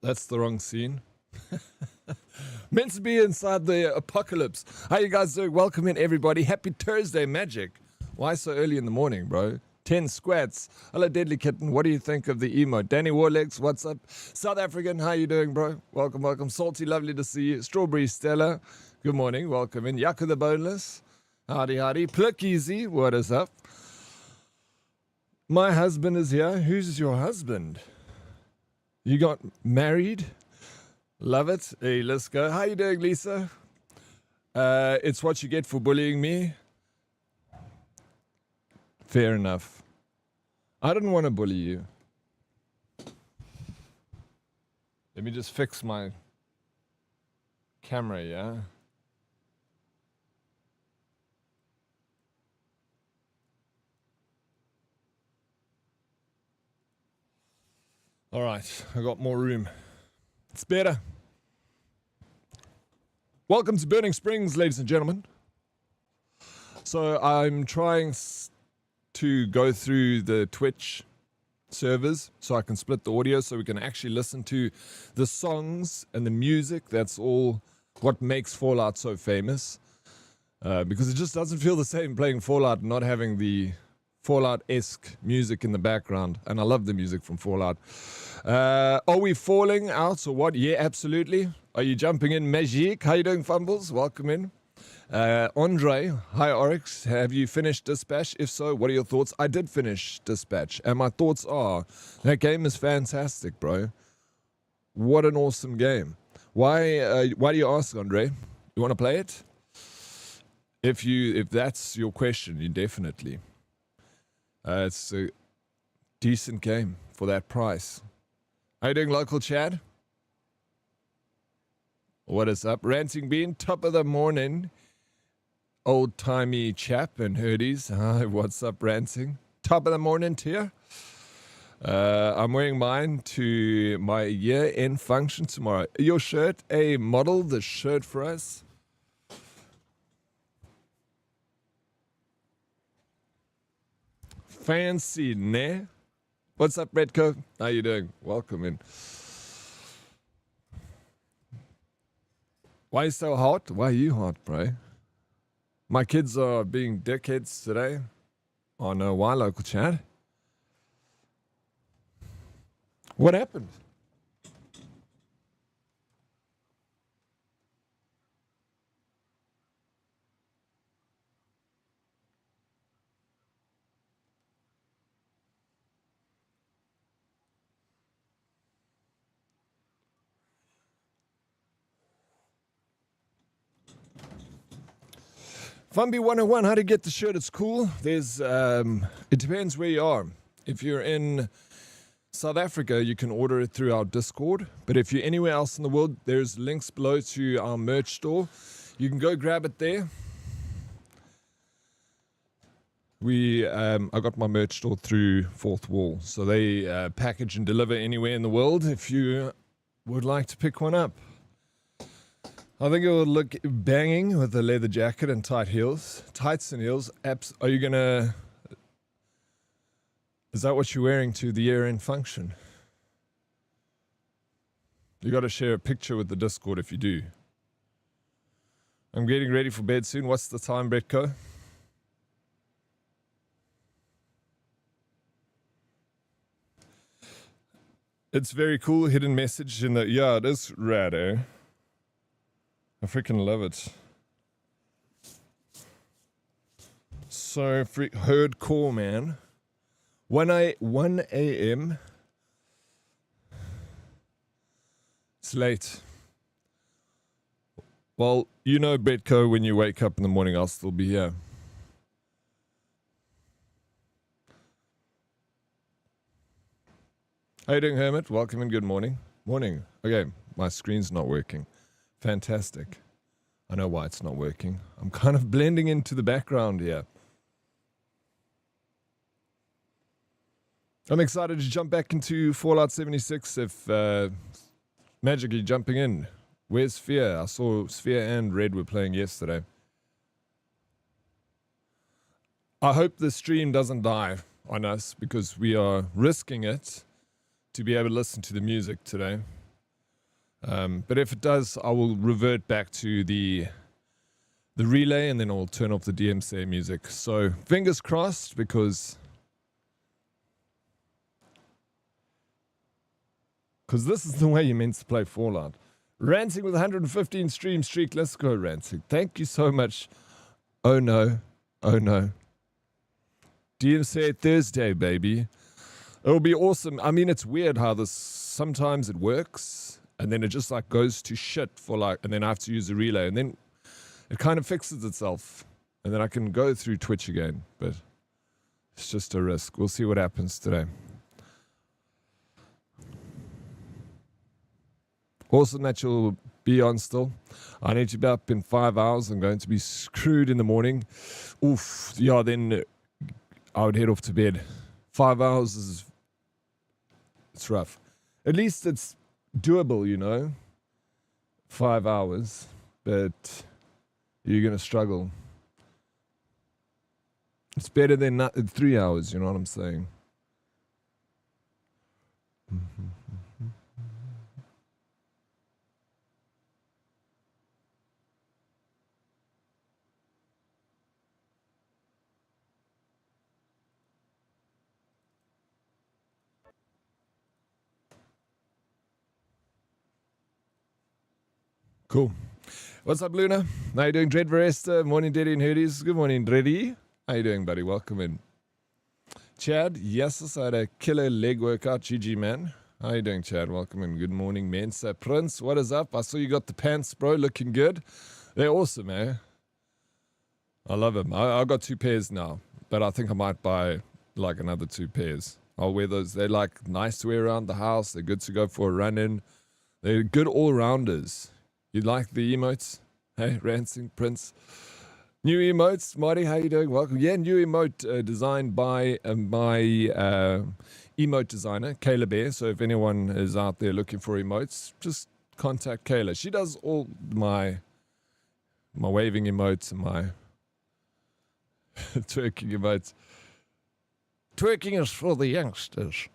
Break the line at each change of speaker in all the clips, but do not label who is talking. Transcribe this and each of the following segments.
That's the wrong scene. Meant to be inside the apocalypse. How you guys doing? Welcome in, everybody. Happy Thursday, Magic. Why so early in the morning, bro? 10 squats. Hello, Deadly Kitten. What do you think of the emote? Danny Warlegs, what's up? South African, how you doing, bro? Welcome, welcome. Salty, lovely to see you. Strawberry Stella, good morning. Welcome in. Yaku the Boneless. Howdy, howdy. Plick Easy, what is up? My husband is here. Who's your husband? You got married? Love it. Hey, let's go. How you doing, Lisa? It's what you get for bullying me. Fair enough. I didn't want to bully you. Let me just fix my camera, yeah? All right, I got more room. It's better. Welcome to Burning Springs, ladies and gentlemen. So I'm trying to go through the Twitch servers so I can split the audio so we can actually listen to the songs and the music. That's all what makes Fallout so famous. Because it just doesn't feel the same playing Fallout and not having the Fallout-esque music in the background. And I love the music from Fallout. Are we falling out or what? Yeah, absolutely. Are you jumping in? Magic, how you doing, Fumbles? Welcome in. Andre, hi Oryx, have you finished Dispatch? If so, what are your thoughts? I did finish Dispatch, and my thoughts are, that game is fantastic, bro. What an awesome game. Why do you ask, Andre? You want to play it? If that's your question, you definitely. It's a decent game for that price. How you doing, local Chad? What is up? Ranting Bean, top of the morning. Old-timey chap and herdies. Hi, what's up, Ranting? Top of the morning to you. I'm wearing mine to my year-end function tomorrow. Your shirt, a model the shirt for us. Fancy, ne? What's up, Redco? How you doing? Welcome in. Why are you so hot? Why are you hot, bro? My kids are being dickheads today. Oh no, why, local chat? What happened? Fumby 101, how to get the shirt? It's cool. There's, it depends where you are. If you're in South Africa, you can order it through our Discord. But if you're anywhere else in the world, there's links below to our merch store. You can go grab it there. I got my merch store through Fourth Wall. So they package and deliver anywhere in the world if you would like to pick one up. I think it will look banging with a leather jacket and tight heels. Tights and heels. Are you going to... Is that what you're wearing to the year-end function? You got to share a picture with the Discord if you do. I'm getting ready for bed soon. What's the time, Bretko? It's very cool. Hidden message in the... Yeah, it is rad, eh? I freaking love it. So hardcore, man. 1 a.m. It's late. Well, you know, Betco, when you wake up in the morning, I'll still be here. How you doing, Hermit? Welcome and good morning. Morning. Okay, my screen's not working. Fantastic. I know why it's not working. I'm kind of blending into the background here. I'm excited to jump back into Fallout 76 if magically jumping in. Where's Sphere? I saw Sphere and Red were playing yesterday. I hope the stream doesn't die on us because we are risking it to be able to listen to the music today. But if it does, I will revert back to the relay, and then I'll turn off the DMCA music. So fingers crossed, because this is the way you're meant to play Fallout. Ranting with 115 stream streak. Let's go, Ranting. Thank you so much. Oh no. Oh no. DMCA Thursday, baby. It'll be awesome. I mean, it's weird how this, sometimes it works, and then it just like goes to shit for like, and then I have to use a relay, and then it kind of fixes itself, and then I can go through Twitch again, but it's just a risk. We'll see what happens today. Awesome that you'll be on still. I need to be up in 5 hours. I'm going to be screwed in the morning. Oof. Yeah, then I would head off to bed. 5 hours is, it's rough. At least it's doable, you know. 5 hours. But you're going to struggle. It's better than 3 hours, you know what I'm saying? Cool. What's up, Luna? How you doing, Vigi-Verse? Morning, Daddy and Hoodies. Good morning, Dreddy. How you doing, buddy? Welcome in. Chad, yes, I had a killer leg workout. GG, man. How you doing, Chad? Welcome in. Good morning, Mensa. Prince, what is up? I saw you got the pants, bro. Looking good. They're awesome, eh? I love them. I got 2 pairs now, but I think I might buy like another 2 pairs. I'll wear those. They're like nice to wear around the house. They're good to go for a run-in. They're good all-rounders. You like the emotes? Hey, Rancing Prince. New emotes. Marty, how you doing? Welcome. Yeah, new emote designed by my emote designer, Kayla Bear. So if anyone is out there looking for emotes, just contact Kayla. She does all my waving emotes and my twerking emotes. Twerking is for the youngsters.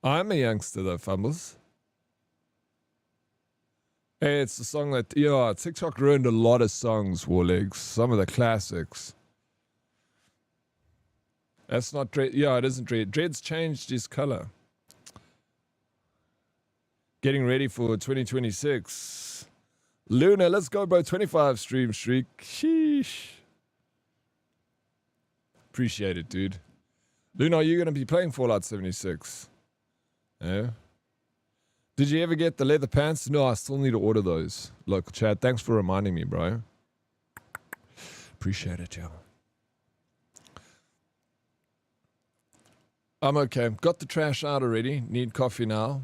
I'm a youngster though, Fumbles. Hey, it's the song that, TikTok ruined a lot of songs, Warlegs. Some of the classics. That's not Dread. Yeah, it isn't Dread. Dread's changed his color. Getting ready for 2026. Luna, let's go, bro. 25 stream streak. Sheesh. Appreciate it, dude. Luna, are you going to be playing Fallout 76? Yeah. Did you ever get the leather pants? No, I still need to order those. Look, Chad, thanks for reminding me, bro. Appreciate it, yo. I'm okay. Got the trash out already. Need coffee now.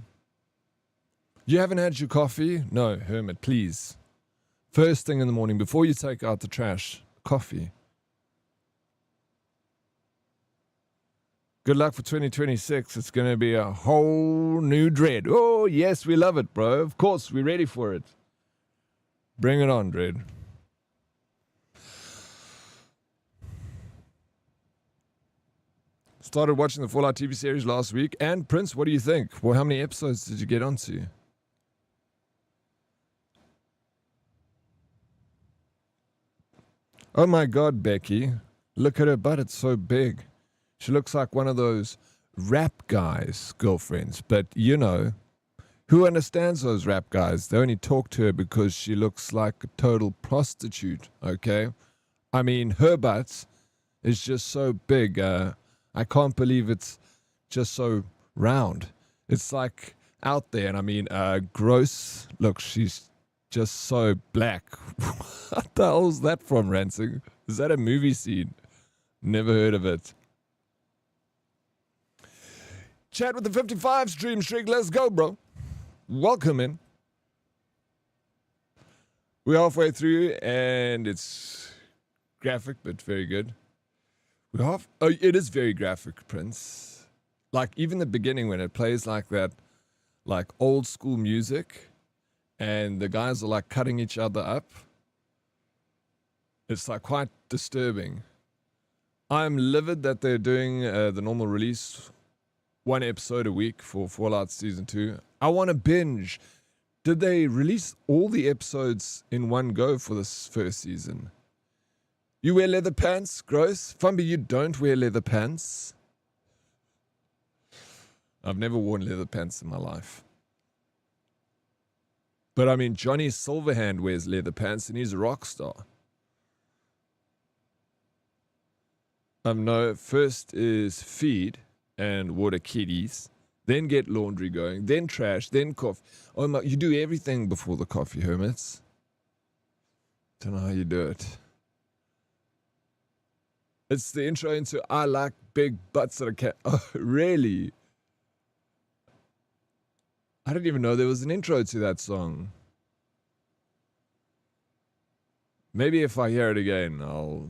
You haven't had your coffee? No, Hermit, please. First thing in the morning, before you take out the trash, coffee. Good luck for 2026. It's going to be a whole new Dread. Oh, yes, we love it, bro. Of course, we're ready for it. Bring it on, Dread. Started watching the Fallout TV series last week. And Prince, what do you think? Well, how many episodes did you get onto? Oh my God, Becky. Look at her butt. It's so big. She looks like one of those rap guys' girlfriends. But, you know, who understands those rap guys? They only talk to her because she looks like a total prostitute, okay? I mean, her butt is just so big. I can't believe it's just so round. It's like out there. And I mean, gross. Look, she's just so black. What the hell is that from, Rancing? Is that a movie scene? Never heard of it. Chat with the 55 stream streak. Let's go, bro. Welcome in. We're halfway through, and it's graphic, but very good. Oh, it is very graphic, Prince. Like, even the beginning when it plays like that, like old school music, and the guys are like cutting each other up. It's like quite disturbing. I'm livid that they're doing the normal release one episode a week for Fallout Season 2. I want to binge. Did they release all the episodes in one go for this first season? You wear leather pants? Gross. Fumby, you don't wear leather pants? I've never worn leather pants in my life. But I mean, Johnny Silverhand wears leather pants and he's a rock star. No, first is feed and water kitties, then get laundry going, then trash, then coffee. Oh my, you do everything before the coffee, hermits. Don't know how you do it. It's the intro into I Like Big Butts That I Can't. Oh, really? I didn't even know there was an intro to that song. Maybe if I hear it again, I'll...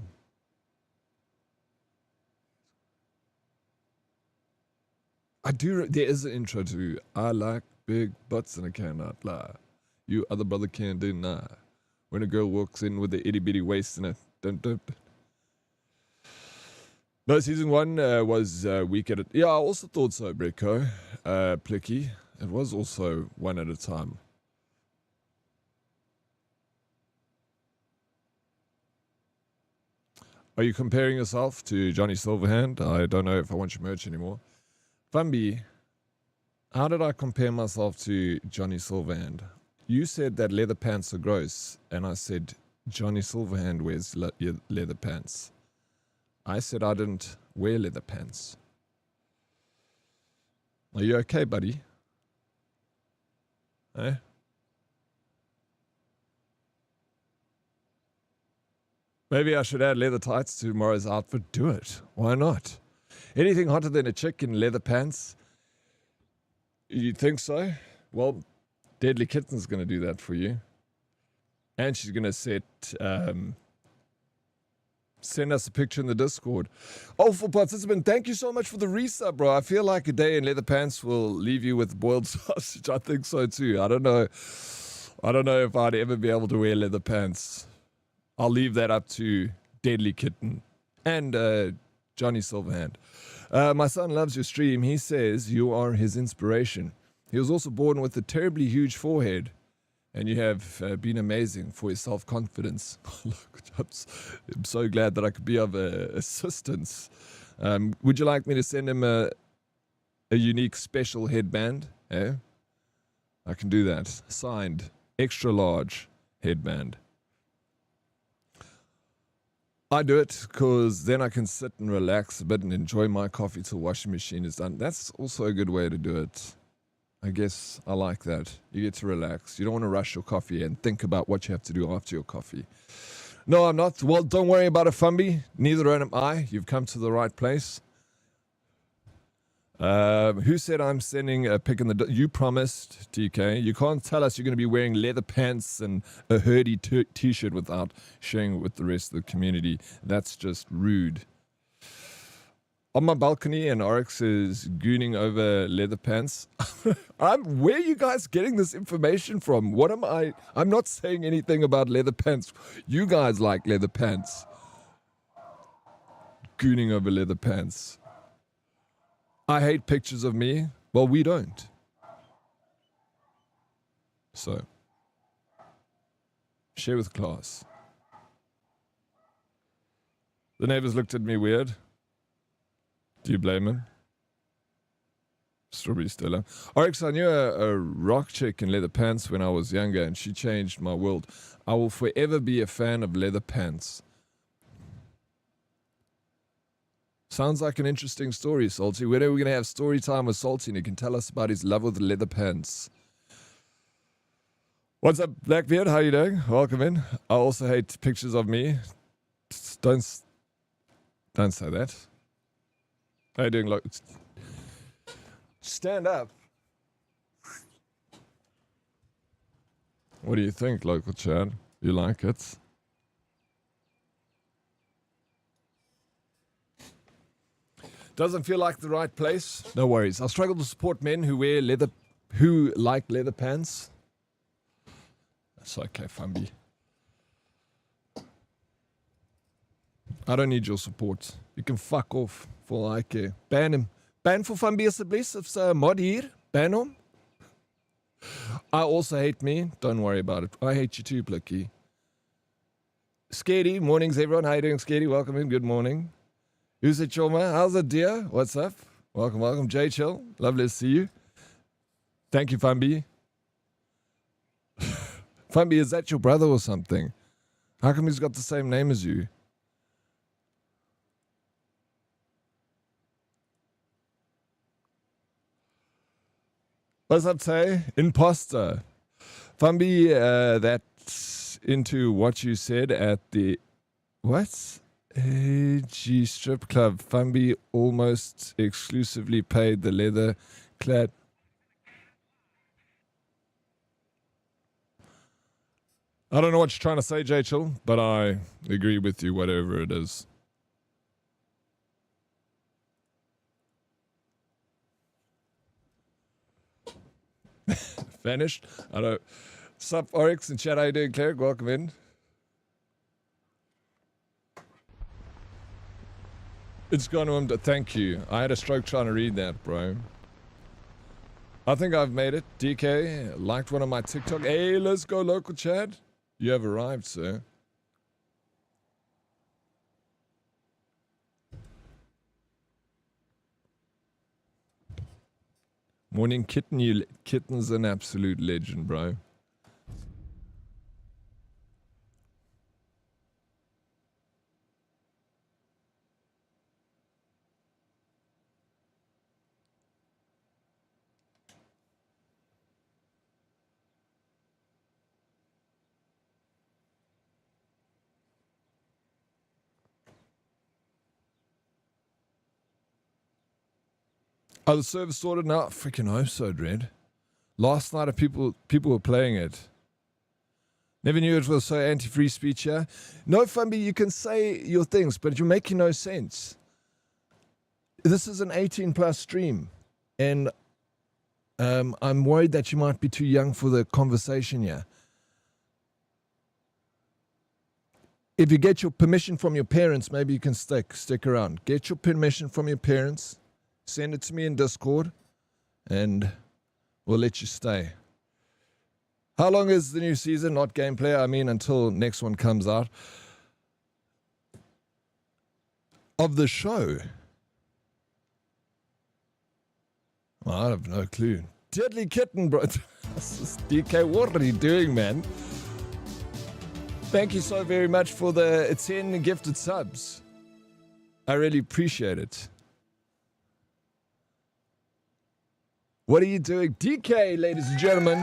There is an intro to I Like Big Butts and I Cannot Lie. You other brother can't deny. When a girl walks in with the itty bitty waist in it. Dun, dun, dun. No, season 1 was weak at it. Yeah, I also thought so, Brecco. Plicky. It was also one at a time. Are you comparing yourself to Johnny Silverhand? I don't know if I want your merch anymore. Fumby, how did I compare myself to Johnny Silverhand? You said that leather pants are gross, and I said Johnny Silverhand wears leather pants. I said I didn't wear leather pants. Are you okay, buddy? Eh? Maybe I should add leather tights to tomorrow's outfit. Do it. Why not? Anything hotter than a chick in leather pants? You think so? Well, Deadly Kitten's going to do that for you. And she's going to send us a picture in the Discord. Oh, for participant, thank you so much for the resub, bro. I feel like a day in leather pants will leave you with boiled sausage. I think so too. I don't know if I'd ever be able to wear leather pants. I'll leave that up to Deadly Kitten and Johnny Silverhand. My son loves your stream. He says you are his inspiration. He was also born with a terribly huge forehead, and you have been amazing for his self-confidence. Look, I'm so glad that I could be of assistance. Would you like me to send him a unique special headband? Eh? I can do that. Signed, extra large headband. I do it because then I can sit and relax a bit and enjoy my coffee till washing machine is done. That's also a good way to do it. I guess I like that. You get to relax. You don't want to rush your coffee and think about what you have to do after your coffee. No, I'm not. Well, don't worry about it, Fumby. Neither am I. You've come to the right place. Who said I'm sending a pic in the... You promised, TK. You can't tell us you're going to be wearing leather pants and a Hurdy t-shirt without sharing it with the rest of the community. That's just rude. On my balcony, and Oryx is gooning over leather pants. Where are you guys getting this information from? What am I... I'm not saying anything about leather pants. You guys like leather pants. Gooning over leather pants. I hate pictures of me. Well, we don't. So, share with class. The neighbors looked at me weird. Do you blame him? Strawberry Stella. Oryx, I knew a rock chick in leather pants when I was younger, and she changed my world. I will forever be a fan of leather pants. Sounds like an interesting story, Salty. When are we going to have story time with Salty and he can tell us about his love with leather pants? What's up, Blackbeard? How you doing? Welcome in. I also hate pictures of me. Don't say that. How you doing? Stand up. What do you think, local Chad? You like it? Doesn't feel like the right place? No worries. I struggle to support men who like leather pants. That's okay, Fumby. I don't need your support. You can fuck off for all I care. Ban him. Ban for Fambi asseblief, of sy mod hier. Ban hom. I also hate me. Don't worry about it. I hate you too, Blicky. Skady, mornings everyone. How you doing, Skady? Welcome in. Good morning. Who's it, Choma? How's it, dear? What's up? Welcome, welcome. J Chill. Lovely to see you. Thank you, Fambi. Fambi, is that your brother or something? How come he's got the same name as you? What's up, Tay? Imposter. Fambi, that's into what you said at the... What? AG strip club. Fambi almost exclusively paid the leather clad. I don't know what you're trying to say, J Chill, but I agree with you, whatever it is. Vanished. I don't. Sup, Oryx and chat. How you doing, Cleric? Welcome in. It's gone to him. Thank you. I had a stroke trying to read that, bro. I think I've made it. DK liked one of my TikTok. Hey, let's go, local chat. You have arrived, sir. Morning, Kitten. Kitten's an absolute legend, bro. Oh, the server's sorted now? Freaking hope so, Dread. Last night, people were playing it. Never knew it was so anti-free speech here. No, Fambi, you can say your things, but you're making no sense. This is an 18-plus stream, and I'm worried that you might be too young for the conversation here. If you get your permission from your parents, maybe you can stick around. Get your permission from your parents. Send it to me in Discord, and we'll let you stay. How long is the new season? Not gameplay. I mean, until next one comes out. Of the show? Well, I have no clue. Deadly Kitten, bro. DK, what are you doing, man? Thank you so very much for the 10 gifted subs. I really appreciate it. What are you doing? DK, ladies and gentlemen.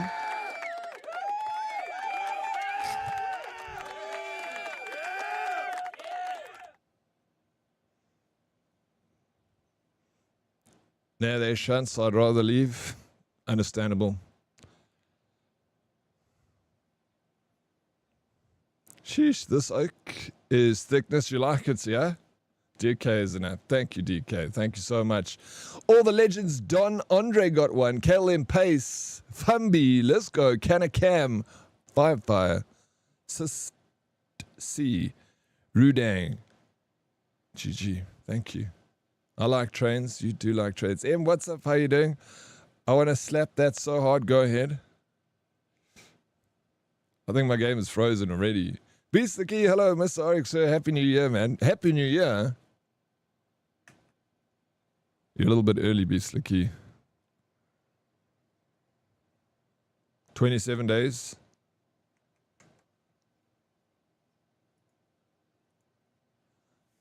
Now there's chance I'd rather leave. Understandable. Sheesh, this oak is thickness. You like it, yeah? DK is an app. Thank you, DK. Thank you so much. All the legends. Don Andre got one. KLM Pace. Fambi. Let's go. Canna Cam. Fire. Sis C. Rudang. GG. Thank you. I like trains. You do like trains. Em, what's up? How you doing? I want to slap that so hard. Go ahead. I think my game is frozen already. Beast the Key. Hello, Mr. Oryx. Happy New Year, man. Happy New Year. You're a little bit early, Beast the Key. 27 days.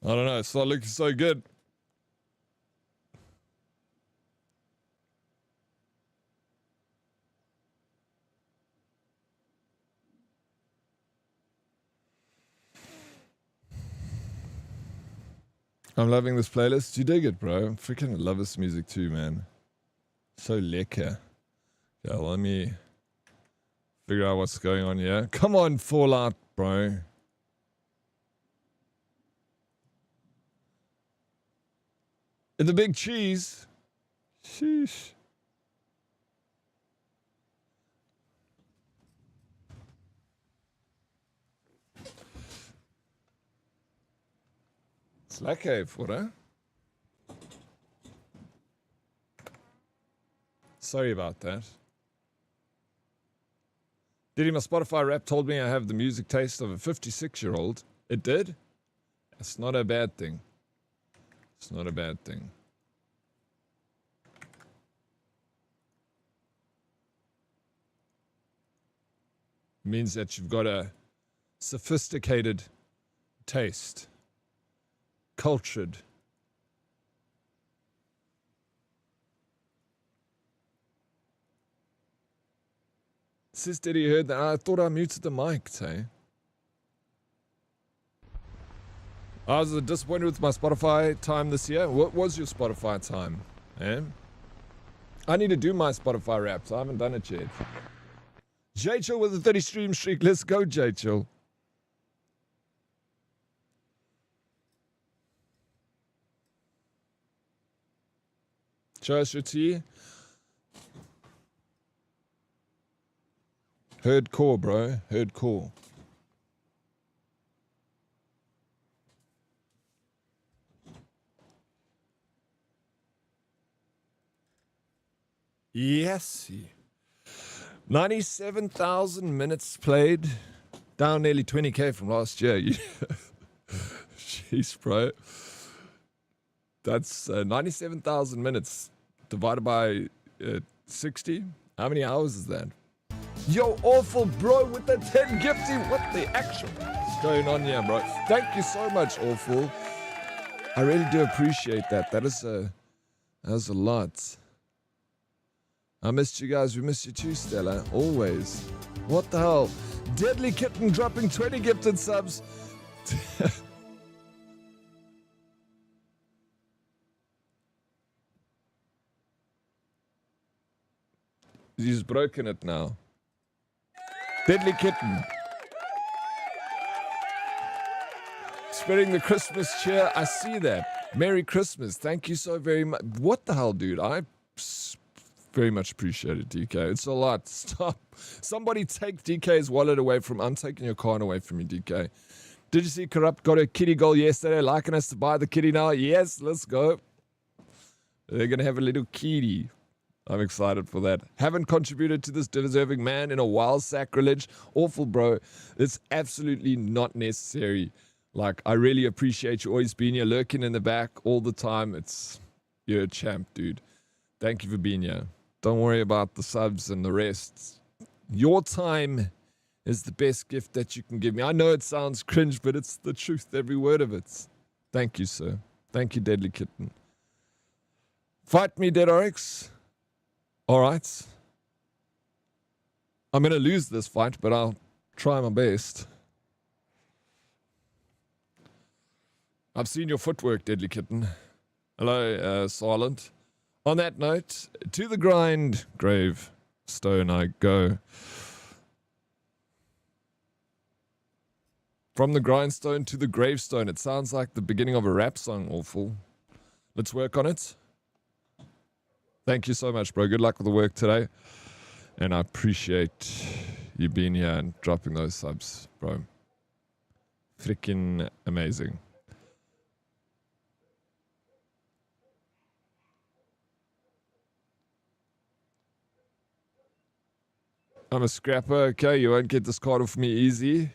I don't know. It's not looking so good. I'm loving this playlist. You dig it, bro. I freaking love this music too, man. So lekker. Yeah, let me figure out what's going on here. Come on, Fallout, bro. And the big cheese. Sheesh. It's lekker, voor hè? Sorry about that. Diddy, my Spotify rap told me I have the music taste of a 56-year-old. It did? It's not a bad thing. It's not a bad thing. It means that you've got a sophisticated taste. Cultured. Sis Diddy heard that. I thought I muted the mic, hey? I was disappointed with my Spotify time this year. What was your Spotify time, eh? I need to do my Spotify raps. I haven't done it yet. J-Chill with a 30 stream streak. Let's go, J-Chill. Show us your tea. Heard core, bro. Heard core. Yes. 97,000 minutes played. Down nearly 20k from last year. Jeez, bro. That's 97,000 minutes divided by 60. How many hours is that? Yo, awful, bro, with the 10 gifty. What the actual is going on here, bro? Thank you so much, awful. I really do appreciate that. That is a lot. I missed you guys. We missed you too, Stella. Always. What the hell? Deadly Kitten dropping 20 gifted subs. He's broken it now. Deadly Kitten. Spreading the Christmas cheer. I see that. Merry Christmas. Thank you so very much. What the hell, dude? I very much appreciate it, DK. It's a lot. Stop. Somebody take DK's wallet away from... I'm taking your card away from you, DK. Did you see Corrupt got a kitty goal yesterday? Liking us to buy the kitty now? Yes, let's go. They're going to have a little kitty. I'm excited for that. Haven't contributed to this deserving man in a while. Sacrilege. Awful, bro. It's absolutely not necessary. Like, I really appreciate you always being here, lurking in the back all the time. You're a champ, dude. Thank you for being here. Don't worry about the subs and the rest. Your time is the best gift that you can give me. I know it sounds cringe, but it's the truth, every word of it. Thank you, sir. Thank you, Deadly Kitten. Fight me, Dead Oryx. All right. I'm going to lose this fight, but I'll try my best. I've seen your footwork, Deadly Kitten. Hello, Silent. On that note, to the grind, gravestone I go. From the grindstone to the gravestone. It sounds like the beginning of a rap song, awful. Let's work on it. Thank you so much, bro. Good luck with the work today. And I appreciate you being here and dropping those subs, bro. Freaking amazing. I'm a scrapper, okay? You won't get this card off me easy.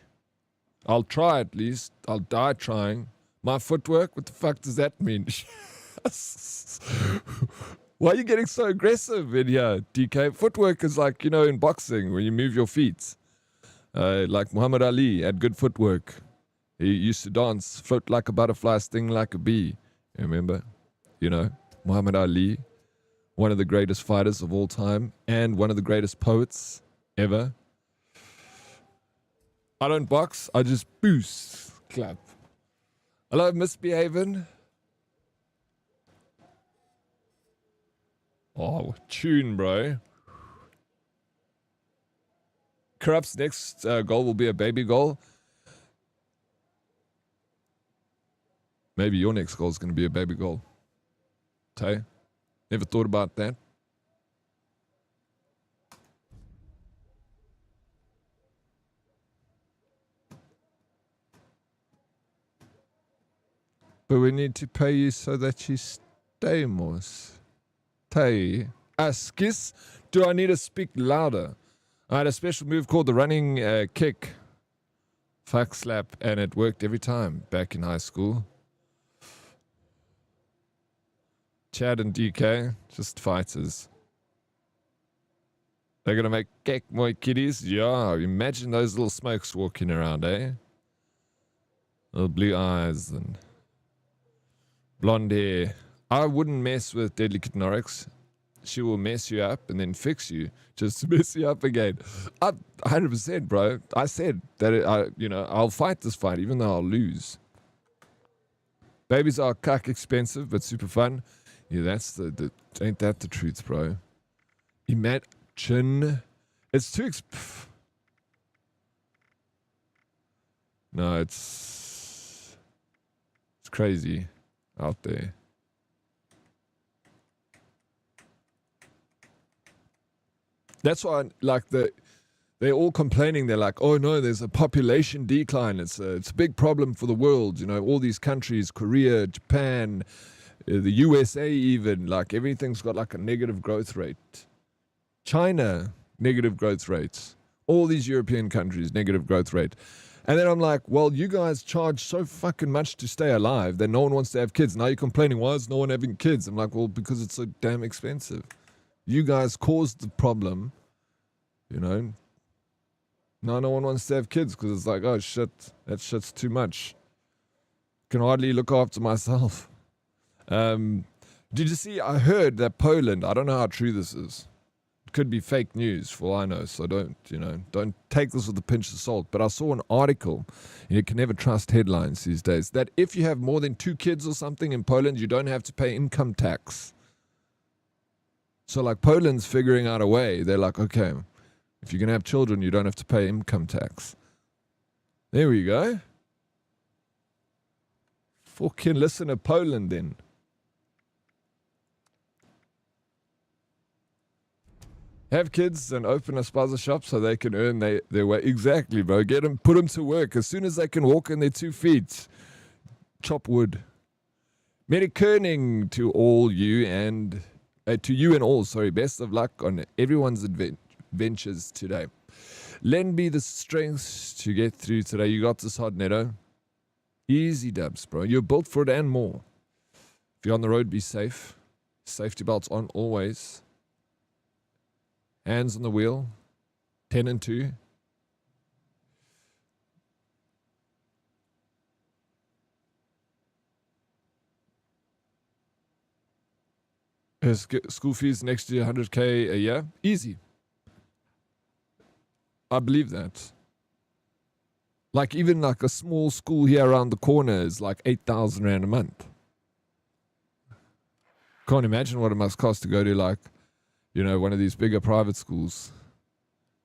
I'll try at least. I'll die trying. My footwork? What the fuck does that mean? Why are you getting so aggressive in here, DK? Footwork is like, in boxing, when you move your feet. Like Muhammad Ali had good footwork. He used to dance, float like a butterfly, sting like a bee. You remember? Muhammad Ali, one of the greatest fighters of all time, and one of the greatest poets ever. I don't box, I just boost, clap. Hello, misbehaving. Oh, tune, bro. Corrupt's next goal will be a baby goal. Maybe your next goal is going to be a baby goal. Tay, never thought about that. But we need to pay you so that you stay, Moss. Tay, Skis. Do I need to speak louder? I had a special move called the running kick. Fuck slap, and it worked every time back in high school. Chad and DK, just fighters. They're gonna make cake more kiddies. Yeah, imagine those little smokes walking around, eh? Little blue eyes and blonde hair. I wouldn't mess with Deadly Kitten Oryx. She will mess you up and then fix you just to mess you up again. 100%, bro. I said that I'll fight this fight even though I'll lose. Babies are cuck expensive but super fun. Yeah, that's ain't that the truth, bro? Imagine it's too no, it's crazy out there. That's why, like, they're all complaining. They're like, oh no, there's a population decline. It's a big problem for the world. You know, all these countries, Korea, Japan, the USA even, like everything's got like a negative growth rate. China, negative growth rates. All these European countries, negative growth rate. And then I'm like, well, you guys charge so fucking much to stay alive that no one wants to have kids. Now you're complaining, why is no one having kids? I'm like, well, because it's so damn expensive. You guys caused the problem, you know. Now no one wants to have kids because it's like, oh shit, that shit's too much. Can hardly look after myself. Did you see, I heard that Poland, I don't know how true this is. It could be fake news for all I know, so don't take this with a pinch of salt. But I saw an article, and you can never trust headlines these days, that if you have more than 2 kids or something in Poland, you don't have to pay income tax. So like Poland's figuring out a way. They're like, okay, if you're going to have children, you don't have to pay income tax. There we go. Fucking listen to Poland then. Have kids and open a spaza shop so they can earn their way. Exactly, bro. Get them, put them to work. As soon as they can walk on their 2 feet, chop wood. Merry Kerning to all you and... to you and all, sorry. Best of luck on everyone's adventures today. Lend me the strength to get through today. You got this, hot Neto. Easy dubs, bro. You're built for it and more. If you're on the road, be safe. Safety belts on always. Hands on the wheel. 10 and 2. School fees next year, 100K a year. Easy. I believe that. Like even like a small school here around the corner is like 8,000 Rand a month. Can't imagine what it must cost to go to like, you know, one of these bigger private schools.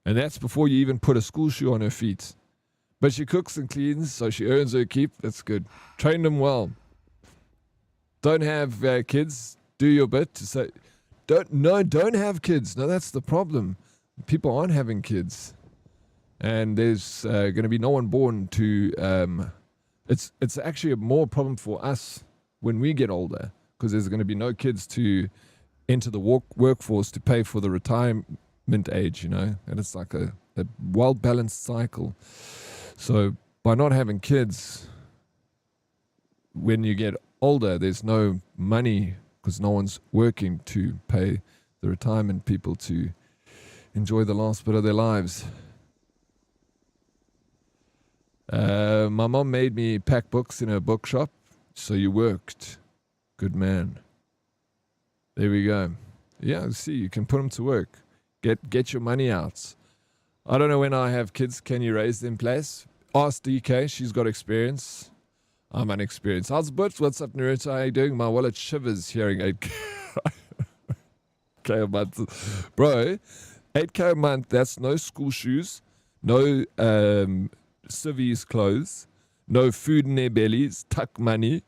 And that's before you even put a school shoe on her feet. But she cooks and cleans, so she earns her keep. That's good. Train them well. Don't have kids. Do your bit to say, don't have kids. No, that's the problem. People aren't having kids. And there's going to be no one born to, it's actually a more problem for us when we get older, because there's going to be no kids to enter the workforce to pay for the retirement age, you know, and it's like a well-balanced cycle. So by not having kids, when you get older, there's no money because no one's working to pay the retirement people to enjoy the last bit of their lives. My mom made me pack books in her bookshop, so you worked. Good man. There we go. Yeah, see, you can put them to work. Get your money out. I don't know when I have kids, can you raise them, please? Ask DK, she's got experience. I'm unexperienced. How's the butts? What's up, Naruto? How you doing? My wallet shivers hearing 8K a month. Bro, 8K a month, that's no school shoes, no civvies clothes, no food in their bellies, tuck money,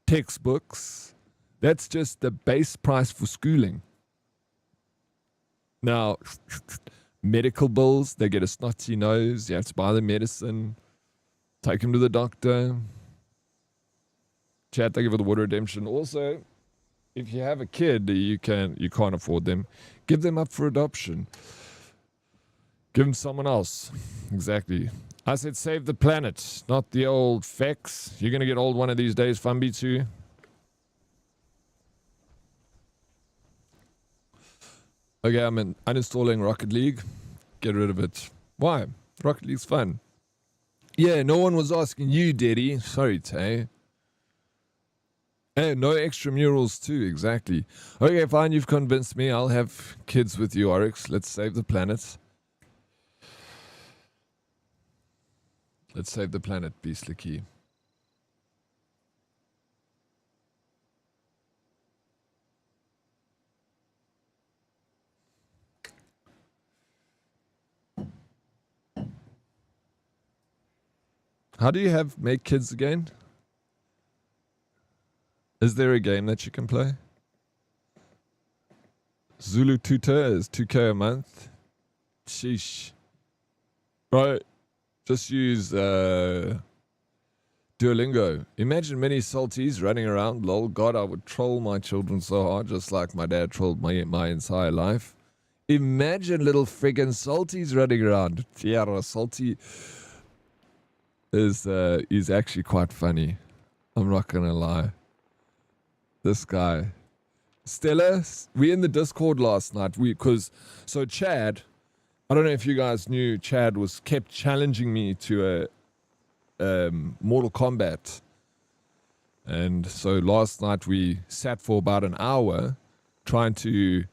textbooks. That's just the base price for schooling. Now, medical bills, they get a snotty nose, you have to buy the medicine, take them to the doctor. Chat, thank you for the water redemption. Also, if you have a kid, you can't afford them. Give them up for adoption. Give them someone else. Exactly. I said save the planet, not the old fex. You're gonna get old one of these days, Fumby too. Okay, I'm uninstalling Rocket League. Get rid of it. Why? Rocket League's fun. Yeah, no one was asking you, Daddy. Sorry, Tay. And no extramurals too, exactly. Okay, fine, you've convinced me. I'll have kids with you, Oryx. Let's save the planet. Let's save the planet, Beastly Key. How do you make kids again? Is there a game that you can play? Zulu Tutor is 2k a month. Sheesh. Right. Just use Duolingo. Imagine many salties running around. Lol, God, I would troll my children so hard, just like my dad trolled my entire life. Imagine little friggin' salties running around. Yeah, salty is actually quite funny. I'm not gonna lie. This guy. Stella, we in the Discord last night. So Chad, I don't know if you guys knew, Chad kept challenging me to a Mortal Kombat. And so last night we sat for about an hour trying to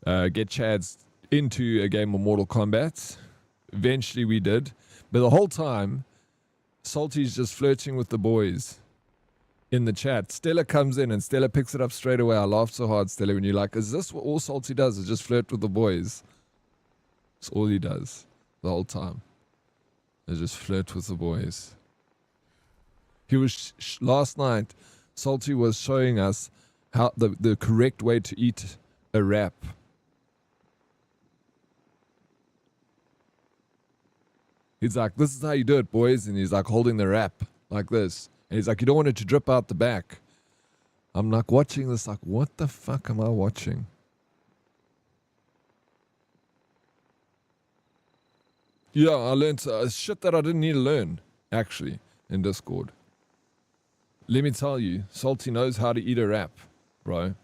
get Chad's into a game of Mortal Kombat. Eventually we did. But the whole time, Salty's just flirting with the boys in the chat. Stella comes in and Stella picks it up straight away. I laughed so hard, Stella, when you're like, is this what all Salty does? Is just flirt with the boys? That's all he does the whole time. Is just flirt with the boys. He was last night, Salty was showing us how the correct way to eat a wrap. He's like, this is how you do it, boys. And he's like holding the wrap like this. And he's like, you don't want it to drip out the back. I'm like watching this, like, what the fuck am I watching? Yeah, I learned shit that I didn't need to learn, actually, in Discord. Let me tell you, Salty knows how to eat a wrap, bro.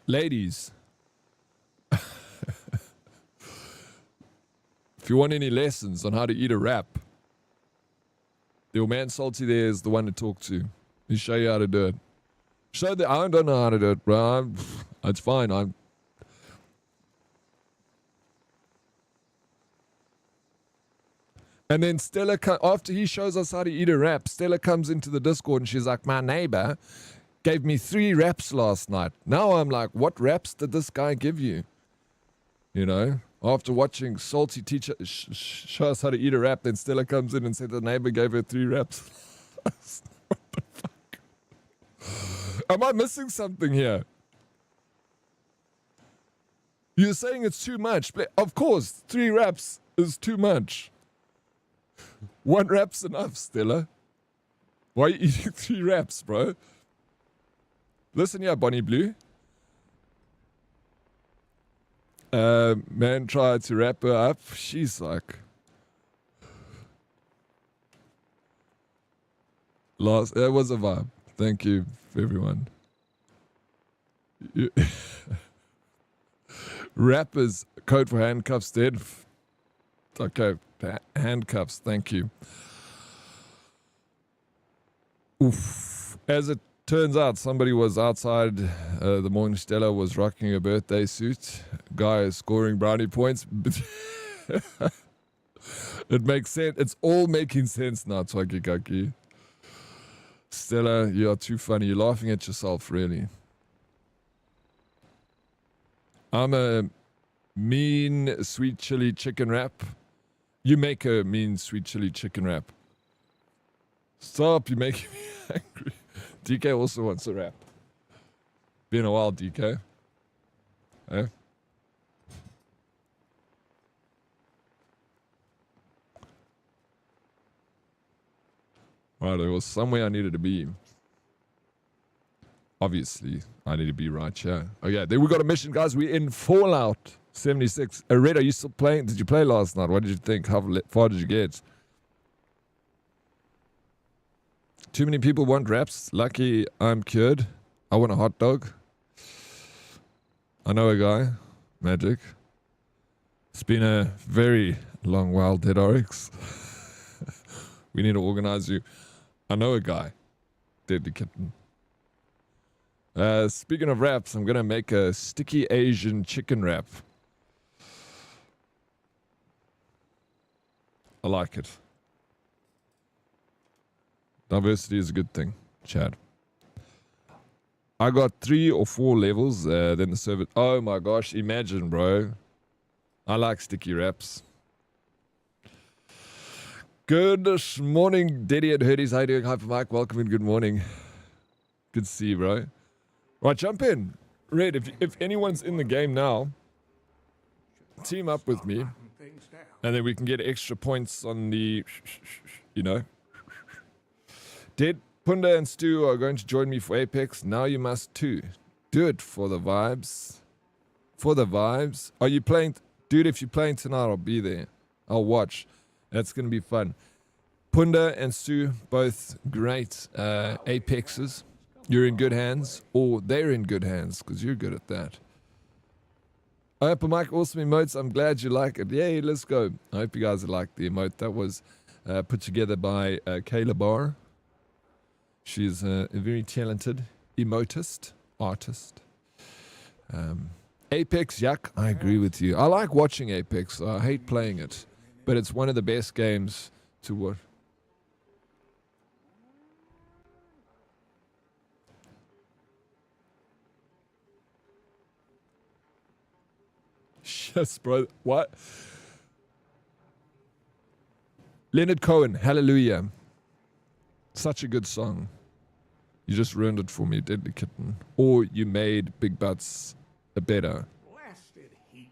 Ladies, if you want any lessons on how to eat a wrap, your man Salty there is the one to talk to. He'll show you how to do it. I don't know how to do it, bro. It's fine. And then Stella, after he shows us how to eat a wrap, Stella comes into the Discord and she's like, my neighbor gave me 3 wraps last night. Now I'm like, what wraps did this guy give you? You know? After watching Salty teach show us how to eat a wrap, then Stella comes in and said the neighbor gave her 3 wraps. What the fuck? Am I missing something here? You're saying it's too much. Of course, 3 wraps is too much. 1 wrap's enough, Stella. Why are you eating 3 wraps, bro? Listen here, Bonnie Blue. Man tried to wrap her up. She's like... That was a vibe. Thank you, everyone. Wrap is code for handcuffs, dead. Okay, handcuffs, thank you. Oof. As it turns out, somebody was outside the morning. Stella was rocking a birthday suit. Guy is scoring brownie points. It makes sense. It's all making sense now, Twakikaki. Stella, you are too funny. You're laughing at yourself, really. I'm a mean sweet chili chicken wrap. You make a mean sweet chili chicken wrap. Stop, you're making me angry. DK also wants a wrap. Been a while, DK. Eh? Right, there was somewhere I needed to be. Obviously, I need to be right here. Okay, then we got a mission, guys. We're in Fallout 76. Red, are you still playing? Did you play last night? What did you think? How far did you get? Too many people want wraps. Lucky I'm cured. I want a hot dog. I know a guy. Magic. It's been a very long while, Dead Oryx. We need to organize you. I know a guy. Deadly Kitten. Speaking of wraps, I'm going to make a sticky Asian chicken wrap. I like it. Diversity is a good thing, Chad. I got 3 or 4 levels, then the server... Oh my gosh, imagine, bro. I like sticky wraps. Good morning, Deddy and Herdies. How you doing? Hi, Mike. Welcome and good morning. Good to see you, bro. Right, jump in. Red, if anyone's in the game now, team up with me. And then we can get extra points on the... You know. Dead, Punda and Stu are going to join me for Apex. Now you must too. Do it for the vibes. For the vibes. Are you playing... Dude, if you're playing tonight, I'll be there. I'll watch. That's going to be fun. Punda and Stu, both great Apexes. You're in good hands. Or they're in good hands, because you're good at that. I hope Mike, awesome emotes. I'm glad you like it. Yay, let's go. I hope you guys like the emote. That was put together by Kayla Barr. She's a very talented emotist, artist. Apex, yuck, I agree with you. I like watching Apex. I hate playing it. But it's one of the best games to watch. Yes, bro. What? Leonard Cohen, Hallelujah. Such a good song. You just ruined it for me, Deadly Kitten. Or you made Big Butts a better.
Blasted heat.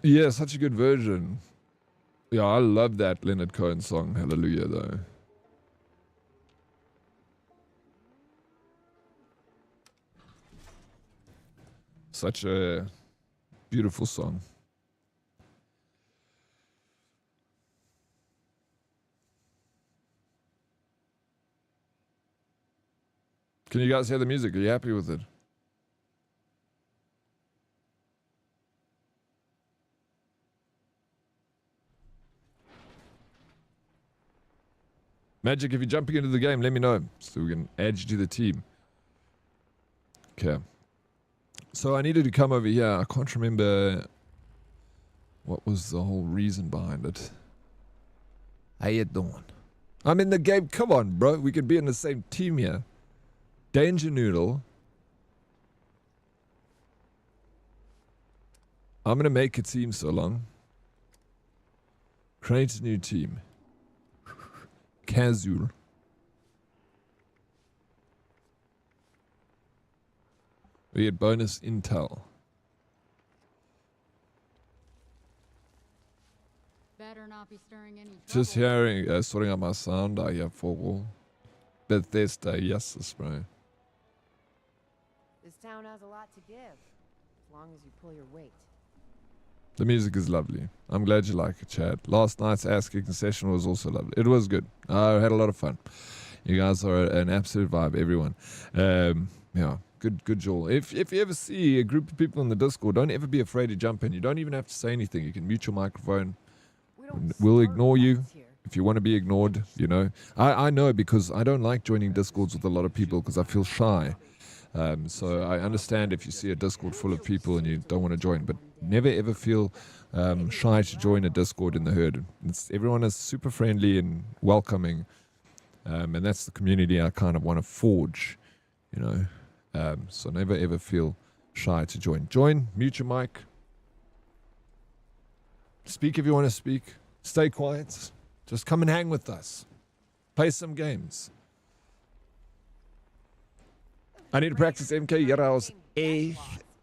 Yeah, such a good version. Yeah, I love that Leonard Cohen song, Hallelujah, though. Such a beautiful song. Can you guys hear the music? Are you happy with it? Magic, if you're jumping into the game, let me know so we can add you to the team. Okay. So I needed to come over here. I can't remember what was the whole reason behind it. How you doing? I'm in the game. Come on, bro. We could be in the same team here. Danger Noodle. I'm going to make a team so long. Create a new team. Casual. We get bonus intel.
Better not be stirring any trouble.
Just hearing, sorting out my sound. I hear Fogel. Bethesda, yes, bro.
This town has a lot to give, as long as you pull your weight.
The music is lovely. I'm glad you like it, Chad. Last night's ass kicking session was also lovely. It was good. I had a lot of fun. You guys are an absolute vibe, everyone. Yeah, good Joel. If you ever see a group of people in the Discord, don't ever be afraid to jump in. You don't even have to say anything. You can mute your microphone. We'll ignore you if you want to be ignored, you know. I know because I don't like joining Discords with a lot of people because I feel shy. So I understand if you see a Discord full of people and you don't want to join, but never ever feel shy to join a Discord in the herd. Everyone is super friendly and welcoming, and that's the community I kind of want to forge, you know. So never ever feel shy to join. Join, mute your mic, speak if you want to speak, stay quiet, just come and hang with us, play some games. I need to practice MK Yaraos.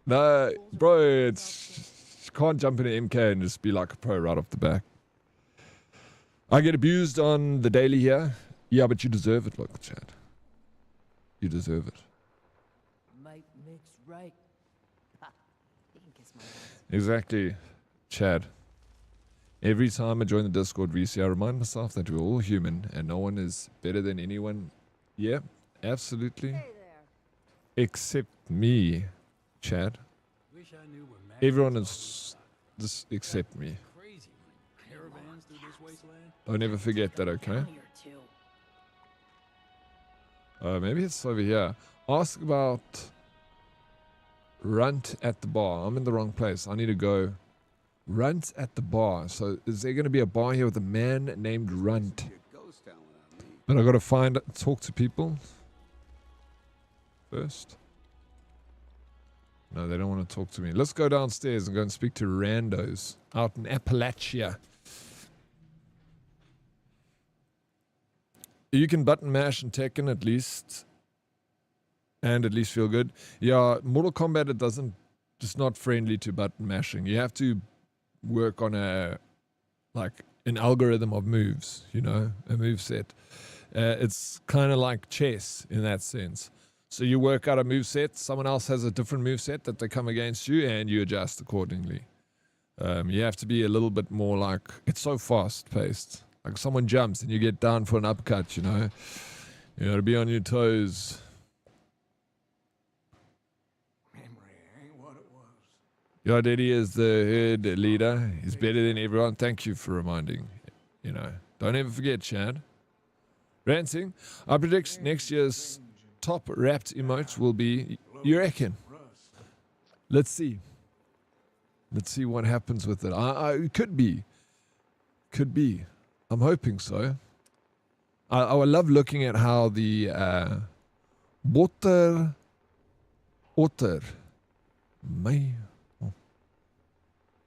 No, bro, you can't jump into MK and just be like a pro right off the back. I get abused on the daily here. Yeah, but you deserve it. Look, Chad. You deserve it.
Might mix right. Ha! You can kiss my ass.
Exactly, Chad. Every time I join the Discord VC, I remind myself that we're all human and no one is better than anyone. Yeah, absolutely.
Hey there.
Except me, Chad.
Wish I knew where
Everyone is just except me.
crazy running caravans through this wasteland.
Don't ever forget that, okay?
Down here too.
Maybe it's over here. Ask about Runt at the bar. I'm in the wrong place. I need to go. Runt at the bar. So is there going to be a bar here with a man named Runt? But I got to talk to people first. No, they don't want to talk to me. Let's go downstairs and go and speak to randos out in Appalachia. You can button mash and Tekken at least. And at least feel good. Yeah, Mortal Kombat, it doesn't, just not friendly to button mashing. You have to work on an algorithm of moves, you know, a move set. It's kind of like chess in that sense. So you work out a move set, someone else has a different move set that they come against you, and you adjust accordingly. You have to be a little bit more like, it's so fast paced. Like someone jumps and you get down for an upcut, you know. You got to be on your toes. Your daddy is the herd leader. He's better than everyone. Thank you for reminding. You know, don't ever forget, Chad. Ranting. I predict next year's top wrapped emotes will be, you reckon? Let's see. Let's see what happens with it. It could be. Could be. I'm hoping so. I would love looking at how the otter. My.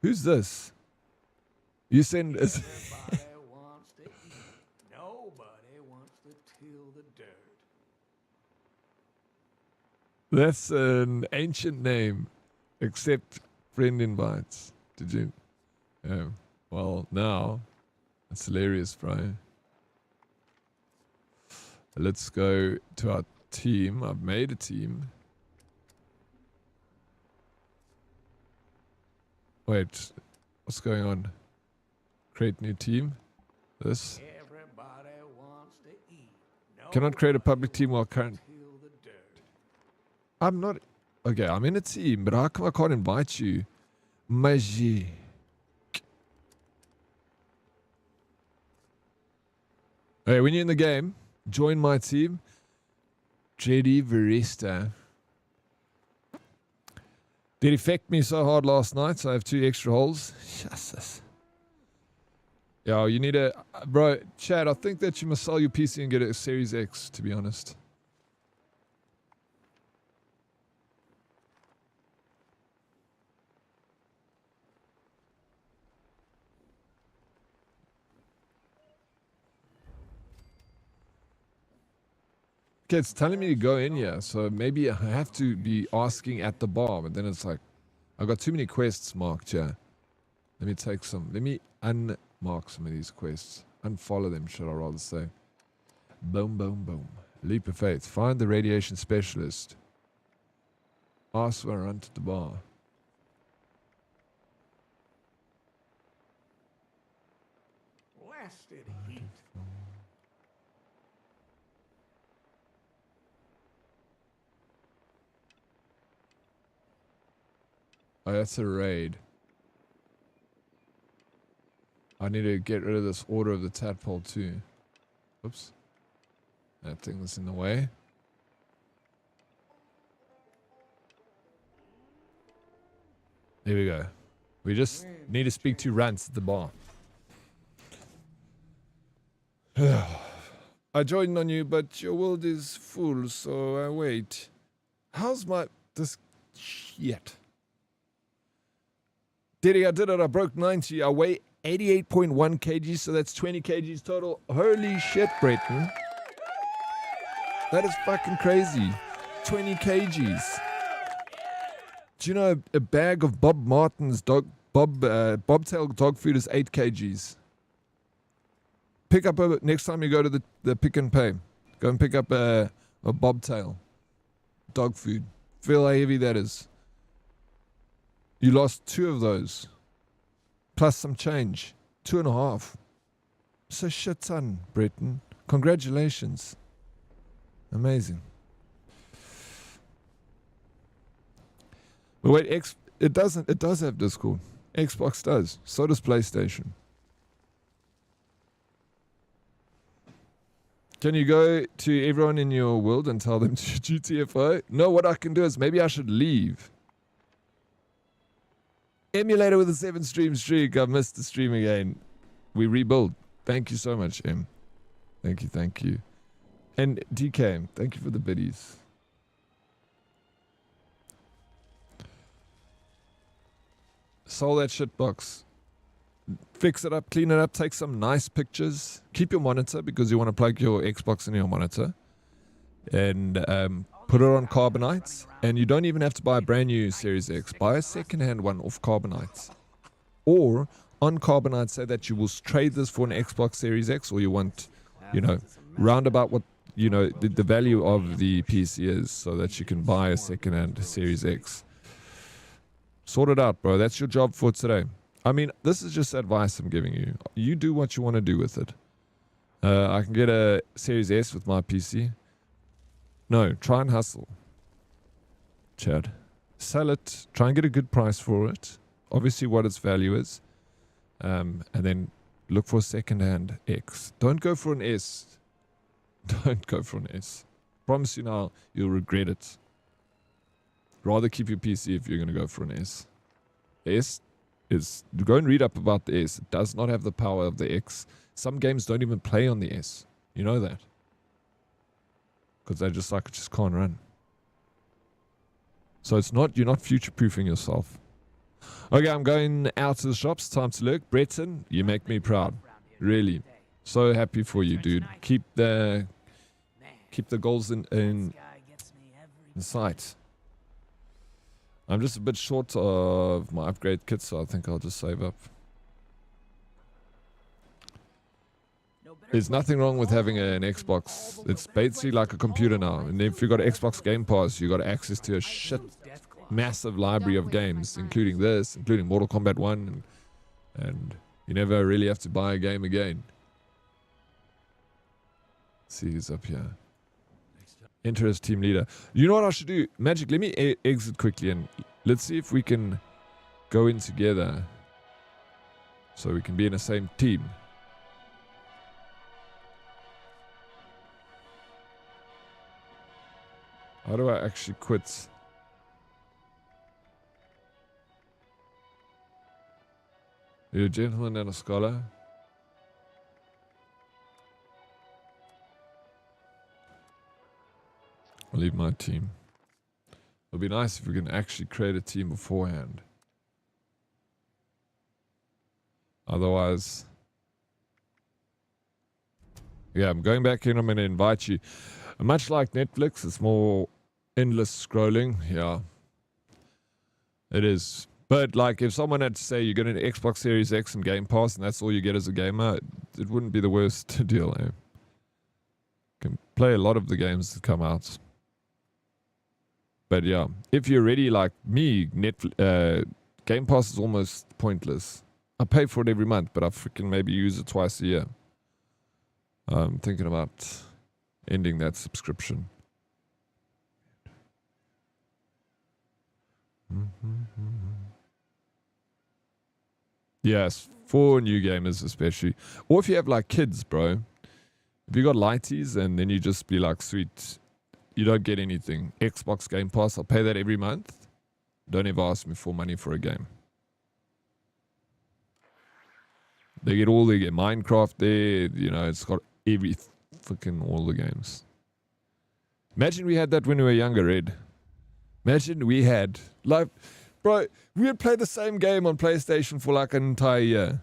Who's this? You send us.
Everybody wants to eat. Nobody wants to till the dirt.
That's an ancient name, except friend invites. Did you? Well, now that's hilarious, bro. Let's go to our team. I've made a team. Wait, what's going on? Create new team. This.
Everybody wants to eat.
Cannot create a public team while current.
Till the dirt.
I'm not. Okay, I'm in a team, but how come I can't invite you? Magic. Hey, when you're in the game, join my team. JD Veresta. Did affect me so hard last night, so I have 2 extra holes. Jesus. Yo, you need a... Bro, Chad, I think that you must sell your PC and get a Series X, to be honest. Okay, it's telling me to go in here, so maybe I have to be asking at the bar, but then it's like, I've got too many quests marked here. Let me take some, let me unmark some of these quests. Unfollow them, should I rather say. Boom, boom, boom. Leap of faith. Find the radiation specialist. Ask for a run to the bar.
Blasted heat.
Oh, that's a raid. I need to get rid of this Order of the Tadpole too. Oops. That thing was in the way. There we go. We just need to speak to Rance at the bar. I joined on you, but your world is full, so I wait. How's my... this... shit. Diddy, I did it. I broke 90. I weigh 88.1 kgs, so that's 20 kgs total. Holy shit, Breton. That is fucking crazy. 20 kgs. Do you know a bag of Bob Martin's bobtail dog food is 8 kgs? Pick up next time you go to the Pick and Pay. Go and pick up a bobtail. Dog food. Feel how heavy that is. You lost 2 of those. Plus some change. 2.5. So shit ton, Breton. Congratulations. Amazing. But wait, it does have Discord. Xbox does. So does PlayStation. Can you go to everyone in your world and tell them to GTFO? No, what I can do is maybe I should leave. Emulator with a 7-stream streak. I missed the stream again. We rebuild. Thank you so much, M. Thank you. And DK, thank you for the biddies. Sold that shit box. Fix it up, clean it up, take some nice pictures. Keep your monitor because you want to plug your Xbox in your monitor. And put it on Carbonites. And you don't even have to buy a brand new Series X. Buy a second-hand one off Carbonites. Or on Carbonite, say that you will trade this for an Xbox Series X, or you want, roundabout what, the value of the PC is, so that you can buy a second-hand Series X. Sort it out, bro. That's your job for today. I mean, this is just advice I'm giving you. You do what you want to do with it. I can get a Series S with my PC. No, try and hustle. Chad. Sell it. Try and get a good price for it. Obviously what its value is. And then look for a second-hand X. Don't go for an S. Don't go for an S. Promise you now, you'll regret it. Rather keep your PC if you're going to go for an S. S is... Go and read up about the S. It does not have the power of the X. Some games don't even play on the S. You know that. Because they just can't run. So it's not... You're not future-proofing yourself. Okay, I'm going out to the shops. Time to look. Breton, you make me proud. Really. So happy for you, dude. Keep the goals in sight. I'm just a bit short of my upgrade kit, so I think I'll just save up. There's nothing wrong with having an Xbox. It's basically like a computer now. And if you've got Xbox Game Pass, you've got access to a massive library of games, including this, including Mortal Kombat 1. And you never really have to buy a game again. Let's see who's up here. Enter as team leader. You know what I should do? Magic, let me exit quickly and let's see if we can go in together. So we can be in the same team. How do I actually quit? You're a gentleman and a scholar. I'll leave my team. It'll be nice if we can actually create a team beforehand. Otherwise... Yeah, I'm going back in. I'm going to invite you. Much like Netflix, it's more endless scrolling. Yeah. It is. But like if someone had to say you get an Xbox Series X and Game Pass and that's all you get as a gamer, it wouldn't be the worst deal, eh? You can play a lot of the games that come out. But yeah, if you're ready like me, Game Pass is almost pointless. I pay for it every month, but I freaking maybe use it twice a year. I'm thinking about ending that subscription. Yes, for new gamers especially. Or if you have like kids, bro. If you got lighties and then you just be like, sweet, you don't get anything. Xbox Game Pass, I'll pay that every month. Don't ever ask me for money for a game. They get Minecraft there, it's got all the games. Imagine we had that when we were younger, Red. Imagine we had, like, bro, we would play the same game on PlayStation for like an entire year.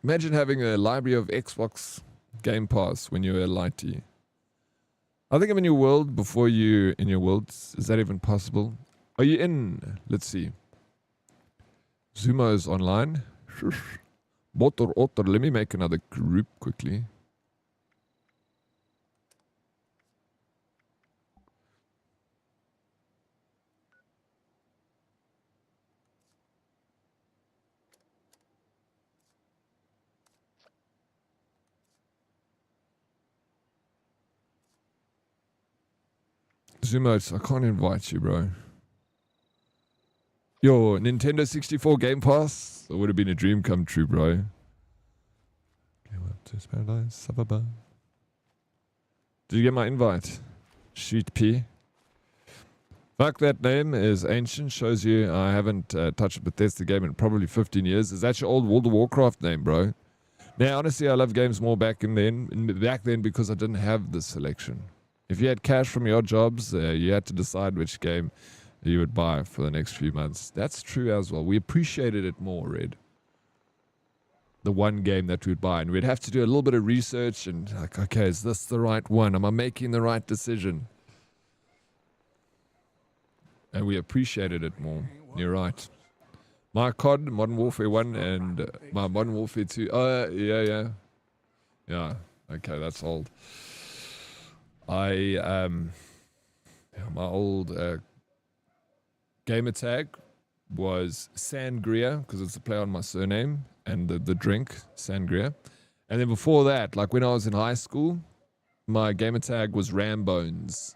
Imagine having a library of Xbox Game Pass when you were a lighty. I think I'm in your world before you in your world. Is that even possible? Are you in? Let's see. Zumo's online. Otter. Let me make another group quickly. Zumos, I can't invite you, bro. Yo, Nintendo 64 Game Pass? That would have been a dream come true, bro. Game up to Paradise. Sababa. Did you get my invite? Shoot P. Fuck, that name is ancient. Shows you I haven't touched a Bethesda game in probably 15 years. Is that your old World of Warcraft name, bro? Now, honestly, I love games more back then because I didn't have the selection. If you had cash from your jobs, you had to decide which game you would buy for the next few months. That's true as well. We appreciated it more, Red. The one game that we'd buy. And we'd have to do a little bit of research and like, okay, is this the right one? Am I making the right decision? And we appreciated it more. You're right. My COD, Modern Warfare 1, and my Modern Warfare 2. Oh, yeah. Yeah, okay, that's old. My old gamer tag was Sangria, because it's a play on my surname, and the drink, Sangria. And then before that, like when I was in high school, my gamer tag was Rambones.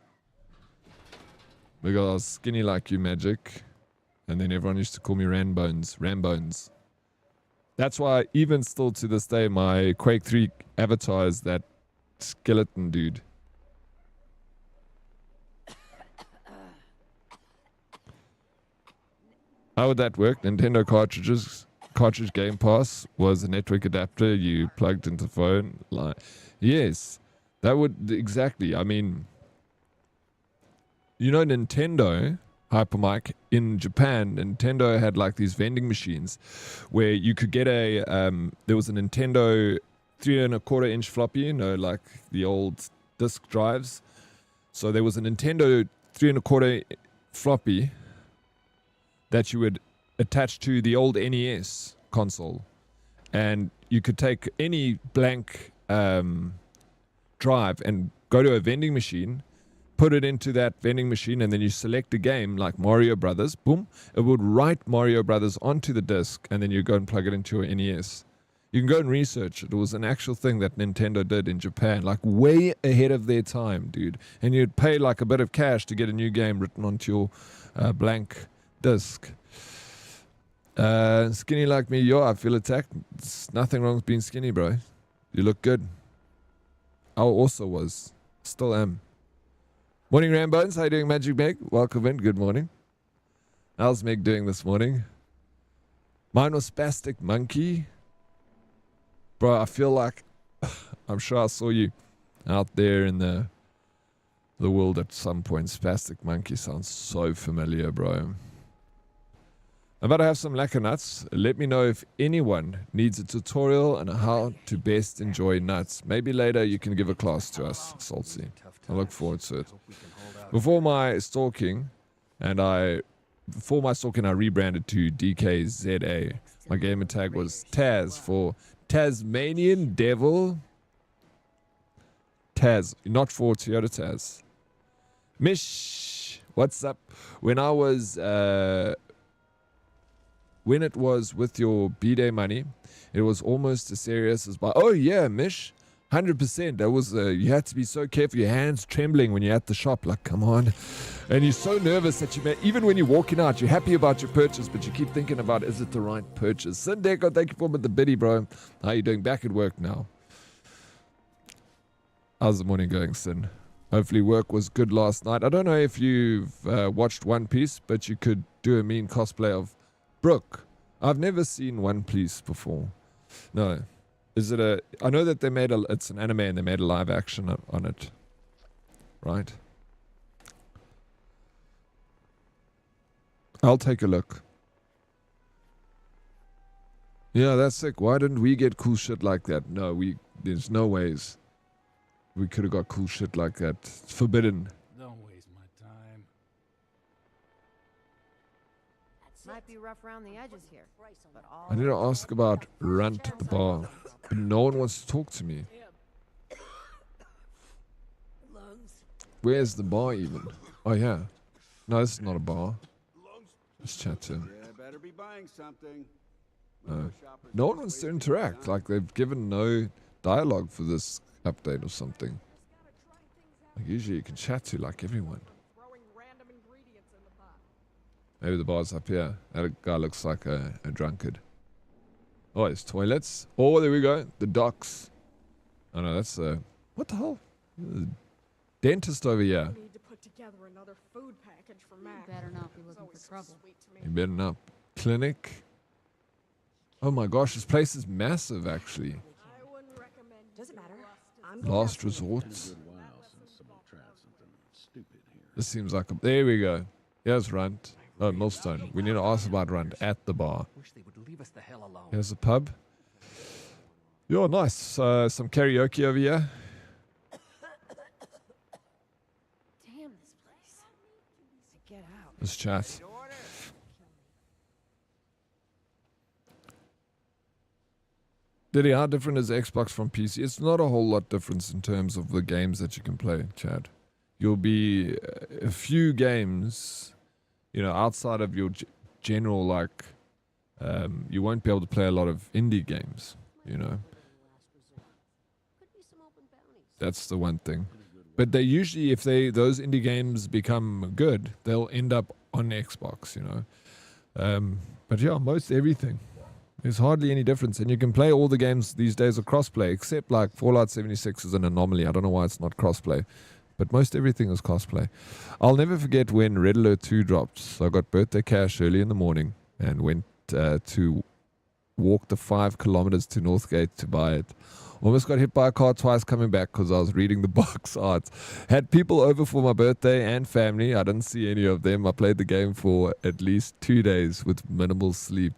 Because I was skinny like you, Magic. And then everyone used to call me Rambones. That's why, even still to this day, my Quake 3 avatar is that skeleton dude. How would that work? Nintendo cartridge Game Pass was a network adapter you plugged into phone. Yes, that would exactly. I mean, you know, Nintendo Hypermic in Japan. Nintendo had like these vending machines where you could get a. There was a Nintendo 3.25-inch floppy, you know, like the old disc drives. So there was a Nintendo 3.25 floppy that you would attach to the old NES console, and you could take any blank drive and go to a vending machine, put it into that vending machine, and then you select a game like Mario Brothers. Boom, it would write Mario Brothers onto the disc, and then you go and plug it into your NES. You can go and research it. It was an actual thing that Nintendo did in Japan, like way ahead of their time, dude. And you'd pay like a bit of cash to get a new game written onto your blank disc. Skinny like me, yo, I feel attacked. There's nothing wrong with being skinny, bro. You look good. I also was. Still am. Morning, Rambones. How you doing, Magic Meg? Welcome in. Good morning. How's Meg doing this morning? Mine was Spastic Monkey. Bro, I feel like I'm sure I saw you out there in the world at some point. Spastic Monkey sounds so familiar, bro. I'm about to have some lacquer nuts. Let me know if anyone needs a tutorial on how to best enjoy nuts. Maybe later you can give a class to us, Salty. I look forward to it. Before my stalking, I rebranded to DKZA. My gamer tag was Taz for Tasmanian Devil. Taz, not for Toyota Taz. Mish, what's up? When it was with your B-Day money, it was almost as serious as oh yeah, Mish, 100%. That was you had to be so careful, your hands trembling when you're at the shop, like come on, and you're so nervous that even when you're walking out, you're happy about your purchase, but you keep thinking about, is it the right purchase? Sindeko, thank you for the biddy, bro. How you doing? Back at work now. How's the morning going, Sin? Hopefully work was good last night. I don't know if you've watched One Piece, but you could do a mean cosplay of Brooke. I've never seen One Piece before. No. Is it I know that it's an anime and they made a live action on it. Right? I'll take a look. Yeah, that's sick. Why didn't we get cool shit like that? No, there's no ways we could have got cool shit like that. It's forbidden.
Don't waste my time.
Might be rough around the edges here, but all
I need to ask about Runt at the bar, but no one wants to talk to me. Where's the bar even? Oh yeah. No, this is not a bar. Let's chat to him.
Yeah, better be buying something.
No. No one wants to interact. Like they've given no dialogue for this update or something. Like usually you can chat to like everyone. Maybe the bar's up here. That guy looks like a drunkard. Oh, it's toilets. Oh, there we go. The docks. Oh no, that's what the hell? The dentist over here.
Need to put together another food package for Mac.
Better not be looking for trouble.
You better not. Clinic. Oh my gosh, this place is massive actually.
I wouldn't recommend.
Doesn't matter. I'm
Last resort.
Wow, since someone tried something stupid here.
This seems like a... There we go. Here's Runt. Oh, Millstone. We need to ask about Runt at the bar.
Wish they would leave us the hell alone.
Here's the pub. Yo, nice. Some karaoke over here.
Damn this place. Get out.
Let's chat. Diddy, how different is Xbox from PC? It's not a whole lot difference in terms of the games that you can play, Chad. You'll be a few games, you know, outside of your general, like, you won't be able to play a lot of indie games, you know. That's the one thing. But they usually, if those indie games become good, they'll end up on Xbox, you know. But yeah, most everything. There's hardly any difference. And you can play all the games these days of crossplay, except like Fallout 76 is an anomaly. I don't know why it's not crossplay. But most everything is crossplay. I'll never forget when Red Alert 2 dropped. So I got birthday cash early in the morning and went to walk the 5 kilometers to Northgate to buy it. Almost got hit by a car twice coming back because I was reading the box art. Had people over for my birthday and family. I didn't see any of them. I played the game for at least 2 days with minimal sleep.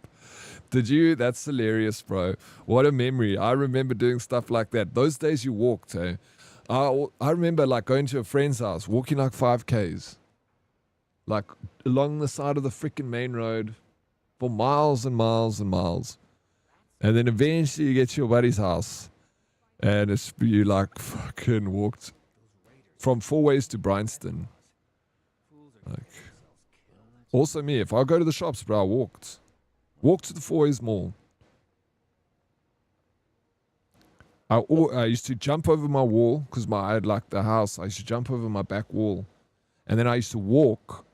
Did you? That's hilarious, bro. What a memory. I remember doing stuff like that. Those days you walked, eh? I remember like going to a friend's house, walking like 5Ks. Like along the side of the freaking main road for miles and miles and miles. And then eventually you get to your buddy's house. And it's you like fucking walked from 4 ways to Bryanston. Like, also me, if I go to the shops, bro, I walked. Walk to the 4 Ways Mall. I used to jump over my wall because I had like the house. I used to jump over my back wall. And then I used to walk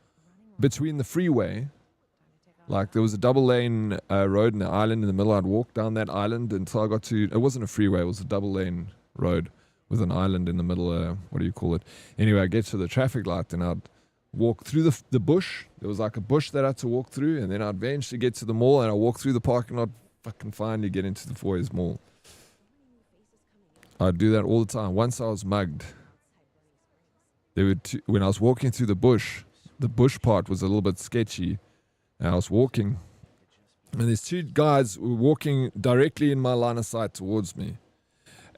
between the freeway. Like there was a double lane road and an island in the middle. I'd walk down that island until I got to, it wasn't a freeway, it was a double lane road with an island in the middle. What do you call it? Anyway, I get to the traffic light and I'd walk through the bush. There was like a bush that I had to walk through, and then I'd eventually get to the mall and I walk through the parking lot, fucking finally get into the 4 Ways Mall. I'd do that all the time. Once I was mugged. When I was walking through the bush part was a little bit sketchy. And I was walking, and there's 2 guys were walking directly in my line of sight towards me.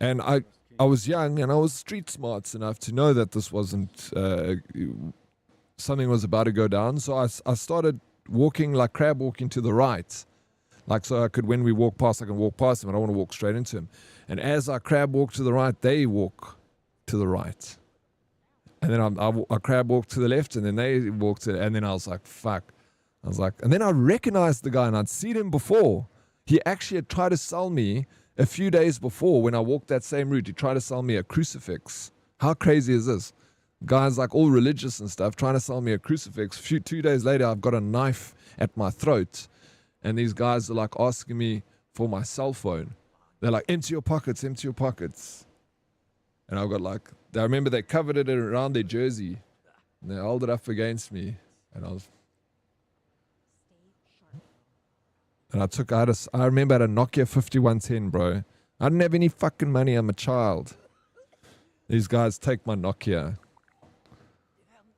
And I was young and I was street smarts enough to know that this wasn't something was about to go down. So I started walking like crab walking to the right. Like so I could, when we walk past, I can walk past him. I don't want to walk straight into him. And as I crab walk to the right, they walk to the right. And then I crab walk to the left, and then they walk to, and then I was like, fuck. I was like, and then I recognized the guy, and I'd seen him before. He actually had tried to sell me a few days before when I walked that same route. He tried to sell me a crucifix. How crazy is this? Guys like all religious and stuff trying to sell me a crucifix. 2 days later, I've got a knife at my throat, and these guys are like asking me for my cell phone. They're like, empty your pockets, empty your pockets. And I've got like, I remember they covered it around their jersey, and they held it up against me, and I remember I had a Nokia 5110, bro. I didn't have any fucking money. I'm a child. These guys take my Nokia.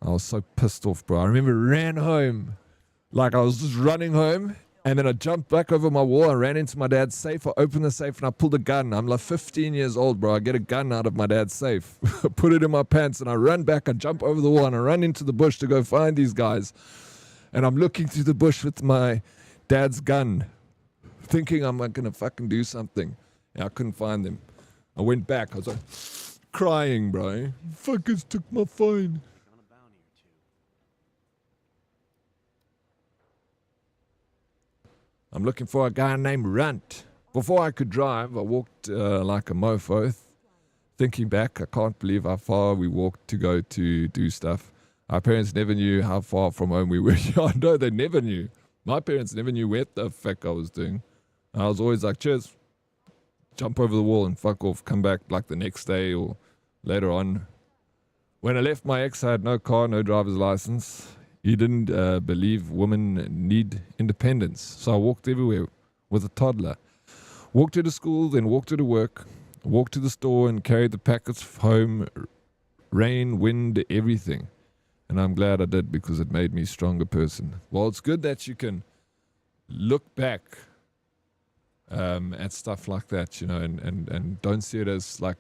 I was so pissed off, bro. I remember ran home. Like I was just running home, and then I jumped back over my wall. I ran into my dad's safe. I opened the safe and I pulled a gun. I'm like 15 years old, bro. I get a gun out of my dad's safe. Put it in my pants and I run back. I jump over the wall and I run into the bush to go find these guys. And I'm looking through the bush with my dad's gun, thinking I'm like gonna fucking do something. And I couldn't find them. I went back. I was like crying, bro. Fuckers took my phone. I'm looking for a guy named Runt. Before I could drive, I walked like a mofo. Thinking back, I can't believe how far we walked to go to do stuff. Our parents never knew how far from home we were. I know they never knew. My parents never knew what the fuck I was doing. I was always like, cheers, jump over the wall and fuck off, come back like the next day or later on. When I left my ex, I had no car, no driver's license. He didn't believe women need independence. So I walked everywhere with a toddler. Walked to the school, then walked to the work. Walked to the store and carried the packets home. Rain, wind, everything. And I'm glad I did because it made me a stronger person. Well, it's good that you can look back at stuff like that, you know, and don't see it as like,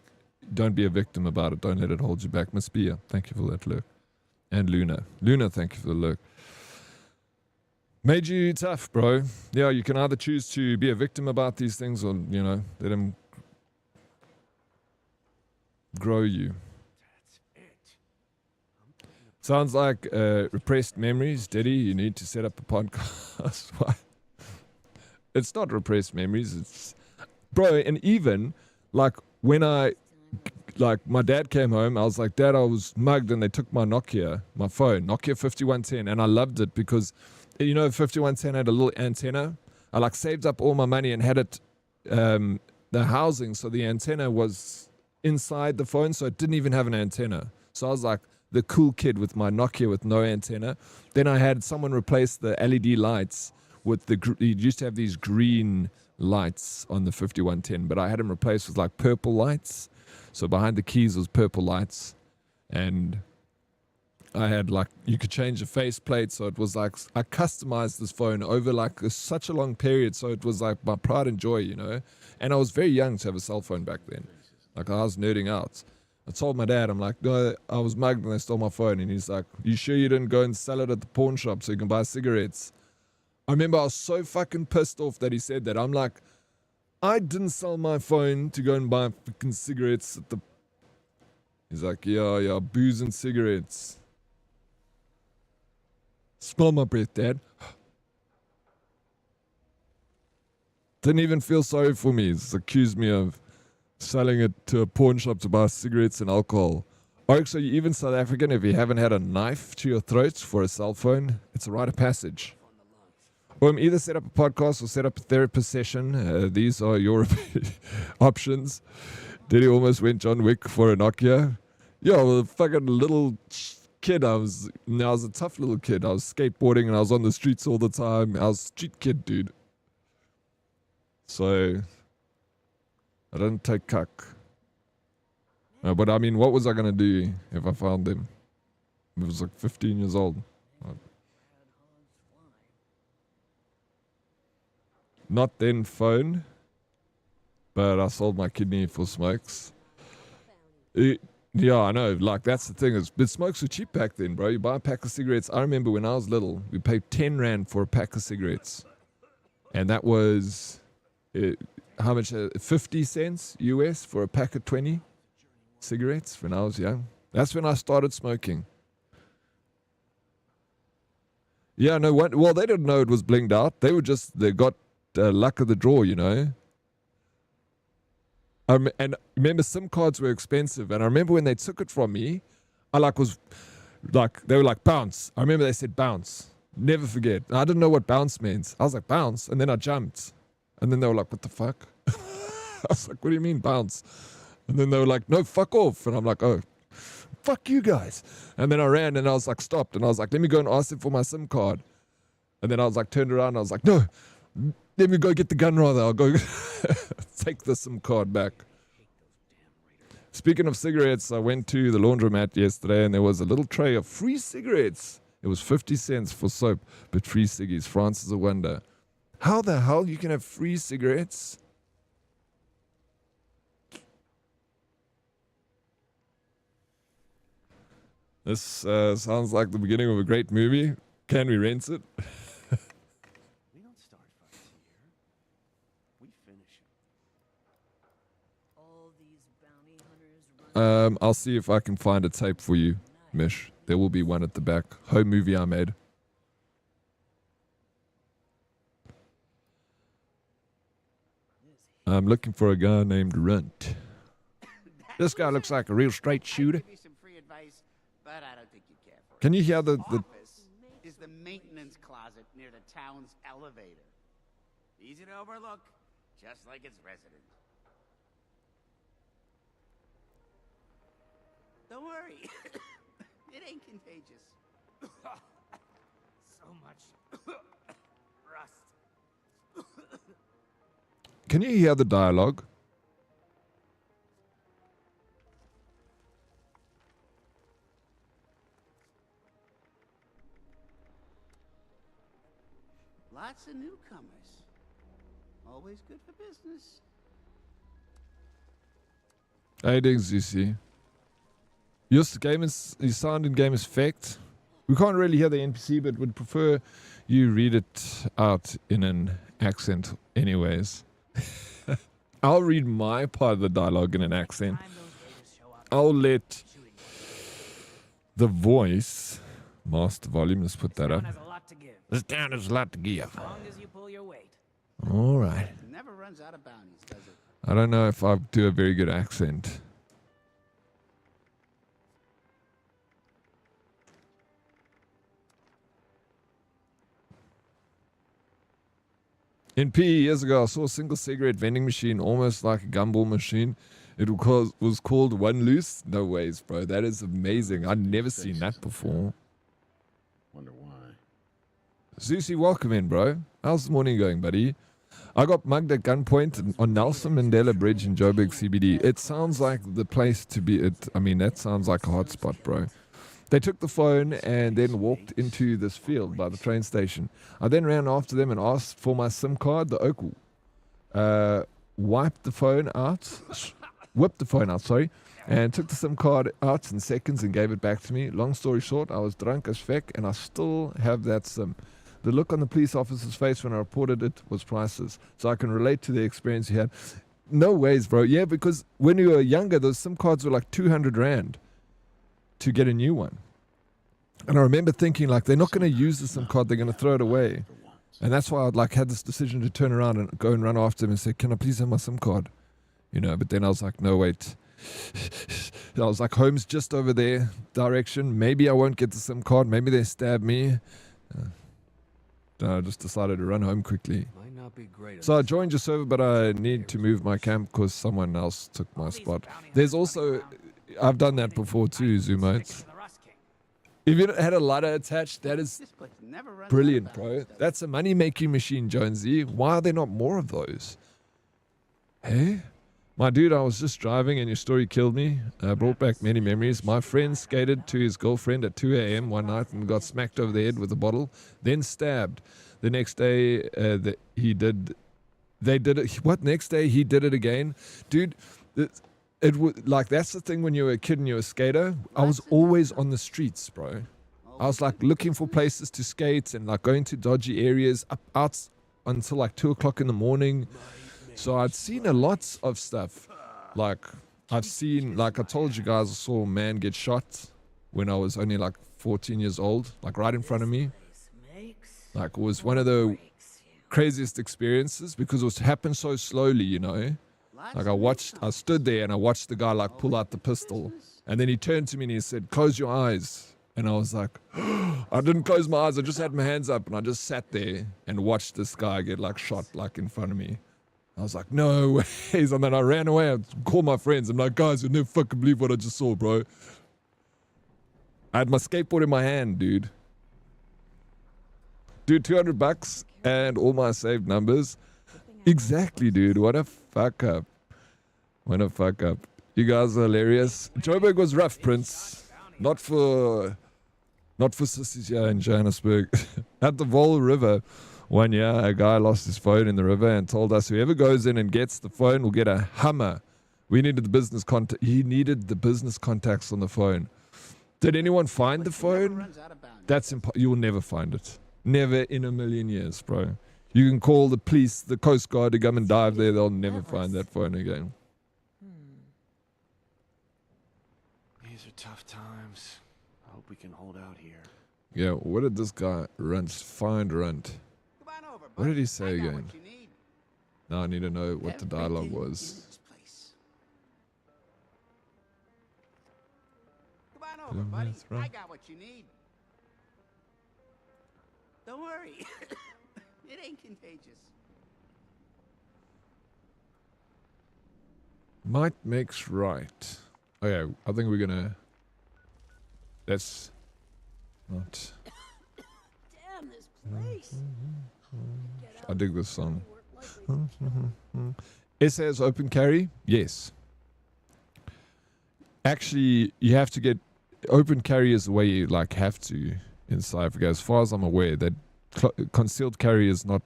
don't be a victim about it. Don't let it hold you back. Miss Bia, thank you for that look. And Luna. Luna, thank you for the look. Made you tough, bro. Yeah, you can either choose to be a victim about these things or, you know, let them grow you. Sounds like repressed memories. Diddy, you need to set up a podcast. Why? It's not repressed memories. It's, bro, and even, like, when my dad came home, I was like, Dad, I was mugged and they took my Nokia, my phone, Nokia 5110, and I loved it because, you know, 5110 had a little antenna. I, like, saved up all my money and had it, the housing, so the antenna was inside the phone, so it didn't even have an antenna. So I was like, the cool kid with my Nokia with no antenna. Then I had someone replace the LED lights with you used to have these green lights on the 5110, but I had them replaced with like purple lights. So behind the keys was purple lights, and I had like, you could change the faceplate. So it was like, I customized this phone over like such a long period. So it was like my pride and joy, you know, and I was very young to have a cell phone back then. Like I was nerding out. I told my dad, I'm like, no, I was mugged and they stole my phone. And he's like, you sure you didn't go and sell it at the pawn shop so you can buy cigarettes? I remember I was so fucking pissed off that he said that. I'm like, I didn't sell my phone to go and buy fucking cigarettes at the... He's like, yeah, booze and cigarettes. Smell my breath, Dad. Didn't even feel sorry for me. He's accused me of selling it to a pawn shop to buy cigarettes and alcohol. Oryx, are you even South African if you haven't had a knife to your throat for a cell phone? It's a rite of passage. Either set up a podcast or set up a therapist session. These are your options. Diddy almost went John Wick for a Nokia. Yeah, I was a fucking little kid. I was a tough little kid. I was skateboarding and I was on the streets all the time. I was a street kid, dude. So I didn't take cuck. But I mean, what was I going to do if I found them? I was like 15 years old. Not then phone, but I sold my kidney for smokes. Yeah, I know. Like, that's the thing. But smokes were cheap back then, bro. You buy a pack of cigarettes. I remember when I was little, we paid 10 Rand for a pack of cigarettes. And that was... how much? 50 cents US for a pack of 20 cigarettes when I was young. That's when I started smoking. Yeah, no, what? Well, they didn't know it was blinged out. They got luck of the draw, you know. And remember, SIM cards were expensive. And I remember when they took it from me, they were like, bounce. I remember they said bounce. Never forget. And I didn't know what bounce means. I was like, bounce. And then I jumped. And then they were like, what the fuck? I was like, what do you mean bounce? And then they were like, no, fuck off. And I'm like, oh, fuck you guys. And then I ran and I was like, stopped. And I was like, let me go and ask them for my SIM card. And then I was like, turned around and I was like, no, let me go get the gun rather. I'll go take the SIM card back. Speaking of cigarettes, I went to the laundromat yesterday and there was a little tray of free cigarettes. It was 50 cents for soap, but free ciggies. France is a wonder. How the hell you can have free cigarettes? This sounds like the beginning of a great movie. Can we rent it?
We don't start fights here. We finish 'em.
All these bounty hunters run
I'll see if I can find a tape for you, Mish. There will be one at the back. Home movie I made. I'm looking for a guy named Runt. This guy looks like a real straight shooter.
Give you some free advice, but I don't think you care for it.
Can you hear the
Office is the maintenance closet near the town's elevator. Easy to overlook, just like its resident. Don't worry, it ain't contagious. So much rust.
Can you hear the dialogue?
Lots of newcomers. Always good for business.
How you doing, Zusi? Your sound in game is faked. We can't really hear the NPC, but would prefer you read it out in an accent anyways. I'll read my part of the dialogue in an accent. I'll let the voice master volume, let's put that up.
Has a lot to give.
This town has a lot to give.
As long as you pull your weight.
All right.
Never runs out of bounties, does it?
I don't know if I do a very good accent. In PE years ago, I saw a single cigarette vending machine, almost like a gumball machine. It was called One Loose. No ways, bro. That is amazing. I'd never seen that before.
Wonder why.
Zusi, welcome in, bro. How's the morning going, buddy? I got mugged at gunpoint on Nelson Mandela Bridge in Joburg CBD. It sounds like the place to be. That sounds like a hotspot, bro. They took the phone and then walked into this field by the train station. I then ran after them and asked for my SIM card, the Oku. Whipped the phone out, and took the SIM card out in seconds and gave it back to me. Long story short, I was drunk as feck and I still have that SIM. The look on the police officer's face when I reported it was priceless. So I can relate to the experience he had. No ways, bro. Yeah, because when you were younger, those SIM cards were like 200 Rand to get a new one. And I remember thinking, like, they're not going to use the SIM card, they're going to throw it away. And that's why I'd had this decision to turn around and go and run after him and say, can I please have my SIM card? But then I was like, no, wait. I was like, home's just over there, direction. Maybe I won't get the SIM card. Maybe they stab me. I just decided to run home quickly.
Might not be great.
So I joined your server, but I need to move my camp because someone else took my spot. There's also, I've done that before too, Zoomotes. If you had a ladder attached, that is
This place never runs
brilliant,
out of bounties,
bro.
does it?
That's a money-making machine, Jonesy. Why are there not more of those? Hey? My dude, I was just driving and your story killed me. Brought back many memories. My friend skated to his girlfriend at 2 a.m. one night and got smacked over the head with a bottle, then stabbed. The next day, he did it. What? Next day, he did it again? Dude, it was like, that's the thing when you were a kid and you were a skater. I was always on the streets, bro. I was like looking for places to skate and like going to dodgy areas out until like 2 o'clock in the morning. So I'd seen a lot of stuff. Like I've seen, like I told you guys, I saw a man get shot when I was only like 14 years old, like right in front of me. Like it was one of the craziest experiences because it happened so slowly, Like I stood there and I watched the guy like pull out the pistol, and then he turned to me and he said, "Close your eyes." And I was like, I didn't close my eyes. I just had my hands up and I just sat there and watched this guy get like shot like in front of me. I was like, no ways. And then I ran away. I called my friends. I'm like, guys, you'll never fucking believe what I just saw, bro. I had my skateboard in my hand, dude. Dude, $200 and all my saved numbers. Exactly, dude. What a fuck up. What a fuck up. You guys are hilarious. Joburg was rough, Prince. Not for sissies here in Johannesburg. At the Vol River, one year, a guy lost his phone in the river and told us whoever goes in and gets the phone will get a Hummer. We needed the business contact. He needed the business contacts on the phone. Did anyone find the phone?
Runs out of bounties.
That's you'll never find it. Never in a million years, bro. You can call the police, the Coast Guard to come and dive there. They'll never find that phone again.
These are tough times. I hope we can hold out here.
Yeah, what did this guy find Runt?
Come on over,
What did he
buddy.
say
I got
again?
what you need.
Now I need to know what the dialogue
Everything
was.
in this place. Come on over,
Yeah,
buddy.
that's right.
I got what you need. Don't worry. It ain't contagious.
Might makes right. Okay, I think we're gonna. That's not.
Damn this place.
I dig this song. It says open carry. Yes. Actually, you have to get open carry is the way you like have to in South Africa. As far as I'm aware, that concealed carry is not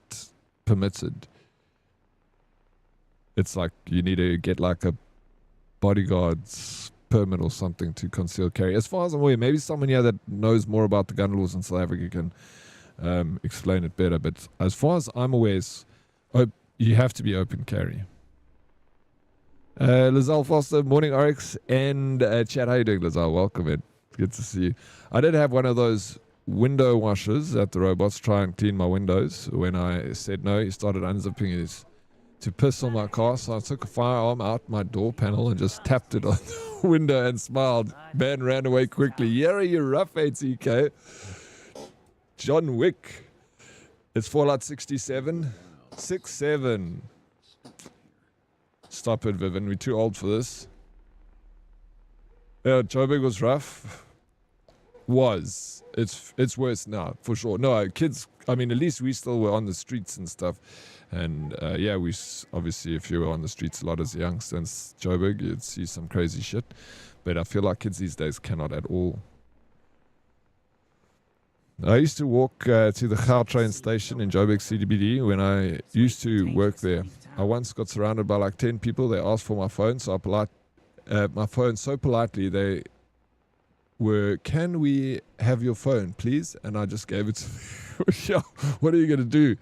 permitted. It's like you need to get like a bodyguard's permit or something to conceal carry. As far as I'm aware, maybe someone here that knows more about the gun laws in South Africa can explain it better. But as far as I'm aware, you have to be open carry. Lizelle Foster, morning Oryx and chat. How you doing, Lizelle? Welcome in. Good to see you. I did have one of those window washers at the robots try and clean my windows. When I said no, he started unzipping his to piss on my car, so I took a firearm out my door panel and just tapped it on the window and smiled. Man ran away quickly. Yeah, you rough ATK. John Wick. It's Fallout 67. 6-7. Stop it, Vivian. We're too old for this. Yeah, Joburg was rough. Was. It's worse now, for sure. No, kids, I mean, at least we still were on the streets and stuff. And yeah, we obviously, if you were on the streets a lot as a youngster in Joburg, you'd see some crazy shit. But I feel like kids these days cannot at all. I used to walk to the Gautrain station in Joburg CBD when I used to work there. I once got surrounded by like 10 people. They asked for my phone, so my phone so politely they were, "Can we have your phone, please?" And I just gave it to them. Yeah, what are you going to do?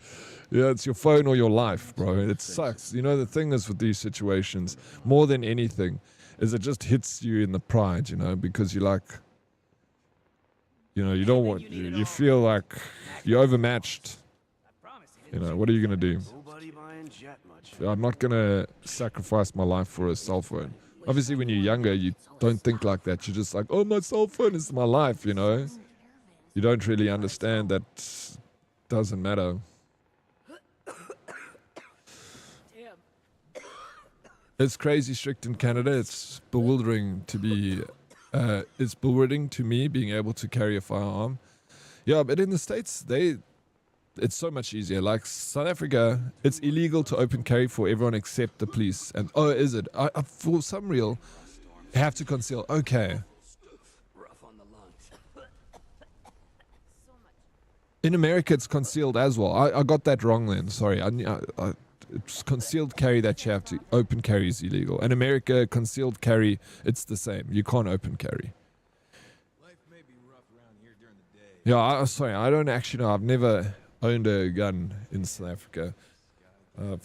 Yeah, it's your phone or your life, bro. It sucks. You know, the thing is with these situations, more than anything, is it just hits you in the pride, you know, because you're like, you know, you don't want, you feel like you're overmatched. You know, what are you going to do?
Nobody buying jet much.
I'm not going to sacrifice my life for a cell phone. Obviously, when you're younger, you don't think like that. You're just like, oh, my cell phone is my life, you know. You don't really understand that doesn't matter. It's crazy strict in Canada. It's bewildering to be, it's bewildering to me being able to carry a firearm. Yeah, but in the States, it's so much easier. Like South Africa, it's illegal to open carry for everyone except the police. And oh, is it? I for some real, have to conceal. Okay. In America, it's concealed as well. I got that wrong then. Sorry. It's concealed carry that you have to open carry is illegal. In America, concealed carry, it's the same. You can't open carry.
Life may be rough around here during the day.
Yeah, sorry. I don't actually know. I've never owned a gun in South Africa. I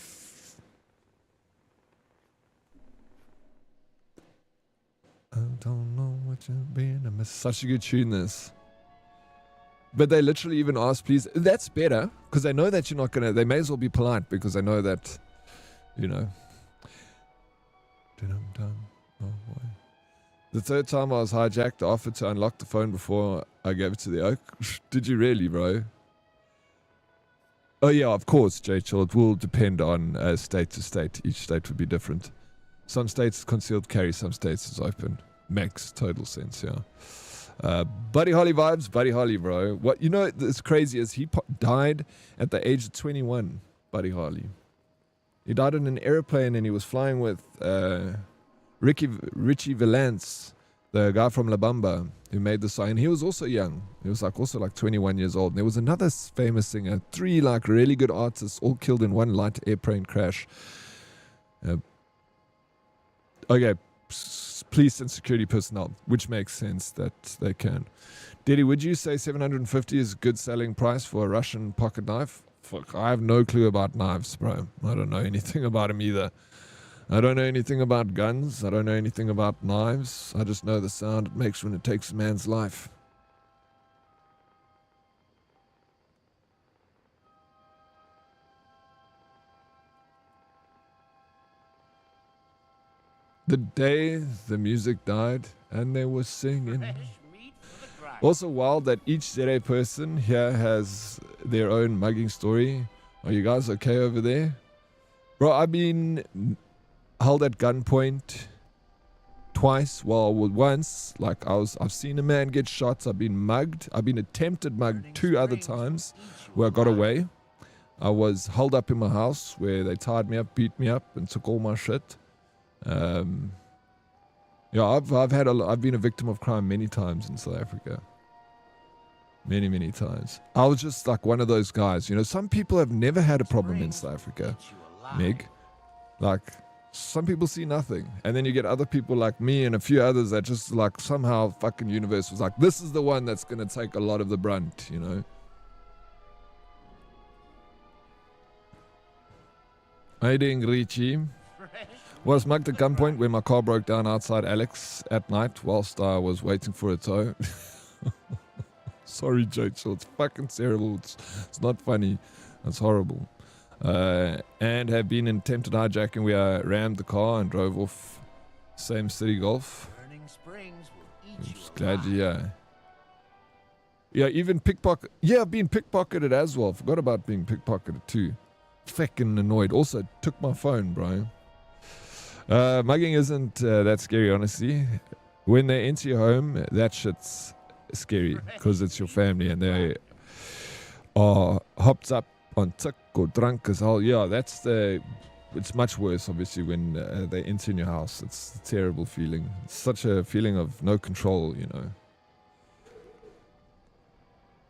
don't know what you've been. I such a good tune, this. But they literally even ask, please. That's better, because they know that you're not going to. They may as well be polite, because they know that, you know. Oh boy. The third time I was hijacked, I offered to unlock the phone before I gave it to the oak. Did you really, bro? Oh, yeah, of course, J. Chill. It will depend on state to state. Each state would be different. Some states concealed carry, some states is open. Makes total sense, yeah. Buddy Holly vibes, Buddy Holly, bro. What you know? It's crazy is he died at the age of 21. Buddy Holly. He died in an airplane and he was flying with Richie Valance, the guy from La Bamba who made the song. And he was also young. He was also like 21 years old. And there was another famous singer. 3 like really good artists all killed in one light airplane crash. Okay, police and security personnel, which makes sense that they can. Diddy, would you say 750 is a good selling price for a Russian pocket knife? Fuck, I have no clue about knives, bro. I don't know anything about them either. I don't know anything about guns. I don't know anything about knives. I just know the sound it makes when it takes a man's life. The day the music died and they were singing.
Fresh meat for the grind.
Also wild that each ZA person here has their own mugging story. Are you guys okay over there? Bro, I've been held at gunpoint twice. Well, once, like I've seen a man get shot. I've been mugged. I've been attempted mugged 2 other times where I got away. I was held up in my house where they tied me up, beat me up, and took all my shit. Yeah, I've been a victim of crime many times in South Africa. Many times. I was just like one of those guys. You know, some people have never had a problem in South Africa, Meg. Like, some people see nothing. And then you get other people like me and a few others that just like somehow fucking universe was like, this is the one that's going to take a lot of the brunt, you know. How you doing, Richie? Was mugged at gunpoint when my car broke down outside Alex at night whilst I was waiting for a tow. Sorry, Joachel. It's fucking terrible. It's not funny. It's horrible. And have been in attempted hijacking where I rammed the car and drove off same city golf.
Burning Springs will eat
I'm
you
just glad
alive.
Yeah, even pickpocket. Yeah, I've been pickpocketed as well. Forgot about being pickpocketed too. Fucking annoyed. Also took my phone, bro. Mugging isn't that scary, honestly. When they enter your home, that shit's scary because it's your family and they are hopped up on tick or drunk as hell. Yeah, it's much worse, obviously, when they enter in your house. It's a terrible feeling. It's such a feeling of no control, you know.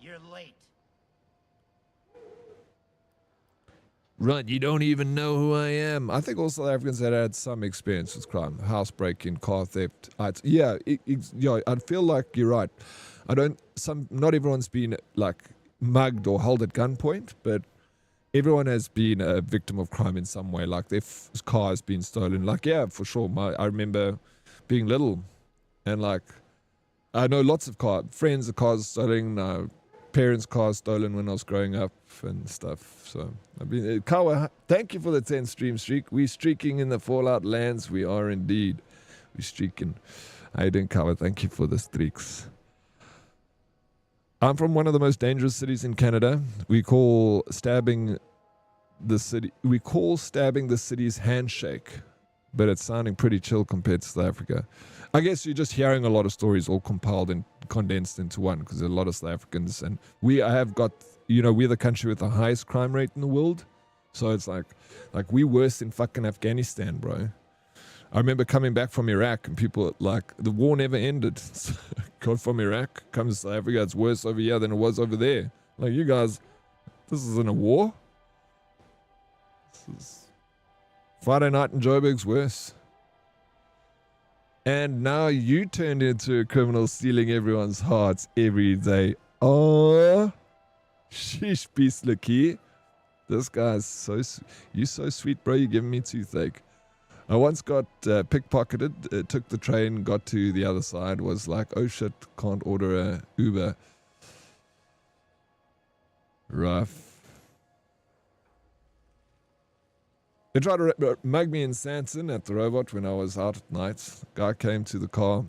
You're late.
Right, you don't even know who I am. I think all South Africans that had some experience with crime, housebreaking, car theft. I feel like you're right. Not everyone's been like mugged or held at gunpoint, but everyone has been a victim of crime in some way. Like their car has been stolen. Like, yeah, for sure. I remember being little and like, I know lots of friends' cars stolen, parents' cars stolen when I was growing up and stuff. So, I mean, Kawa, thank you for the 10 stream streak. We're streaking in the Fallout lands. We are indeed. We're streaking. How you doing, Kawa? Thank you for the streaks. I'm from one of the most dangerous cities in Canada. We call stabbing the city's handshake, but it's sounding pretty chill compared to South Africa. I guess you're just hearing a lot of stories all compiled and condensed into one because there are a lot of South Africans and we're the country with the highest crime rate in the world. So it's like we're worse than fucking Afghanistan, bro. I remember coming back from Iraq and people like the war never ended. Got from Iraq, comes to South Africa, it's worse over here than it was over there. Like, you guys, this isn't a war. This is Friday night in Joburg's worse. And now you turned into a criminal stealing everyone's hearts every day. Oh, sheesh, beast lucky. This guy's you're so sweet, bro. You're giving me toothache. I once got pickpocketed, took the train, got to the other side, was like, oh shit, can't order a Uber. Rough. They tried to mug me in Sanson at the robot when I was out at night. Guy came to the car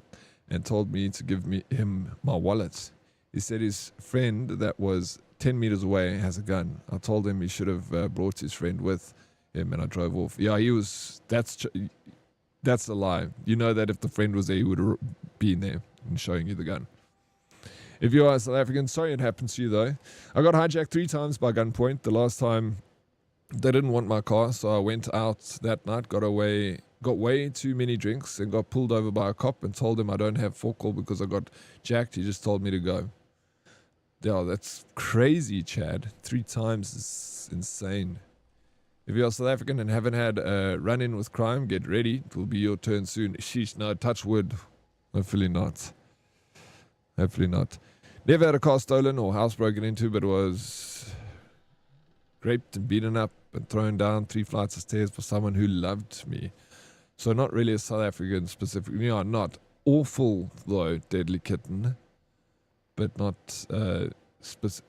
and told me to give him my wallet. He said his friend that was 10 meters away has a gun. I told him he should have brought his friend with him and I drove off. Yeah, that's a lie. You know that if the friend was there, he would have been there and showing you the gun. If you are South African, sorry it happened to you though. I got hijacked 3 times by gunpoint. The last time they didn't want my car, so I went out that night, got way too many drinks and got pulled over by a cop and told him I don't have forecourt because I got jacked. He just told me to go. Yeah, that's crazy, Chad. 3 times is insane. If you're South African and haven't had a run-in with crime, get ready. It will be your turn soon. Sheesh, no, touch wood. Hopefully not. Hopefully not. Never had a car stolen or house broken into, but was raped and beaten up and thrown down 3 flights of stairs for someone who loved me. So not really a South African specific. Yeah, not awful though, Deadly Kitten. But not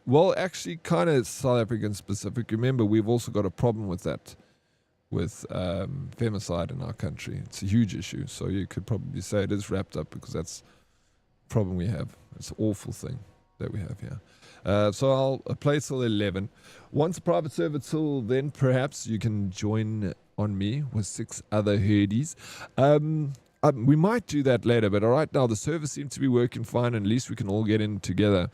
well, actually kind of South African specific. Remember, we've also got a problem with that, with femicide in our country. It's a huge issue. So you could probably say it is wrapped up because that's a problem we have. It's an awful thing that we have here. So I'll play till 11. Once a private server till then, perhaps you can join on me with 6 other herdies. We might do that later, but right now the server seems to be working fine, and at least we can all get in together.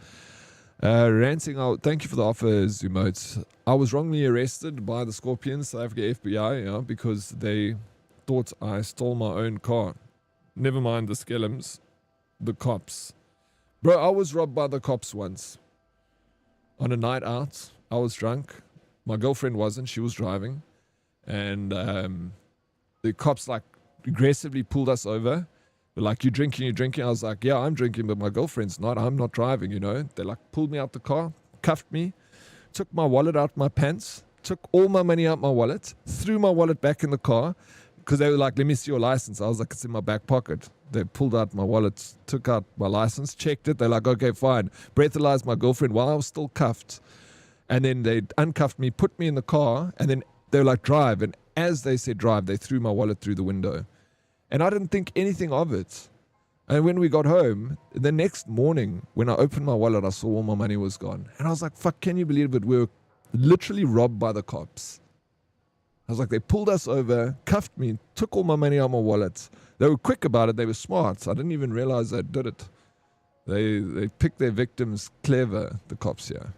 Ranting out, thank you for the offer, Zumotes. I was wrongly arrested by the Scorpions, South Africa FBI, because they thought I stole my own car. Never mind the skellums, the cops. Bro, I was robbed by the cops once. On a night out, I was drunk. My girlfriend wasn't, she was driving. And the cops aggressively pulled us over. They're like, you drinking? I was like, yeah, I'm drinking, but my girlfriend's not. I'm not driving, They pulled me out the car, cuffed me, took my wallet out my pants, took all my money out my wallet, threw my wallet back in the car, because they were like, let me see your license. I was like, it's in my back pocket. They pulled out my wallet, took out my license, checked it. They're like, okay, fine. Breathalyzed my girlfriend while I was still cuffed. And then they uncuffed me, put me in the car, and then they were like, drive. And as they said drive, they threw my wallet through the window. And I didn't think anything of it. And when we got home, the next morning, when I opened my wallet, I saw all my money was gone. And I was like, fuck, can you believe it? We were literally robbed by the cops. I was like, they pulled us over, cuffed me, took all my money out of my wallet. They were quick about it. They were smart. I didn't even realize they did it. They picked their victims clever, the cops here.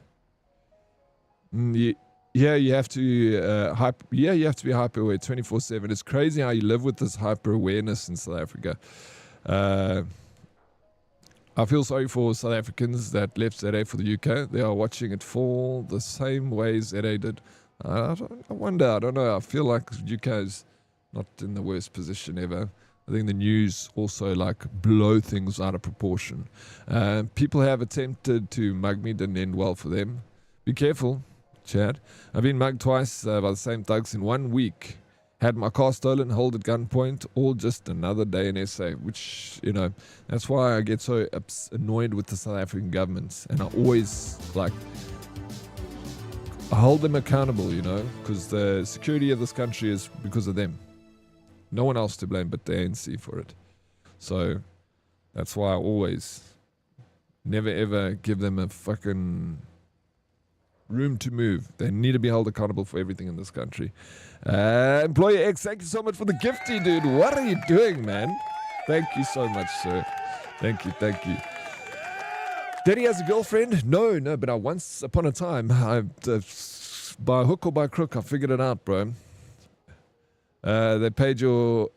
Yeah, you have to you have to be hyper aware 24/7. It's crazy how you live with this hyper awareness in South Africa. I feel sorry for South Africans that left ZA for the UK. They are watching it fall the same way ZA did. I wonder, I don't know. I feel like UK is not in the worst position ever. I think the news also blow things out of proportion. People have attempted to mug me, didn't end well for them. Be careful, Chad. I've been mugged twice by the same thugs in 1 week. Had my car stolen, held at gunpoint, all just another day in SA, which, that's why I get so annoyed with the South African government. And I always, I hold them accountable, because the security of this country is because of them. No one else to blame but the ANC for it. So that's why I always never ever give them a fucking room to move. They need to be held accountable for everything in this country. Employer X, thank you so much for the gifty, dude. What are you doing, man? Thank you so much, sir. Thank you. Daddy has a girlfriend? No, but once upon a time, by hook or by crook, I figured it out, bro. They paid your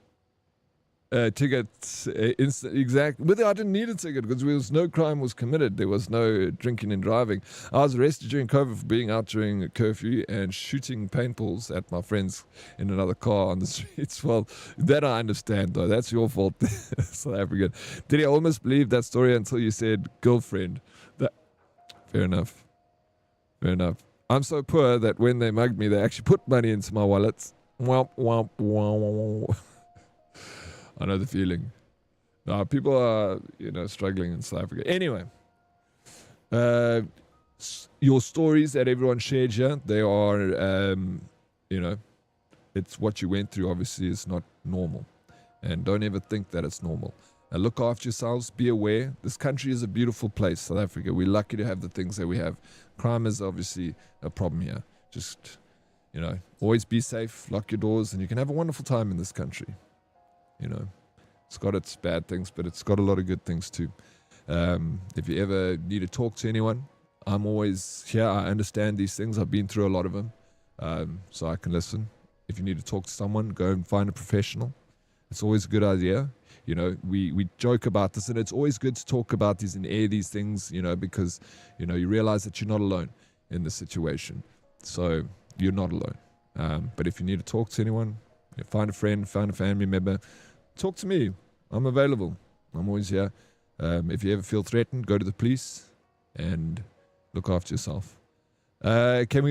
ticket exactly. Whether I didn't need a ticket because no crime was committed. There was no drinking and driving. I was arrested during COVID for being out during a curfew and shooting paintballs at my friends in another car on the streets. Well, that I understand though. That's your fault, South African. Did I almost believe that story until you said girlfriend? Fair enough. I'm so poor that when they mugged me, they actually put money into my wallets. Womp, womp, womp. I know the feeling. No, people are, struggling in South Africa. Anyway, your stories that everyone shared here, they are, it's what you went through. Obviously, it's not normal. And don't ever think that it's normal. Look after yourselves. Be aware. This country is a beautiful place, South Africa. We're lucky to have the things that we have. Crime is obviously a problem here. Just, always be safe. Lock your doors. And you can have a wonderful time in this country. It's got its bad things, but it's got a lot of good things too. If you ever need to talk to anyone, I'm always here. I understand these things. I've been through a lot of them, so I can listen. If you need to talk to someone, go and find a professional. It's always a good idea. We joke about this, and it's always good to talk about these and air these things, because, you realize that you're not alone in this situation. So you're not alone. But if you need to talk to anyone, find a friend, find a family member, talk to me. I'm available. I'm always here. If you ever feel threatened, go to the police and look after yourself. Can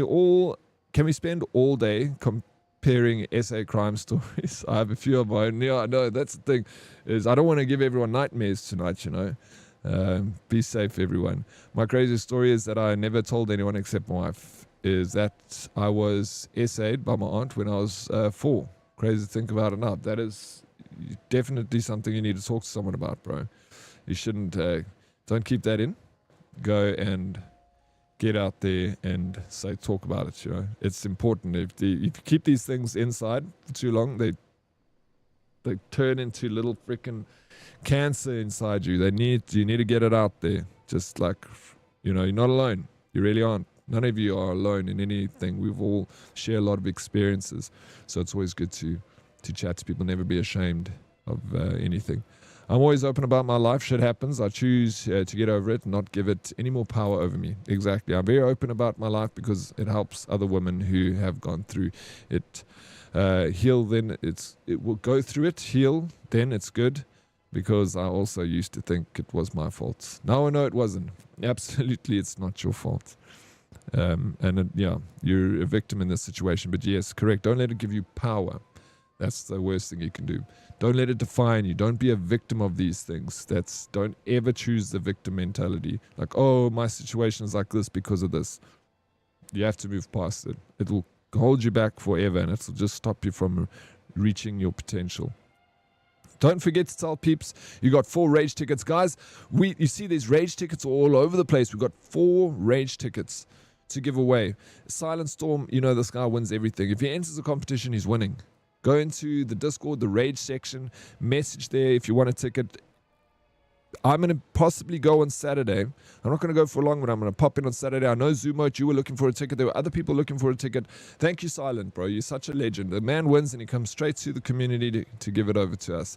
we spend all day comparing SA crime stories? I have a few of my own. Yeah, no, that's the thing, is I don't want to give everyone nightmares tonight, Be safe, everyone. My craziest story is that I never told anyone except my wife, is that I was SA'd by my aunt when I was 4. Crazy to think about it now. That is definitely something you need to talk to someone about, bro. You shouldn't, don't keep that in. Go and get out there and talk about it, It's important. If you keep these things inside for too long, they turn into little freaking cancer inside you. You need to get it out there. Just like, you're not alone. You really aren't. None of you are alone in anything. We've all share a lot of experiences. So it's always good to chat to people, never be ashamed of anything. I'm always open about my life. Shit happens. I choose to get over it and not give it any more power over me. Exactly. I'm very open about my life because it helps other women who have gone through it. Heal, then it will go through it. Heal, then it's good. Because I also used to think it was my fault. Now I know it wasn't. Absolutely, it's not your fault. You're a victim in this situation. But yes, correct. Don't let it give you power. That's the worst thing you can do. Don't let it define you. Don't be a victim of these things. Don't ever choose the victim mentality. Like, oh, my situation is like this because of this. You have to move past it. It will hold you back forever, and it will just stop you from reaching your potential. Don't forget to tell peeps you got 4 rage tickets. Guys, you see these rage tickets all over the place. We've got 4 rage tickets to give away. Silent Storm, this guy wins everything. If he enters a competition, he's winning. Go into the Discord, the Rage section, message there if you want a ticket. I'm going to possibly go on Saturday. I'm not going to go for long, but I'm going to pop in on Saturday. I know Zumo, you were looking for a ticket. There were other people looking for a ticket. Thank you, Silent, bro. You're such a legend. The man wins and he comes straight to the community to give it over to us.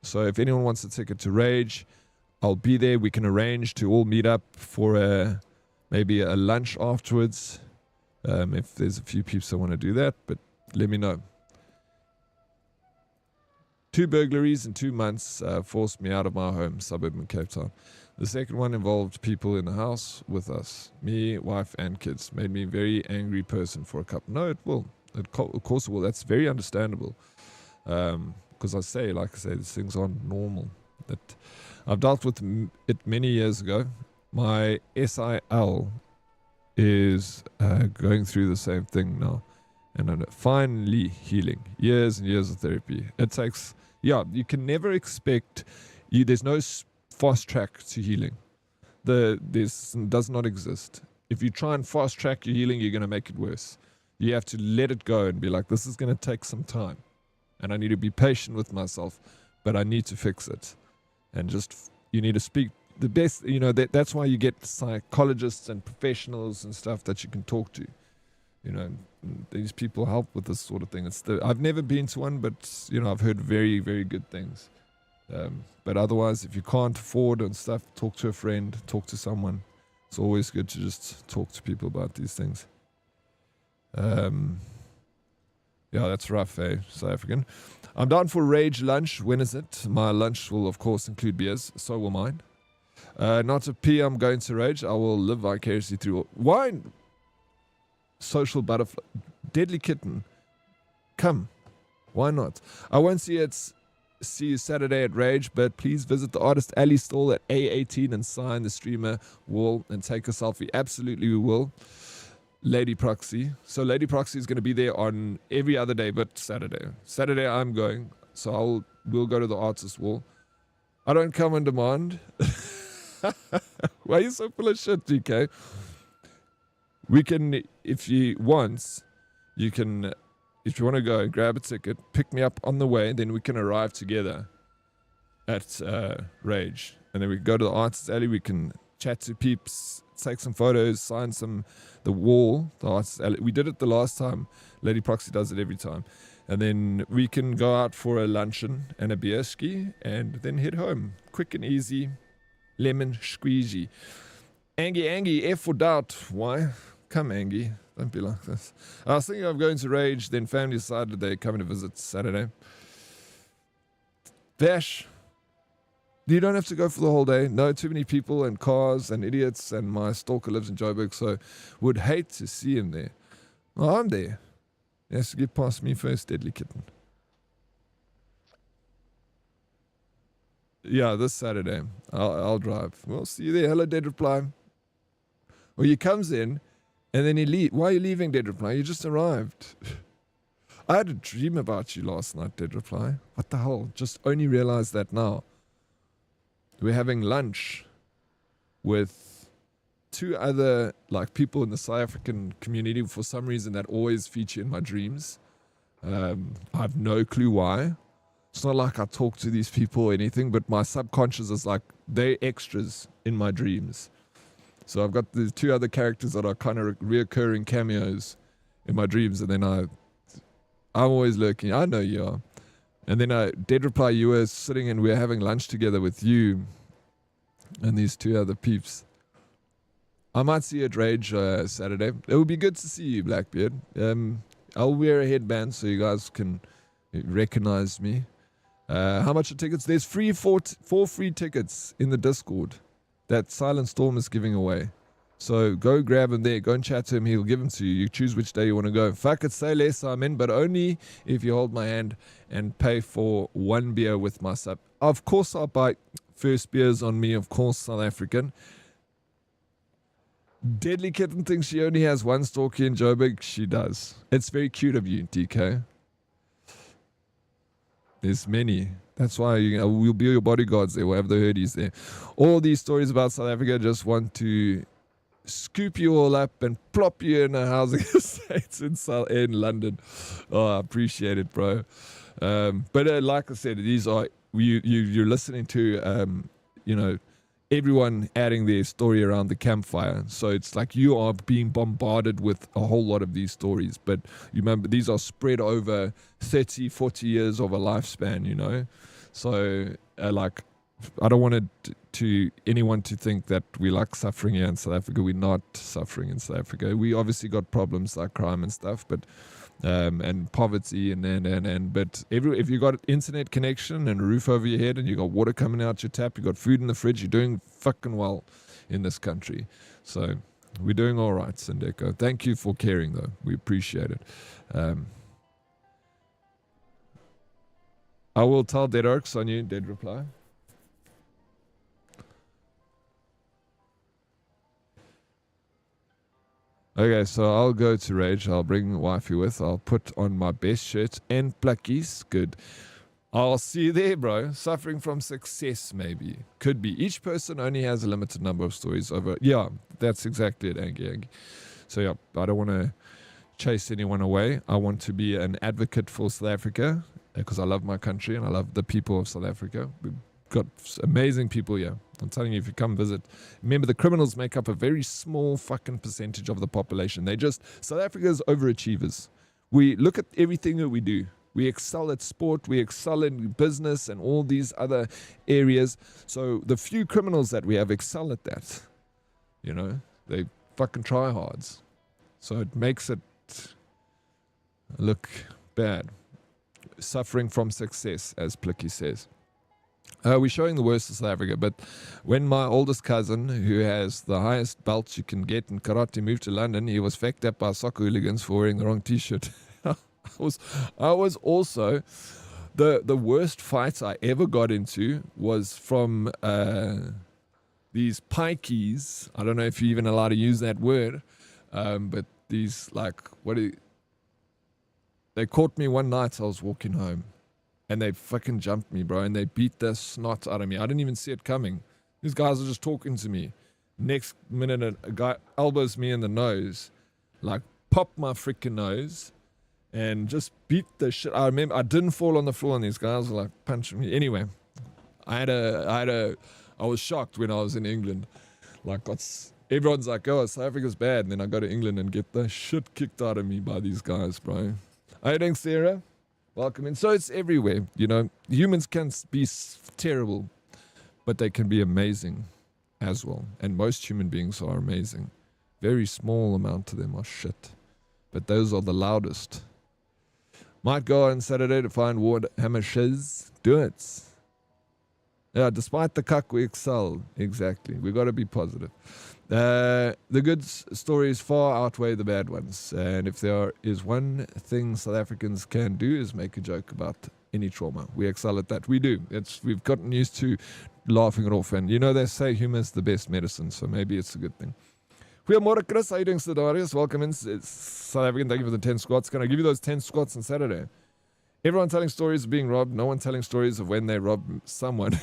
So if anyone wants a ticket to Rage, I'll be there. We can arrange to all meet up for maybe a lunch afterwards. If there's a few peeps that want to do that, but let me know. 2 burglaries in 2 months forced me out of my home, suburban Cape Town. The second one involved people in the house with us, me, wife, and kids. Made me a very angry person for a couple. No, it will. Of course it will. That's very understandable. Because like I say, these things aren't normal. I've dealt with it many years ago. My SIL is going through the same thing now. And I'm finally healing. Years and years of therapy. It takes, you can never expect, there's no fast track to healing. This does not exist. If you try and fast track your healing, you're going to make it worse. You have to let it go and be like, this is going to take some time. And I need to be patient with myself, but I need to fix it. And you need to speak the best, that's why you get psychologists and professionals and stuff that you can talk to. These people help with this sort of thing. I've never been to one, but I've heard very, very good things. But otherwise, if you can't afford and stuff, talk to a friend, talk to someone. It's always good to just talk to people about these things. That's rough, South African. I'm down for Rage lunch. When is it? My lunch will, of course, include beers. So will mine. Not a P, I'm going to Rage. I will live vicariously through wine. Social butterfly, deadly kitten, come, why not? I won't see you Saturday at Rage, but please visit the Artist Alley stall at A18 and sign the streamer wall and take a selfie. Absolutely, we will. Lady Proxy. So Lady Proxy is going to be there on every other day but Saturday. Saturday I'm going, so we'll go to the artist wall. I don't come on demand. Why are you so full of shit, DK? We can, if you want to go grab a ticket, pick me up on the way, then we can arrive together at Rage. And then we go to the Artist Alley, we can chat to peeps, take some photos, sign the wall, the Artist Alley. We did it the last time. Lady Proxy does it every time. And then we can go out for a luncheon and a beer ski and then head home. Quick and easy, lemon squeezy. Angie, F for doubt. Why? Come, Angie. Don't be like this. I was thinking of going to Rage, then family decided they're coming to visit Saturday. Vash, you don't have to go for the whole day. No, too many people and cars and idiots, and my stalker lives in Joburg, so would hate to see him there. Oh, I'm there. He has to get past me first, Deadly Kitten. Yeah, this Saturday. I'll drive. We'll see you there. Hello, Dead Reply. Well, he comes in, and then he leaves. Why are you leaving, Dead Reply? You just arrived. I had a dream about you last night, Dead Reply. What the hell? Just only realized that now. We're having lunch with 2 other people in the South African community for some reason that always feature in my dreams. I have no clue why. It's not like I talk to these people or anything, but my subconscious is like they're extras in my dreams. So I've got these 2 other characters that are kind of reoccurring cameos in my dreams, and then I'm always lurking. I know you are. And then Dead Reply, you were sitting and we were having lunch together with you and these 2 other peeps. I might see you at Rage Saturday. It would be good to see you, Blackbeard. I'll wear a headband so you guys can recognize me. How much are tickets? There's 4 free tickets in the Discord that Silent Storm is giving away. So go grab him there. Go and chat to him. He'll give them to you. You choose which day you want to go. If I could say less, I'm in, but only if you hold my hand and pay for 1 beer with my sub. Of course, I'll buy first beers on me. Of course, South African. Deadly Kitten thinks she only has 1 stalker in Joburg. She does. It's very cute of you, DK. There's many. That's why we'll be your bodyguards there. We'll have the herdies there. All these stories about South Africa, just want to scoop you all up and plop you in a housing estate in London. Oh, I appreciate it, bro. But like I said, these are you're listening to everyone adding their story around the campfire. So it's like you are being bombarded with a whole lot of these stories. But you remember, these are spread over 30, 40 years of a lifespan, So I don't want anyone to think that we like suffering here in South Africa. We're not suffering in South Africa. We obviously got problems like crime and stuff, but and poverty but if you got internet connection and a roof over your head and you got water coming out your tap, you got food in the fridge, you're doing fucking well in this country. So we're doing all right, Sindeko. Thank you for caring, though. We appreciate it. I will tell Dead Oryx on you, Dead Reply. Okay, so I'll go to Rage. I'll bring wifey with. I'll put on my best shirt and pluckies. Good. I'll see you there, bro. Suffering from success, maybe. Could be. Each person only has a limited number of stories over. Yeah, that's exactly it, Angie. So, yeah, I don't want to chase anyone away. I want to be an advocate for South Africa because I love my country and I love the people of South Africa. We've got amazing people here. I'm telling you, if you come visit, remember the criminals make up a very small fucking percentage of the population. South Africa's overachievers. We look at everything that we do. We excel at sport, we excel in business and all these other areas. So the few criminals that we have excel at that. They fucking try hards. So it makes it look bad. Suffering from success, as Plicky says. We're showing the worst of South Africa, but when my oldest cousin, who has the highest belts you can get in karate, moved to London, he was fecked up by soccer hooligans for wearing the wrong t-shirt. I was also, the worst fights I ever got into was from these pikeys. I don't know if you're even allowed to use that word, but these, they caught me one night. I was walking home. And they fucking jumped me, bro. And they beat the snot out of me. I didn't even see it coming. These guys are just talking to me. Next minute, a guy elbows me in the nose. Pop my freaking nose. And just beat the shit. I remember I didn't fall on the floor and these guys were punching me. Anyway, I was shocked when I was in England. Everyone's like, oh, South Africa's bad. And then I go to England and get the shit kicked out of me by these guys, bro. How you doing, Sarah? Welcome in. So it's everywhere, Humans can be terrible, but they can be amazing as well. And most human beings are amazing. very small amount of them are shit. But those are the loudest. Might go on Saturday to find Warhammer Shiz. Do it. Yeah, despite the cuck, we excel. Exactly. We got to be positive. The good stories far outweigh the bad ones. And if there is one thing South Africans can do is make a joke about any trauma. We excel at that. We do. We've gotten used to laughing it off. And you know, they say humor is the best medicine. So maybe it's a good thing. Goeiemorgen, Chris. How you doing, Dead Oryx? Welcome in. It's South African. Thank you for the 10 squats. Can I give you those 10 squats on Saturday? Everyone telling stories of being robbed. No one telling stories of when they robbed someone.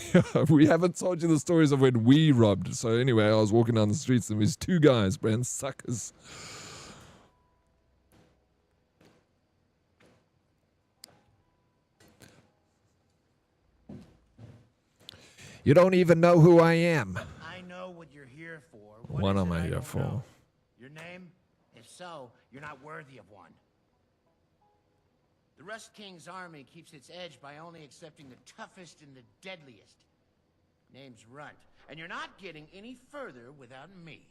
We haven't told you the stories of when we robbed. So anyway, I was walking down the streets and there's two guys, Brand suckers. You don't even know who I am.
I know what you're here for.
What am I here for?
Know? Your name? If so, you're not worthy of one. The Rust King's army keeps its edge by only accepting the toughest and the deadliest. Name's Runt, and you're not getting any further without me.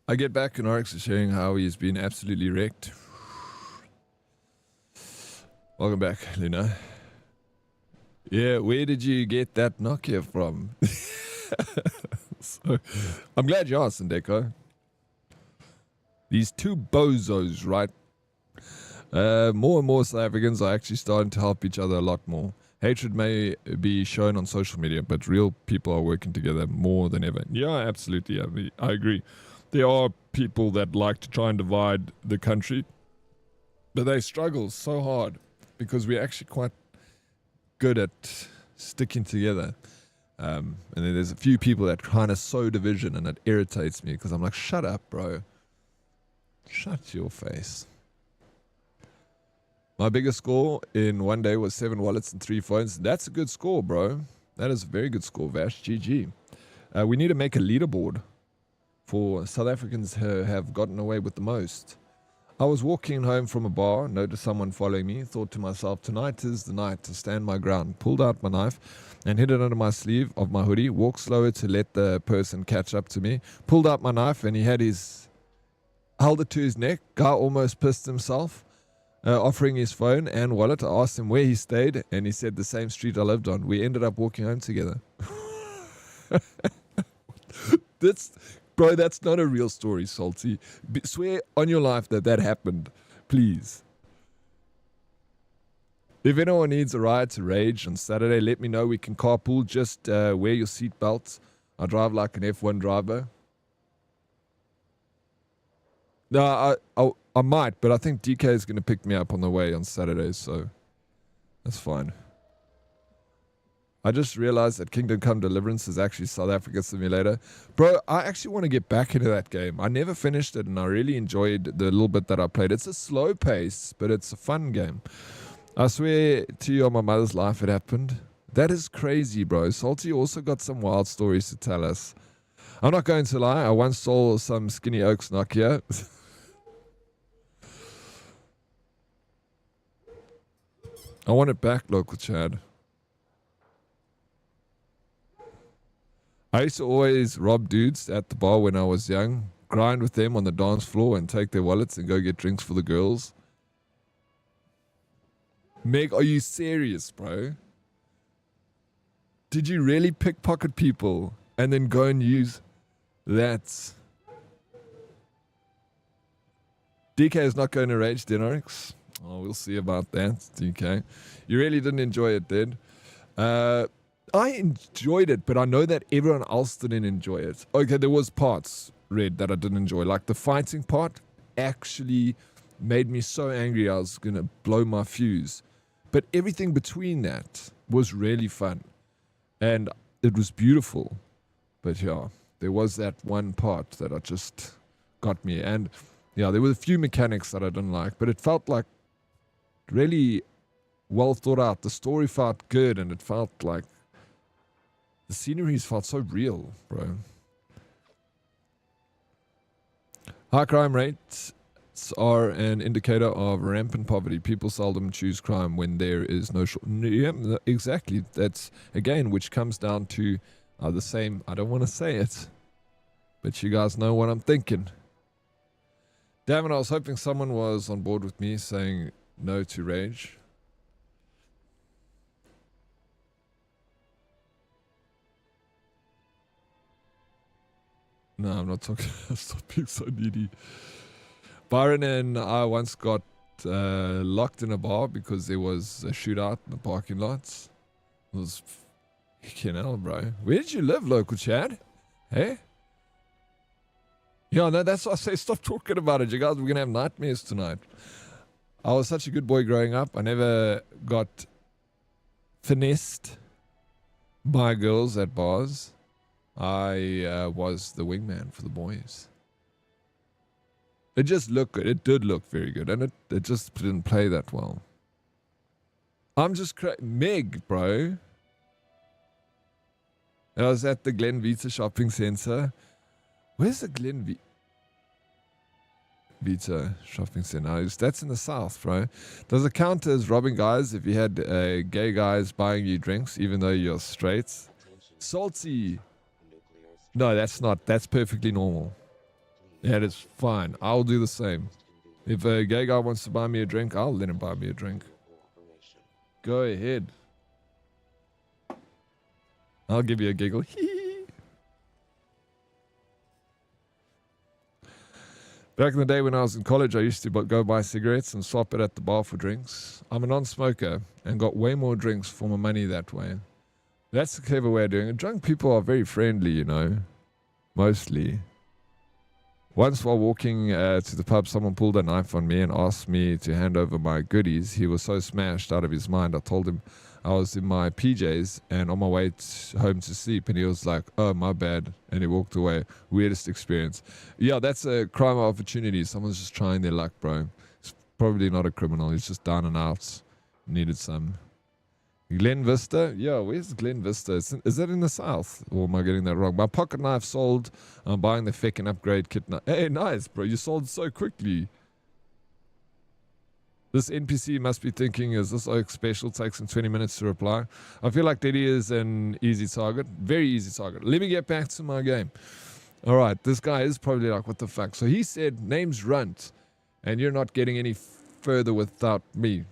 I get back and Oryx is sharing how he's been absolutely wrecked. Welcome back, Luna. Yeah, where did you get that Nokia from? So, I'm glad you asked, Ndeko. These two bozos, right? More and more South Africans are actually starting to help each other a lot more. Hatred may be shown on social media, but real people are working together more than ever. Yeah, absolutely. Yeah, I agree. There are people that like to try and divide the country, but they struggle so hard because we're actually quite good at sticking together. And then there's a few people that kind of sow division, and it irritates me because I'm like, shut up, bro. Shut your face. My biggest score in one day was 7 wallets and 3 phones. That's a good score, bro. That is a very good score, Vash. GG. We need to make a leaderboard for South Africans who have gotten away with the most. I was walking home from a bar, noticed someone following me, thought to myself, tonight is the night to stand my ground. Pulled out my knife and hid it under my sleeve of my hoodie, walked slower to let the person catch up to me, pulled out my knife and he held it to his neck. Guy almost pissed himself. Offering his phone and wallet. I asked him where he stayed, and he said the same street I lived on. We ended up walking home together. Bro, that's not a real story, Salty. Swear on your life that happened, please. If anyone needs a ride to Rage on Saturday, let me know. We can carpool. Just wear your seatbelts. I drive like an F1 driver. No, I might, but I think DK is going to pick me up on the way on Saturday, so that's fine. I just realized that Kingdom Come Deliverance is actually South Africa Simulator. Bro, I actually want to get back into that game. I never finished it, and I really enjoyed the little bit that I played. It's a slow pace, but it's a fun game. I swear to you on my mother's life it happened. That is crazy, bro. Salty also got some wild stories to tell us. I'm not going to lie. I once saw some Skinny Oaks Nokia. I want it back, local Chad. I used to always rob dudes at the bar when I was young, grind with them on the dance floor and take their wallets and go get drinks for the girls. Meg, are you serious, bro? Did you really pickpocket people and then go and use that? DK is not going to Rage, Dead Oryx. Oh, we'll see about that, DK. You really didn't enjoy it, did? I enjoyed it, but I know that everyone else didn't enjoy it. Okay, there was parts, Red, that I didn't enjoy. Like the fighting part actually made me so angry I was going to blow my fuse. But everything between that was really fun. And it was beautiful. But yeah, there was that one part that I just got me. And yeah, there were a few mechanics that I didn't like, but it felt like really well thought out. The story felt good, and it felt like the sceneries felt so real, bro. High crime rates are an indicator of rampant poverty. People seldom choose crime when there is no yeah, exactly. That's, again, which comes down to the same, I don't want to say it, But you guys know what I'm thinking. Damn it, I was hoping someone was on board with me saying no to rage. No, I'm not talking. Stop being so needy. Byron and I once got locked in a bar because there was a shootout in the parking lots. It was fucking hell, bro. Where did you live, local Chad? Hey? Yeah, no, that's why I say stop talking about it. You guys, we're going to have nightmares tonight. I was such a good boy growing up. I never got finessed by girls at bars. I was the wingman for the boys. It just looked good. It did look very good. And it just didn't play that well. I'm just Meg, bro. I was at the Glen Vita shopping center. Where's the Glen Vita shopping center? That's in the south, bro. Does it count as robbing guys if you had gay guys buying you drinks even though you're straight? Salty. No, that's not. That's perfectly normal. That is fine. I'll do the same. If a gay guy wants to buy me a drink, I'll let him buy me a drink. Go ahead. I'll give you a giggle. Back in the day when I was in college, I used to go buy cigarettes and swap it at the bar for drinks. I'm a non-smoker and got way more drinks for my money that way. That's a clever way of doing it. Drunk people are very friendly, you know. Mostly. Once while walking to the pub, someone pulled a knife on me and asked me to hand over my goodies. He was so smashed out of his mind. I told him I was in my PJs and on my way home to sleep. And he was like, oh, my bad. And he walked away. Weirdest experience. Yeah, that's a crime of opportunity. Someone's just trying their luck, bro. It's probably not a criminal. He's just down and out. Needed some. Glen Vista? Yeah, where's Glen Vista? Is that in the south? Or am I getting that wrong? My pocket knife sold. I'm buying the feckin' upgrade kit now. Hey, nice, bro. You sold so quickly. This NPC must be thinking, is this Oak special? Takes him 20 minutes to reply. I feel like Diddy is an easy target. Very easy target. Let me get back to my game. All right, this guy is probably like, what the fuck? So he said, name's Runt, and you're not getting any further without me.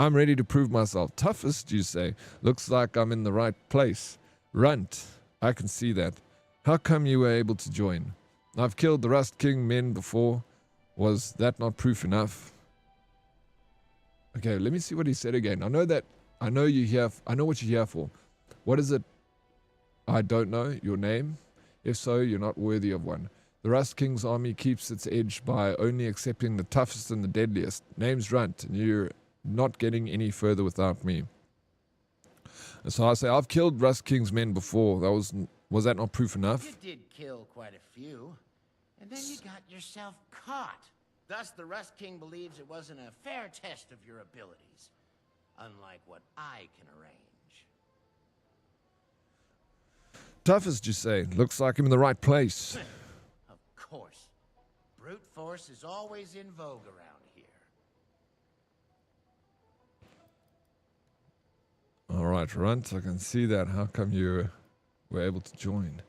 I'm ready to prove myself. Toughest, you say? Looks like I'm in the right place. Runt, I can see that. How come you were able to join? I've killed the Rust King men before. Was that not proof enough? Okay, let me see what he said again. I know what you're here for. What is it? I don't know. Your name? If so, you're not worthy of one. The Rust King's army keeps its edge by only accepting the toughest and the deadliest. Name's Runt, and you're not getting any further without me. And so I say, I've killed Rust King's men before. Was that not proof enough?
You did kill quite a few, and then you got yourself caught. Thus, the Rust King believes it wasn't a fair test of your abilities, unlike what I can arrange.
Toughest, you say? Looks like I'm in the right place.
Of course. Brute force is always in vogue around here.
All right, Runt, I can see that. How come you were able to join?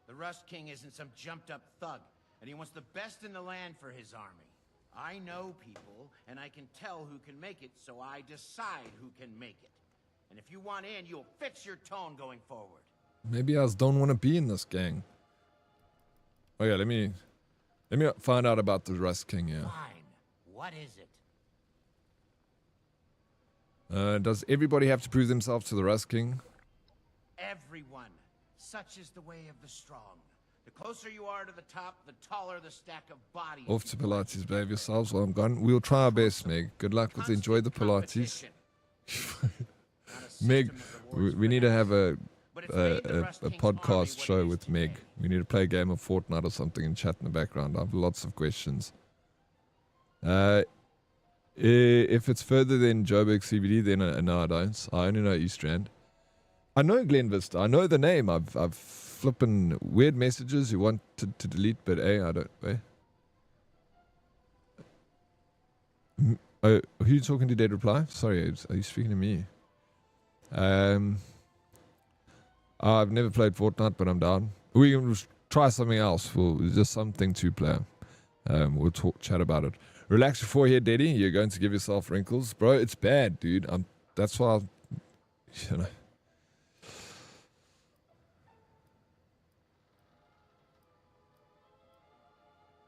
The Rust King isn't some jumped-up thug, and he wants the best in the land for his army. I know people, and I can tell who can make it, so I decide who can make it. And if you want in, you'll fix your tone going forward.
Maybe I don't want to be in this gang. Oh yeah, let me find out about the Rust King here.
Fine. What is it?
Does everybody have to prove themselves to the Rust King?
Everyone. Such is the way of the strong. The closer you are to the top, the taller the stack of bodies.
Off to Pilates, behave yourselves while I'm gone. We'll try our best, Meg. Good luck with enjoy the Pilates. Meg, we need to have a podcast show with Meg. We need to play a game of Fortnite or something and chat in the background. I have lots of questions. If it's further than Joburg CBD, then no, I don't. I only know East Rand. I know Glen Vista. I know the name. I've flipping weird messages you want to delete, but I don't. Oh, who you talking to? Dead Reply? Sorry, are you speaking to me? I've never played Fortnite, but I'm down. try something else. Just something to play. We'll chat about it. Relax your forehead, Daddy. You're going to give yourself wrinkles, bro. It's bad, dude. That's why. You know.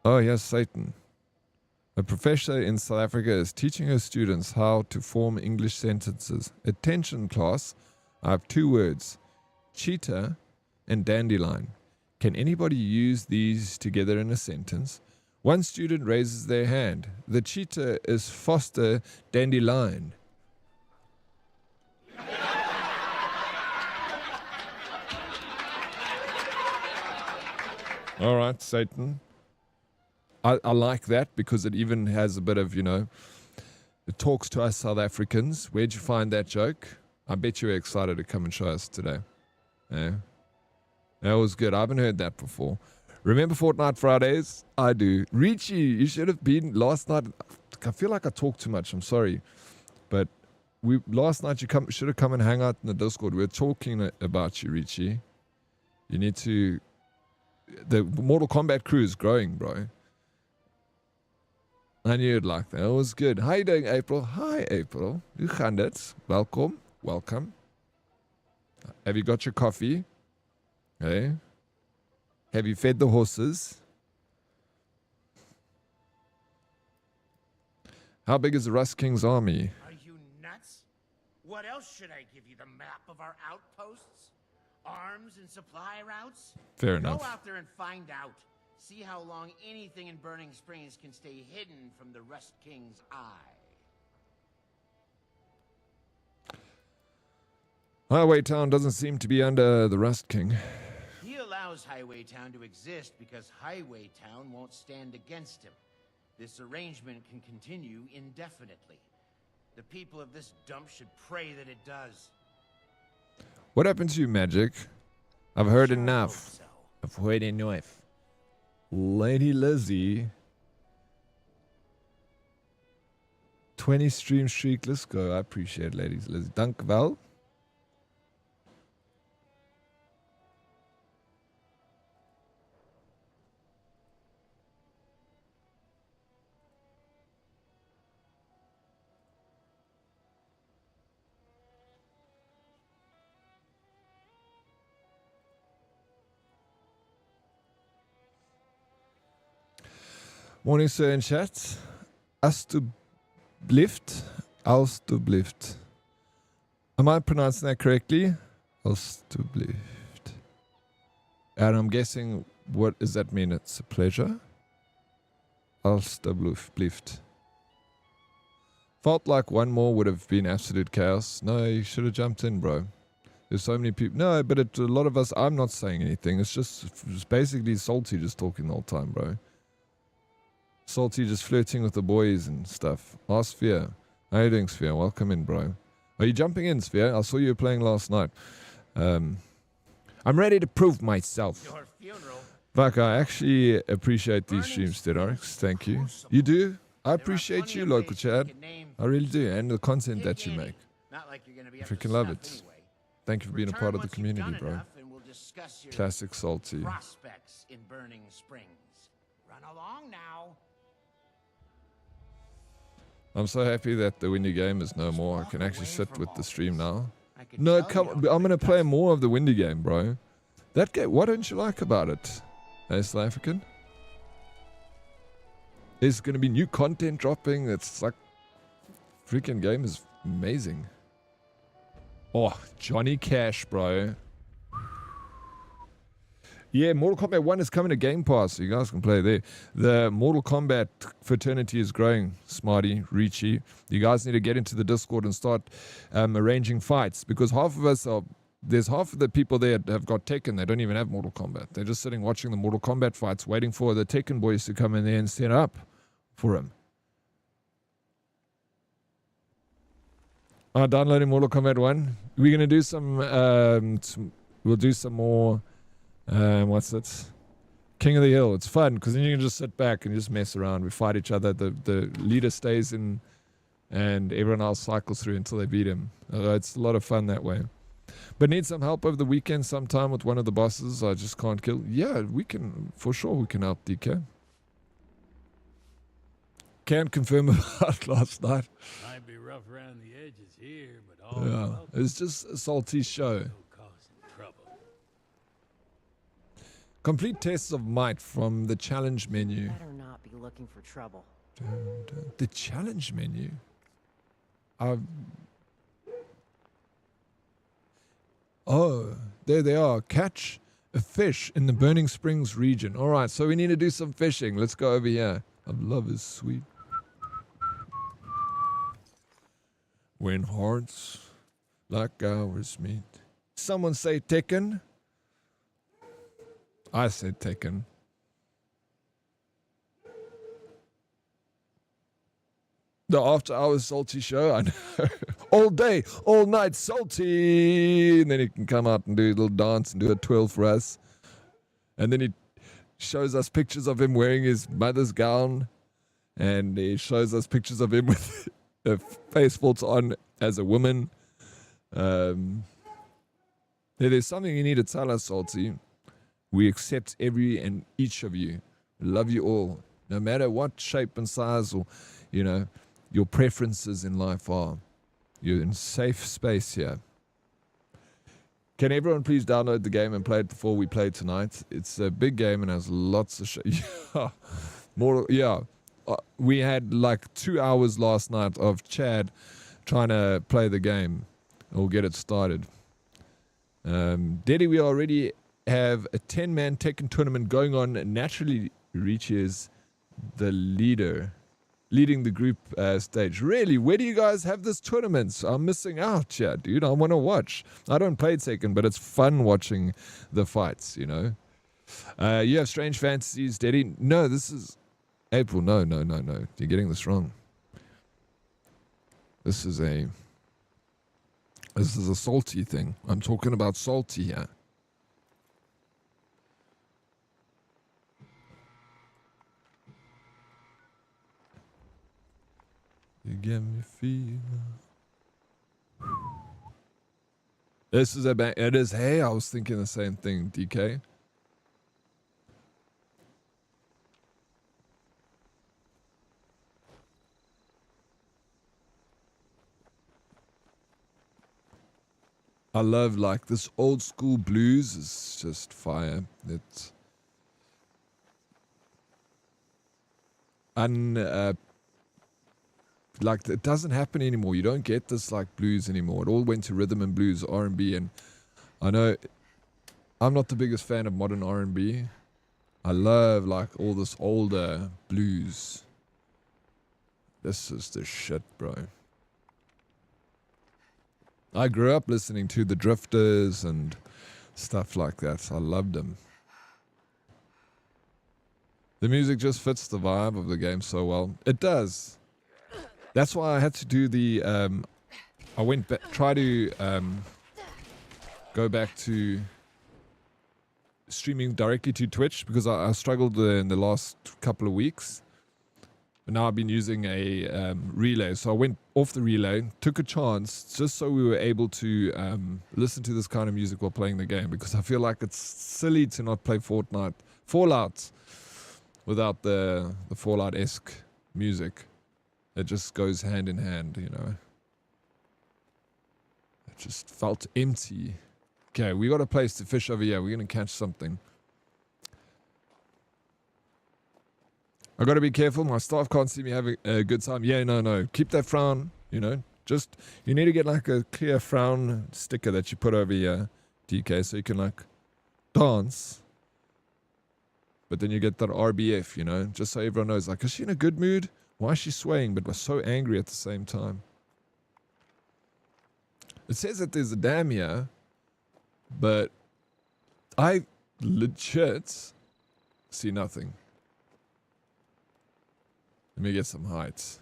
Oh yes, Satan. A professor in South Africa is teaching her students how to form English sentences. Attention, class. I have 2 words: cheetah and dandelion. Can anybody use these together in a sentence? One student raises their hand. The cheetah is Foster Dandelion. All right, Satan. I like that because it even has a bit of, you know, it talks to us South Africans. Where'd you find that joke? I bet you were excited to come and show us today. Yeah. That was good. I haven't heard that before. Remember Fortnite Fridays? I do. Richie, you should have been last night. I feel like I talk too much. I'm sorry. But last night you should have come and hang out in the Discord. We were talking about you, Richie. You need to... The Mortal Kombat crew is growing, bro. I knew you'd like that. It was good. How you doing, April? Hi, April. Hoe gaan dit? Welcome. Welcome. Have you got your coffee? Hey? Have you fed the horses? How big is the Rust King's army?
Are you nuts? What else should I give you? The map of our outposts? Arms and supply routes?
Fair enough.
Go out there and find out. See how long anything in Burning Springs can stay hidden from the Rust King's eye.
Highway Town doesn't seem to be under the Rust King.
He allows Highway Town to exist because Highway Town won't stand against him. This arrangement can continue indefinitely. The people of this dump should pray that it does.
What happened to you, Magic? I've heard
Sure
enough.
hope so.
I've heard enough. Lady Lizzie. 20 stream streak. Let's go. I appreciate it, ladies. Lizzie. Dank wel. Morning, sir, in chat. Alstublieft. Am I pronouncing that correctly? Alstublieft. And I'm guessing, what does that mean? It's a pleasure? Alstublieft. Felt like one more would have been absolute chaos. No, you should have jumped in, bro. There's so many people. No, but a lot of us, I'm not saying anything. It's basically Salty just talking the whole time, bro. Salty just flirting with the boys and stuff. Ask Sphere. How you doing, Sphere? Welcome in, bro. Are you jumping in, Sphere? I saw you were playing last night. I'm ready to prove myself.
Your funeral.
Fuck, I actually appreciate these streams, Dead Oryx. Thank you. You do? I appreciate you, local Chad. I really do. And the content that you make.
Not like you're gonna be
Freaking love it. Thank you for being a part of the community, bro. Classic Salty.
Prospects in Burning Springs. Run along now.
I'm so happy that the Windy game is no more. I can actually sit with the stream now. No, come on. I'm going to play more of the Windy game, bro. That game, what don't you like about it? Hey, South African? There's going to be new content dropping. It's like, freaking game is amazing. Oh, Johnny Cash, bro. Yeah, Mortal Kombat 1 is coming to Game Pass, so you guys can play there. The Mortal Kombat fraternity is growing, Smarty, Richie. You guys need to get into the Discord and start arranging fights, because there's half of the people there that have got Tekken. They don't even have Mortal Kombat. They're just sitting watching the Mortal Kombat fights, waiting for the Tekken boys to come in there and set up for them. Downloading Mortal Kombat 1. We're going to do we'll do some more... what's it? King of the Hill. It's fun because then you can just sit back and just mess around. We fight each other. The leader stays in, and everyone else cycles through until they beat him. It's a lot of fun that way. But need some help over the weekend sometime with one of the bosses I just can't kill. Yeah, we can, for sure we can help, DK. Can't confirm about last night.
Might be rough around the edges here, but all
Yeah,
welcome.
it's just a salty show.
No causing trouble.
Complete tests of might from the challenge menu.
Better not be looking for trouble.
The challenge menu? Oh, there they are. Catch a fish in the Burning Springs region. All right, so we need to do some fishing. Let's go over here. Love is sweet. When hearts like ours meet. Someone say Tekken. I said Tekken. The after hours salty show, I know. All day, all night salty. And then he can come out and do a little dance and do a twirl for us. And then he shows us pictures of him wearing his mother's gown. And he shows us pictures of him with a face full on as a woman. There's something you need to tell us, Salty. We accept every and each of you. Love you all. No matter what shape and size or, you know, your preferences in life are. You're in safe space here. Can everyone please download the game and play it before we play tonight? It's a big game and has lots of we had like 2 hours last night of Chad trying to play the game or get it started. Daddy, we already have a 10-man Tekken tournament going on. Naturally reaches the leading the group stage. Really? Where do you guys have this tournament? I'm missing out here, dude. I want to watch. I don't play Tekken, but it's fun watching the fights, you know. You have strange fantasies, Daddy. No, this is April. No. You're getting this wrong. This is a salty thing. I'm talking about salty here. You give me fever. This is a bang. It is. Hey, I was thinking the same thing, DK. I love like this old school blues is just fire. It's like it doesn't happen anymore. You don't get this like blues anymore. It all went to rhythm and blues, R&B, and I know I'm not the biggest fan of modern R&B. I love like all this older blues. This is the shit, bro. I grew up listening to the Drifters and stuff like that. I loved them. The music just fits the vibe of the game so well. It does. That's why I had to do the I went back, try to go back to streaming directly to Twitch because I struggled in the last couple of weeks. But now I've been using a relay, so I went off the relay, took a chance just so we were able to listen to this kind of music while playing the game, because I feel like it's silly to not play Fallout without the Fallout-esque music. It just goes hand in hand, you know. It just felt empty. Okay, we got a place to fish over here. We're going to catch something. I got to be careful. My staff can't see me having a good time. Yeah, no. Keep that frown, you know. Just, you need to get like a clear frown sticker that you put over here, DK, so you can like dance. But then you get that RBF, you know, just so everyone knows, like, is she in a good mood? Why is she swaying but was so angry at the same time? It says that there's a dam here, but I legit see nothing. Let me get some heights.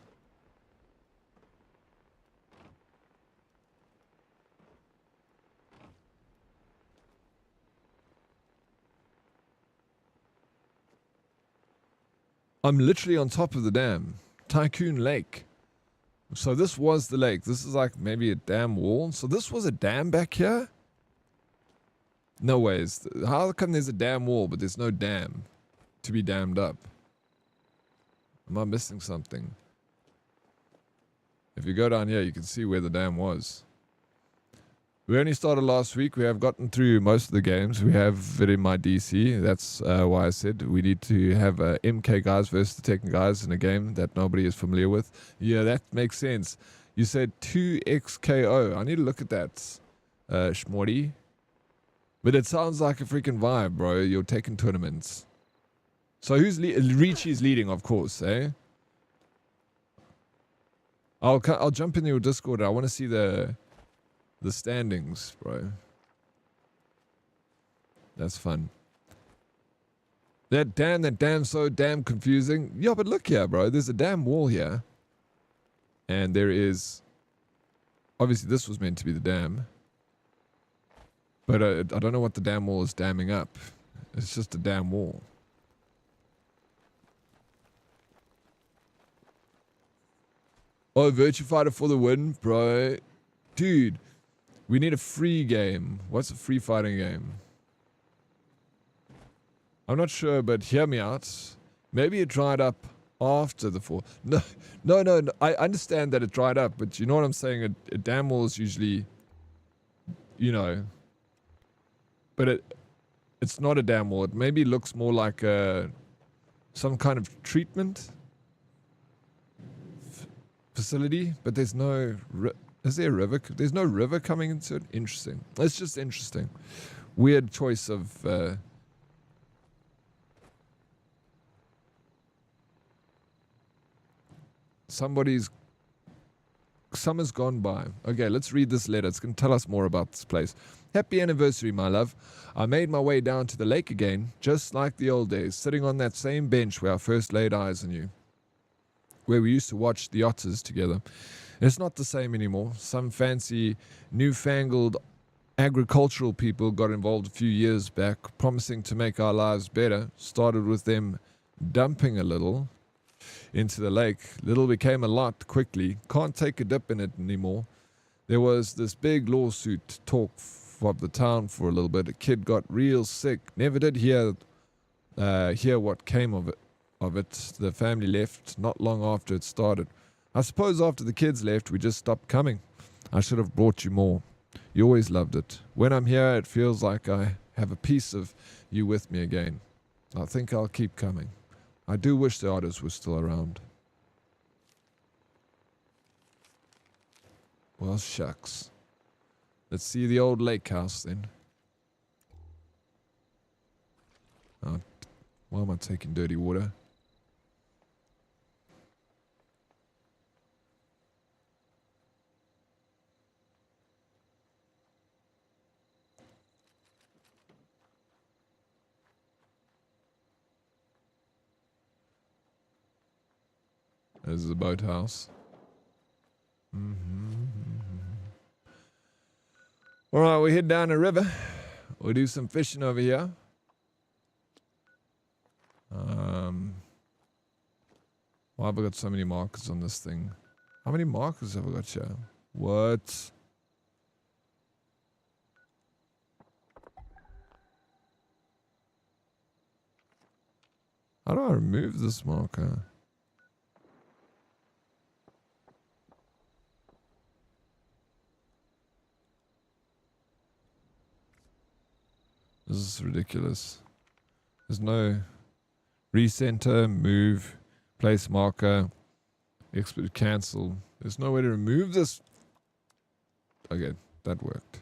I'm literally on top of the dam. Tycoon Lake. So this was the lake. This is like maybe a dam wall. So this was a dam back here? No ways. How come there's a dam wall, but there's no dam to be dammed up? Am I missing something? If you go down here, you can see where the dam was. We only started last week. We have gotten through most of the games. We have it in my DC. That's why I said we need to have MK guys versus the Tekken guys in a game that nobody is familiar with. Yeah, that makes sense. You said 2XKO. I need to look at that, Schmorty. But it sounds like a freaking vibe, bro. You're taking tournaments. So who's Ricci's leading, of course, eh? I'll jump in your Discord. I want to see the standings, bro. That's fun. That damn's so damn confusing. Yeah, but look here, bro. There's a damn wall here. And there is... Obviously, this was meant to be the dam. But I don't know what the damn wall is damming up. It's just a damn wall. Oh, Virtua Fighter for the win, bro. Dude, we need a free game. What's a free fighting game? I'm not sure, but hear me out. Maybe it dried up after the fall. No. I understand that it dried up, but you know what I'm saying? A dam wall is usually, you know... But it's not a dam wall. It maybe looks more like some kind of treatment facility. But there's no... Is there a river? There's no river coming into it? Interesting. It's just interesting. Weird choice of... Summer's gone by. Okay, let's read this letter. It's going to tell us more about this place. Happy anniversary, my love. I made my way down to the lake again, just like the old days, sitting on that same bench where I first laid eyes on you, where we used to watch the otters together. It's not the same anymore. Some fancy, newfangled agricultural people got involved a few years back, promising to make our lives better. Started with them dumping a little into the lake. Little became a lot quickly. Can't take a dip in it anymore. There was this big lawsuit talk of the town for a little bit. A kid got real sick. Never did hear what came of it. The family left not long after it started. I suppose after the kids left, we just stopped coming. I should have brought you more. You always loved it. When I'm here, it feels like I have a piece of you with me again. I think I'll keep coming. I do wish the otters were still around. Well, shucks. Let's see the old lake house then. Why am I taking dirty water? This is the boathouse. Alright, we head down the river. We'll do some fishing over here. Why have I got so many markers on this thing? How many markers have I got here? What? How do I remove this marker? This is ridiculous. There's no recenter, move, place marker, export, cancel. There's no way to remove this. Okay, that worked.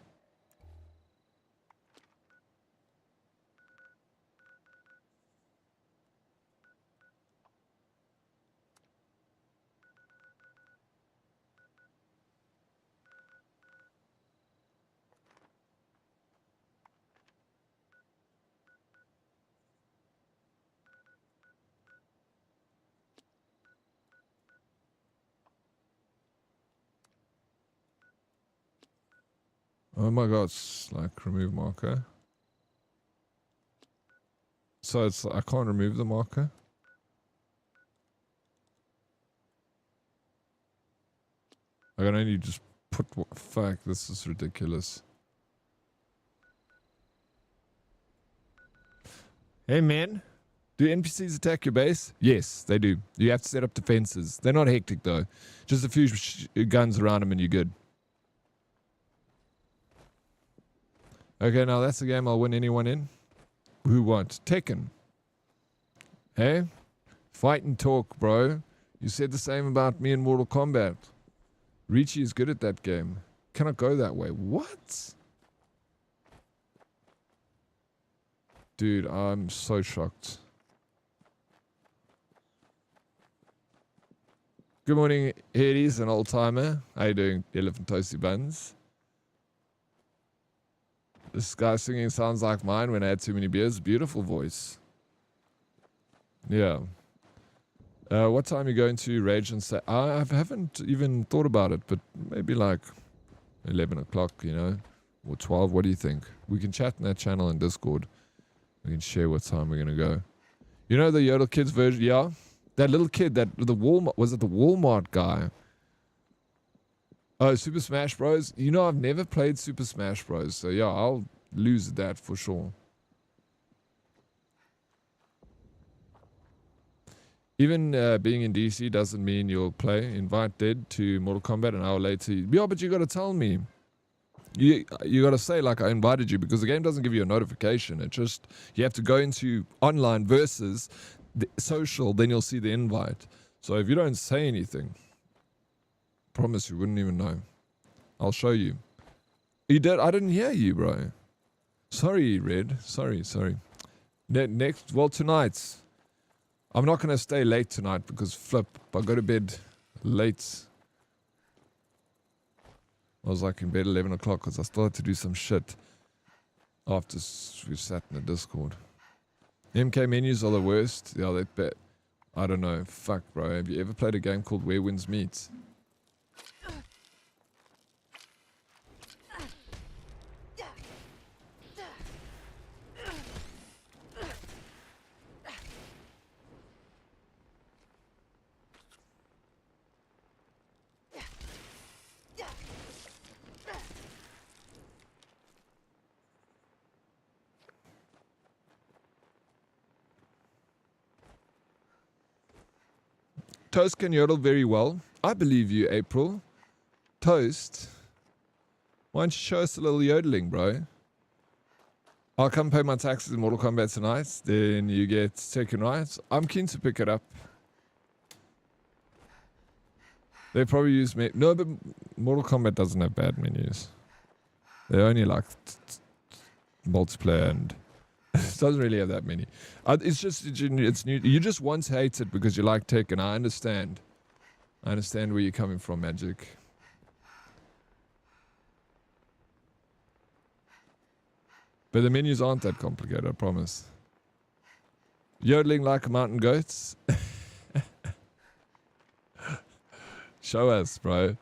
Oh my god, it's like remove marker. So it's I can't remove the marker. I can only just put... Fuck, this is ridiculous. Hey, man. Do NPCs attack your base? Yes, they do. You have to set up defenses. They're not hectic, though. Just a few guns around them and you're good. Okay, now that's the game I'll win anyone in. Who what? Tekken. Hey? Fight and talk, bro. You said the same about me in Mortal Kombat. Richie is good at that game. Cannot go that way. What? Dude, I'm so shocked. Good morning, Hades, an old timer. How you doing, Elephant Toasty Buns? This guy singing sounds like mine when I had too many beers. Beautiful voice. Yeah. What time are you going to Rage and say? I haven't even thought about it, but maybe like 11 o'clock, you know, or 12. What do you think? We can chat in that channel in Discord. We can share what time we're going to go. You know the Yodel Kids version? Yeah. That little kid, the Walmart, was it the Walmart guy? Oh, Super Smash Bros. You know, I've never played Super Smash Bros. So yeah, I'll lose that for sure. Even being in DC doesn't mean you'll play. Invite Dead to Mortal Kombat an hour later. Yeah, but you got to tell me. You got to say like I invited you, because the game doesn't give you a notification. It just, you have to go into online versus the social, then you'll see the invite. So if you don't say anything, promise you wouldn't even know. I'll show you. You did? I didn't hear you, bro. Sorry, Red. Sorry. Next, well, tonight. I'm not going to stay late tonight because flip, I go to bed late. I was like in bed 11 o'clock because I started to do some shit after we sat in the Discord. MK menus are the worst. Yeah, they bet. I don't know. Fuck, bro. Have you ever played a game called Where Winds Meet? Toast can yodel very well. I believe you, April. Toast, why don't you show us a little yodeling, bro? I'll come pay my taxes in Mortal Kombat tonight. Then you get Tekken right. I'm keen to pick it up. They probably use me. No, but Mortal Kombat doesn't have bad menus. They only like multiplayer and it doesn't really have that many. It's just, it's new. You just once hate it because you like Tekken. I understand. I understand where you're coming from, Magic. But the menus aren't that complicated, I promise. Yodeling like mountain goats. Show us, bro.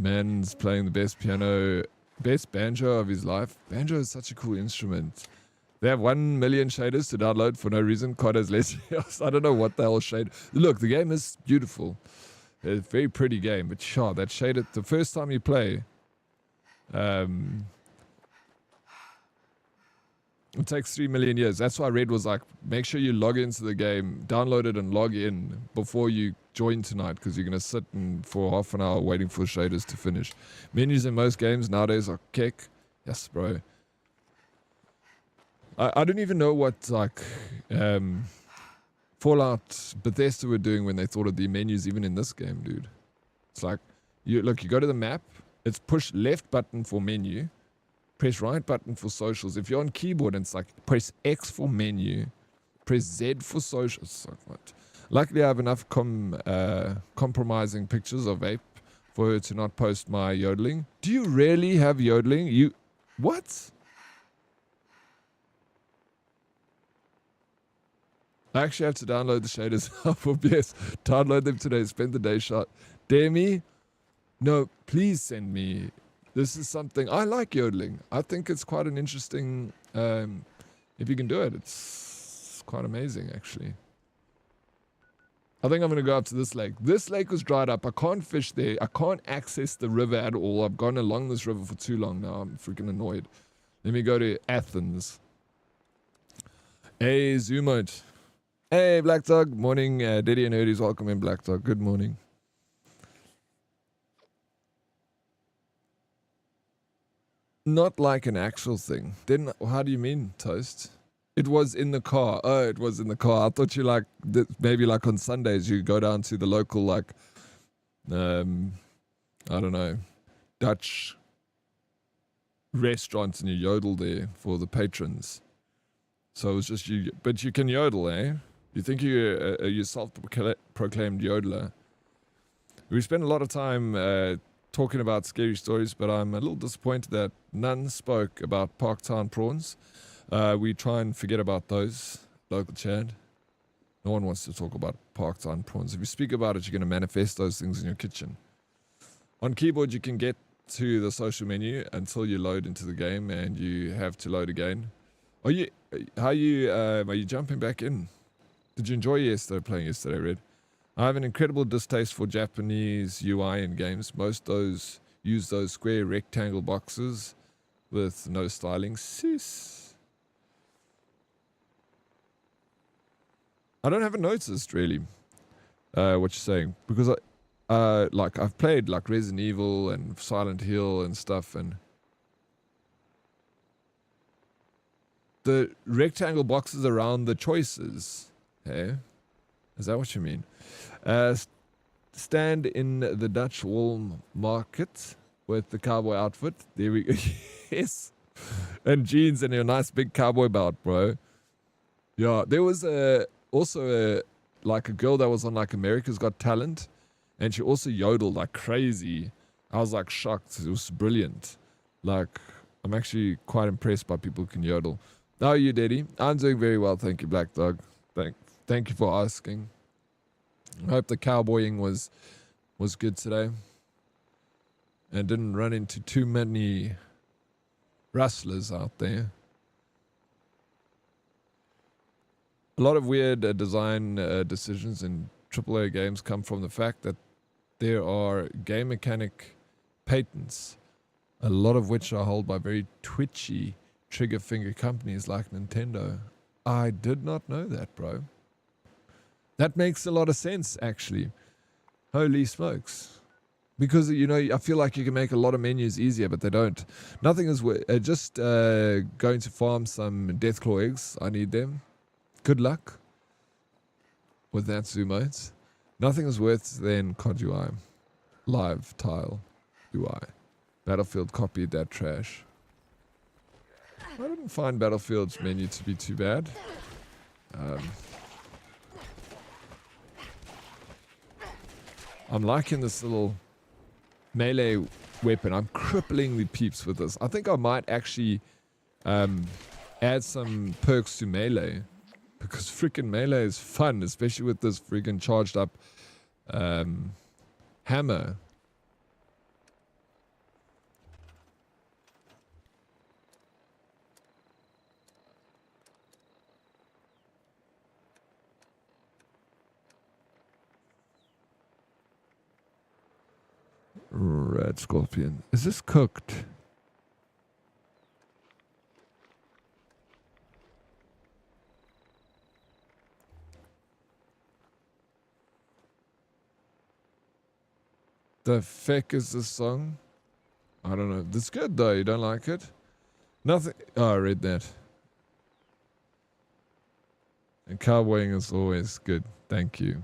Man's playing the best banjo of his life. Banjo is such a cool instrument. They have 1 million shaders to download for no reason. COD has less. I don't know what the hell shade. Look, the game is beautiful. It's a very pretty game, but sure, that shaded the first time you play. It takes 3 million years. That's why Red was like, make sure you log into the game, download it and log in before you join tonight, because you're going to sit for half an hour waiting for shaders to finish. Menus in most games nowadays are kick. Yes, bro. I don't even know what like Fallout Bethesda were doing when they thought of the menus even in this game, dude. It's like, you go to the map, it's push left button for menu, press right button for socials. If you're on keyboard, it's like press X for menu, press Z for socials. So what? Luckily, I have enough compromising pictures of Ape for her to not post my yodeling. Do you really have yodeling? What? I actually have to download the shaders for PS. Download them today. Spend the day shot. Dare me? No, please send me. This is something I like yodeling. I think it's quite an interesting. If you can do it, it's quite amazing, actually. I think I'm going to go up to this lake. This lake was dried up. I can't fish there. I can't access the river at all. I've gone along this river for too long now. I'm freaking annoyed. Let me go to Athens. Hey, Zoomote. Hey, Black Dog. Morning, Diddy and Nerdies. Welcome in, Black Dog. Good morning. Not like an actual thing. Then how do you mean, Toast? It was in the car. Oh, it was in the car. I thought you like maybe like on Sundays you go down to the local like I don't know, Dutch restaurant and you yodel there for the patrons. So it was just you, but you can yodel, eh? You think you're self-proclaimed yodeler. We spent a lot of time talking about scary stories, but I'm a little disappointed that none spoke about Parktown prawns. We try and forget about those, local Chad. No one wants to talk about Parktown prawns. If you speak about it, you're going to manifest those things in your kitchen. On keyboard, you can get to the social menu until you load into the game, and you have to load again. Are you jumping back in? Did you enjoy playing yesterday, Red? I have an incredible distaste for Japanese UI in games. Most those use those square rectangle boxes with no styling. Sis. I don't haven't noticed really what you're saying, because I've played like Resident Evil and Silent Hill and stuff, and the rectangle boxes around the choices. Hey, is that what you mean? Stand in the Dutch wall market with the cowboy outfit. There we go. Yes, and jeans and your nice big cowboy belt, bro. Yeah, there was also a girl that was on like America's Got Talent, and she also yodeled like crazy. I was like shocked. It was brilliant. Like, I'm actually quite impressed by people who can yodel. How are you, Daddy? I'm doing very well, thank you, Black Dog. Thank you for asking. I hope the cowboying was good today, and didn't run into too many rustlers out there. A lot of weird design decisions in AAA games come from the fact that there are game mechanic patents, a lot of which are held by very twitchy trigger finger companies like Nintendo. I did not know that, bro. That makes a lot of sense, actually. Holy smokes. Because, you know, I feel like you can make a lot of menus easier, but they don't. Nothing is just going to farm some Deathclaw eggs. I need them. Good luck with that, Zoomotes. Nothing is worse than COD UI. Live tile UI. Battlefield copied that trash. I didn't find Battlefield's menu to be too bad. I'm liking this little melee weapon. I'm crippling the peeps with this. I think I might actually add some perks to melee, because freaking melee is fun, especially with this freaking charged up hammer. Red scorpion. Is this cooked? The feck is this song? I don't know. It's good though. You don't like it? Nothing. Oh, I read that. And cowboying is always good. Thank you.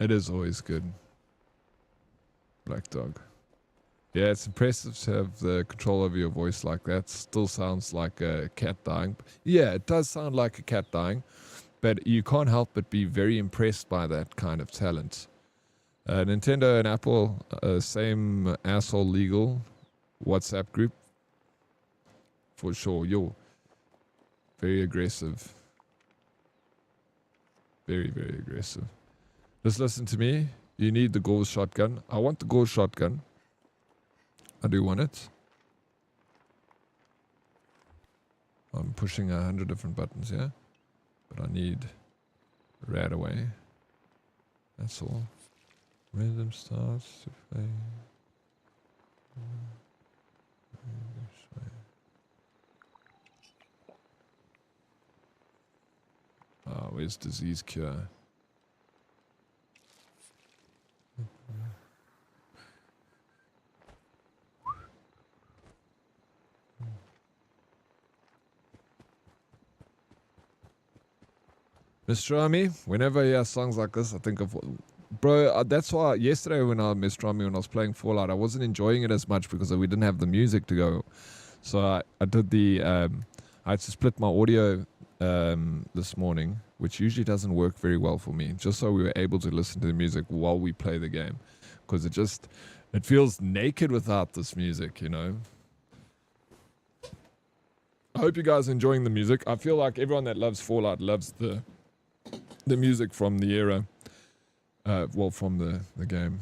It is always good. Black Dog. Yeah, it's impressive to have the control over your voice like that. Still sounds like a cat dying. Yeah, it does sound like a cat dying, but you can't help but be very impressed by that kind of talent. Nintendo and Apple, same asshole legal WhatsApp group. For sure, you're very aggressive. Very, very aggressive. Just listen to me. You need the Gauss shotgun. I want the Gauss shotgun. I do want it. I'm pushing 100 different buttons, yeah? But I need Radaway. That's all. Random starts to play. Where's disease cure? Mr. Army, whenever I hear songs like this, I think of... Bro, that's why yesterday when I Mr. Army, when I was playing Fallout, I wasn't enjoying it as much because we didn't have the music to go. So I did the... I had to split my audio this morning, which usually doesn't work very well for me, just so we were able to listen to the music while we play the game. Because it feels naked without this music, you know? I hope you guys are enjoying the music. I feel like everyone that loves Fallout loves the music from the era. Well, from the game.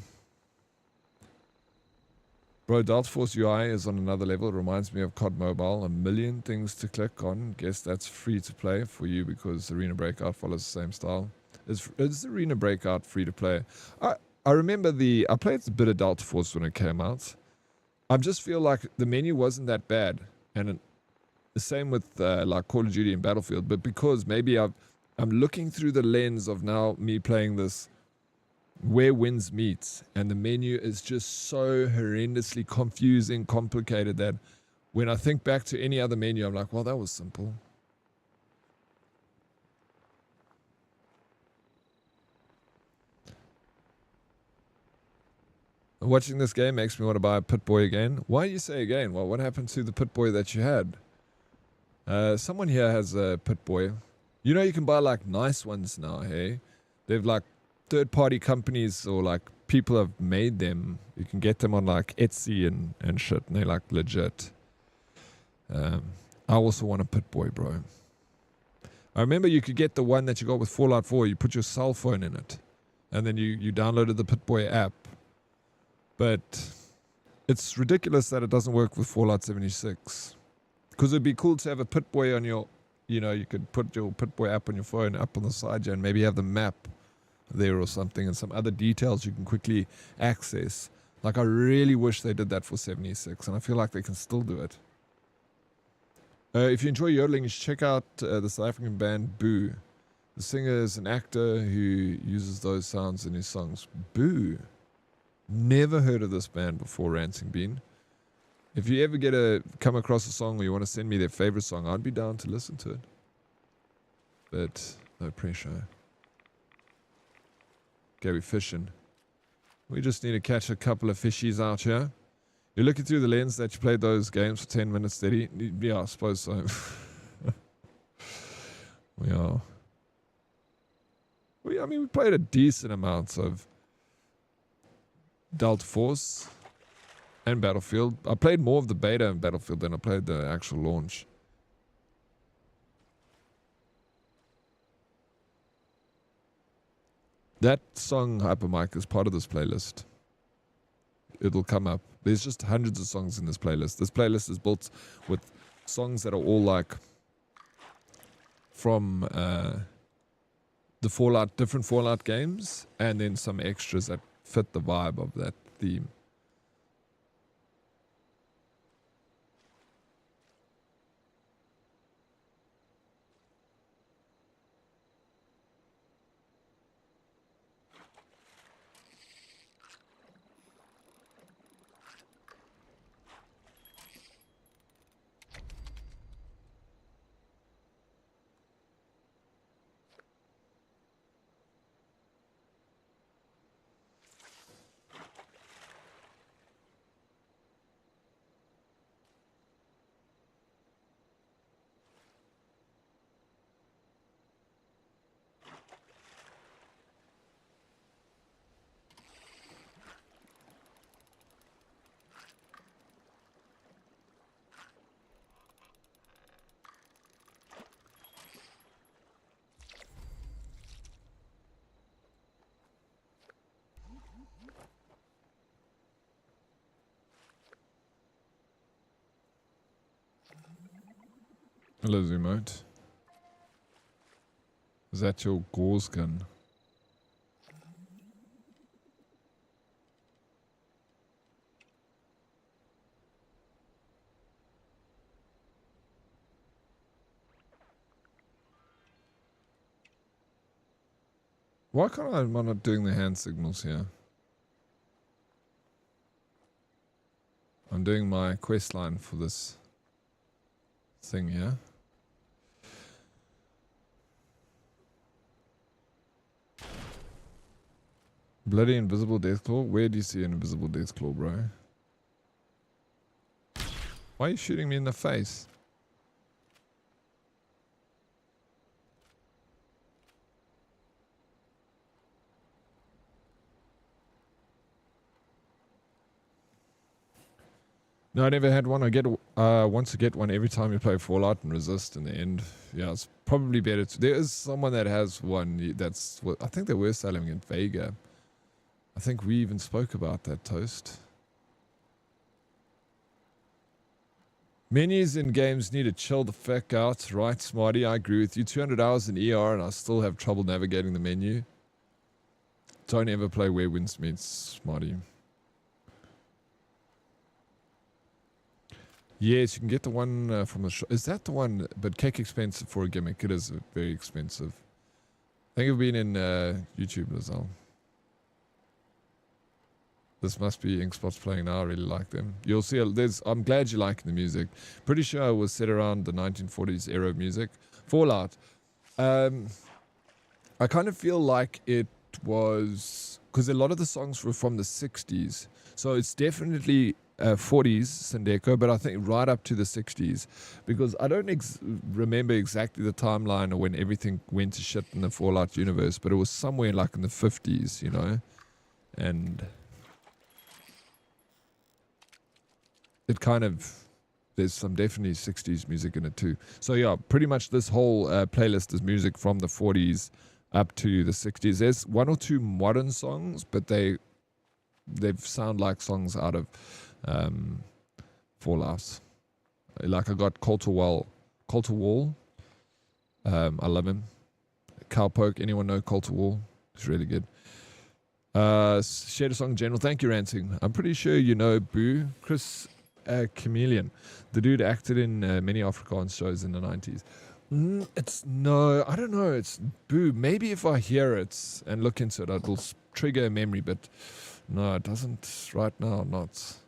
Bro, Delta Force UI is on another level. It reminds me of COD Mobile. A million things to click on. Guess that's free to play for you because Arena Breakout follows the same style. Is Arena Breakout free to play? I remember I played a bit of Delta Force when it came out. I just feel like the menu wasn't that bad. And the same with like Call of Duty and Battlefield. But because maybe I'm looking through the lens of now me playing this where wins meets, and the menu is just so horrendously confusing, complicated that when I think back to any other menu, I'm like, well, that was simple. Watching this game makes me want to buy a Pit-Boy again. Why you say again? Well, what happened to the Pit-Boy that you had? Someone here has a Pit-Boy. You know you can buy like nice ones now, hey? They've like third-party companies or like people have made them. You can get them on like Etsy and shit, and they're like legit. I also want a Pit-Boy, bro. I remember you could get the one that you got with Fallout 4. You put your cell phone in it, and then you downloaded the Pit-Boy app. But it's ridiculous that it doesn't work with Fallout 76. Because it'd be cool to have a Pit-Boy on your, you know, you could put your Pit-Boy app on your phone up on the side and maybe have the map there or something and some other details you can quickly access. Like, I really wish they did that for 76, and I feel like they can still do it. If you enjoy yodeling, you should check out the South African band Boo. The singer is an actor who uses those sounds in his songs. Boo. Never heard of this band before, Rancing Bean. If you ever come across a song or you want to send me their favorite song, I'd be down to listen to it. But no pressure. Okay, we're fishing. We just need to catch a couple of fishies out here. You're looking through the lens that you played those games for 10 minutes steady? Yeah, I suppose so. We are. I mean, we played a decent amount of Delta Force and Battlefield. I played more of the beta in Battlefield than I played the actual launch. That song, Hypermic, is part of this playlist. It'll come up. There's just hundreds of songs in this playlist. This playlist is built with songs that are all like from the Fallout, different Fallout games, and then some extras that fit the vibe of that theme. Hello, Zoomote. Is that your gauze gun? Why can't am I not doing the hand signals here? I'm doing my quest line for this thing here. Bloody invisible deathclaw? Where do you see an invisible deathclaw, bro? Why are you shooting me in the face? No, I never had one. I get want to get one every time you play Fallout and Resist in the end. Yeah, it's probably better to... There is someone that has one that's... Well, I think they were selling in Vega. I think we even spoke about that, Toast. Menus in games need to chill the fuck out, right, Smarty? I agree with you. 200 hours in ER and I still have trouble navigating the menu. Don't ever play Where Winds Meets, Smarty. Yes, you can get the one from the shop. Is that the one? But cake expensive for a gimmick. It is very expensive. I think it's been in YouTube as well. This must be Inkspot's playing now. I really like them. You'll see. I'm glad you like the music. Pretty sure it was set around the 1940s era music. Fallout. I kind of feel like it was because a lot of the songs were from the 60s. So it's definitely 40s Syndeco, but I think right up to the 60s, because I don't remember exactly the timeline of when everything went to shit in the Fallout universe, but it was somewhere like in the 50s, you know, and it kind of, there's some definitely 60s music in it too. So yeah, pretty much this whole playlist is music from the 40s up to the 60s. There's one or two modern songs, but they sound like songs out of Fallout. Like I got Coulter Wall. I love him. Cowpoke. Anyone know Coulter Wall? It's really good. Shared a song general. Thank you, Ranting. I'm pretty sure you know Boo. Chris Chameleon. The dude acted in many Afrikaans shows in the 90s. I don't know. It's Boo. Maybe if I hear it and look into it, it will trigger a memory, but no, it doesn't right now, not.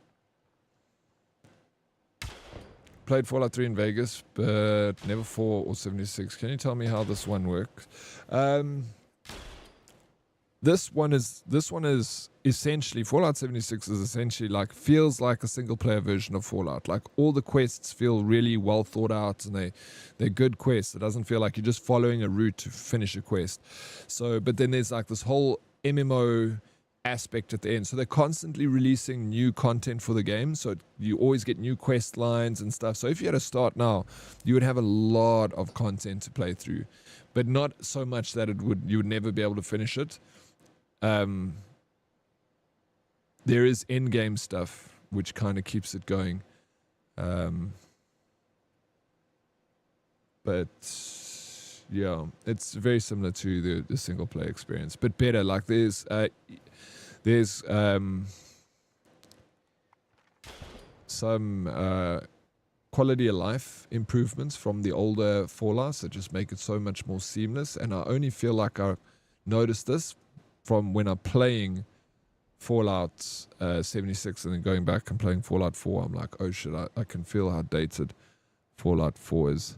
Played Fallout 3 in Vegas, but never 4 or 76. Can you tell me how this one works? This one is essentially, Fallout 76 is essentially like, feels like a single player version of Fallout. Like all the quests feel really well thought out and they're good quests. It doesn't feel like you're just following a route to finish a quest. So, but then there's like this whole MMO aspect at the end. So they're constantly releasing new content for the game. So you always get new quest lines and stuff. So if you had to start now, you would have a lot of content to play through, but not so much that you would never be able to finish it. There is in-game stuff which kind of keeps it going. But yeah, it's very similar to the single player experience, but better. Like there's some quality of life improvements from the older Fallouts that just make it so much more seamless. And I only feel like I noticed this from when I'm playing Fallout 76 and then going back and playing Fallout 4. I'm like, oh shit, I can feel how dated Fallout 4 is.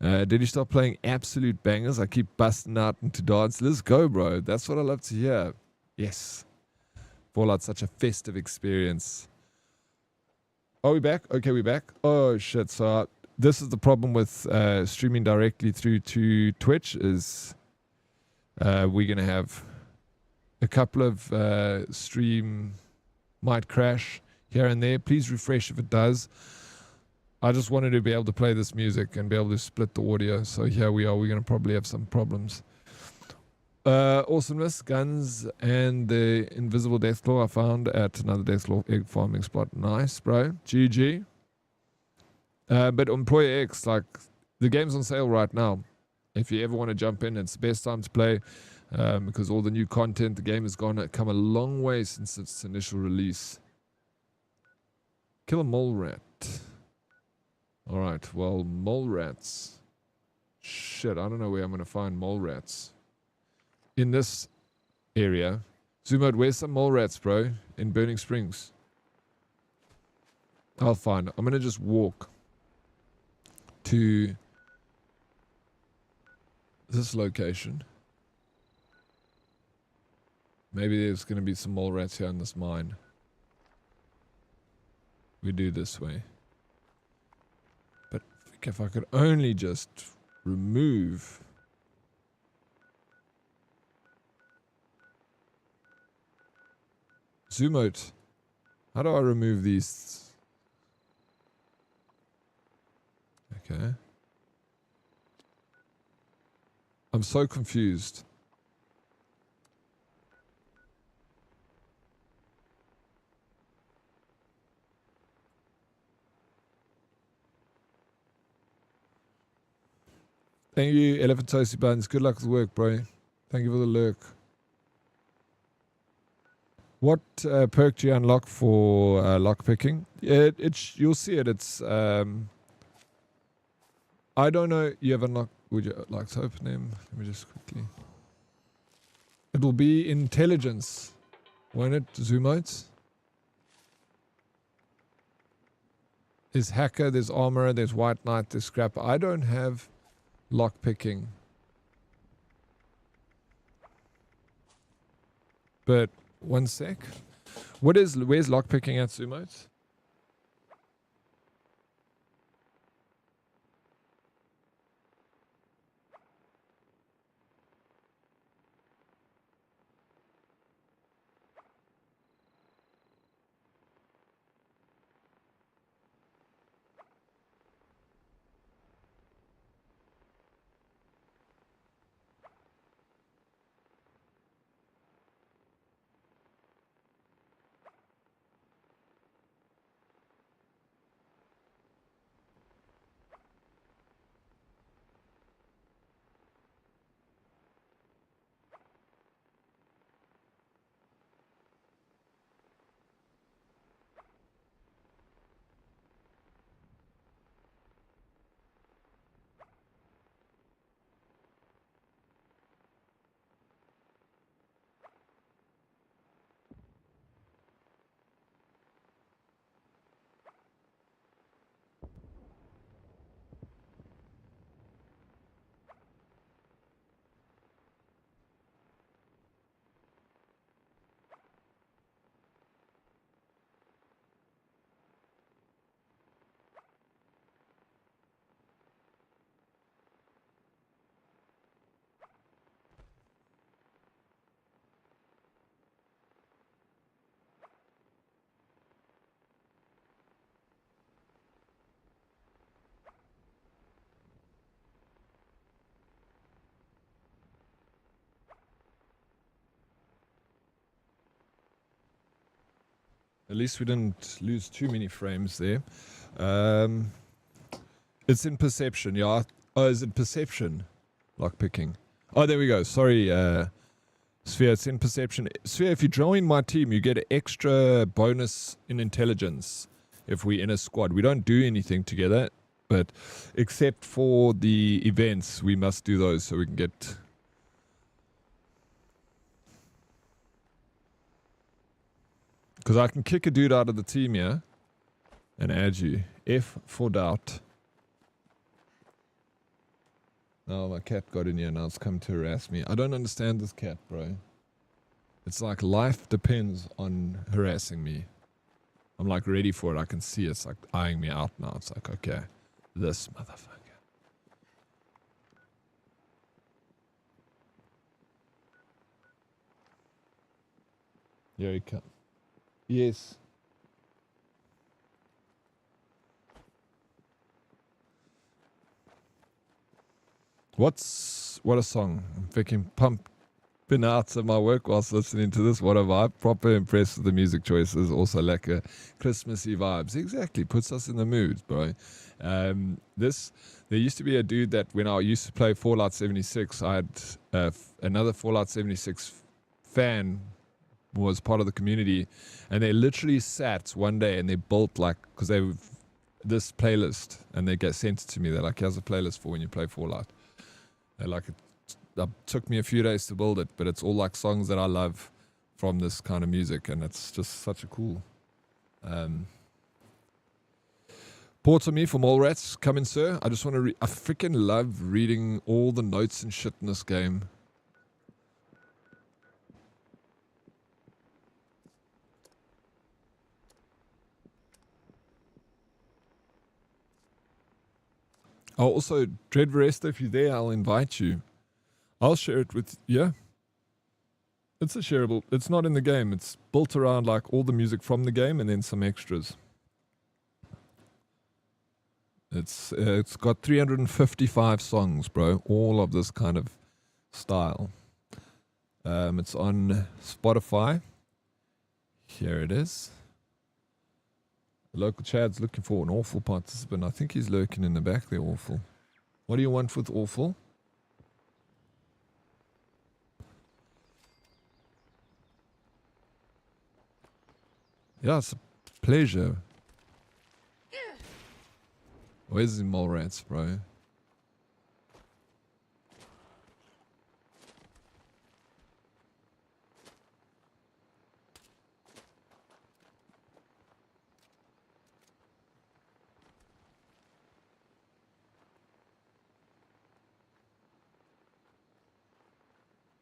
Did you start playing absolute bangers? I keep busting out into dance. Let's go, bro. That's what I love to hear. Yes. Fallout's such a festive experience. Are we back? Okay, we're back. Oh, shit. So this is the problem with streaming directly through to Twitch is we're going to have a couple of stream might crash here and there. Please refresh if it does. I just wanted to be able to play this music and be able to split the audio. So here we are. We're going to probably have some problems. Awesomeness, guns, and the invisible deathclaw I found at another deathclaw egg farming spot. Nice, bro. GG. But Employer X, like, the game's on sale right now. If you ever want to jump in, it's the best time to play because all the new content, the game has come a long way since its initial release. Kill a mole rat. Alright, well, mole rats. Shit, I don't know where I'm going to find mole rats. In this area. Zoom out, where's some mole rats, bro? In Burning Springs. I'll find. I'm going to just walk to this location. Maybe there's going to be some mole rats here in this mine. We do this way. But if I could only just remove zoom out. How do I remove these? Okay. I'm so confused. Thank you, Elephant Toasty Buns. Good luck with work, bro. Thank you for the lurk. What perk do you unlock for lockpicking? You'll see it. It's I don't know. You have unlocked. Would you like to open them? Let me just quickly. It will be intelligence, won't it? Zoom out. There's hacker. There's armor. There's white knight. There's scrapper. I don't have lockpicking, but one sec. Where's lockpicking at, Sumo? At least we didn't lose too many frames there. It's in perception, yeah. Oh, is it perception? Lockpicking. Oh, there we go. Sorry, Sphere, it's in perception. Sphere, if you join my team, you get an extra bonus in intelligence if we're in a squad. We don't do anything together, but except for the events, we must do those so we can get... Because I can kick a dude out of the team here and add you. F for doubt. Oh, my cat got in here now. It's come to harass me. I don't understand this cat, bro. It's like life depends on harassing me. I'm like ready for it. I can see it's like eyeing me out now. It's like, okay, this motherfucker. Here he comes. Yes. What a song. I'm been out of my work whilst listening to this. What a vibe. Proper impressed with the music choices. Also like a Christmassy vibes. Exactly. Puts us in the mood, bro. There used to be a dude that when I used to play Fallout 76, I had another Fallout 76 fan was part of the community, and they literally sat one day and they built because they this playlist, and they get sent it to me. They're like, here's a playlist for when you play Fallout. They're like, it took me a few days to build it, but it's all like songs that I love from this kind of music, and it's just such a cool. Port on me for Mole Rats, come in, sir. I just want to I freaking love reading all the notes and shit in this game. Oh, also, Dread-Verse, if you're there, I'll invite you. I'll share it with you. Yeah. It's a shareable. It's not in the game. It's built around like all the music from the game and then some extras. It's got 355 songs, bro. All of this kind of style. It's on Spotify. Here it is. The local Chad's looking for an awful participant. I think he's lurking in the back there, awful. What do you want with awful? Yeah, it's a pleasure. Where's the mole rats, bro?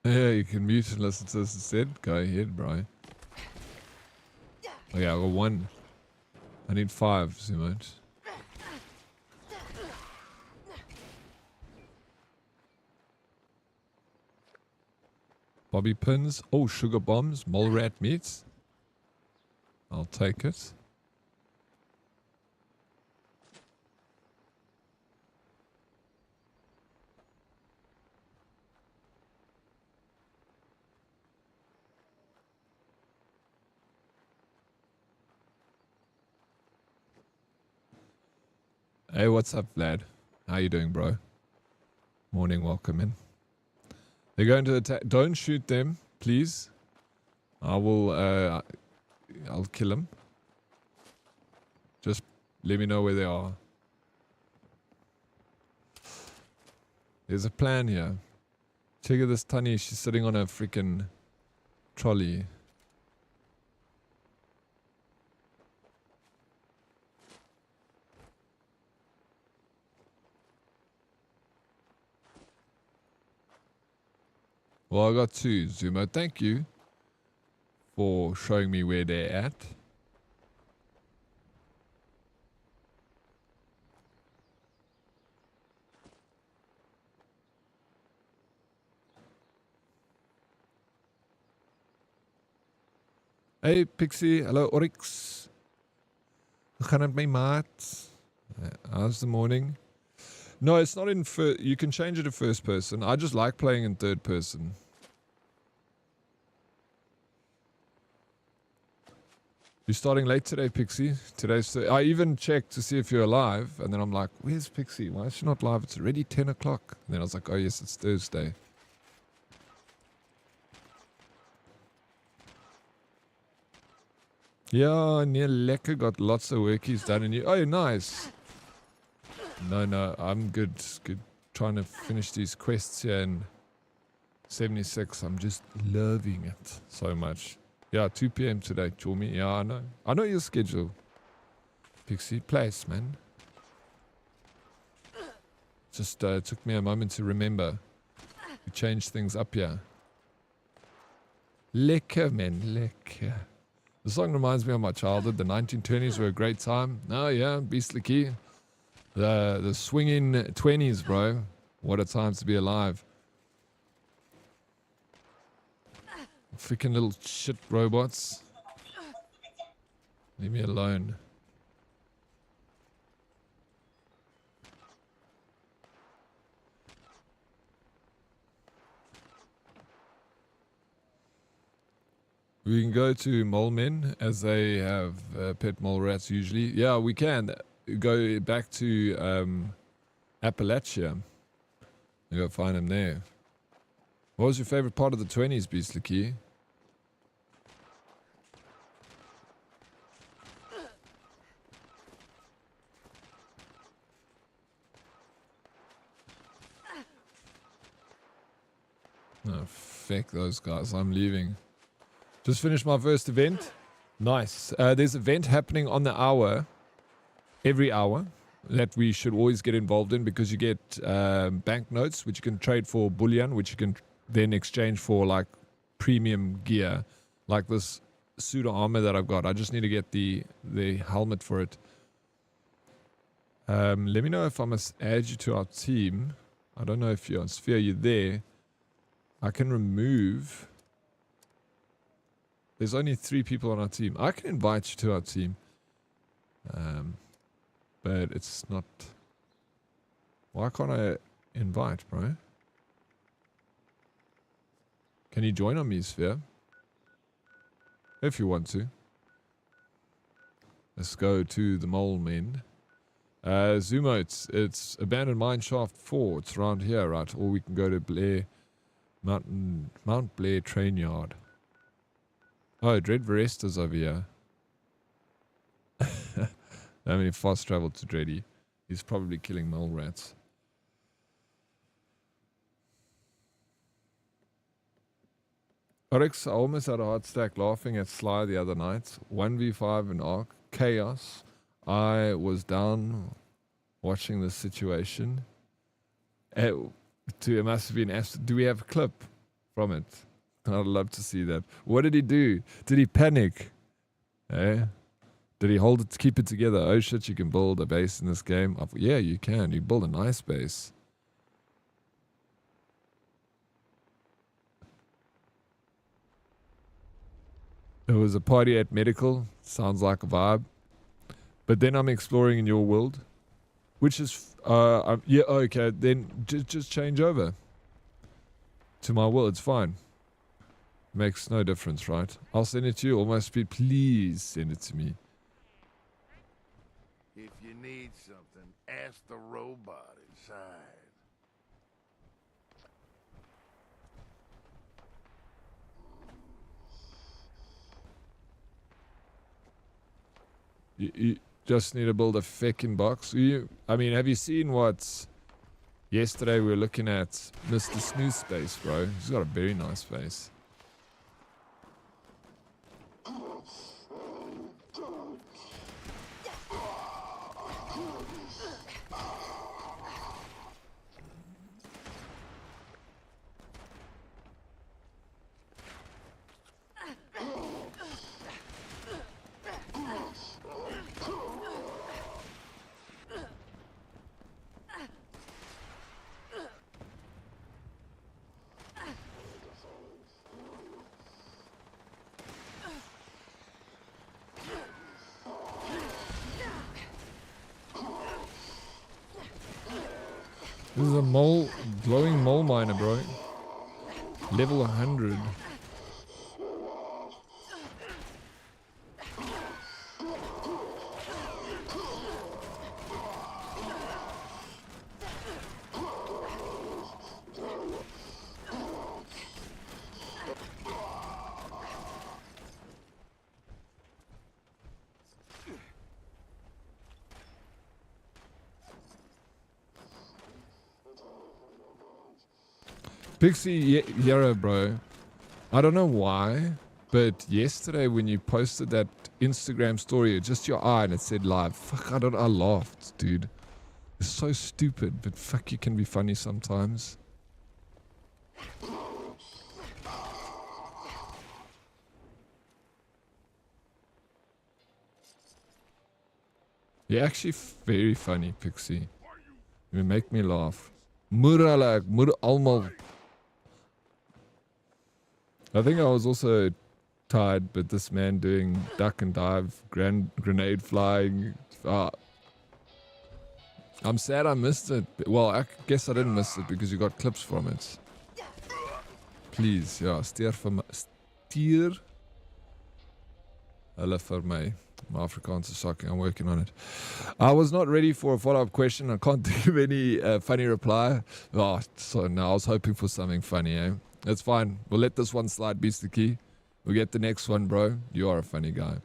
Yeah, you can mute and listen to this instead. Go ahead, bro. Oh yeah, I got one. I need 5, so much. Bobby pins. Oh, sugar bombs. Mole rat meat. I'll take it. Hey, what's up, Vlad? How you doing, bro? Morning, welcome in. They're going to attack. Don't shoot them, please. I will, I'll kill them. Just let me know where they are. There's a plan here. Check out this Tani. She's sitting on a freaking trolley. Well, I got 2, Zuma. Thank you for showing me where they're at. Hey, Pixie. Hello, Oryx. Hoe gaan het met my maat? How's the morning? No, it's not in first. You can change it to first person. I just like playing in third person. You're starting late today, Pixie. I even checked to see if you're alive, and then I'm like, where's Pixie? Why is she not live? It's already 10 o'clock. And then I was like, oh yes, it's Thursday. Yeah, near lekker. Got lots of workies done in you. Oh, nice. No, I'm good. Good. Trying to finish these quests here in 76. I'm just loving it so much. Yeah, 2 p.m. today, Chumi. Yeah, I know. I know your schedule. Pixie, place, man. Just took me a moment to remember. We changed things up here. Lekker, man. Lekker. The song reminds me of my childhood. The 1920s were a great time. Oh, yeah, beastly key. The swinging 20s, bro. What a time to be alive. Freaking little shit robots. Leave me alone. We can go to Mole Men as they have pet mole rats usually. Yeah, we can go back to Appalachia and go find them there. What was your favorite part of the 20s, Beastly Key? Oh, feck those guys. I'm leaving. Just finished my first event. Nice. There's an event happening on the hour, every hour, that we should always get involved in because you get banknotes, which you can trade for bullion, which you can then exchange for like premium gear, like this suit of armor that I've got. I just need to get the helmet for it. Let me know if I must add you to our team. I don't know if you're on Sphere, you're there. I can remove. There's only 3 people on our team. I can invite you to our team. But it's not. Why can't I invite, bro? Can you join on me, Sphere? If you want to. Let's go to the Mole Men. Zumo, it's Abandoned Mine Shaft 4. It's around here, right? Or we can go to Mount Blair Train Yard. Oh, Dread Veresta's over here. I mean, fast travel to Dreddy. He's probably killing mole rats. Oryx, I almost had a heart stack laughing at Sly the other night. 1v5 in Ark. Chaos. I was down watching this situation. It must have been asked, do we have a clip from it? I'd love to see that. What did he do? Did he panic? Eh? Did he hold it, keep it together? Oh shit, you can build a base in this game. Yeah, you can. You build a nice base. It was a party at medical. Sounds like a vibe. But then I'm exploring in your world. Which is, yeah, okay. Then just change over to my world. It's fine. Makes no difference, right? I'll send it to you. Almost speed. Please send it to me.
If you need something, ask the robot inside.
You just need to build a feckin' box. I mean, have you seen what's... Yesterday we were looking at Mr. Smooth Space, bro. He's got a very nice face. This is a glowing mole miner, bro. Level 100. Pixie Yarrow, bro. I don't know why, but yesterday when you posted that Instagram story, just your eye and it said live. Fuck, I laughed, dude. It's so stupid, but fuck, you can be funny sometimes. You're actually very funny, Pixie. You make me laugh. Muralak, almal. I think I was also tired, but this man doing duck and dive, grenade flying. I'm sad I missed it. Well, I guess I didn't miss it because you got clips from it. Please, yeah, steer Hulle vir my. My Afrikaans is shocking. I'm working on it. I was not ready for a follow-up question. I can't think of any funny reply. Oh, so no, I was hoping for something funny, eh? That's fine. We'll let this one slide, Beast the Key. We'll get the next one, bro. You are a funny guy.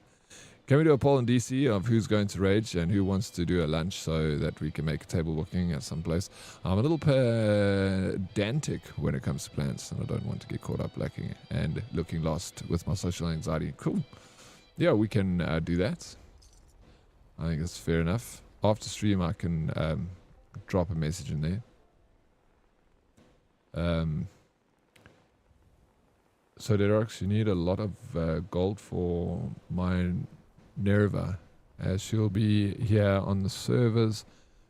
Can we do a poll in DC of who's going to Rage and who wants to do a lunch so that we can make a table booking at some place? I'm a little pedantic when it comes to plans, and I don't want to get caught up lacking and looking lost with my social anxiety. Cool. Yeah, we can do that. I think it's fair enough. After stream, I can drop a message in there. So, Dead Oryx, you need a lot of gold for my Nerva, as she'll be here on the servers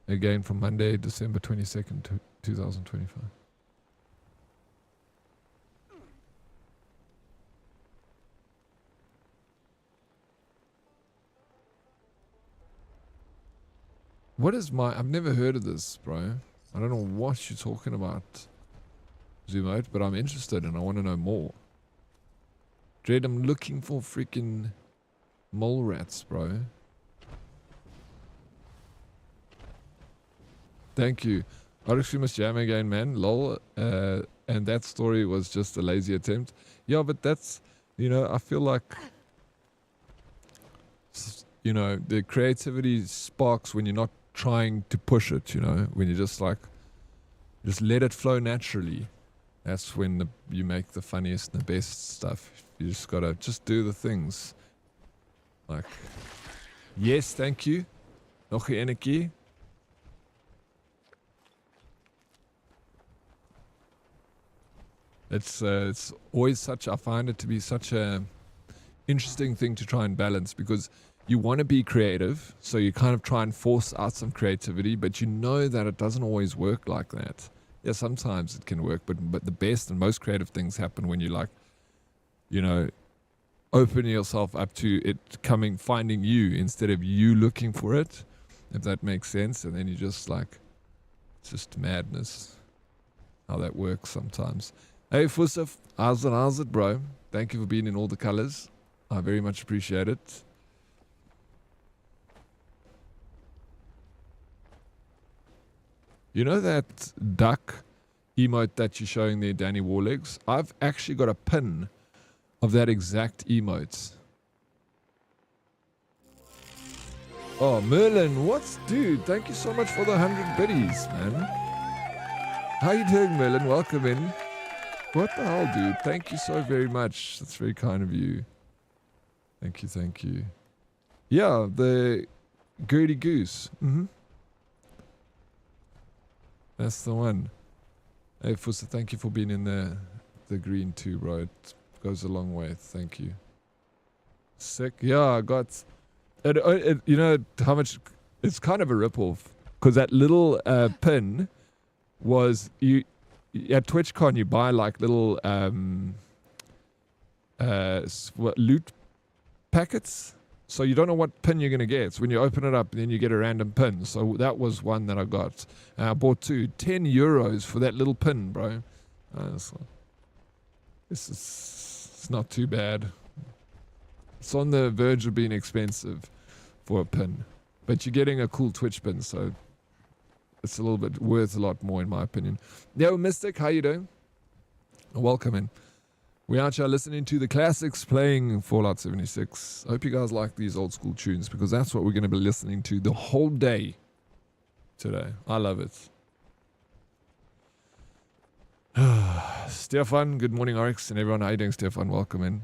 again from Monday, December 22nd, 2025. What is I've never heard of this, bro. I don't know what you're talking about, Zoom out, but I'm interested and I want to know more. Dread, I'm looking for freaking mole rats, bro. Thank you. Oryx, we must jam again, man. Lol. And that story was just a lazy attempt. Yeah, but that's, you know, I feel like, you know, the creativity sparks when you're not trying to push it, you know, when you just like, just let it flow naturally. That's when you make the funniest and the best stuff. You just gotta just do the things. Like, yes, thank you. Nog 'n enetjie. It's always such, I find it to be such a interesting thing to try and balance, because you want to be creative, so you kind of try and force out some creativity, but you know that it doesn't always work like that. Yeah, sometimes it can work, but the best and most creative things happen when you, like, you know, open yourself up to it finding you instead of you looking for it, if that makes sense. And then you just like, it's just madness how that works sometimes. Hey Fusif, how's it, bro? Thank you for being in all the colors. I very much appreciate it. You know that duck emote that you're showing there, Danny Warlegs? I've actually got a pin of that exact emote. Oh, Merlin, what's dude? Thank you so much for the 100 biddies, man. How you doing, Merlin? Welcome in. What the hell, dude? Thank you so very much. That's very kind of you. Thank you, thank you. Yeah, the Gertie Goose. That's the one. Hey, Fussa, thank you for being in the green too, bro. It goes a long way. Thank you. Sick. Yeah, I got... you know how much... It's kind of a rip-off. Because that little pin was... At TwitchCon, you buy like little loot packets. So you don't know what pin you're going to get. So when you open it up, then you get a random pin. So that was one that I got. And I bought 10 euros for that little pin, bro. It's not too bad. It's on the verge of being expensive for a pin. But you're getting a cool Twitch pin, so it's a little bit worth a lot more in my opinion. Yo, Mystic, how you doing? Welcome in. We're out here listening to the classics, playing Fallout 76. I hope you guys like these old school tunes, because that's what we're going to be listening to the whole day today. I love it. Stefan, good morning, Oryx, and everyone. How you doing, Stefan? Welcome in.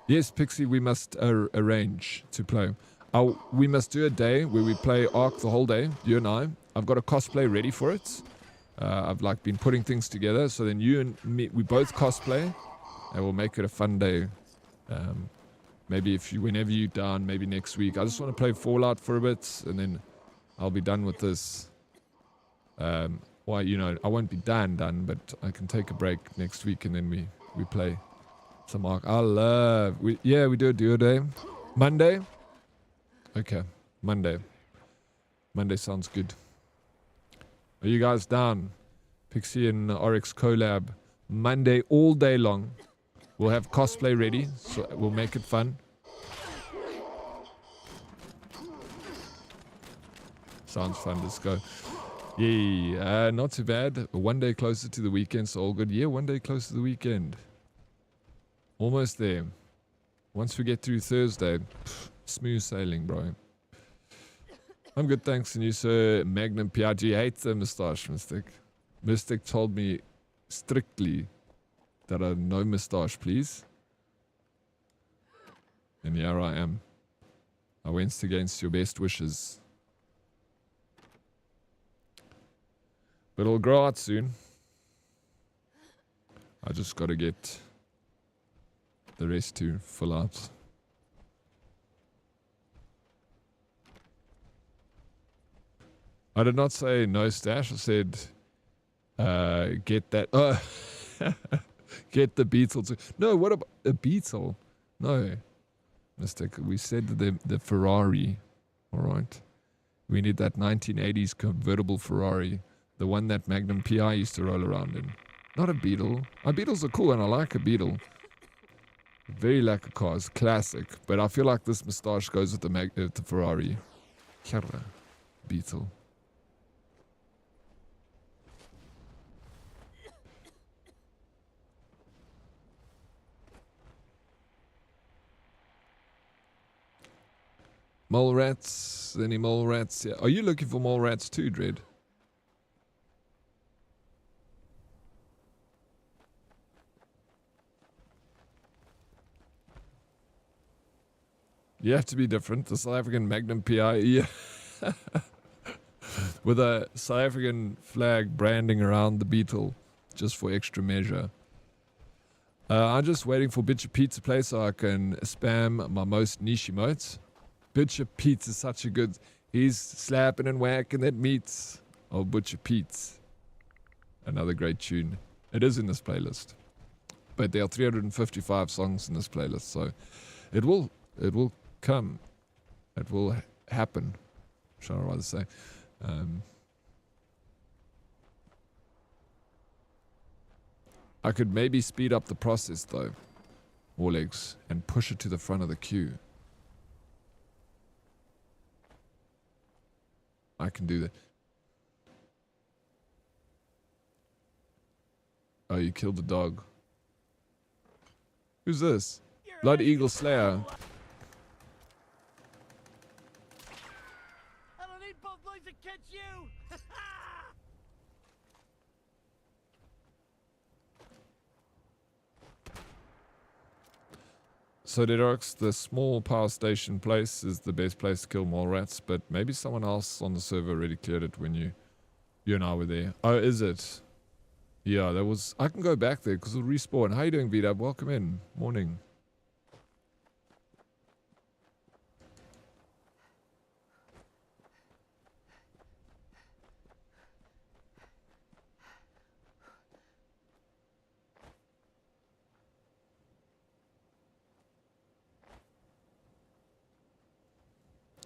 Yes, Pixie, we must arrange to play. We must do a day where we play Ark the whole day, you and I. I've got a cosplay ready for it. I've like been putting things together, so then you and me, we both cosplay, and we'll make it a fun day. Maybe whenever you're down, maybe next week. I just want to play Fallout for a bit, and then I'll be done with this. Well, you know, I won't be done, but I can take a break next week, and then we play some Ark. We do a duo day. Monday? Okay, Monday. Monday sounds good. Are you guys down? Pixie and Oryx collab Monday all day long. We'll have cosplay ready, so we'll make it fun. Sounds fun. Let's go. Yeah, not too bad. One day closer to the weekend, so all good. Yeah, one day closer to the weekend. Almost there. Once we get through Thursday, smooth sailing, bro. I'm good, thanks. And you, sir. Magnum PRG hates the moustache, Mystic. Mystic told me strictly that I no moustache, please. And here I am. I went against your best wishes. But it'll grow out soon. I just gotta get the rest to fill out. I did not say no stash. I said get that. Get the beetle to. No, what about a beetle? No, mistake. We said the Ferrari. All right. We need that 1980s convertible Ferrari. The one that Magnum PI used to roll around in. Not a Beetle. Beetles are cool and I like a Beetle. Very lack of cars. Classic. But I feel like this moustache goes with the Ferrari. Kjara. Beetle. Mole rats? Any mole rats? Yeah. Are you looking for mole rats too, Dread? You have to be different. The South African Magnum PI, yeah. With a South African flag branding around the beetle, just for extra measure. I'm just waiting for Butcher Pete to play so I can spam my most niche emotes. Butcher Pete is such a good... He's slapping and whacking that meat. Oh, Butcher Pete. Another great tune. It is in this playlist. But there are 355 songs in this playlist, so it will come. It will happen, shall I rather say. I could maybe speed up the process though, Warlegs, and push it to the front of the queue. I can do that. Oh, you killed the dog. Who's this? Blood Eagle Slayer.
I don't need both legs to catch you!
So Dead Oryx, the small power station place is the best place to kill mole rats, but maybe someone else on the server already cleared it when you and I were there. Oh, is it? Yeah, that was... I can go back there because it'll respawn. How you doing, V-Dub? Welcome in. Morning.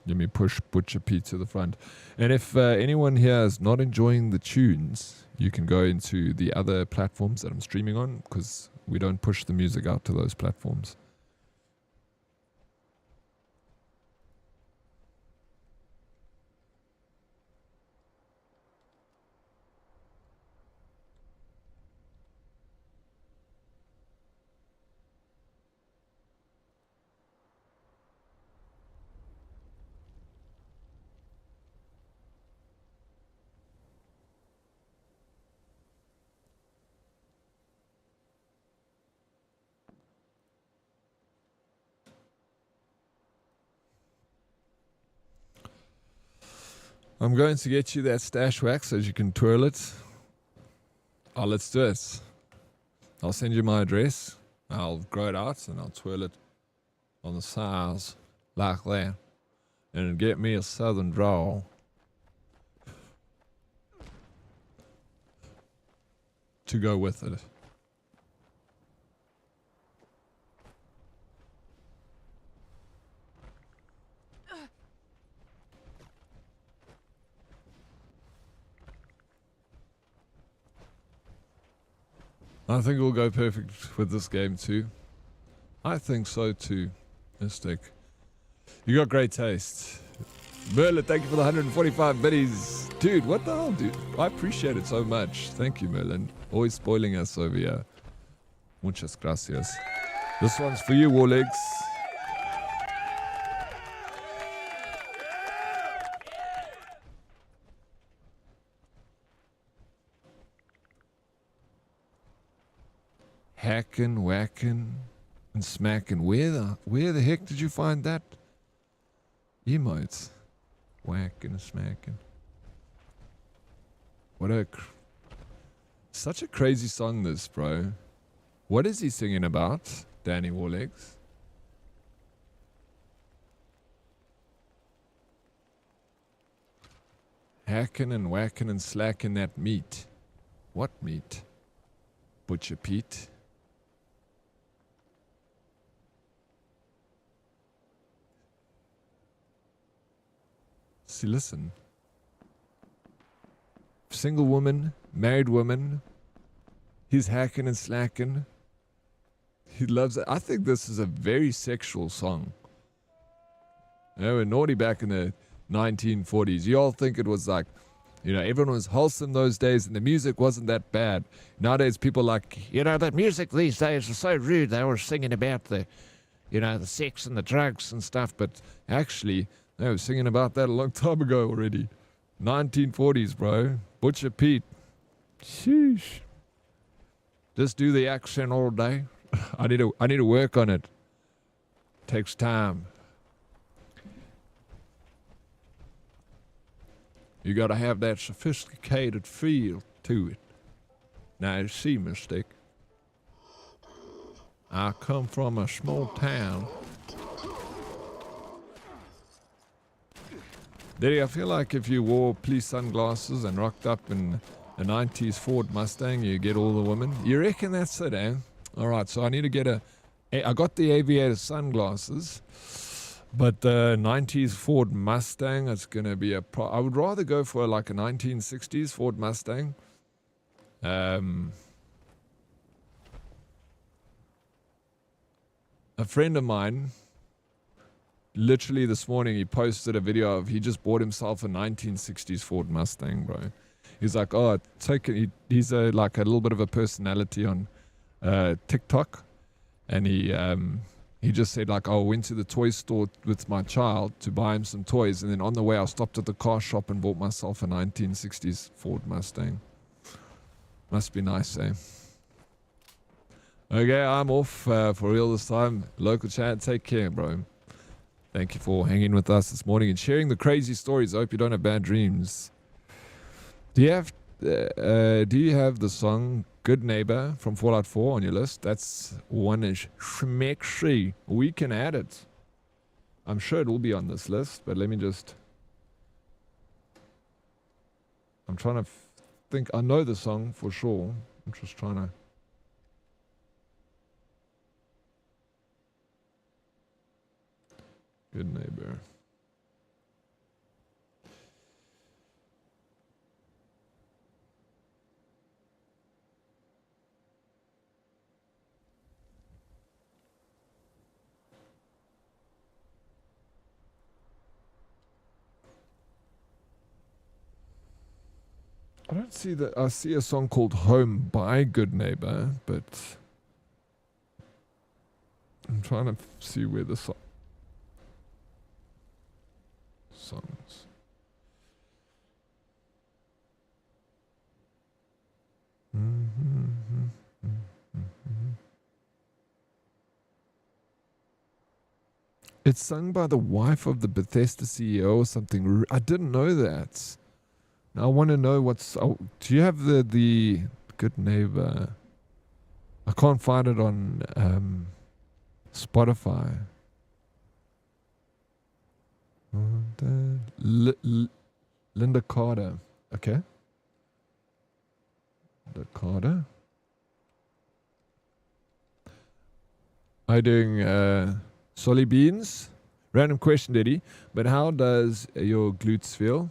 Let me push Butcher Pete to the front. And if anyone here is not enjoying the tunes, you can go into the other platforms that I'm streaming on, because we don't push the music out to those platforms. I'm going to get you that stash wax so you can twirl it. Oh, let's do it. I'll send you my address. I'll grow it out and I'll twirl it on the sides like that. And get me a southern drawl. To go with it. I think it'll go perfect with this game too. I think so too, Mystic. You got great taste. Merlin, thank you for the 145 biddies. Dude, what the hell, dude? I appreciate it so much. Thank you, Merlin. Always spoiling us over here. Muchas gracias. This one's for you, Warlegs. Hacking, whacking, and smacking. Where the heck did you find that? Emotes. Whacking and smacking. What a... Such a crazy song this, bro. What is he singing about, Danny Warlegs? Hacking and whacking and slacking that meat. What meat? Butcher Pete? See, listen. Single woman, married woman. He's hacking and slacking. He loves it. I think this is a very sexual song. You know, we're naughty back in the 1940s. You all think it was like, you know, everyone was wholesome those days and the music wasn't that bad. Nowadays, people like, you know, the music these days is so rude. They were singing about the, you know, the sex and the drugs and stuff. But actually, they were singing about that a long time ago already. 1940s, bro. Butcher Pete. Sheesh. Just do the accent all day. I need to work on it. Takes time. You gotta have that sophisticated feel to it. Now you see, Mystic. I come from a small town. Daddy, I feel like if you wore police sunglasses and rocked up in a 90s Ford Mustang, you get all the women. You reckon that's it, eh? Alright, so I need to get I got the aviator sunglasses, but the 90s Ford Mustang, it's going to be I would rather go for like a 1960s Ford Mustang. A friend of mine, literally this morning, he posted a video of he just bought himself a 1960s Ford Mustang, bro. He's like, oh, he's like a little bit of a personality on TikTok, and he just said like, oh, I went to the toy store with my child to buy him some toys, and then on the way I stopped at the car shop and bought myself a 1960s Ford Mustang. Must be nice, eh? Okay, I'm off for real this time. Local chat, take care, bro. Thank you for hanging with us this morning and sharing the crazy stories. I hope you don't have bad dreams. Do you have the song Good Neighbor from Fallout 4 on your list? That's one is schmexy. We can add it. I'm sure it will be on this list, but let me just... I'm trying to think. I know the song for sure. I'm just trying to... Good Neighbor. I don't see that. I see a song called Home by Good Neighbor, but I'm trying to see where the songs. It's sung by the wife of the Bethesda CEO or something. I didn't know that. Now I want to know what's... Oh, do you have the Good Neighbor? I can't find it on Spotify. Linda Carter. Okay. Linda Carter. Are you doing Solly Beans? Random question, Diddy. But how does your glutes feel?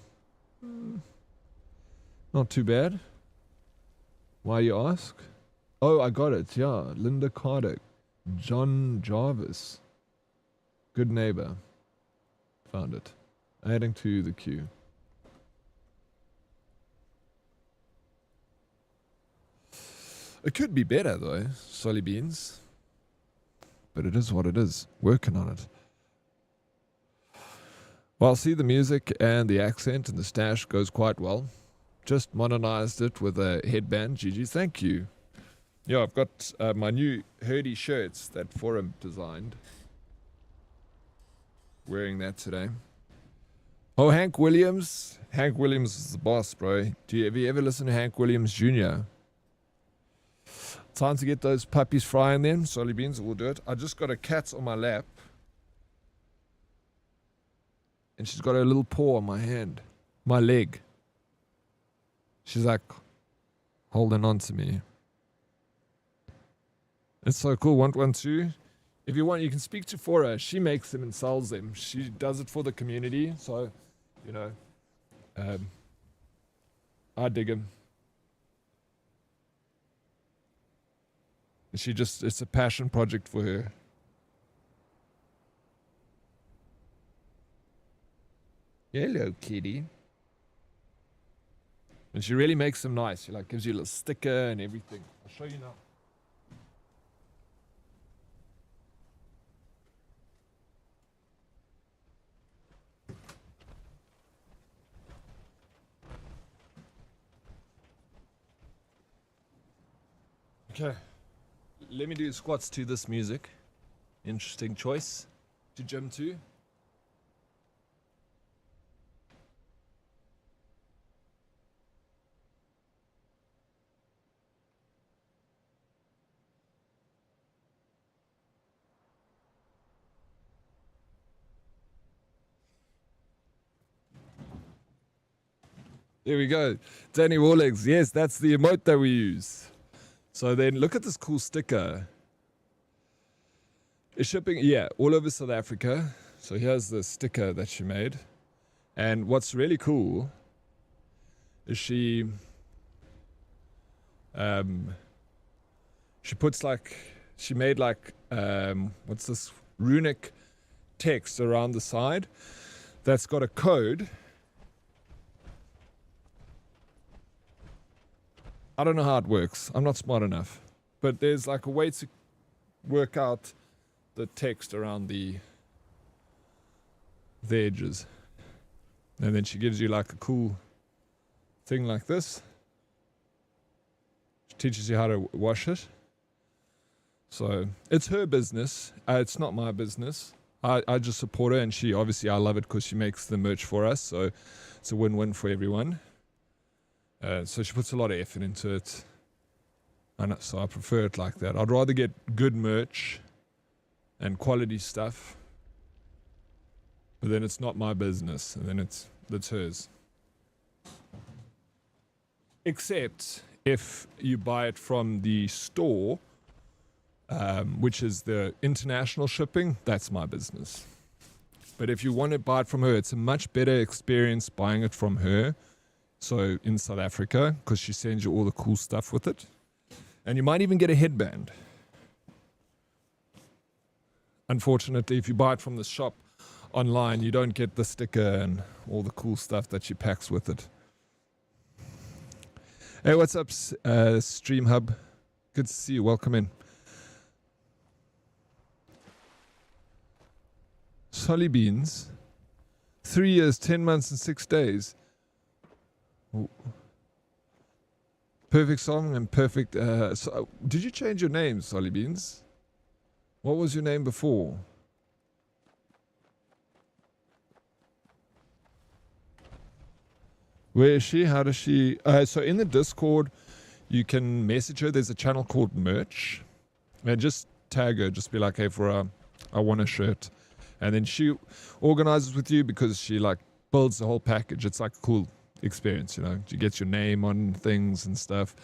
Not too bad. Why you ask? Oh, I got it. Yeah, Linda Carter, John Jarvis, good neighbor. Found it. Adding to the queue. It could be better though, Solly Beans. But it is what it is. Working on it. Well, see, the music and the accent and the stash goes quite well. Just modernized it with a headband. Gigi, thank you. Yeah, I've got my new Herdy shirts that Forum designed. Wearing that today. Oh, Hank Williams. Hank Williams is the boss, bro. Have you ever listened to Hank Williams Jr.? Time to get those puppies frying them. Solly Beans, we'll do it. I just got a cat on my lap. And she's got her little paw on my hand. My leg. She's like holding on to me. It's so cool. 112. If you want, you can speak to Fora. She makes them and sells them. She does it for the community. So, you know, I dig them. It's a passion project for her. Hello, kitty. And she really makes them nice. She like gives you a little sticker and everything. I'll show you now. Okay. Let me do squats to this music. Interesting choice. To gym too. There we go. Danny Warlegs. Yes, that's the emote that we use. So then look at this cool sticker. It's shipping, yeah, all over South Africa. So here's the sticker that she made. And what's really cool is she made like, what's this, runic text around the side that's got a code. I don't know how it works. I'm not smart enough. But there's like a way to work out the text around the edges. And then she gives you like a cool thing like this. She teaches you how to wash it. So it's her business. It's not my business. I just support her, and I love it because she makes the merch for us. So it's a win-win for everyone. So she puts a lot of effort into it, and so I prefer it like that. I'd rather get good merch and quality stuff, but then it's not my business, and then that's hers. Except if you buy it from the store, which is the international shipping, that's my business. But if you want to buy it from her, it's a much better experience buying it from her. So in South Africa, because she sends you all the cool stuff with it. And you might even get a headband. Unfortunately, if you buy it from the shop online, you don't get the sticker and all the cool stuff that she packs with it. Hey, what's up, Stream Hub? Good to see you. Welcome in. Solly Beans. 3 years, 10 months, and 6 days. Ooh. Perfect song and perfect. So, did you change your name, Solly Beans? What was your name before? Where is she? How does she? So in the Discord, you can message her. There's a channel called Merch, and just tag her. Just be like, hey, I want a shirt, and then she organizes with you because she like builds the whole package. It's like a cool experience, you know. She gets your name on things and stuff,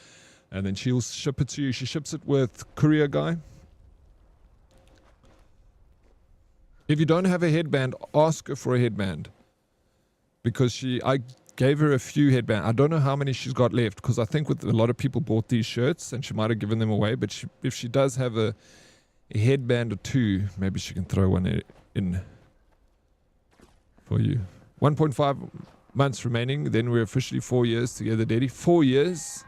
and then she'll ship it to you. She ships it with courier guy. If you don't have a headband, ask her for a headband, because I gave her a few headbands. I don't know how many she's got left because I think with a lot of people bought these shirts and she might have given them away. But if she does have a headband or two, maybe she can throw one in for you. 1.5 months remaining. Then we're officially 4 years together, Daddy. 4 years.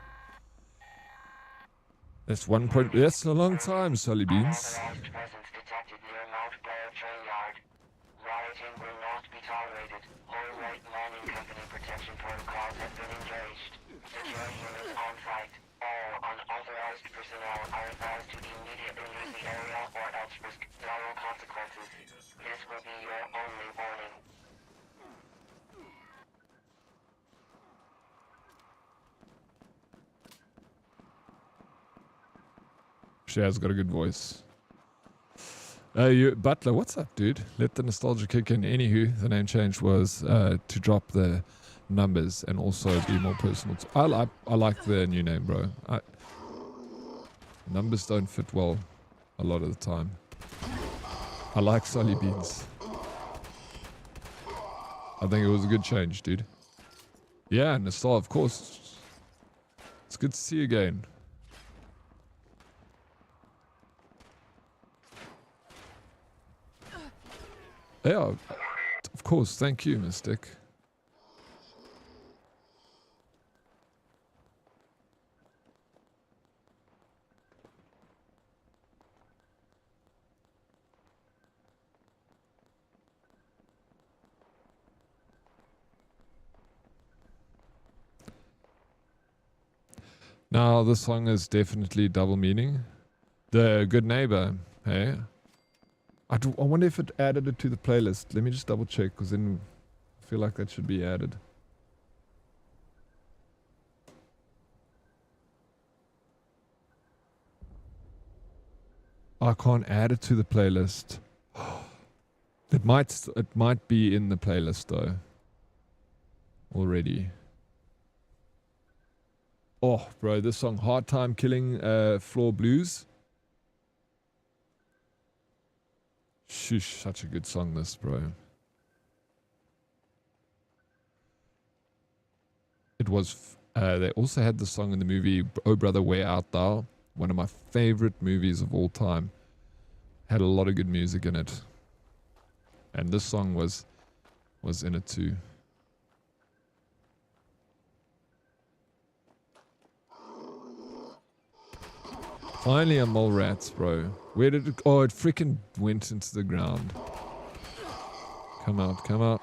That's that's a long time, Sully Beans. She has got a good voice. Butler, what's up, dude? Let the nostalgia kick in. Anywho, the name change was to drop the numbers and also be more personal. I like the new name, bro. Numbers don't fit well a lot of the time. I like Sully Beans. I think it was a good change, dude. Yeah, nostalgia, of course. It's good to see you again. Yeah, of course. Thank you, Mystic. Now, this song is definitely double meaning. The Good Neighbor, hey? I wonder if it added it to the playlist. Let me just double check, because then I feel like that should be added. I can't add it to the playlist. It might be in the playlist though. Already. Oh, bro, this song, Hard Time Killing Floor Blues. Shush, such a good song this, bro. It was, they also had the song in the movie, Oh Brother, Where Art Thou? One of my favorite movies of all time. Had a lot of good music in it. And this song was in it too. Finally a mole rats, bro. Where did it... Oh, it freaking went into the ground. Come out, come out.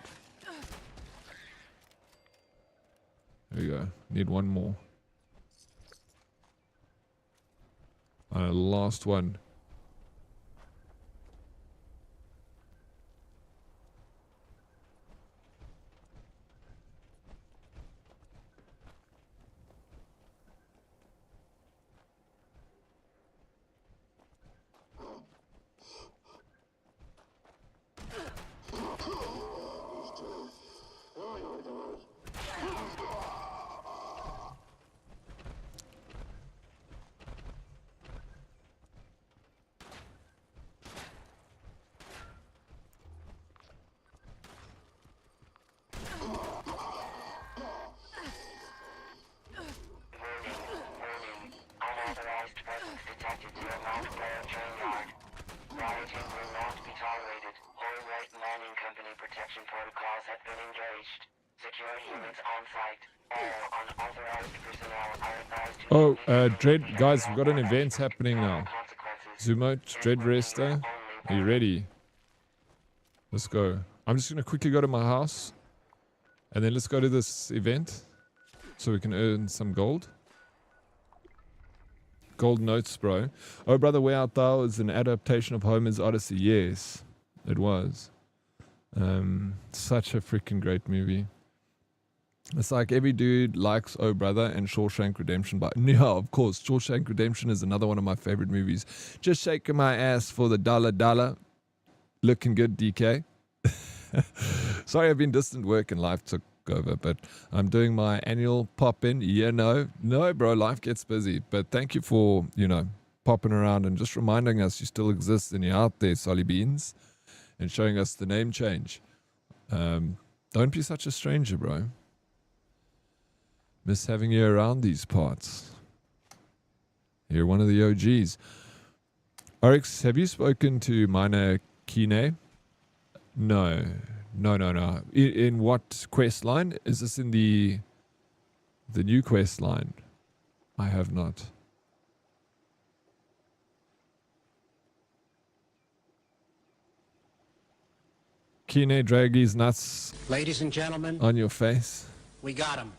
There we go. Need one more. Last one. Oh, Dread, guys, we've got an event happening now. Zumo, Dread Resta, are you ready? Let's go. I'm just going to quickly go to my house, and then let's go to this event, so we can earn some gold. Gold notes, bro. Oh, Brother, Where Art Thou is an adaptation of Homer's Odyssey. Yes, it was. Such a freaking great movie. It's like every dude likes Oh Brother and Shawshank Redemption. But yeah, of course, Shawshank Redemption is another one of my favorite movies. Just shaking my ass for the dollar. Looking good, DK. Sorry, I've been distant work and life took over, but I'm doing my annual pop-in. Yeah, no, bro, life gets busy. But thank you for, popping around and just reminding us you still exist and you're out there, Solly Beans, and showing us the name change. Don't be such a stranger, bro. Miss having you around these parts. You're one of the OGs. Oryx, have you spoken to Minor Kine? No. In what quest line? Is this in the new quest line? I have not. Kine Draggy's nuts.
Ladies and gentlemen,
on your face.
we got him.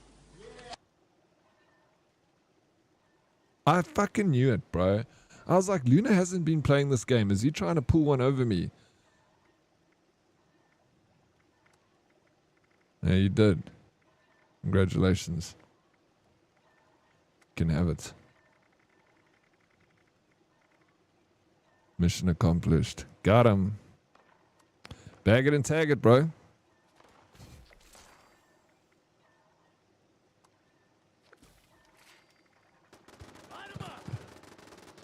I fucking knew it, bro. I was like, Luna hasn't been playing this game. Is he trying to pull one over me? Yeah, you did. Congratulations. You can have it. Mission accomplished. Got him. Bag it and tag it, bro.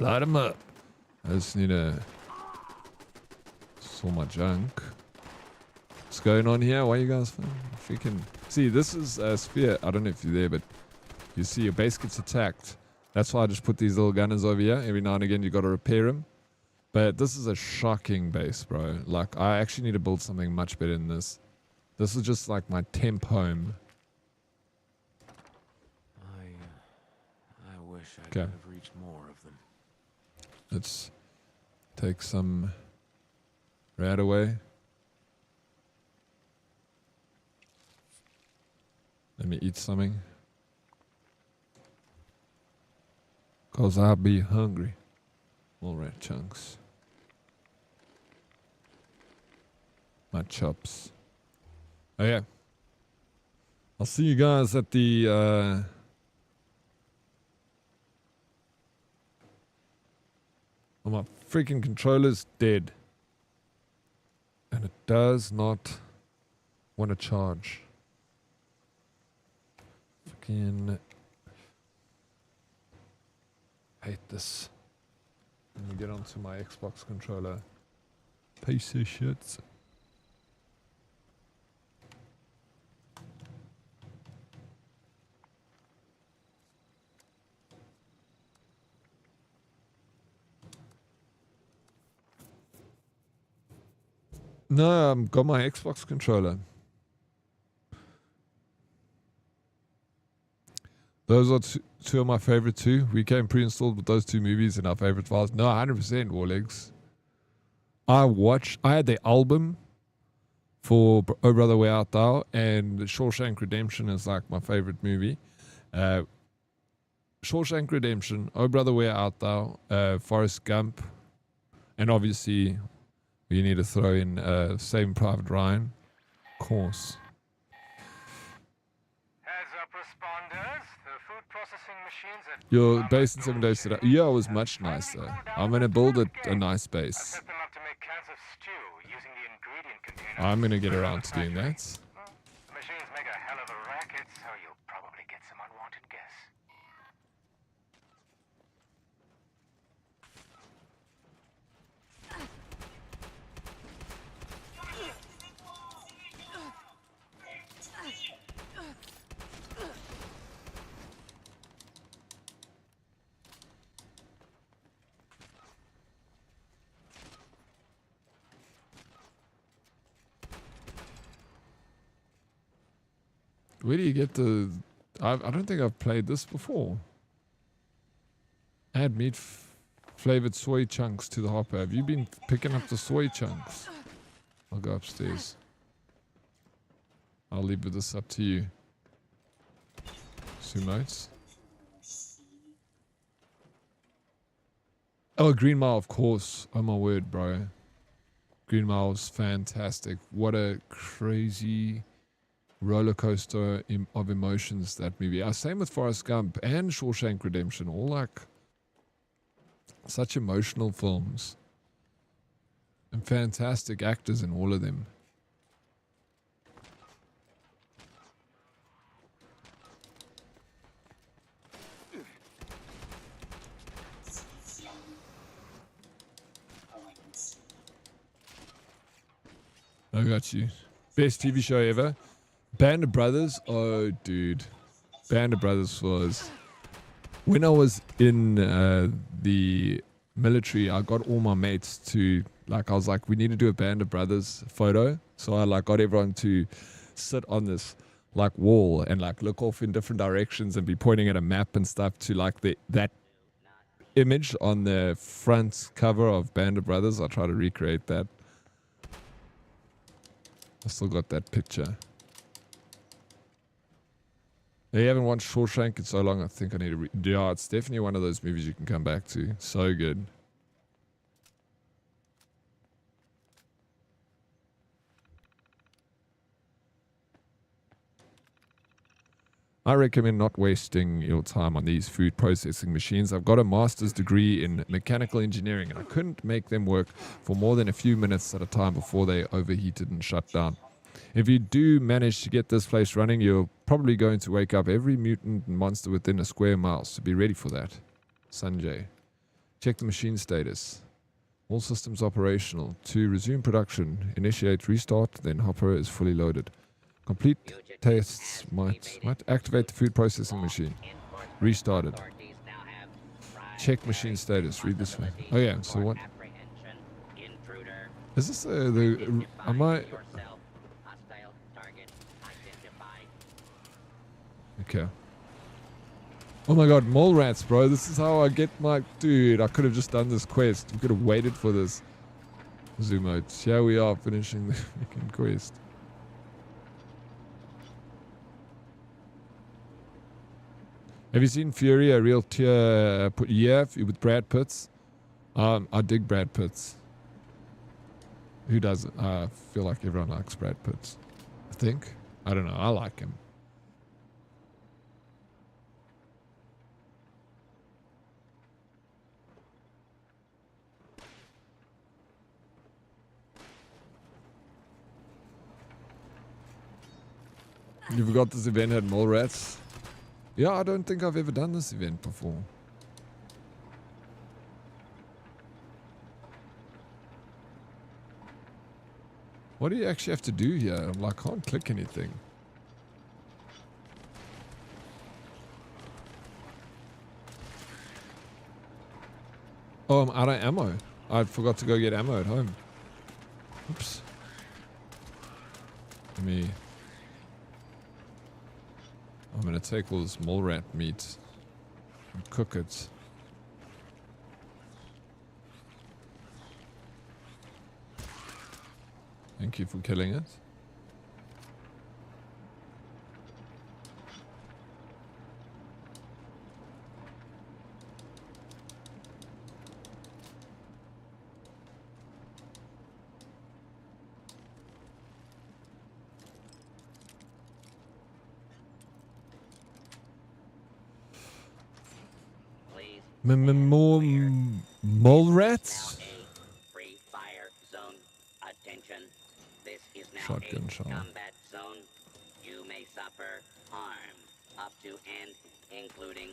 Light him up. I just need to saw my junk. What's going on here? Why are you guys freaking... See, this is a sphere. I don't know if you're there, but you see your base gets attacked. That's why I just put these little gunners over here. Every now and again, you got to repair them. But this is a shocking base, bro. Like, I actually need to build something much better than this. This is just like my temp home.
I wish I could have reached more of them.
Let's take some rat away. Let me eat something. Cause I'll be hungry. More rat chunks. My chops. Oh yeah. I'll see you guys at the oh, my freaking controller's dead. And it does not want to charge. Fucking hate this. Let me get onto my Xbox controller. Piece of shit. No, I've got my Xbox controller. Those are two of my favorite too. We came pre-installed with those two movies in our favorite files. No, 100% Warlegs. I had the album for Oh Brother Where Art Thou, and Shawshank Redemption is like my favorite movie. Shawshank Redemption, Oh Brother Where Art Thou, Forrest Gump, and obviously you need to throw in Saving Private Ryan. Of course.
Heads up, responders. The food processing machines at
Your base in 7 days today. Yeah, it was much nicer. I'm going to build a nice base.
set them up to make cans of stew using the ingredient container.
I'm going to get around to doing that.
The machines make a hell of a racket, so you'll probably get some unwanted guests.
Where do you get the... I don't think I've played this before. Add meat flavored soy chunks to the hopper. Have you been picking up the soy chunks? I'll go upstairs. I'll leave this up to you. Sumotes. Oh, Green Mile, of course. Oh my word, bro. Green Mile was fantastic. What a crazy roller coaster of emotions that movie. Same with Forrest Gump and Shawshank Redemption. All like such emotional films. And fantastic actors in all of them. I got you. Best TV show ever. Band of Brothers. Oh, dude. Band of Brothers was when I was in the military. I got all my mates to I was like, we need to do a Band of Brothers photo. So I got everyone to sit on this wall and look off in different directions and be pointing at a map and stuff to that image on the front cover of Band of Brothers. I try to recreate that. I still got that picture. You haven't watched Shawshank in so long. I think I need to yeah, it's definitely one of those movies you can come back to. So good. I recommend not wasting your time on these food processing machines. I've got a master's degree in mechanical engineering and I couldn't make them work for more than a few minutes at a time before they overheated and shut down. If you do manage to get this place running, you're probably going to wake up every mutant and monster within a square mile, so be ready for that. Sanjay. Check the machine status. All systems operational. To resume production, initiate restart, then hopper is fully loaded. Complete tests might activate the food processing machine. Restarted. Check machine status. Read this one. Oh yeah, so what? Is this am I... Okay. Oh my god, mole rats, bro. This is how I get my... Dude, I could have just done this quest. We could have waited for this. Zoom out. Here we are finishing the freaking quest. Have you seen Fury, a real tier... yeah, with Brad Pitts? I dig Brad Pitts. Who doesn't? I feel like everyone likes Brad Pitts. I think. I don't know. I like him. You forgot this event had mole rats? Yeah, I don't think I've ever done this event before. What do you actually have to do here? I can't click anything. Oh, I'm out of ammo. I forgot to go get ammo at home. Oops. I'm gonna take all this mole rat meat and cook it. Thank you for killing it. More mole rats?
Free fire zone. Attention. This is now
Shotgun
a
shot.
combat zone. You may suffer harm up to and including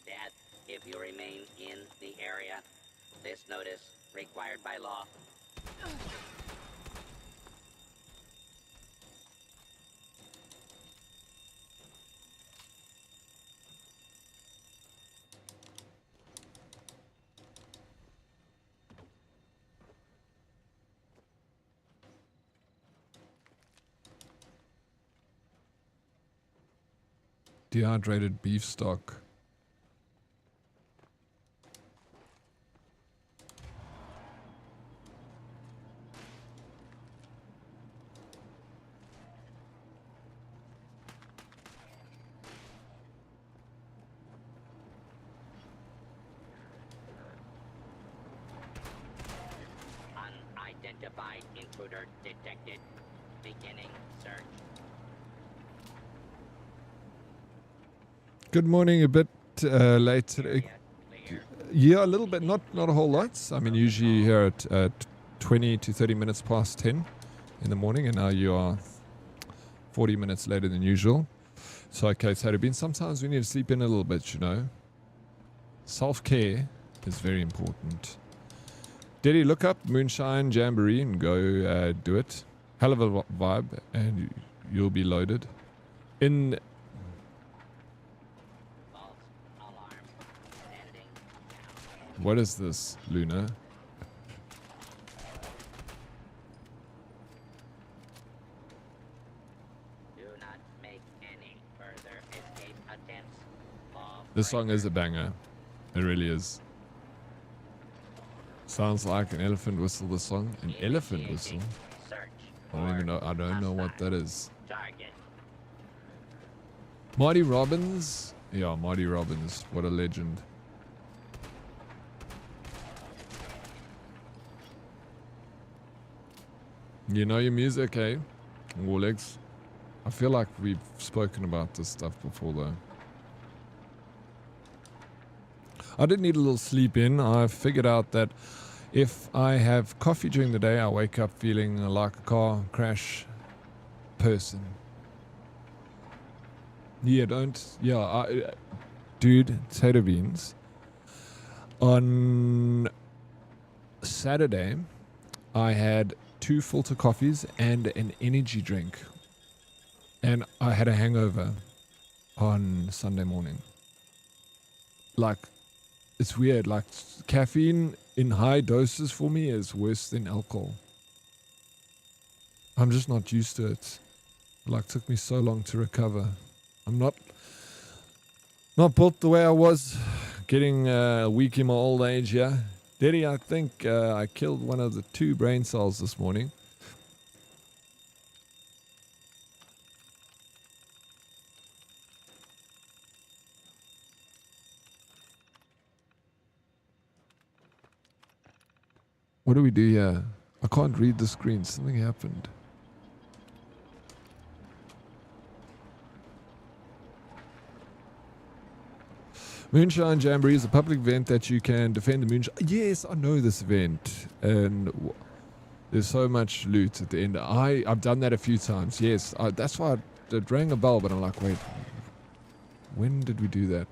death if you remain in the area. This notice required by law.
Dehydrated beef stock.
Unidentified intruder detected. Beginning search.
Good morning, a bit late today. Yeah, a little bit, not a whole lot. I mean, usually here at 20 to 30 minutes past 10 in the morning, and now you are 40 minutes later than usual. So, okay, so been sometimes we need to sleep in a little bit, you know. Self-care is very important. Daddy, look up Moonshine Jamboree and go do it. Hell of a vibe, and you'll be loaded. What is this, Luna?
Do not make any further escape attempts.
This song is a banger. It really is. Sounds like an elephant whistle, this song. An elephant whistle? I don't even know. I don't know what that is. Marty Robbins? Yeah, Marty Robbins. What a legend. You know your music, eh? Warlegs. I feel like we've spoken about this stuff before, though. I did need a little sleep in. I figured out that if I have coffee during the day, I wake up feeling like a car crash person. Yeah, dude, potato beans. On Saturday, I had 2 filter coffees and an energy drink. And I had a hangover on Sunday morning. Like, it's weird. Like, caffeine in high doses for me is worse than alcohol. I'm just not used to it. Like, took me so long to recover. I'm not built the way I was, getting weak in my old age, yeah. Daddy, I think I killed one of the 2 brain cells this morning. What do we do here? I can't read the screen. Something happened. Moonshine Jamboree is a public event that you can defend the moonshine. Yes, I know this event. And there's so much loot at the end. I've done that a few times. Yes, that's why it rang a bell, but I'm like, wait. When did we do that?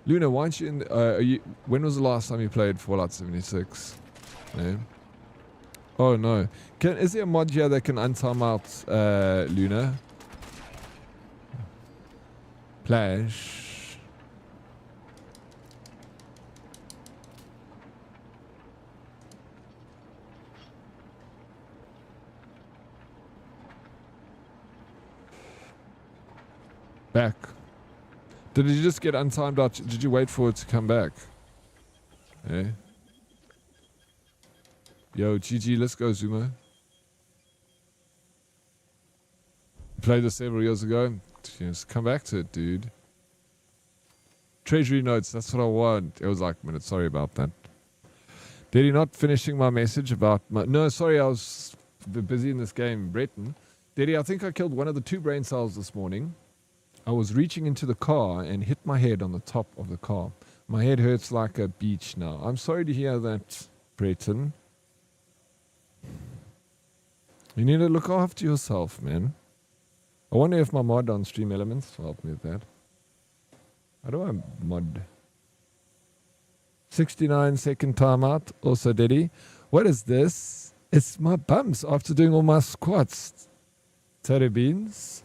Luna, why aren't you in... when was the last time you played Fallout 76? No. Oh no. Is there a mod here that can untime out Luna? Plash. Back. Did you just get untimed out? Did you wait for it to come back? Eh? Yo, GG, let's go, Zuma. Played this several years ago. Just come back to it, dude. Treasury notes, that's what I want. It was like a minute, sorry about that. Did he not finishing my message about my... No, sorry, I was busy in this game, Breton. Did he? I think I killed one of the 2 brain cells this morning. I was reaching into the car and hit my head on the top of the car. My head hurts like a beach now. I'm sorry to hear that, Breton. You need to look after yourself, man. I wonder if my mod on Stream Elements will help me with that. How do I mod? 69-second timeout. Also, Diddy. What is this? It's my bumps after doing all my squats. Tater beans.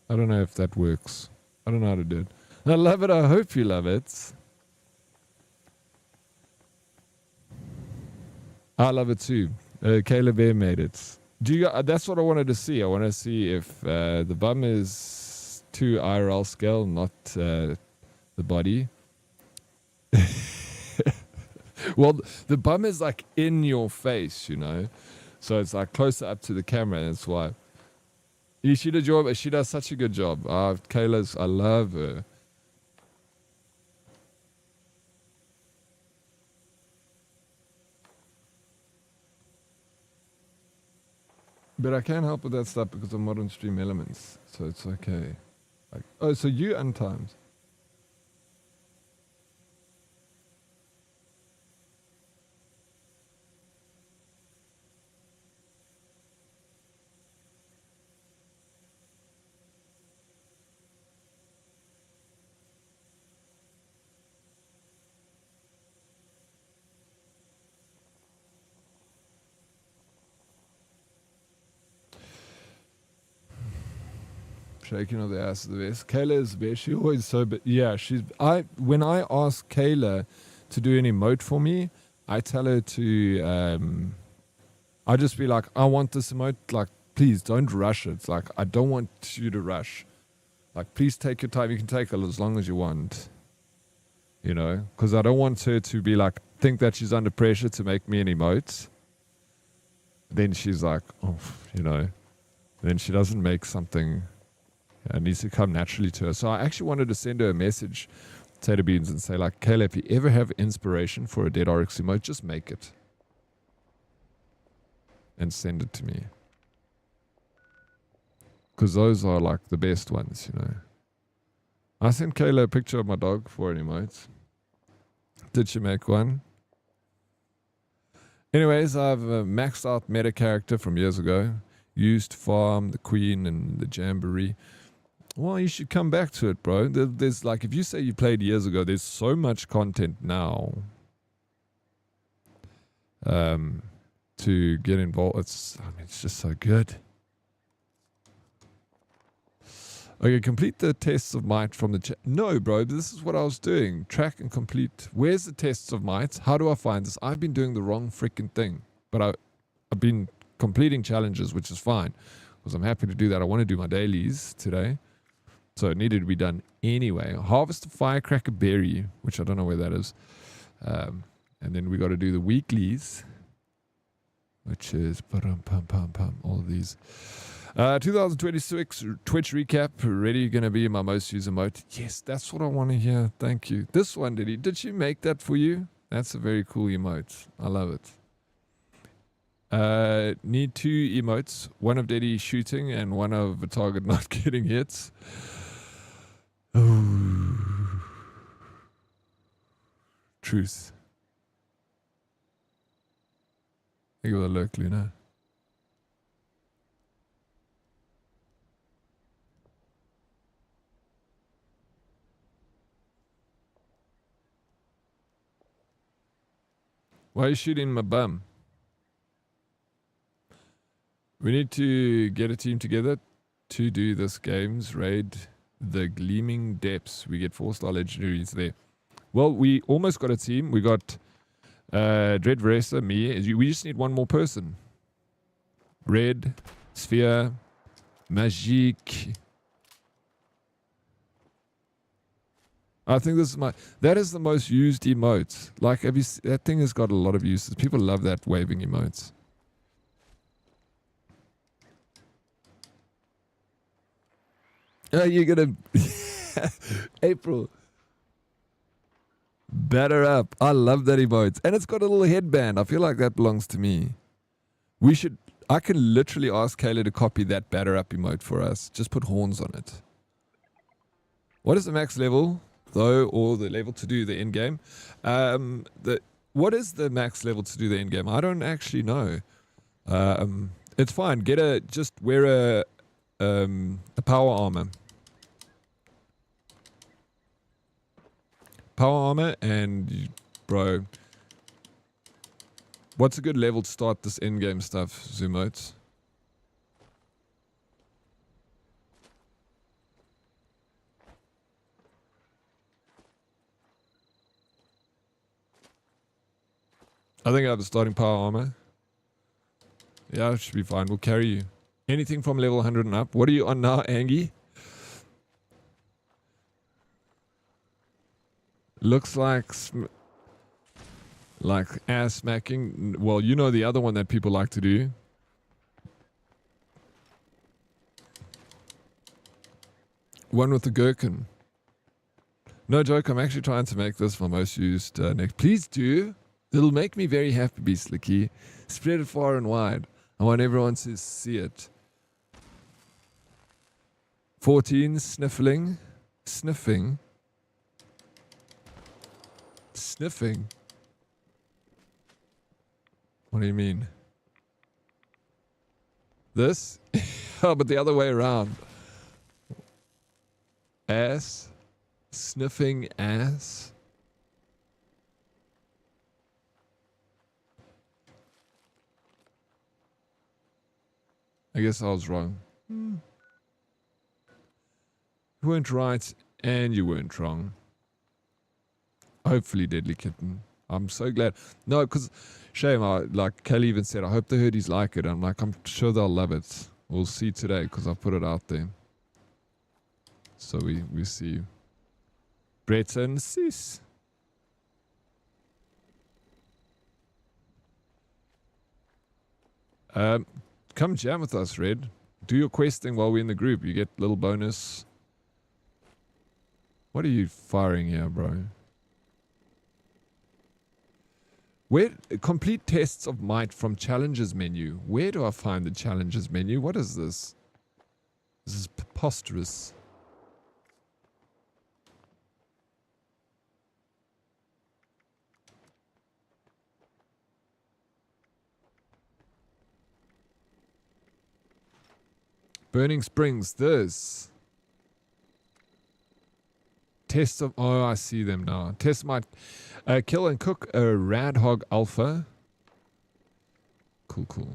I don't know if that works. I don't know how to do it. I love it. I hope you love it. I love it too. Caleb Bear made it. Do you? That's what I wanted to see. I want to see if the bum is to IRL scale, not the body. Well, the bum is like in your face, you know. So it's like closer up to the camera. That's why. She did a job. She does such a good job. Kayla's, I love her. But I can't help with that stuff because of modern Stream Elements. So it's okay. Like, oh, so you untimed. Shaking of the ass of the best. Kayla is the best. She always so, but yeah, when I ask Kayla to do an emote for me, I tell her to, I just be like, I want this emote, like, please don't rush it. Like, I don't want you to rush. Like, please take your time. You can take it as long as you want. You know, because I don't want her to be like, think that she's under pressure to make me an emote. Then she's like, oh, you know, then she doesn't make something. It needs to come naturally to her. So I actually wanted to send her a message, Tater Beans, and say like, Kayla, if you ever have inspiration for a Dead Oryx emote, just make it. And send it to me. Because those are like the best ones, you know. I sent Kayla a picture of my dog for an emote. Did she make one? Anyways, I've maxed out meta character from years ago. Used to farm the queen and the jamboree. Well, you should come back to it, bro. There's like, if you say you played years ago, there's so much content now. To get involved. It's just so good. Okay, complete the tests of might from the chat. No, bro, this is what I was doing. Track and complete. Where's the tests of might? How do I find this? I've been doing the wrong freaking thing. But I've been completing challenges, which is fine. Because I'm happy to do that. I want to do my dailies today. So it needed to be done anyway. Harvest a firecracker berry, which I don't know where that is. And then we got to do the weeklies, which is all of these. 2026 Twitch recap. Ready, going to be my most used emote. Yes, that's what I want to hear. Thank you. This one, did she make that for you? That's a very cool emote. I love it. Need 2 emotes. One of Daddy shooting and one of the target not getting hits. Ooh. Truth. Think of the look, Luna. Why are you shooting my bum? We need to get a team together to do this game's raid. The Gleaming Depths. We get 4-star legendaries there. Well, we almost got a team. We got Dread Versa, me. We just need one more person. Red, Sphere, Magique. I think this is that is the most used emote. Like, that thing has got a lot of uses. People love that waving emotes. Oh, you're gonna April. Batter up. I love that emote. And it's got a little headband. I feel like that belongs to me. I can literally ask Kayla to copy that batter up emote for us. Just put horns on it. What is the max level, though, or the level to do the end game? What is the max level to do the end game? I don't actually know. It's fine. Just wear a power armor. Power armor and bro. What's a good level to start this end game stuff, Zoomotes? I think I have the starting power armor. Yeah, it should be fine. We'll carry you. Anything from level 100 and up. What are you on now, Angie? Looks like ass smacking. Well, you know the other one that people like to do. One with the gherkin. No joke, I'm actually trying to make this my most used next. Please do. It'll make me very happy, be Slicky. Spread it far and wide. I want everyone to see it. 14, sniffing. Sniffing. What do you mean? This? Oh, but the other way around. Ass. Sniffing ass. I guess I was wrong. You weren't right and you weren't wrong. Hopefully, Deadly Kitten. I'm so glad. No, because shame. Like Kelly even said, I hope the hoodies like it. I'm like, I'm sure they'll love it. We'll see today because I put it out there. So we see. Brett and Sis. Come jam with us, Red. Do your questing while we're in the group. You get a little bonus. What are you firing here, bro? Where complete tests of might from challenges menu. Where do I find the challenges menu? What is this? This is preposterous. Burning Springs, this. Test of, oh, I see them now. Test might kill and cook a Radhog Alpha. Cool, cool.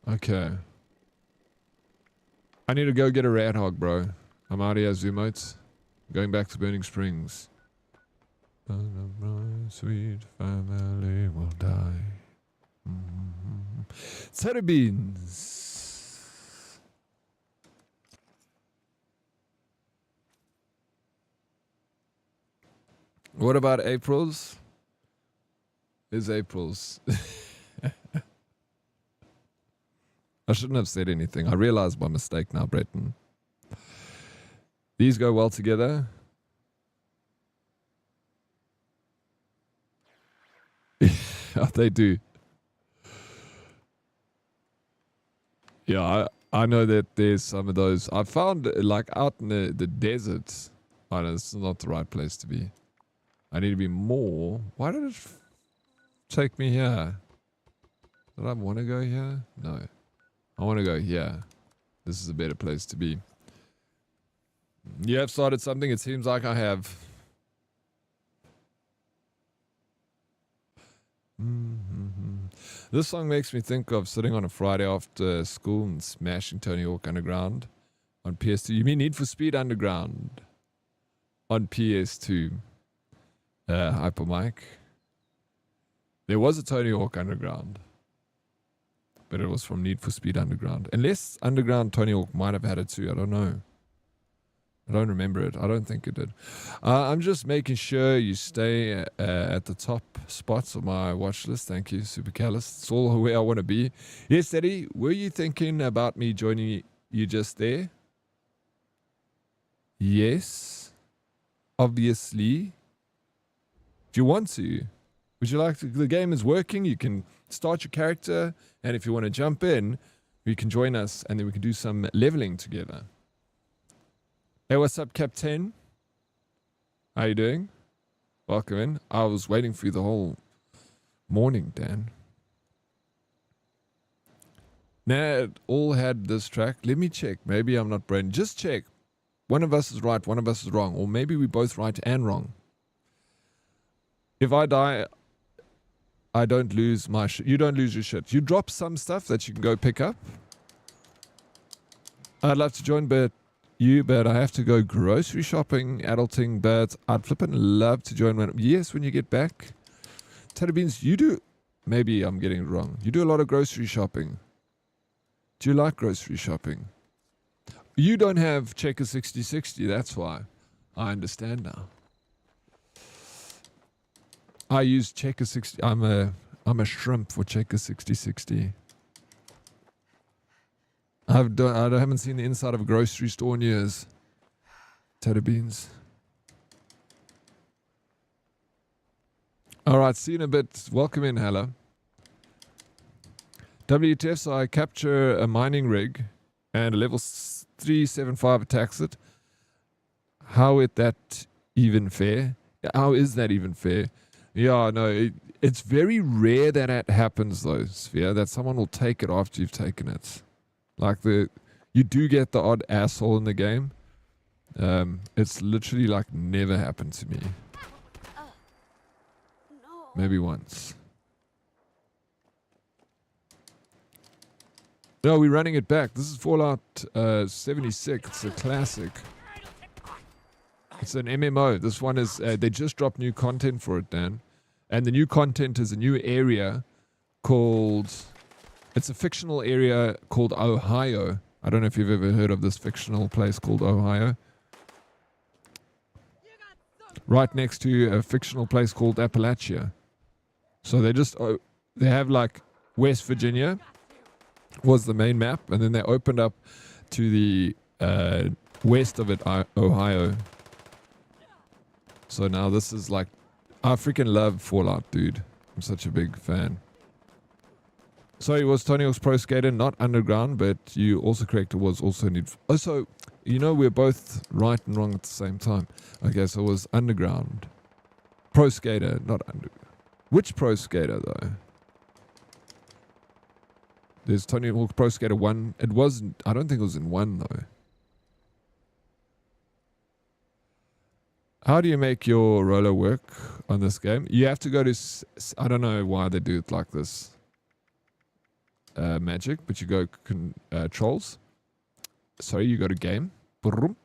Okay. I need to go get a Radhog, bro. I'm out here as emotes. Going back to Burning Springs. Sweet family will die. Soda beans. What about April's? Is April's? I shouldn't have said anything. I realized my mistake now, Breton. These go well together. They do. Yeah, I know that there's some of those. I found like out in the desert. I know this is not the right place to be. I need to be more. Why did it take me here? Did I want to go here? No. I want to go here. This is a better place to be. You have started something? It seems like I have. This song makes me think of sitting on a Friday after school and smashing Tony Hawk Underground on PS2. You mean Need for Speed Underground on PS2? Hyper Mike. There was a Tony Hawk Underground, but it was from Need for Speed Underground. Unless Underground Tony Hawk might have had it too. I don't know. I don't remember it. I don't think it did. I'm just making sure you stay at the top spots of my watch list. Thank you, Super Callus. It's all where I want to be. Yes, Eddie, were you thinking about me joining you just there? Yes. Obviously. Do you want to? Would you like to? The game is working. You can start your character. And if you want to jump in, you can join us. And then we can do some leveling together. Hey, what's up, Captain? How you doing? Welcome in. I was waiting for you the whole morning, Dan. Nad all had this track. Let me check. Maybe I'm not brain. Just check. One of us is right, one of us is wrong. Or maybe we both right and wrong. If I die, I don't lose my shit. You don't lose your shit. You drop some stuff that you can go pick up. I'd love to join, but I have to go grocery shopping, adulting, but I'd flippin' love to join when you get back. Tater Beans, you do, maybe I'm getting it wrong. You do a lot of grocery shopping. Do you like grocery shopping? You don't have Checker 6060, that's why. I understand now. I use Checker 60, I'm a shrimp for Checker 6060. I haven't seen the inside of a grocery store in years. Tater Beans. Alright, see you in a bit. Welcome in, Hella. WTF, so I capture a mining rig and a level 375 attacks it. How is that even fair? How is that even fair? Yeah, no, it's very rare that it happens though, Sphere, that someone will take it after you've taken it. Like you do get the odd asshole in the game. It's literally like never happened to me. Maybe once. No, we're running it back. This is Fallout 76. It's a classic. It's an MMO. This one is, they just dropped new content for it, Dan. And the new content is a new area called, it's a fictional area called Ohio. I don't know if you've ever heard of this fictional place called Ohio. Right next to a fictional place called Appalachia. So they just, they have like West Virginia was the main map. And then they opened up to the west of it, Ohio. So now this is like, I freaking love Fallout, dude. I'm such a big fan. Sorry, it was Tony Hawk's Pro Skater, not Underground, but you also correct, it was also Need for... Oh, so, you know, we're both right and wrong at the same time. Okay, so it was Underground. Pro Skater, not Underground. Which Pro Skater, though? There's Tony Hawk's Pro Skater 1. It wasn't... I don't think it was in 1, though. How do you make your roller work on this game? You have to go to... I don't know why they do it like this. Magic, but you go controls. Sorry, you go to game.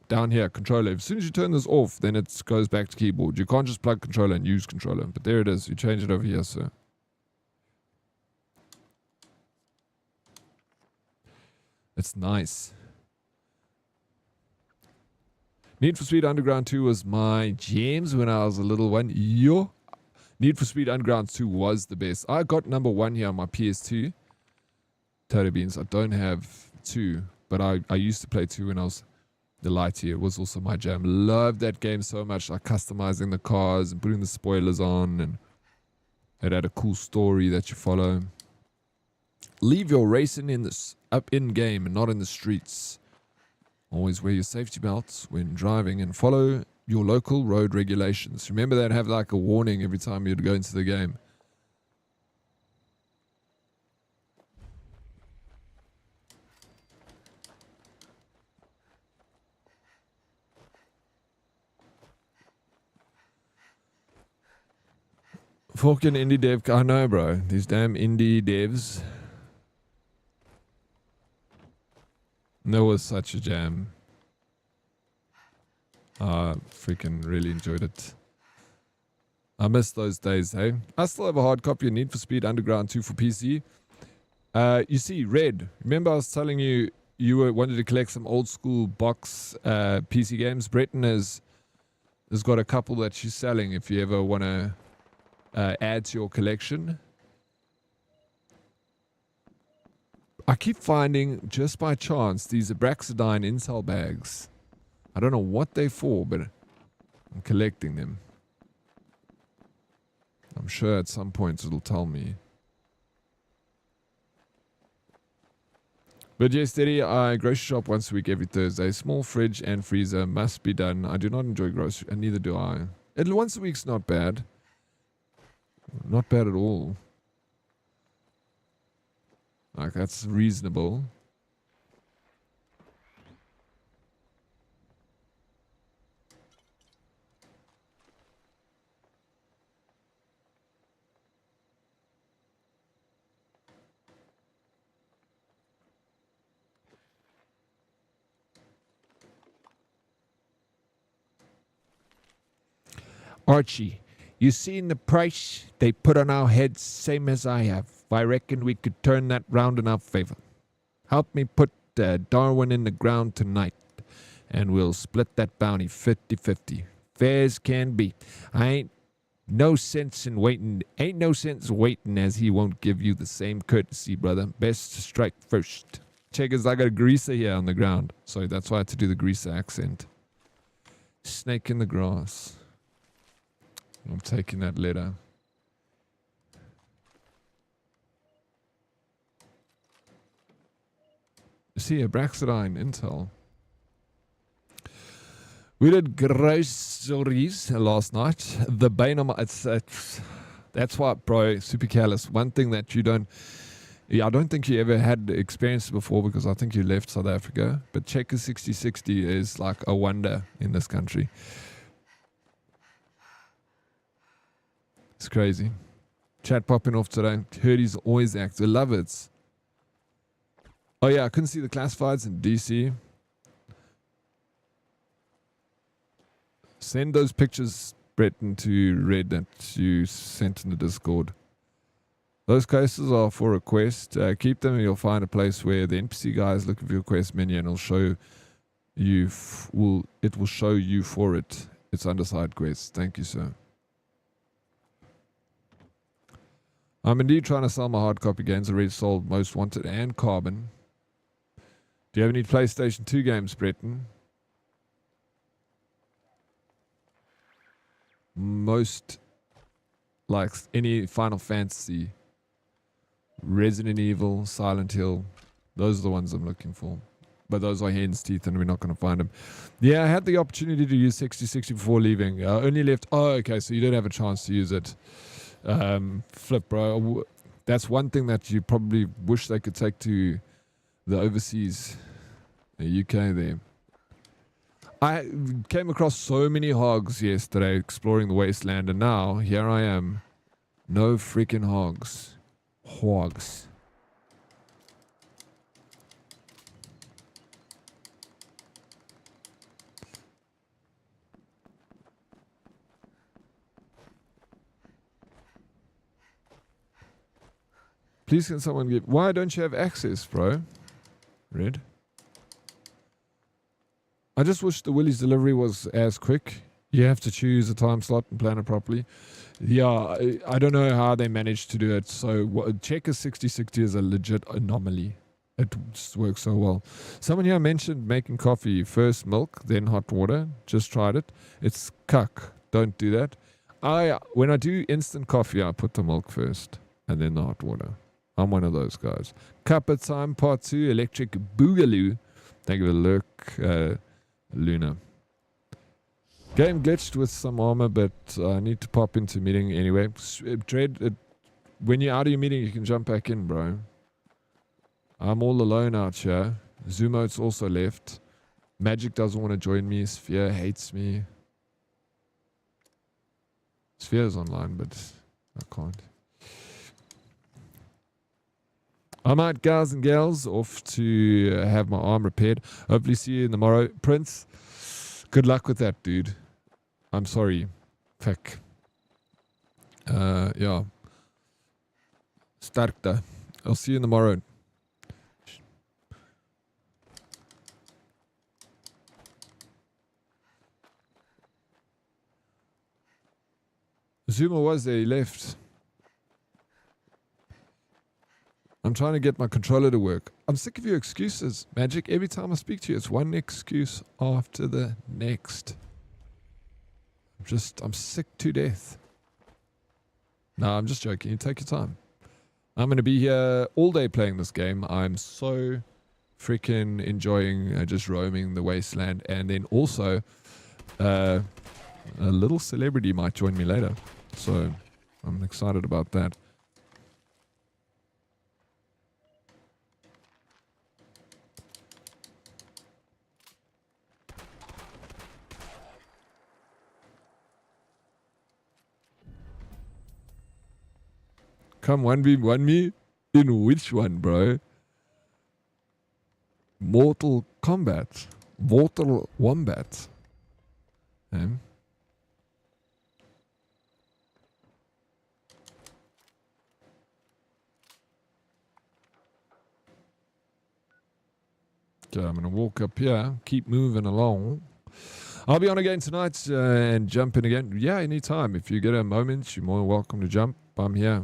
Down here, controller. As soon as you turn this off, then it goes back to keyboard. You can't just plug controller and use controller. But there it is. You change it over here, sir. It's nice. Need for Speed Underground 2 was my jams when I was a little one. Yo. Need for Speed Underground 2 was the best. I got number 1 here on my PS2. Total Beans. I don't have 2, but I used to play 2 when I was the light here. It was also my jam. Loved that game so much. Like customizing the cars and putting the spoilers on, and it had a cool story that you follow. Leave your racing in this up in game and not in the streets. Always wear your safety belts when driving and follow your local road regulations. Remember that, have like a warning every time you'd go into the game. Fucking indie dev. I know, bro. These damn indie devs. That was such a jam. I freaking really enjoyed it. I miss those days, hey? I still have a hard copy of Need for Speed Underground 2 for PC. You see, Red, remember I was telling you wanted to collect some old school box PC games? Breton has got a couple that she's selling if you ever want to add to your collection. I keep finding, just by chance, these Abraxadine Intel bags. I don't know what they're for, but I'm collecting them. I'm sure at some point it'll tell me. But yes, Steady, I grocery shop once a week every Thursday. Small fridge and freezer must be done. I do not enjoy grocery, and neither do I. And once a week's not bad. Not bad at all. Like, that's reasonable. Archie, you seen the price they put on our heads, same as I have. I reckon we could turn that round in our favor. Help me put Darwin in the ground tonight, and we'll split that bounty 50-50. Fair as can be. Ain't no sense waiting as he won't give you the same courtesy, brother. Best to strike first. Checkers, I got a greaser here on the ground. Sorry, that's why I had to do the greaser accent. Snake in the grass. I'm taking that letter. See, Abraxadine Intel. We did groceries last night. The bane of my... that's what, bro, super callous. One thing that you don't... Yeah, I don't think you ever had experience before because I think you left South Africa. But Checker 6060 is like a wonder in this country. It's crazy. Chat popping off today. Heard he's always active. Love it. Oh yeah, I couldn't see the classifieds in DC. Send those pictures, Breton, to Red that you sent in the Discord. Those cases are for a quest. Keep them and you'll find a place where the NPC guy is looking for your quest menu and it'll show you it will show you for it. It's under side quests. Thank you, sir. I'm indeed trying to sell my hard copy games. I already sold Most Wanted and Carbon. Do you have any PlayStation 2 games, Breton? Most, like any Final Fantasy, Resident Evil, Silent Hill. Those are the ones I'm looking for. But those are hen's teeth and we're not going to find them. Yeah, I had the opportunity to use 6060 before leaving. I only left... Oh, okay, so you didn't have a chance to use it. Flip, bro. That's one thing that you probably wish they could take to the overseas, the UK there. I came across so many hogs yesterday exploring the wasteland, and now here I am. No freaking hogs. Hogs. Please can someone give... Why don't you have access, bro? Red. I just wish the Willie's delivery was as quick. You have to choose a time slot and plan it properly. Yeah, I don't know how they managed to do it. So Checkers 6060 is a legit anomaly. It just works so well. Someone here mentioned making coffee. First milk, then hot water. Just tried it. It's cuck. Don't do that. When I do instant coffee, I put the milk first and then the hot water. I'm one of those guys. Cup of Time Part 2, Electric Boogaloo. Thank you for the lurk, Luna. Game glitched with some armor, but I need to pop into meeting anyway. Dread, when you're out of your meeting, you can jump back in, bro. I'm all alone out here. Zumo's also left. Magic doesn't want to join me. Sphere hates me. Sphere's online, but I can't. I'm out, guys and gals, off to have my arm repaired. Hopefully see you tomorrow. Prince, good luck with that, dude. I'm sorry. Fuck. Yeah. Starkta. I'll see you tomorrow. Zuma was there, he left. I'm trying to get my controller to work. I'm sick of your excuses, Magic. Every time I speak to you, it's one excuse after the next. I'm sick to death. No, I'm just joking. You take your time. I'm going to be here all day playing this game. I'm so freaking enjoying just roaming the wasteland. And then also, a little celebrity might join me later. So I'm excited about that. Come 1v1 me? In which one, bro? Mortal Kombat. Mortal Wombat. Okay, I'm going to walk up here. Keep moving along. I'll be on again tonight and jump in again. Yeah, anytime. If you get a moment, you're more welcome to jump. I'm here.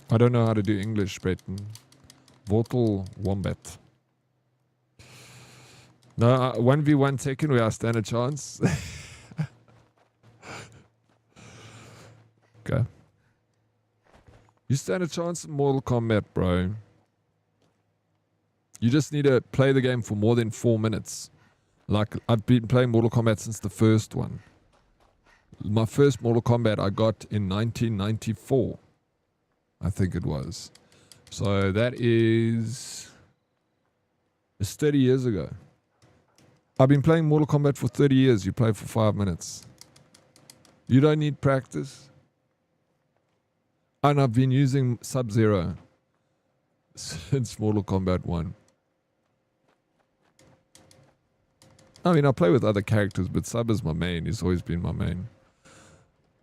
I don't know how to do English, Breton. Mortal Wombat. No, 1v1 Tekken where I stand a chance. Okay. You stand a chance in Mortal Kombat, bro. You just need to play the game for more than 4 minutes. Like, I've been playing Mortal Kombat since the first one. My first Mortal Kombat I got in 1994. I think it was. So that is... It's 30 years ago. I've been playing Mortal Kombat for 30 years. You play for 5 minutes. You don't need practice. And I've been using Sub-Zero since Mortal Kombat 1. I mean, I play with other characters, but Sub is my main. He's always been my main.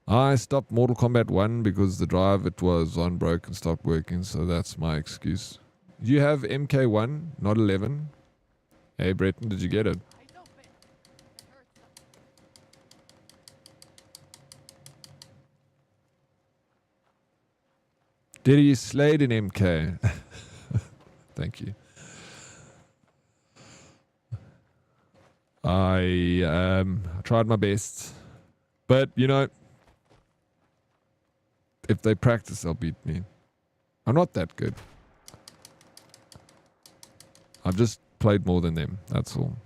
I stopped Mortal Kombat 1 because the drive it was on broke and stopped working, so that's my excuse. You have MK1, not 11. Hey, Breton, did you get it? Did he slayed in MK? Thank you. I tried my best. But, you know, if they practice, they'll beat me. I'm not that good. I've just played more than them. That's all.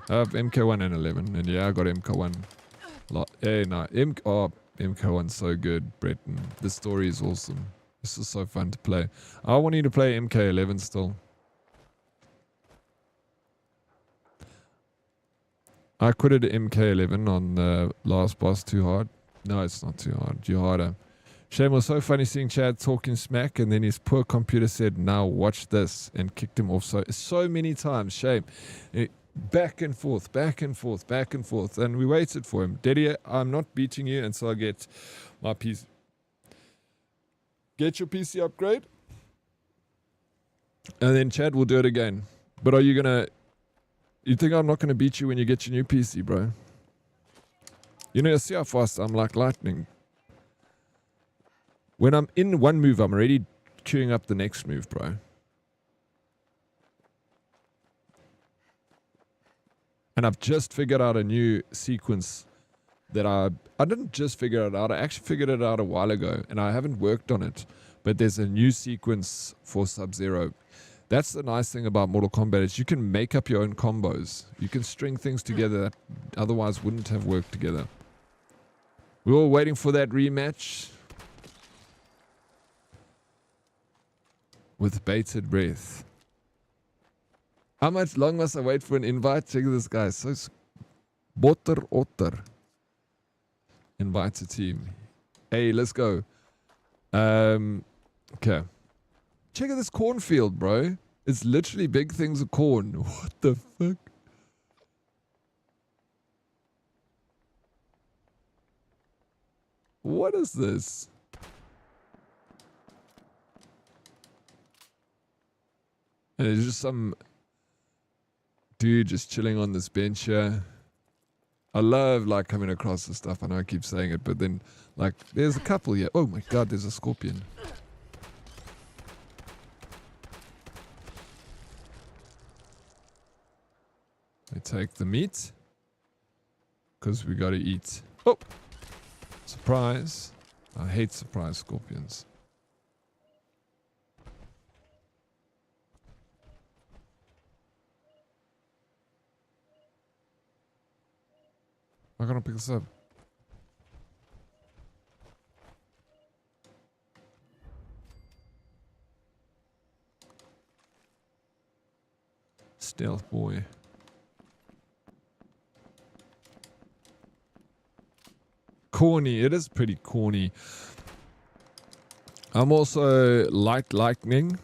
I have MK1 and 11. And yeah, I got MK1. Hey, no. MK1's so good, Breton. The story is awesome. This is so fun to play. I want you to play MK11 still. I quitted MK11 on the last boss too hard. No, it's not too hard. You're harder. Shame, was so funny seeing Chad talking smack and then his poor computer said, now watch this, and kicked him off so many times. Shame. Back and forth, back and forth, back and forth. And we waited for him. Daddy, I'm not beating you until I get my PC. Get your PC upgrade. And then Chad will do it again. But are you going to... You think I'm not going to beat you when you get your new PC, bro? You know, see how fast I'm like lightning. When I'm in one move, I'm already queuing up the next move, bro. And I've just figured out a new sequence that I didn't just figure it out. I actually figured it out a while ago, and I haven't worked on it. But there's a new sequence for Sub-Zero. That's the nice thing about Mortal Kombat is you can make up your own combos. You can string things together that otherwise wouldn't have worked together. We're all waiting for that rematch with bated breath. How much long must I wait for an invite? Check this guy. So Botter Otter invites a team. Hey, let's go. Okay. Check out this cornfield, bro. It's literally big things of corn. What the fuck? What is this? And there's just some dude just chilling on this bench here. I love like coming across this stuff. I know I keep saying it, but then like there's a couple here. Oh my god, there's a scorpion. I take the meat because we gotta eat. Oh, surprise. I hate surprise scorpions. I'm gonna pick this up. Stealth boy. Corny. It is pretty corny. I'm also like lightning.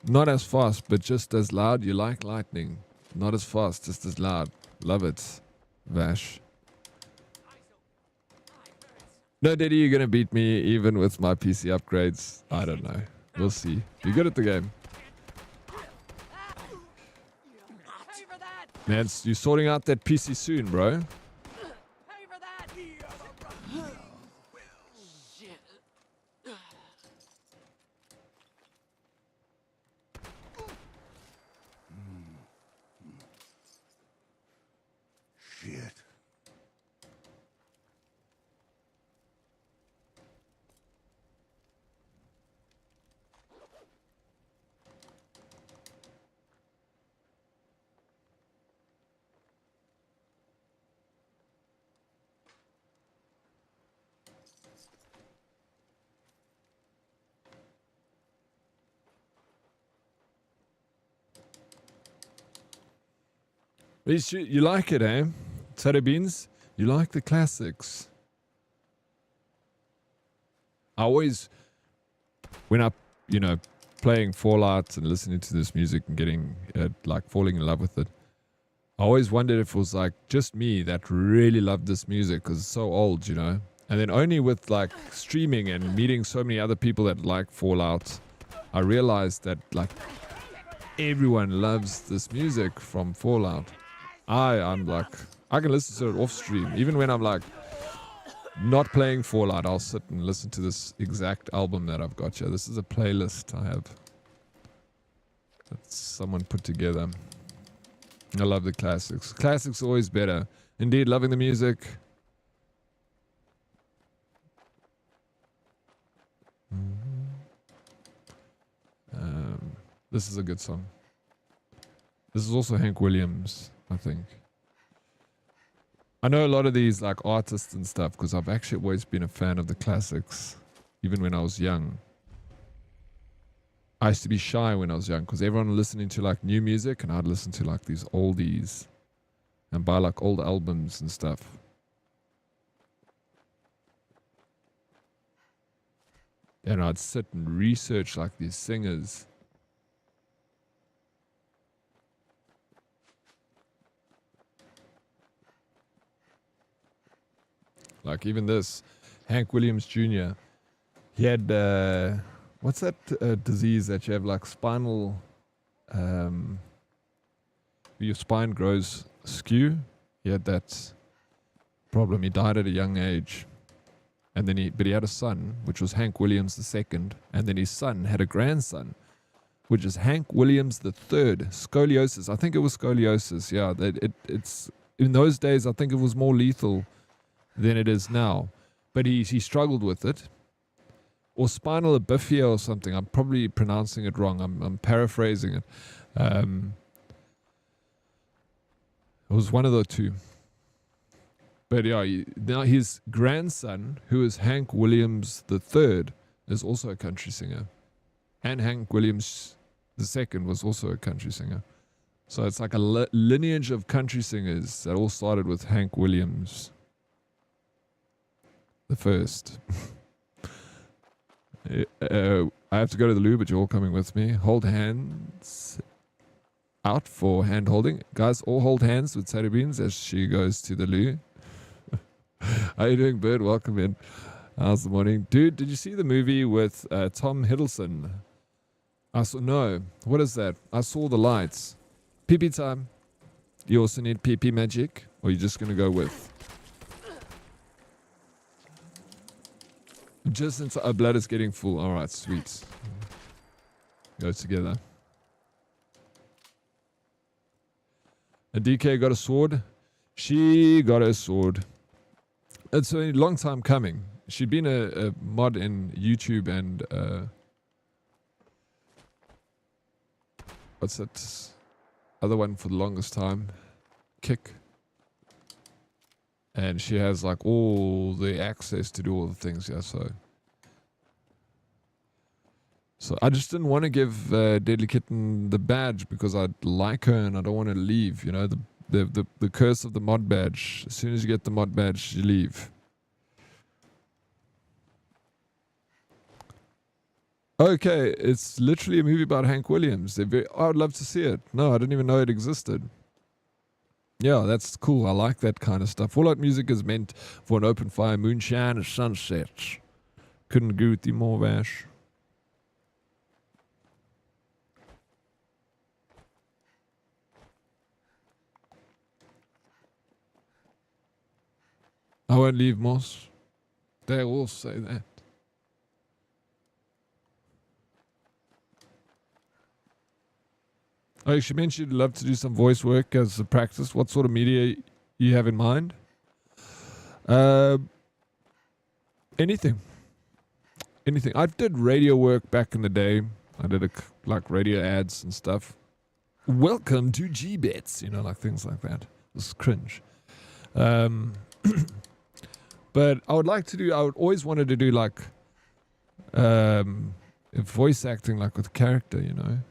Not as fast, but just as loud. You like lightning. Not as fast, just as loud. Love it. Vash. No, Daddy, you're going to beat me even with my PC upgrades. I don't know. We'll see. You're good at the game. Man, you're sorting out that PC soon, bro.
Shit.
You like it, eh? Tato Beans, you like the classics. I always, when I, playing Fallout and listening to this music and getting, falling in love with it, I always wondered if it was, just me that really loved this music because it's so old, And then only with, streaming and meeting so many other people that like Fallout, I realized that, everyone loves this music from Fallout. I'm I can listen to it off stream. Even when I'm, not playing Fallout, I'll sit and listen to this exact album that I've got here. This is a playlist I have that someone put together. I love the classics. Classics are always better. Indeed, loving the music. This is a good song. This is also Hank Williams, I think. I know a lot of these artists and stuff because I've actually always been a fan of the classics, even when I was young. I used to be shy when I was young because everyone was listening to new music and I'd listen to these oldies and buy old albums and stuff. And I'd sit and research these singers. Even this, Hank Williams Jr., he had, what's that disease that you have, spinal, your spine grows skew? He had that problem. He died at a young age. And then but he had a son, which was Hank Williams II. And then his son had a grandson, which is Hank Williams III. Scoliosis. I think it was scoliosis. Yeah, it's in those days, I think it was more lethal than it is now. But he struggled with it. Or spinal bifida or something. I'm probably pronouncing it wrong. I'm paraphrasing it. It was one of the two. But yeah, now his grandson, who is Hank Williams III, is also a country singer. And Hank Williams II was also a country singer. So it's like a lineage of country singers that all started with Hank Williams the first. I have to go to the loo, but you're all coming with me. Hold hands out for hand holding. Guys, all hold hands with Tato Beans as she goes to the loo. How you doing, Bird? Welcome in. How's the morning? Dude, did you see the movie with Tom Hiddleston? No. What is that? I saw the lights. Pee-pee time. You also need pee-pee magic? Or are you just going to go with? Just since our blood is getting full. Alright, sweet. Go together. A DK got a sword. She got a sword. It's a long time coming. She'd been a mod in YouTube and what's that other one for the longest time? Kick. And she has all the access to do all the things, yeah, so I just didn't want to give Deadly Kitten the badge because I like her and I don't want to leave, the curse of the mod badge. As soon as you get the mod badge, you leave. Okay, it's literally a movie about Hank Williams. I would love to see it. No, I didn't even know it existed. Yeah, that's cool. I like that kind of stuff. Fallout music is meant for an open fire, moonshine, and sunsets. Couldn't agree with you more, Vash. I won't leave, Moss. They all say that. Oh, she mentioned you'd love to do some voice work as a practice. What sort of media you have in mind? Anything. Anything. I did radio work back in the day. I did radio ads and stuff. Welcome to G-Bits, things like that. This is cringe. But I would always wanted to do voice acting with character, .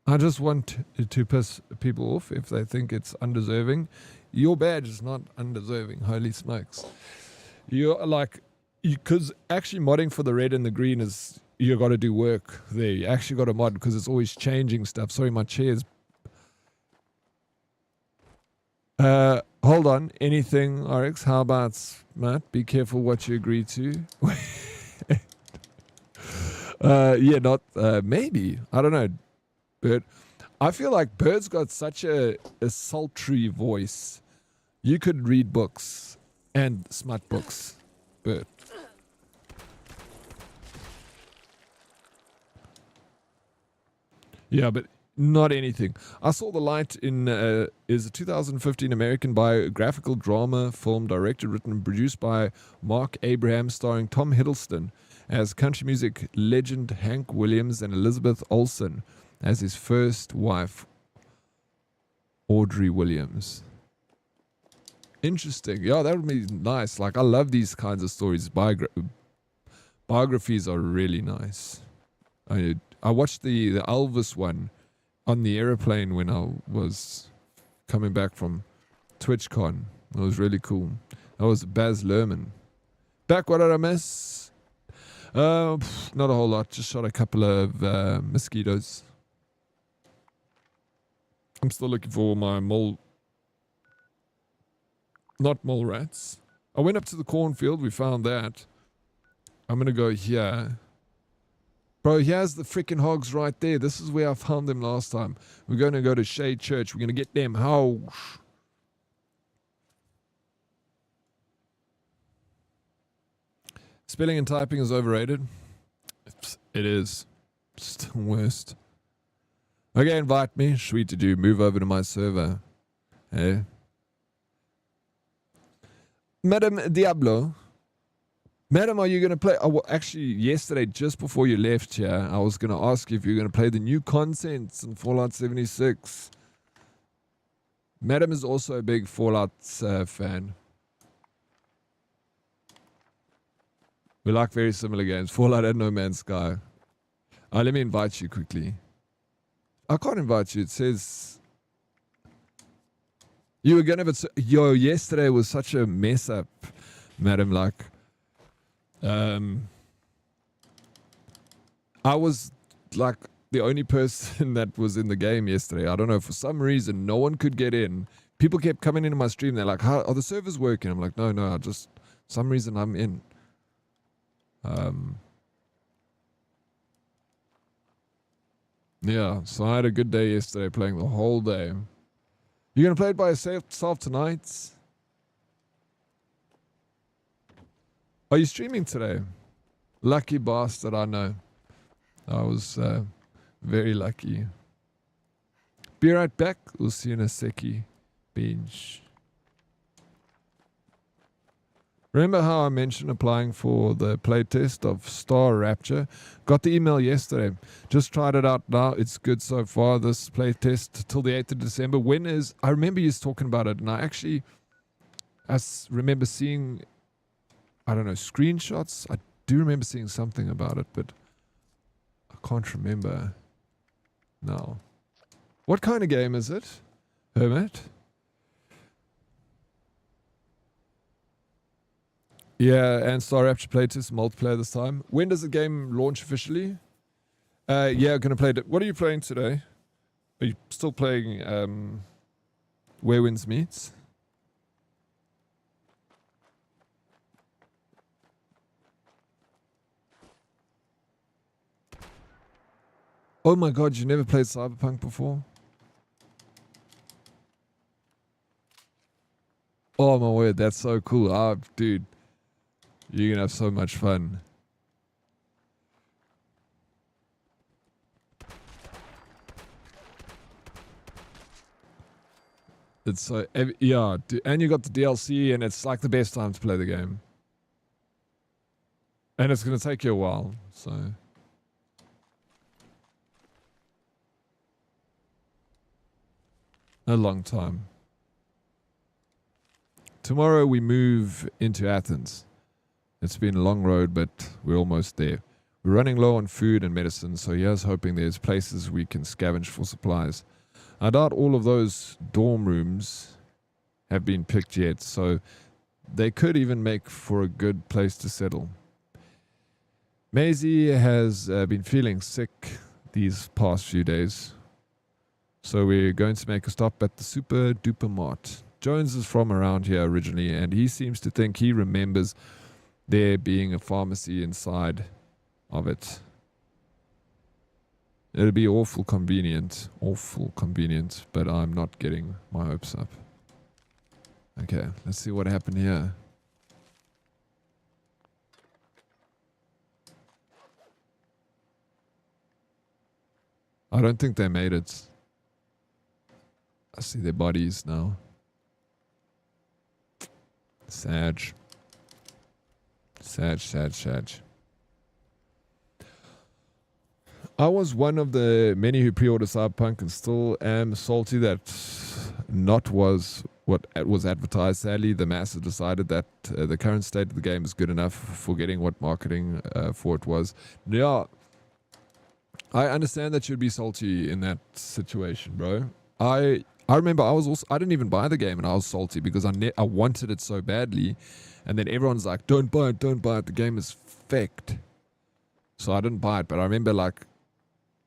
I just want to piss people off if they think it's undeserving. Your badge is not undeserving. Holy smokes! You're like, because actually modding for the red and the green is you got to do work there. You actually got to mod because it's always changing stuff. Sorry, my chair's. Hold on. Anything, Oryx? How about Matt? Be careful what you agree to. Yeah, not maybe. I don't know. Bird. I feel like Bird's got such a sultry voice. You could read books and smut books, Bird. Yeah, but not anything. I saw The Light in is a 2015 American biographical drama film directed, written, and produced by Mark Abraham, starring Tom Hiddleston as country music legend Hank Williams and Elizabeth Olsen as his first wife, Audrey Williams. Interesting. Yeah, that would be nice. Like, I love these kinds of stories. Biographies are really nice. I watched the Elvis one on the airplane when I was coming back from TwitchCon. It was really cool. That was Baz Luhrmann. Back, what did I miss? Not a whole lot. Just shot a couple of mosquitoes. I'm still looking for my mole. Not mole rats. I went up to the cornfield. We found that. I'm going to go here. Bro, here's the freaking hogs right there. This is where I found them last time. We're going to go to Shade Church. We're going to get them hogs. Spelling and typing is overrated. It is. It's the worst. Okay, invite me. Sweet to do. Move over to my server. Hey. Madam Diablo. Madam, are you going to play? Oh, well, actually, yesterday, just before you left here, I was going to ask you if you're going to play the new contents in Fallout 76. Madam is also a big Fallout fan. We like very similar games. Fallout and No Man's Sky. Let me invite you quickly. I can't invite you. It says... You were going to... But yo, yesterday was such a mess up, Madam. Like... I was like the only person that was in the game yesterday. I don't know, for some reason no one could get in. People kept coming into my stream. They're like, "How are the servers working?" I'm like, no, I just, some reason I'm in. Yeah, so I had a good day yesterday, playing the whole day. You gonna play it by yourself tonight? Are you streaming today? Lucky bastard, I know. I was very lucky. Be right back. We'll see you in a secchi. Bench. Remember how I mentioned applying for the playtest of Star Rapture? Got the email yesterday. Just tried it out now. It's good so far. This playtest till the 8th of December. When is... I remember you talking about it, and I remember seeing... I don't know, screenshots. I do remember seeing something about it, but I can't remember now. What kind of game is it, Hermit? Yeah, and Star Rapture playtest multiplayer this time. When does the game launch officially? Yeah, gonna play it. What are you playing today? Are you still playing Where Winds Meets? Oh my god, you never played Cyberpunk before? Oh my word, that's so cool. Ah, dude, you're gonna have so much fun. It's so, yeah, and you got the DLC, and it's like the best time to play the game. And it's gonna take you a while, so... A long time. Tomorrow we move into Athens. It's been a long road, but we're almost there. We're running low on food and medicine, so here's hoping there's places we can scavenge for supplies. I doubt all of those dorm rooms have been picked yet, so they could even make for a good place to settle. Maisie has been feeling sick these past few days, so we're going to make a stop at the Super Duper Mart. Jones is from around here originally, and he seems to think he remembers there being a pharmacy inside of it. It'll be awful convenient, but I'm not getting my hopes up. Okay, let's see what happened here. I don't think they made it. I see their bodies now. Sad. I was one of the many who pre-ordered Cyberpunk and still am salty that not was what was advertised. Sadly, the masses decided that the current state of the game is good enough, forgetting what marketing for it was. Yeah, I understand that you'd be salty in that situation, bro. I remember I didn't even buy the game and I was salty because I wanted it so badly, and then everyone's like, don't buy it, the game is faked. So I didn't buy it, but I remember like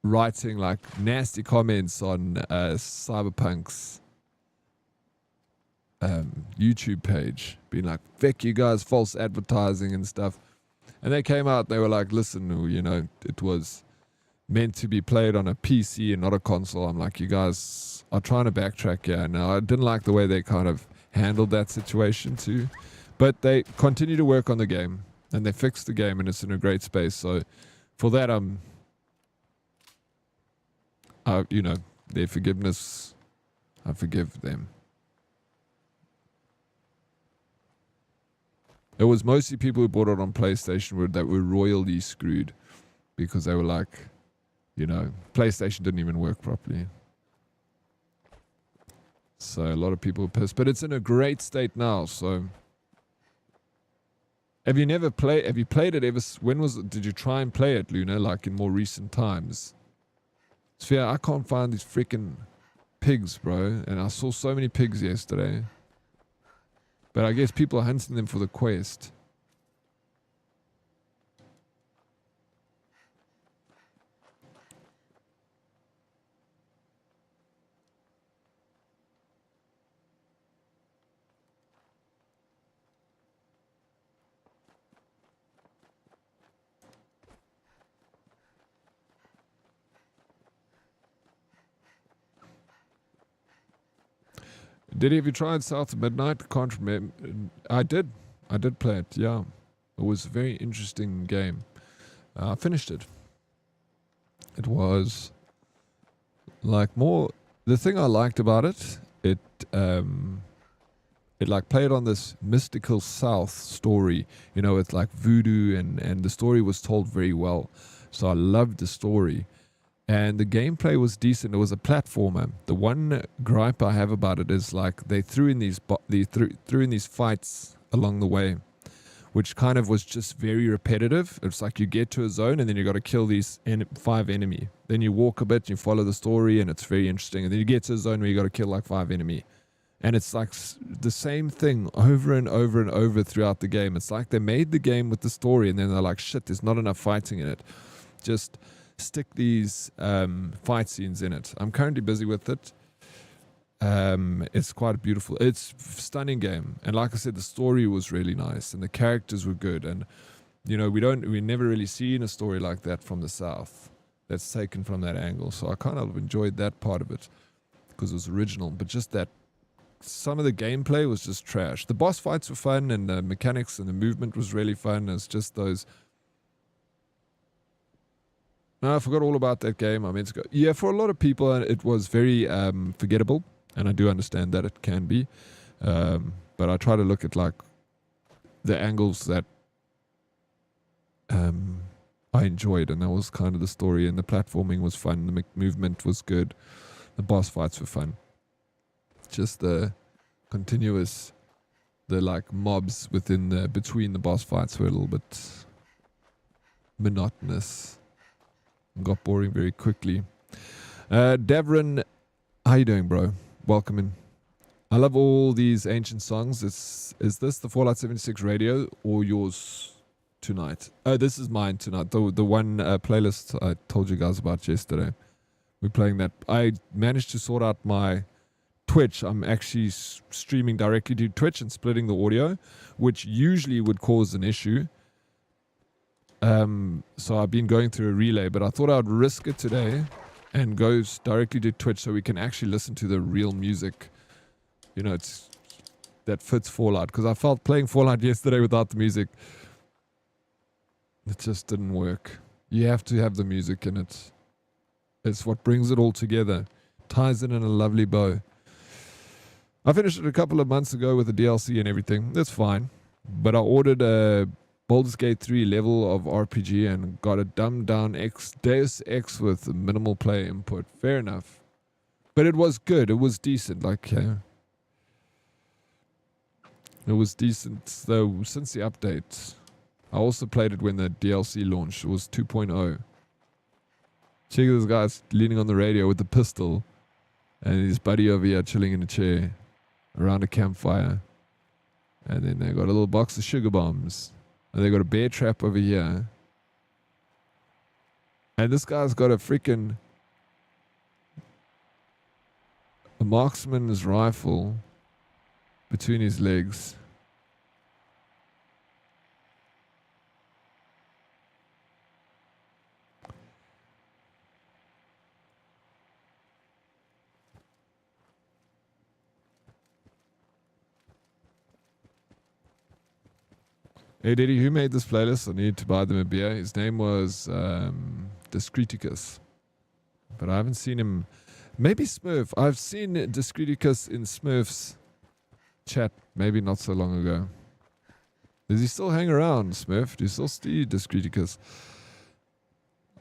writing like nasty comments on Cyberpunk's YouTube page, being like, "Feck you guys, false advertising and stuff." And they came out, they were like, "Listen, you know, it was meant to be played on a PC and not a console." I'm like, you guys are trying to backtrack here. Now, I didn't like the way they kind of handled that situation too, but they continue to work on the game and they fixed the game and it's in a great space. So for that, you know, their forgiveness, I forgive them. It was mostly people who bought it on PlayStation that were royally screwed because they were like, you know, PlayStation didn't even work properly. So a lot of people were pissed, but it's in a great state now. So have you played it ever? Did you try and play it, Luna, like in more recent times? Sphere, I can't find these freaking pigs, bro. And I saw so many pigs yesterday. But I guess people are hunting them for the quest. Have you tried South of Midnight? Can't remember. I did play it, yeah. It was a very interesting game. I finished it. It was like more, the thing I liked about it, it like played on this mystical South story, you know, with like voodoo and the story was told very well. So I loved the story. And the gameplay was decent. It was a platformer. The one gripe I have about it is like they threw in these fights along the way, which kind of was just very repetitive. It's like you get to a zone and then you got to kill these 5 enemy. Then you walk a bit, you follow the story, and it's very interesting. And then you get to a zone where you got to kill like 5 enemy, and it's like the same thing over and over and over throughout the game. It's like they made the game with the story, and then they're like, shit, there's not enough fighting in it. Just stick these fight scenes in it. I'm currently busy with it. It's quite beautiful. It's a stunning game, and like I said, the story was really nice and the characters were good. And you know, we never really seen a story like that from the South that's taken from that angle. So I kind of enjoyed that part of it because it was original. But just that some of the gameplay was just trash. The boss fights were fun, and the mechanics and the movement was really fun. It's just those. No, I forgot all about that game. I meant to go. Yeah, for a lot of people, it was very forgettable, and I do understand that it can be. But I try to look at like the angles that I enjoyed, and that was kind of the story. And the platforming was fun. The movement was good. The boss fights were fun. Just the continuous, the like mobs between the boss fights were a little bit monotonous. Got boring very quickly. Davrin, how you doing, bro? Welcome in. I love all these ancient songs. Is this the Fallout 76 radio or yours tonight? Oh, this is mine tonight. The one playlist I told you guys about yesterday. We're playing that. I managed to sort out my Twitch. I'm actually streaming directly to Twitch and splitting the audio, which usually would cause an issue. So I've been going through a relay, but I thought I'd risk it today and go directly to Twitch so we can actually listen to the real music. You know, it's that fits Fallout, because I felt playing Fallout yesterday without the music, it just didn't work. You have to have the music in it. It's what brings it all together. Ties it in a lovely bow. I finished it a couple of months ago with the DLC and everything. That's fine. But I ordered a Baldur's Gate 3 level of RPG and got a dumbed down Deus Ex with minimal play input. Fair enough. But it was good. It was decent. Like, it was decent though since the update. I also played it when the DLC launched. It was 2.0. Check this guy's leaning on the radio with the pistol and his buddy over here chilling in a chair around a campfire. And then they got a little box of sugar bombs. And they got a bear trap over here. And this guy's got a freaking marksman's rifle between his legs. Hey Diddy, who made this playlist? I need to buy them a beer. His name was Discreticus. But I haven't seen him. Maybe Smurf. I've seen Discreticus in Smurf's chat maybe not so long ago. Does he still hang around, Smurf? Do you still see Discreticus?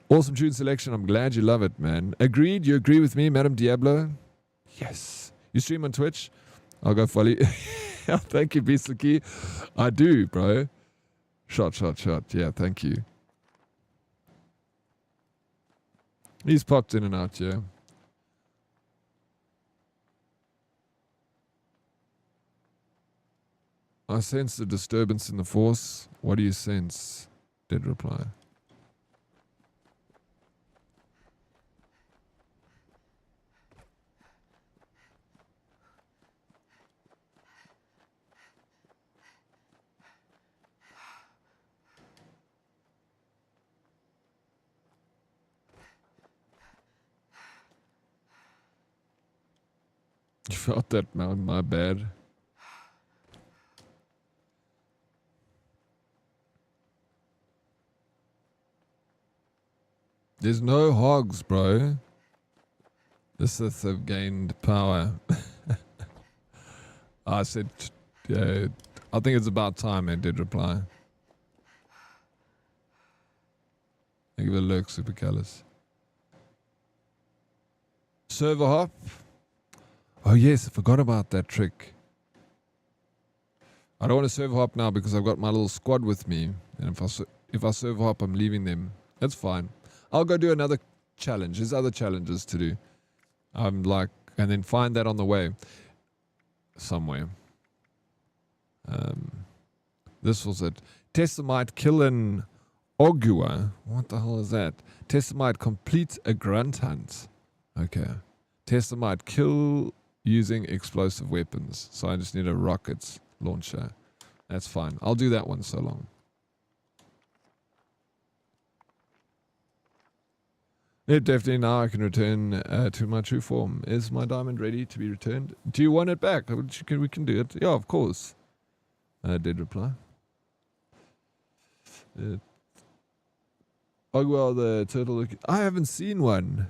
Awesome tune selection. I'm glad you love it, man. Agreed? You agree with me, Madam Diablo? Yes. You stream on Twitch? I'll go follow you. Thank you, Beastly. I do, bro. Shot. Yeah, thank you. He's popped in and out, yeah. I sense a disturbance in the force. What do you sense? Dead reply. You felt that, man. My bad. There's no hogs, bro. The Sith have gained power. I said, yeah, I think it's about time, I did reply. Thank you for the lurk, Super Callus. Server hop. Oh yes, I forgot about that trick. I don't want to server hop now because I've got my little squad with me. And if I server hop, I'm leaving them. That's fine. I'll go do another challenge. There's other challenges to do. And then find that on the way. Somewhere. This was it. Tessamite kill an Ogua. What the hell is that? Tessamite complete a grunt hunt. Okay. Tessamite kill using explosive weapons. So I just need a rocket launcher. That's fine. I'll do that one so long. Yeah, definitely now I can return to my true form. Is my diamond ready to be returned? Do you want it back? We can do it. Yeah, of course. Did reply. Ogwell the turtle looking. I haven't seen one.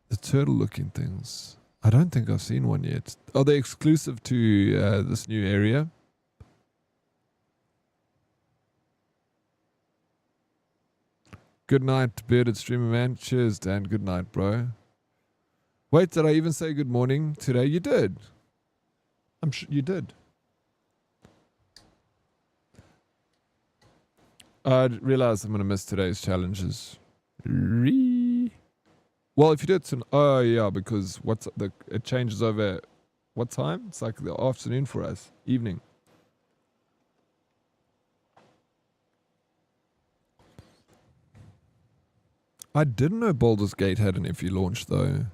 The turtle looking things. I don't think I've seen one yet. Are they exclusive to this new area? Good night, bearded streamer man. Cheers, Dan. Good night, bro. Wait, did I even say good morning today? You did. I'm sure you did. I realize I'm going to miss today's challenges. Well, if you do it oh yeah, because it changes over what time? It's like the afternoon for us, evening. I didn't know Baldur's Gate had an FE launch though.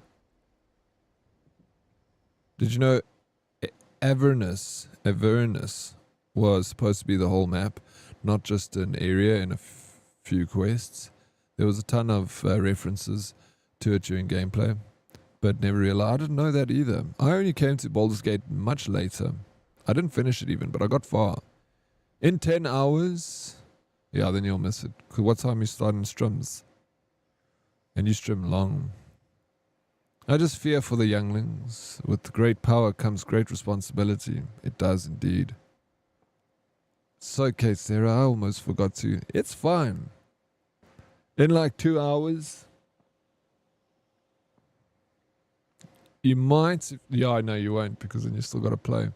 Did you know Avernus was supposed to be the whole map, not just an area and a few quests? There was a ton of references to it during gameplay, but never realized. I didn't know that either. I only came to Baldur's Gate much later. I didn't finish it even, but I got far. In 10 hours? Yeah, then you'll miss it. Because what time you starting streams? And you stream long. I just fear for the younglings. With great power comes great responsibility. It does indeed. It's okay, Sarah. I almost forgot to. It's fine. In like 2 hours. You might. Yeah, I know you won't because then you still got to play.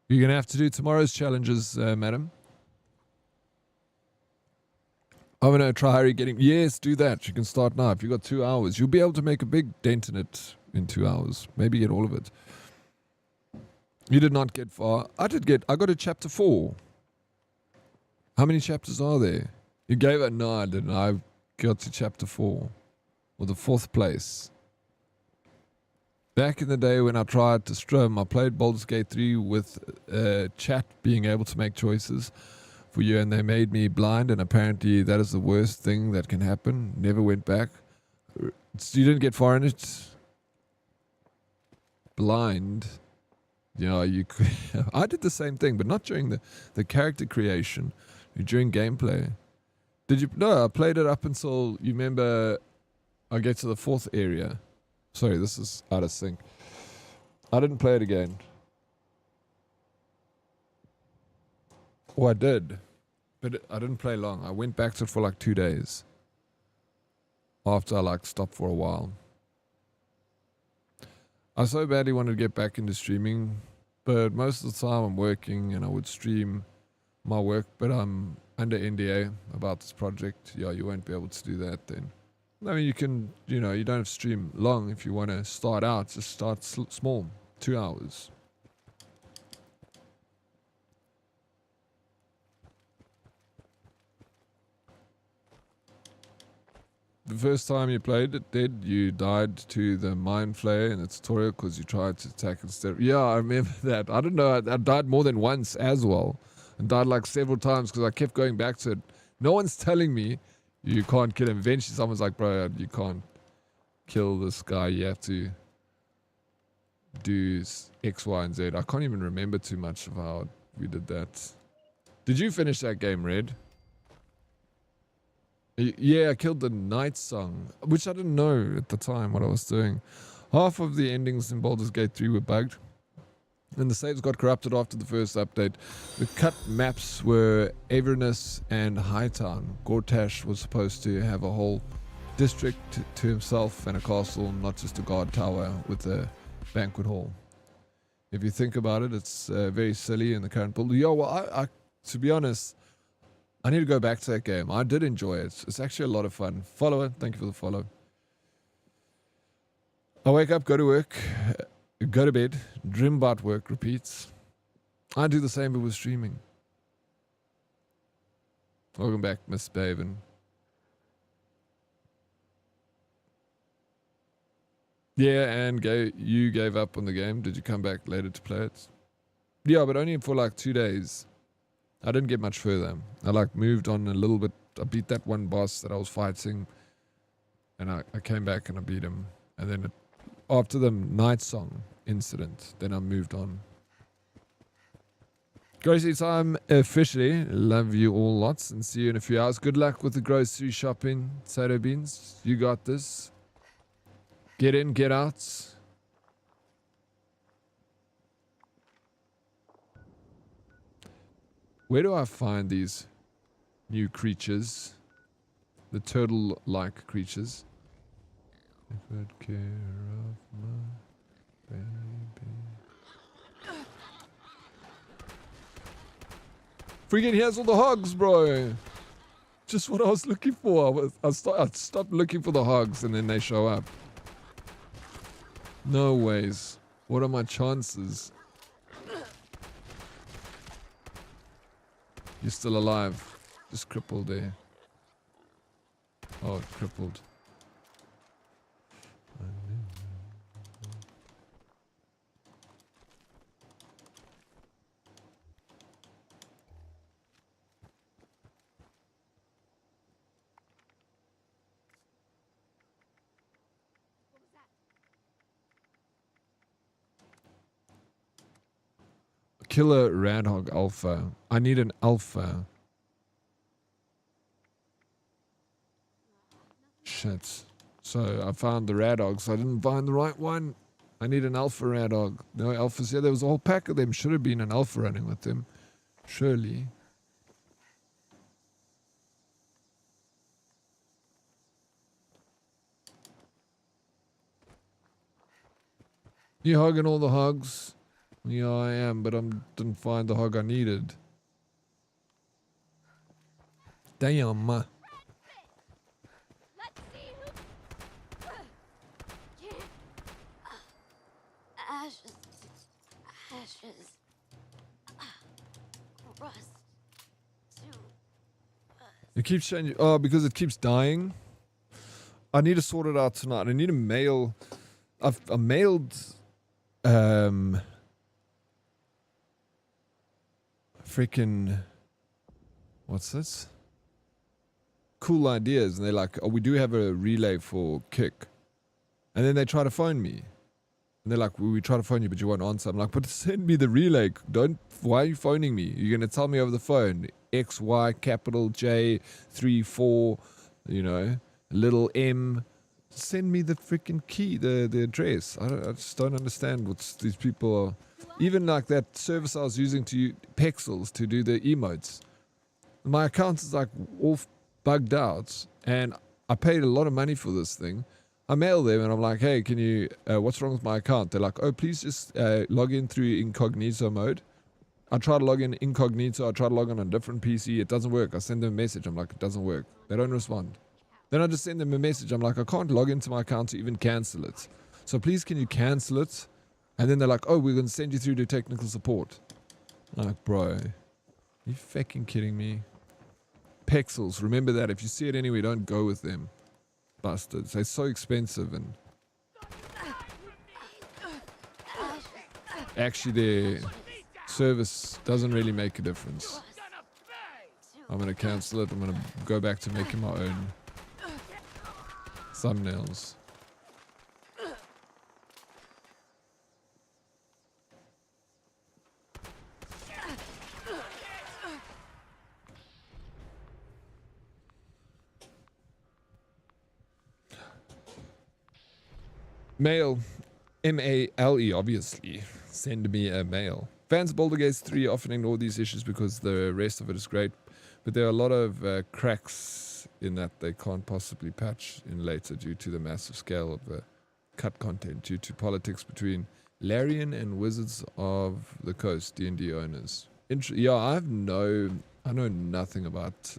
You're going to have to do tomorrow's challenges, madam. I'm going to try getting... Yes, do that. You can start now. If you've got 2 hours, you'll be able to make a big dent in it in 2 hours. Maybe get all of it. You did not get far. I got to chapter 4. How many chapters are there? You gave it 9 and I got to chapter 4. Or the 4th place. Back in the day when I tried to stream, I played Baldur's Gate 3 with chat being able to make choices for you, and they made me blind, and apparently that is the worst thing that can happen. Never went back. You didn't get far in it? Blind. You know, you could, I did the same thing, but not during the character creation. During gameplay. Did you? No, I played it up until, you remember, I get to the 4th area. Sorry, this is out of sync. I didn't play it again. Oh, I did. But I didn't play long. I went back to it for like 2 days. After I stopped for a while. I so badly wanted to get back into streaming. But most of the time I'm working and I would stream my work. But I'm under NDA about this project. Yeah, you won't be able to do that then. I mean, you can, you don't have to stream long if you want to start out. Just start small, 2 hours. The first time you played it, you died to the Mind Flayer in the tutorial because you tried to attack instead. Yeah, I remember that. I don't know, I died more than once as well. And died like several times because I kept going back to it. No one's telling me you can't kill him. Eventually someone's like, bro, you can't kill this guy. You have to do X, Y, and Z. I can't even remember too much of how we did that. Did you finish that game, Red? Yeah, I killed the Night Song, which I didn't know at the time what I was doing. Half of the endings in Baldur's Gate 3 were bugged. And the saves got corrupted after the first update. The cut maps were Avernus and Hightown. Gortash was supposed to have a whole district to himself and a castle, not just a guard tower with a banquet hall. If you think about it, it's very silly in the current build. Yo, well, I to be honest, I need to go back to that game. I did enjoy it. It's actually a lot of fun. Follower, thank you for the follow. I wake up, go to work, go to bed, dream about work, repeats. I do the same but with streaming. Welcome back, Miss Baven. Yeah, and you gave up on the game. Did you come back later to play it? Yeah, but only for like 2 days. I didn't get much further. I moved on a little bit. I beat that one boss that I was fighting. And I came back and I beat him. And then after the Night Song incident, then I moved on. Grocery time officially. Love you all lots and see you in a few hours. Good luck with the grocery shopping, Sato Beans. You got this. Get in, get out. Where do I find these new creatures? The turtle-like creatures. If I'd care of my baby. Freaking here's all the hogs, bro. just what I was looking for. I stopped looking for the hogs and then they show up. No ways. What are my chances? You're still alive. Just crippled there. Oh, crippled. Killer Radhog Alpha. I need an alpha. Shit. So I found the Radhogs. I didn't find the right one. I need an alpha Radhog. No alphas here. There was a whole pack of them. Should have been an alpha running with them. Surely. You hogging all the hogs? Yeah, I am, but I didn't find the hog I needed. Damn.
Let's see who. Ashes. Rust.
It keeps changing. Oh, because it keeps dying. I need to sort it out tonight. I need to mail. I mailed. Freaking. What's this? Cool ideas, and they're like, "Oh, we do have a relay for Kick," and then they try to phone me, and they're like, "We try to phone you, but you won't answer." I'm like, "But send me the relay. Don't. Why are you phoning me? You're gonna tell me over the phone X Y capital J 3 4, you know, little M." Send me the freaking key, the address. I just don't understand what these people are. Even like that service I was using to Pexels to do the emotes. My account is like all bugged out, and I paid a lot of money for this thing. I mailed them and I'm like, "Hey, can you? What's wrong with my account?" They're like, "Oh, please just log in through incognito mode." I try to log in incognito. I try to log in on a different PC. It doesn't work. I send them a message. I'm like, "It doesn't work." They don't respond. Then I just send them a message. I'm like, "I can't log into my account to even cancel it. So please, can you cancel it?" And then they're like, "Oh, we're going to send you through to technical support." I'm like, bro, you fucking kidding me? Pexels, remember that. If you see it anyway, don't go with them. Bastards. They're so expensive, and actually their service doesn't really make a difference. I'm going to cancel it. I'm going to go back to making my own thumbnails. Mail. M-A-L-E, obviously. Send me a mail. Fans of Baldur's Gate 3 often ignore these issues because the rest of it is great, but there are a lot of cracks in that they can't possibly patch in later due to the massive scale of the cut content, due to politics between Larian and Wizards of the Coast, D&D owners. Yeah, I know nothing about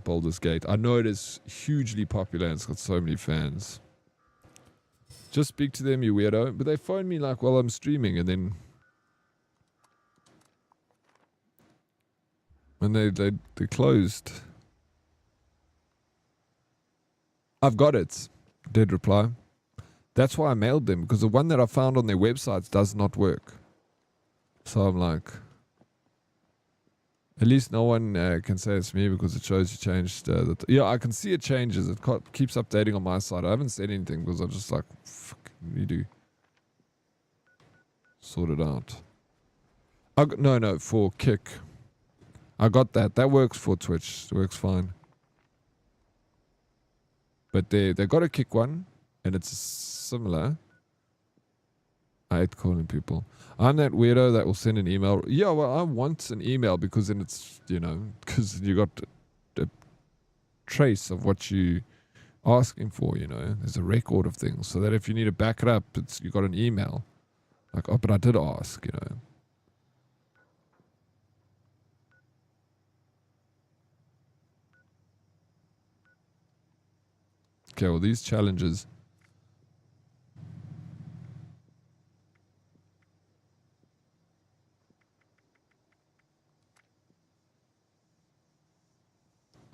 Baldur's Gate. I know it is hugely popular and it's got so many fans. Just speak to them, you weirdo. But they phone me like while I'm streaming, and then they closed. I've got it. Dead reply. That's why I mailed them, because the one that I found on their websites does not work. So I'm like, at least no one can say it's me, because it shows you changed. Yeah, I can see it changes. It keeps updating on my side. I haven't said anything because I'm just like, fuck, you do. Sort it out. No, for Kick. I got that. That works for Twitch. It works fine. But they got a Kick one, and it's similar. I hate calling people. I'm that weirdo that will send an email. Yeah, well, I want an email because then it's, because you got a trace of what you asking for, There's a record of things so that if you need to back it up, you got an email. Like, oh, but I did ask, Okay, well, these challenges.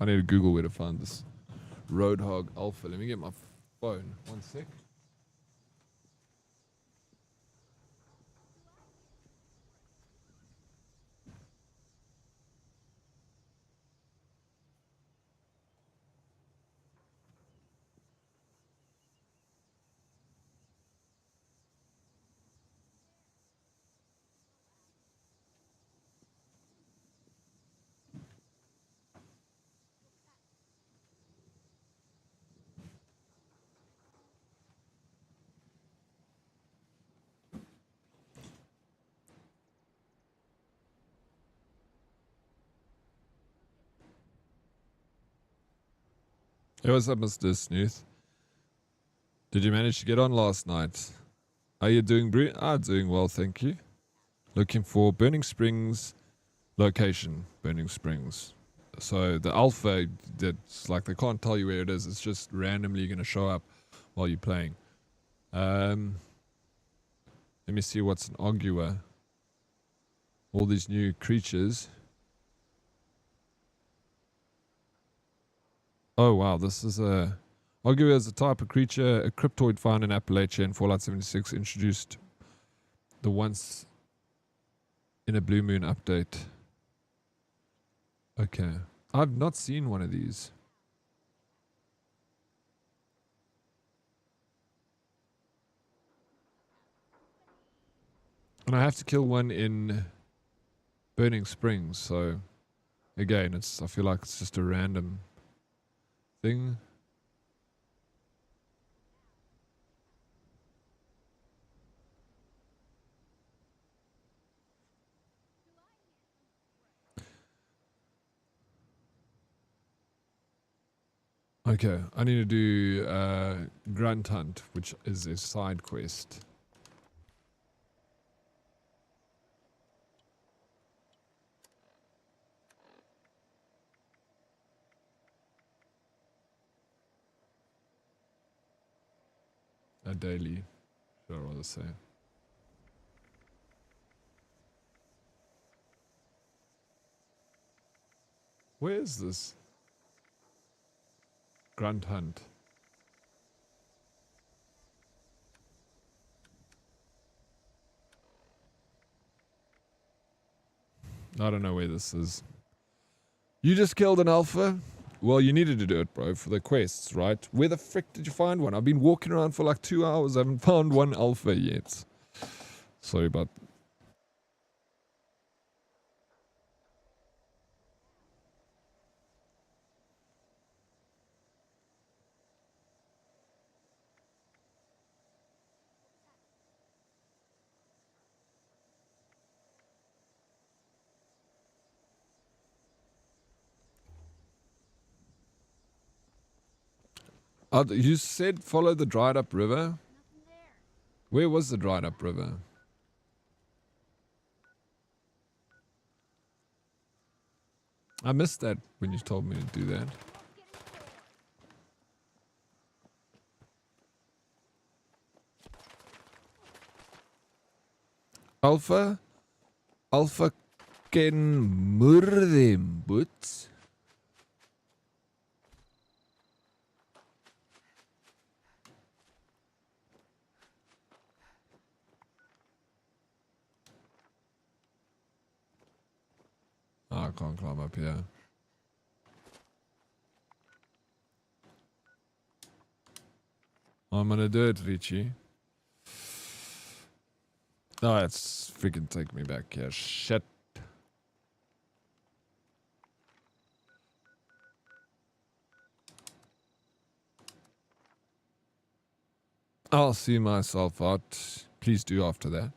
I need to Google where to find this Roadhog Alpha. Let me get my phone. 1 sec. Hey, what's up, Mr. Snooth? Did you manage to get on last night? How you doing, Brie? Doing well, thank you. Looking for Burning Springs location. Burning Springs. So the alpha, that's like they can't tell you where it is. It's just randomly going to show up while you're playing. Let me see what's an Arguer. All these new creatures. Oh wow, this is a Arguer is a type of creature, a cryptoid found in Appalachia in Fallout 76, introduced the once in a Blue Moon update. Okay, I've not seen one of these. And I have to kill one in Burning Springs, so again, I feel like it's just a random thing. Okay, I need to do Grunt Hunt, which is a side quest. A daily, should I rather say. Where is this? Grunt Hunt. I don't know where this is. You just killed an alpha? Well, you needed to do it, bro, for the quests, right? Where the frick did you find one? I've been walking around for like 2 hours. I haven't found one alpha yet. Sorry about... you said follow the dried up river? Where was the dried up river? I missed that when you told me to do that. Alpha? Alpha ken murdem, boots. Oh, I can't climb up here. I'm gonna do it, Richie. Oh, it's freaking take me back here. Shit. I'll see myself out. Please do after that.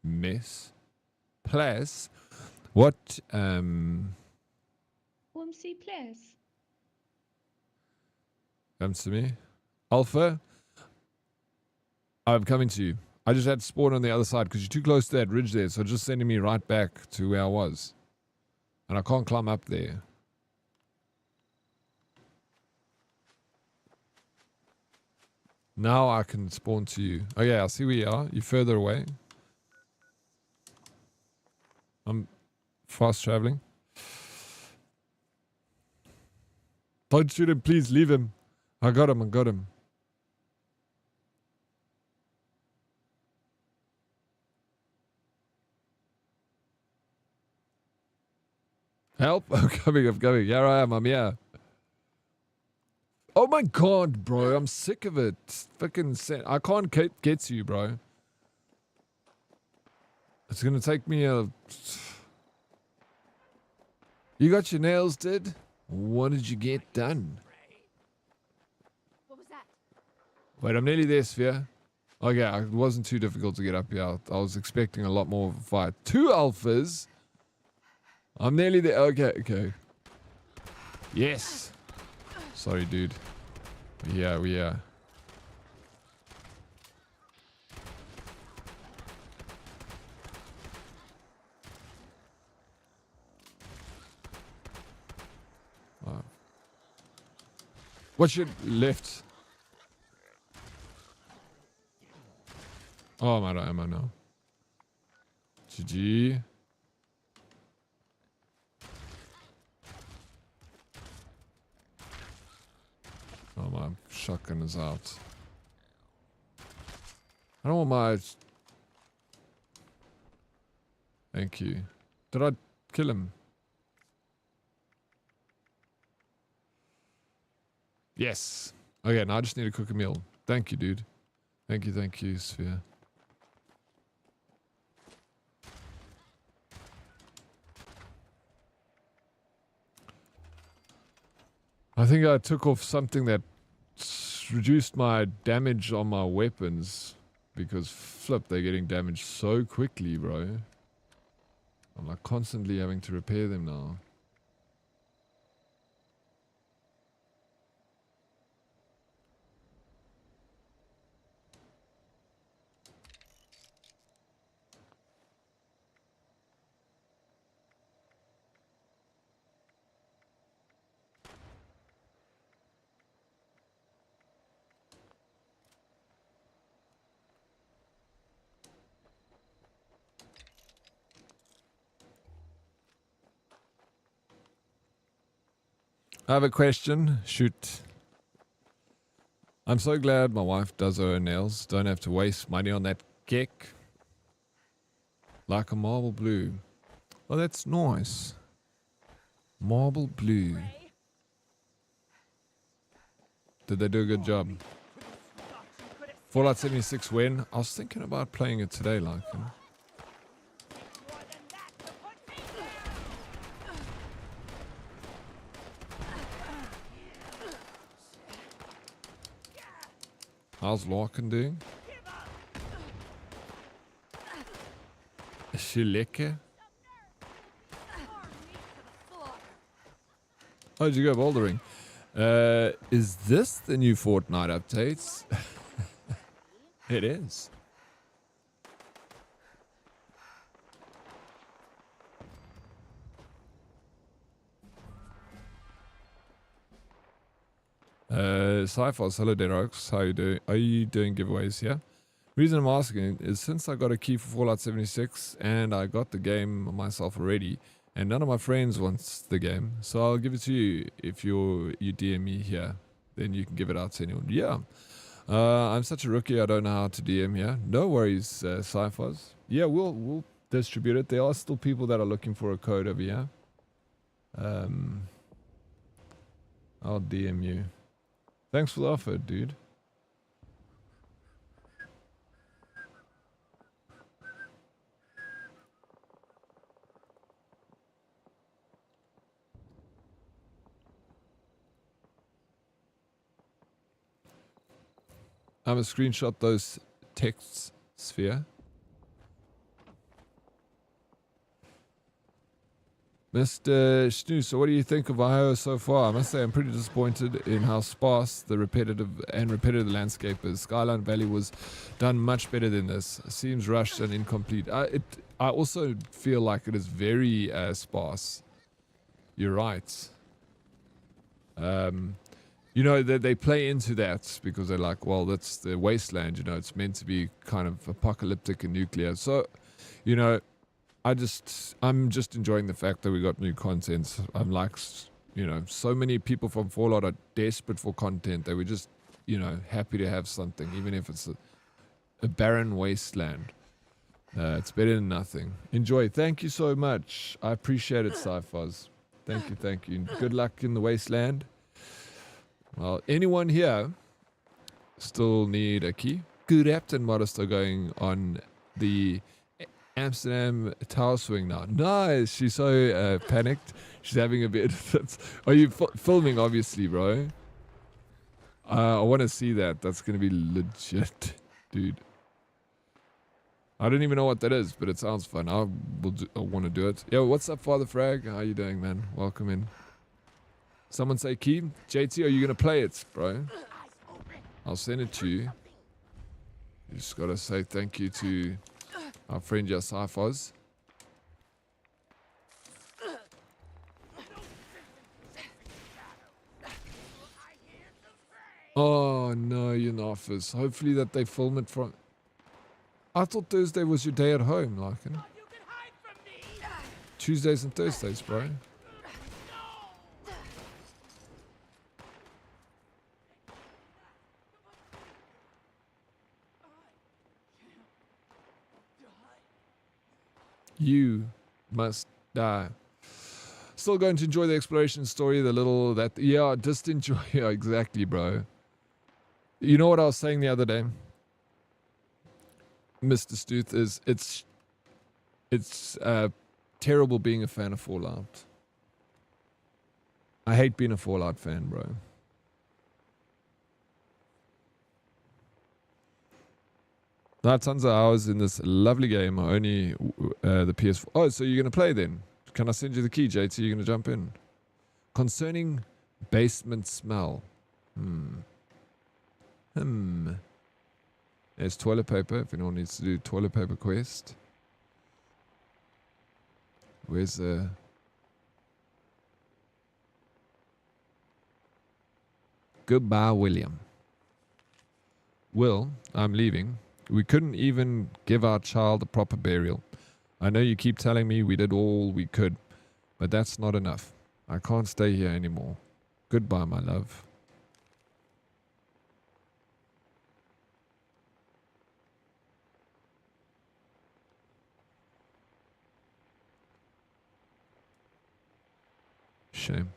Mess. Plus, what,
OMC Plus.
comes to me? Alpha, I'm coming to you. I just had to spawn on the other side because you're too close to that ridge there, so it's just sending me right back to where I was. And I can't climb up there. Now I can spawn to you. Oh yeah, I see where you are. You're further away. I'm fast traveling. Don't shoot him, please. Leave him. I got him. I got him. Help! I'm coming. I'm coming. Here I am. I'm here. Oh my god, bro. I'm sick of it. Fucking I can't get to you, bro. It's gonna take me a... You got your nails did? What did you get done?
What was that?
Wait, I'm nearly there, Sphere. Okay, it wasn't too difficult to get up here. I was expecting a lot more of a fight. 2 alphas? I'm nearly there. Okay, okay. Yes. Sorry, dude. Yeah, we are. Oh. What's your left? Oh, I'm out of ammo now. GG. Oh, my shotgun is out. I don't want my... Thank you. Did I kill him? Yes. Okay, now I just need to cook a meal. Thank you, dude. Thank you, Sphere. I think I took off something that reduced my damage on my weapons because flip, they're getting damaged so quickly, bro. I'm like constantly having to repair them now. I have a question. Shoot. I'm so glad my wife does her own nails. Don't have to waste money on that kick. Like a marble blue. Oh, that's nice. Marble blue. Did they do a good job? Fallout 76 when? I was thinking about playing it today, like, you know. How's Larkin doing? Is she lekker? How'd you go bouldering? Is this the new Fortnite updates? It is. Sci-Fi's, hello Dead Oryx, how you doing? Are you doing giveaways here? Reason I'm asking is since I got a key for Fallout 76 and I got the game myself already, and none of my friends wants the game, so I'll give it to you. If you DM me here, then you can give it out to anyone. Yeah. I'm such a rookie, I don't know how to DM here. No worries, Sci-Fi's. Yeah, we'll distribute it. There are still people that are looking for a code over here. I'll DM you. Thanks for the offer, dude. I'm gonna screenshot those texts, Sphere. Mr. Snoo, so what do you think of Ohio so far? I must say I'm pretty disappointed in how sparse the repetitive landscape is. Skyline Valley was done much better than this. Seems rushed and incomplete. I also feel like it is very sparse. You're right. you know, they play into that because they're like, well, that's the wasteland, you know, it's meant to be kind of apocalyptic and nuclear. So, you know, I'm just enjoying the fact that we got new content. I'm like, you know, so many people from Fallout are desperate for content. They were just, you know, happy to have something, even if it's a barren wasteland. It's better than nothing. Enjoy. Thank you so much. I appreciate it, Sci-Foz. Thank you. Good luck in the wasteland. Well, anyone here still need a key? Good afternoon, Modest going on the Amsterdam tower swing now. Nice. She's so panicked. She's having a bit. Are you filming, obviously, bro? I want to see that. That's going to be legit, dude. I don't even know what that is, but it sounds fun. I want to do it. Yo, what's up, Father Frag? How you doing, man? Welcome in. Someone say key. JT, are you going to play it, bro? I'll send it to you. You just got to say thank you to our friend Sci-Foz. Oh, no, you're in the office. Hopefully that they film it from... I thought Thursday was your day at home, Larkin. Tuesdays and Thursdays, bro. You must die. Still going to enjoy the exploration story, yeah, just enjoy. Yeah, exactly, bro. You know what I was saying the other day, Mr. Stuth, is it's terrible being a fan of Fallout. I hate being a Fallout fan, bro. I had tons of hours in this lovely game. Only the PS4. Oh, so you're going to play then? Can I send you the key, JT? You're going to jump in. Concerning basement smell. There's toilet paper if anyone needs to do toilet paper quest. Where's the... Goodbye, William. Will, I'm leaving. We couldn't even give our child a proper burial. I know you keep telling me we did all we could, but that's not enough. I can't stay here anymore. Goodbye, my love. Shame.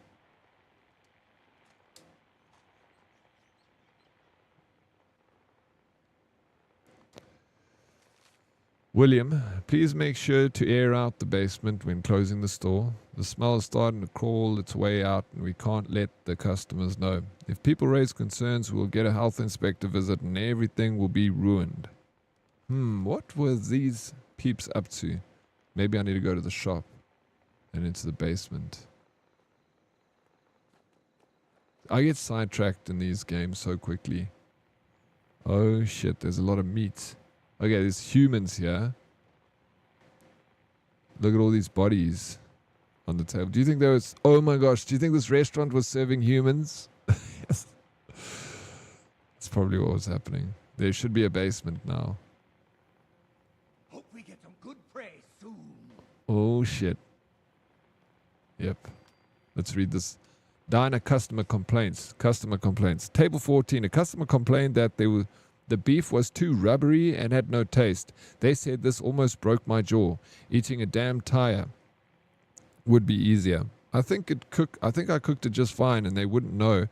William, please make sure to air out the basement when closing the store. The smell is starting to crawl its way out and we can't let the customers know. If people raise concerns, we'll get a health inspector visit and everything will be ruined. What were these peeps up to? Maybe I need to go to the shop and into the basement. I get sidetracked in these games so quickly. Oh shit, there's a lot of meat. Okay, there's humans here. Look at all these bodies on the table. Do you think there was... Oh my gosh, do you think this restaurant was serving humans? Yes. That's probably what was happening. There should be a basement now.
Hope we get some good prey soon.
Oh shit. Yep. Let's read this. Diner customer complaints. Customer complaints. Table 14. A customer complained that the beef was too rubbery and had no taste. They said this almost broke my jaw. Eating a damn tire would be easier. I think I cooked it just fine and they wouldn't know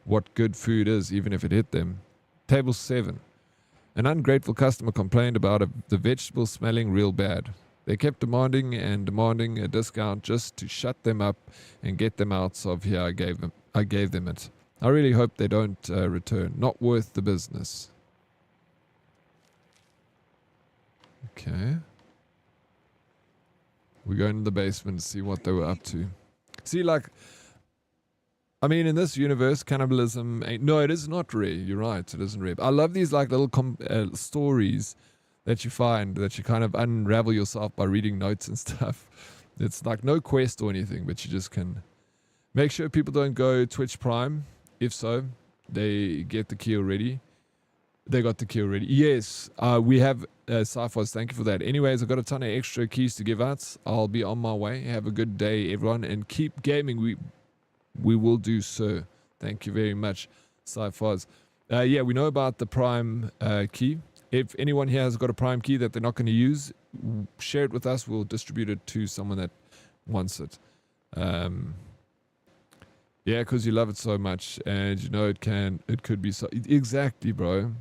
what good food is even if it hit them. Table 7. An ungrateful customer complained about the vegetables smelling real bad. They kept demanding a discount just to shut them up and get them out of here. I gave them it. I really hope they don't return. Not worth the business. Okay. We go into the basement to see what they were up to. See, like, I mean, in this universe, cannibalism ain't... No, it is not rare. You're right. It isn't rare. I love these, like, little stories that you find, that you kind of unravel yourself by reading notes and stuff. It's like no quest or anything, but you just can... Make sure people don't go Twitch Prime If so, they get the key already. They got the key already. Yes, we have Sci-Fis. Thank you for that. Anyways, I've got a ton of extra keys to give out. I'll be on my way. Have a good day, everyone, and keep gaming. We will do so. Thank you very much, Sci-Fis. Yeah, we know about the Prime key. If anyone here has got a Prime key that they're not going to use, share it with us. We'll distribute it to someone that wants it. Yeah, because you love it so much, and you know it could be so. Exactly, bro.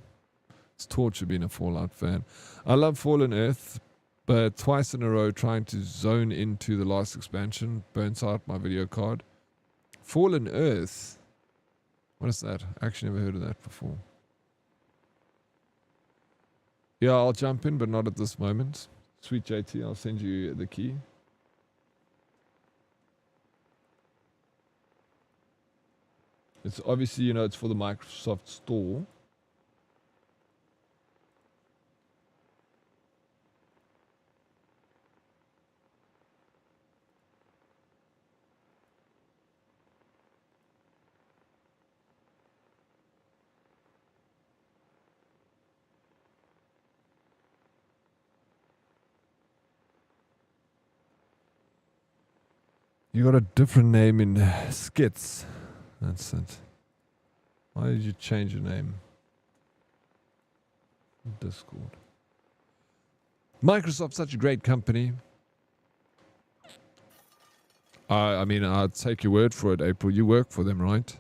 It's torture being a Fallout fan. I love Fallen Earth, but twice in a row trying to zone into the last expansion burns out my video card. Fallen Earth? What is that? I actually never heard of that before. Yeah, I'll jump in, but not at this moment. Sweet JT, I'll send you the key. It's obviously, you know, it's for the Microsoft Store. You got a different name in Skits. That's it. Why did you change your name? Discord. Microsoft's such a great company. I mean, I'd take your word for it, April. You work for them, right?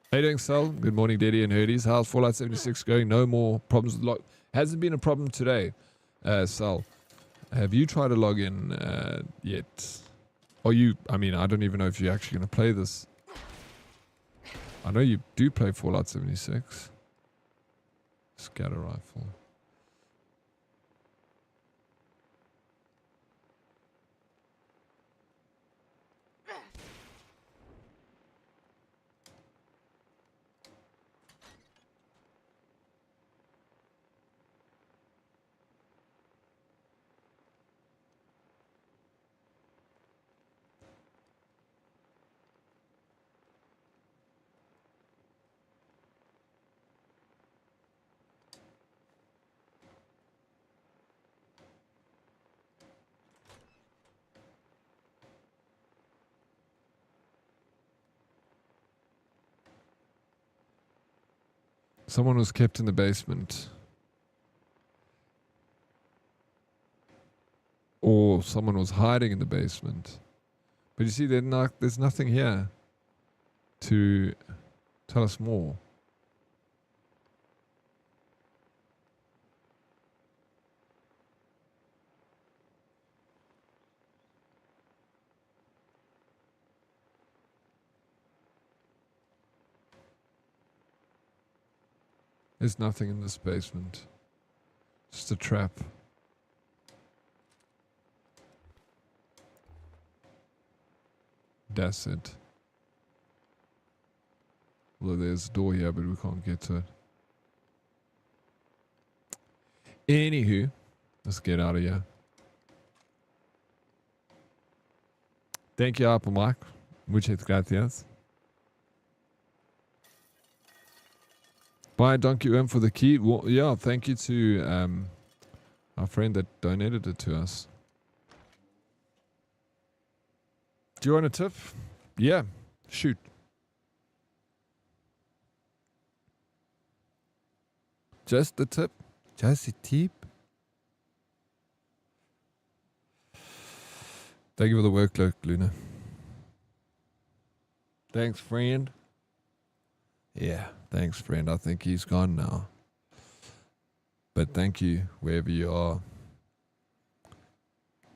How you doing, Sal? Good morning, Daddy and Herdies. How's Fallout 76 going? No more problems with log. Hasn't been a problem today, Sal. Have you tried to log in yet? Or you, I mean, I don't even know if you're actually going to play this. I know you do play Fallout 76. Scatter rifle. Someone was kept in the basement. Or someone was hiding in the basement. But you see, there's nothing here to tell us more. There's nothing in this basement. Just a trap. That's it. Although there's a door here, but we can't get to it. Anywho, let's get out of here. Thank you, Apple Mike. Muchas gracias. Bye, Donkey M for the key. Well, yeah, thank you to our friend that donated it to us. Do you want a tip? Yeah, shoot. Just the tip? Just a tip? Thank you for the work, Luna. Thanks, friend. Yeah, thanks, friend. I think he's gone now. But thank you, wherever you are.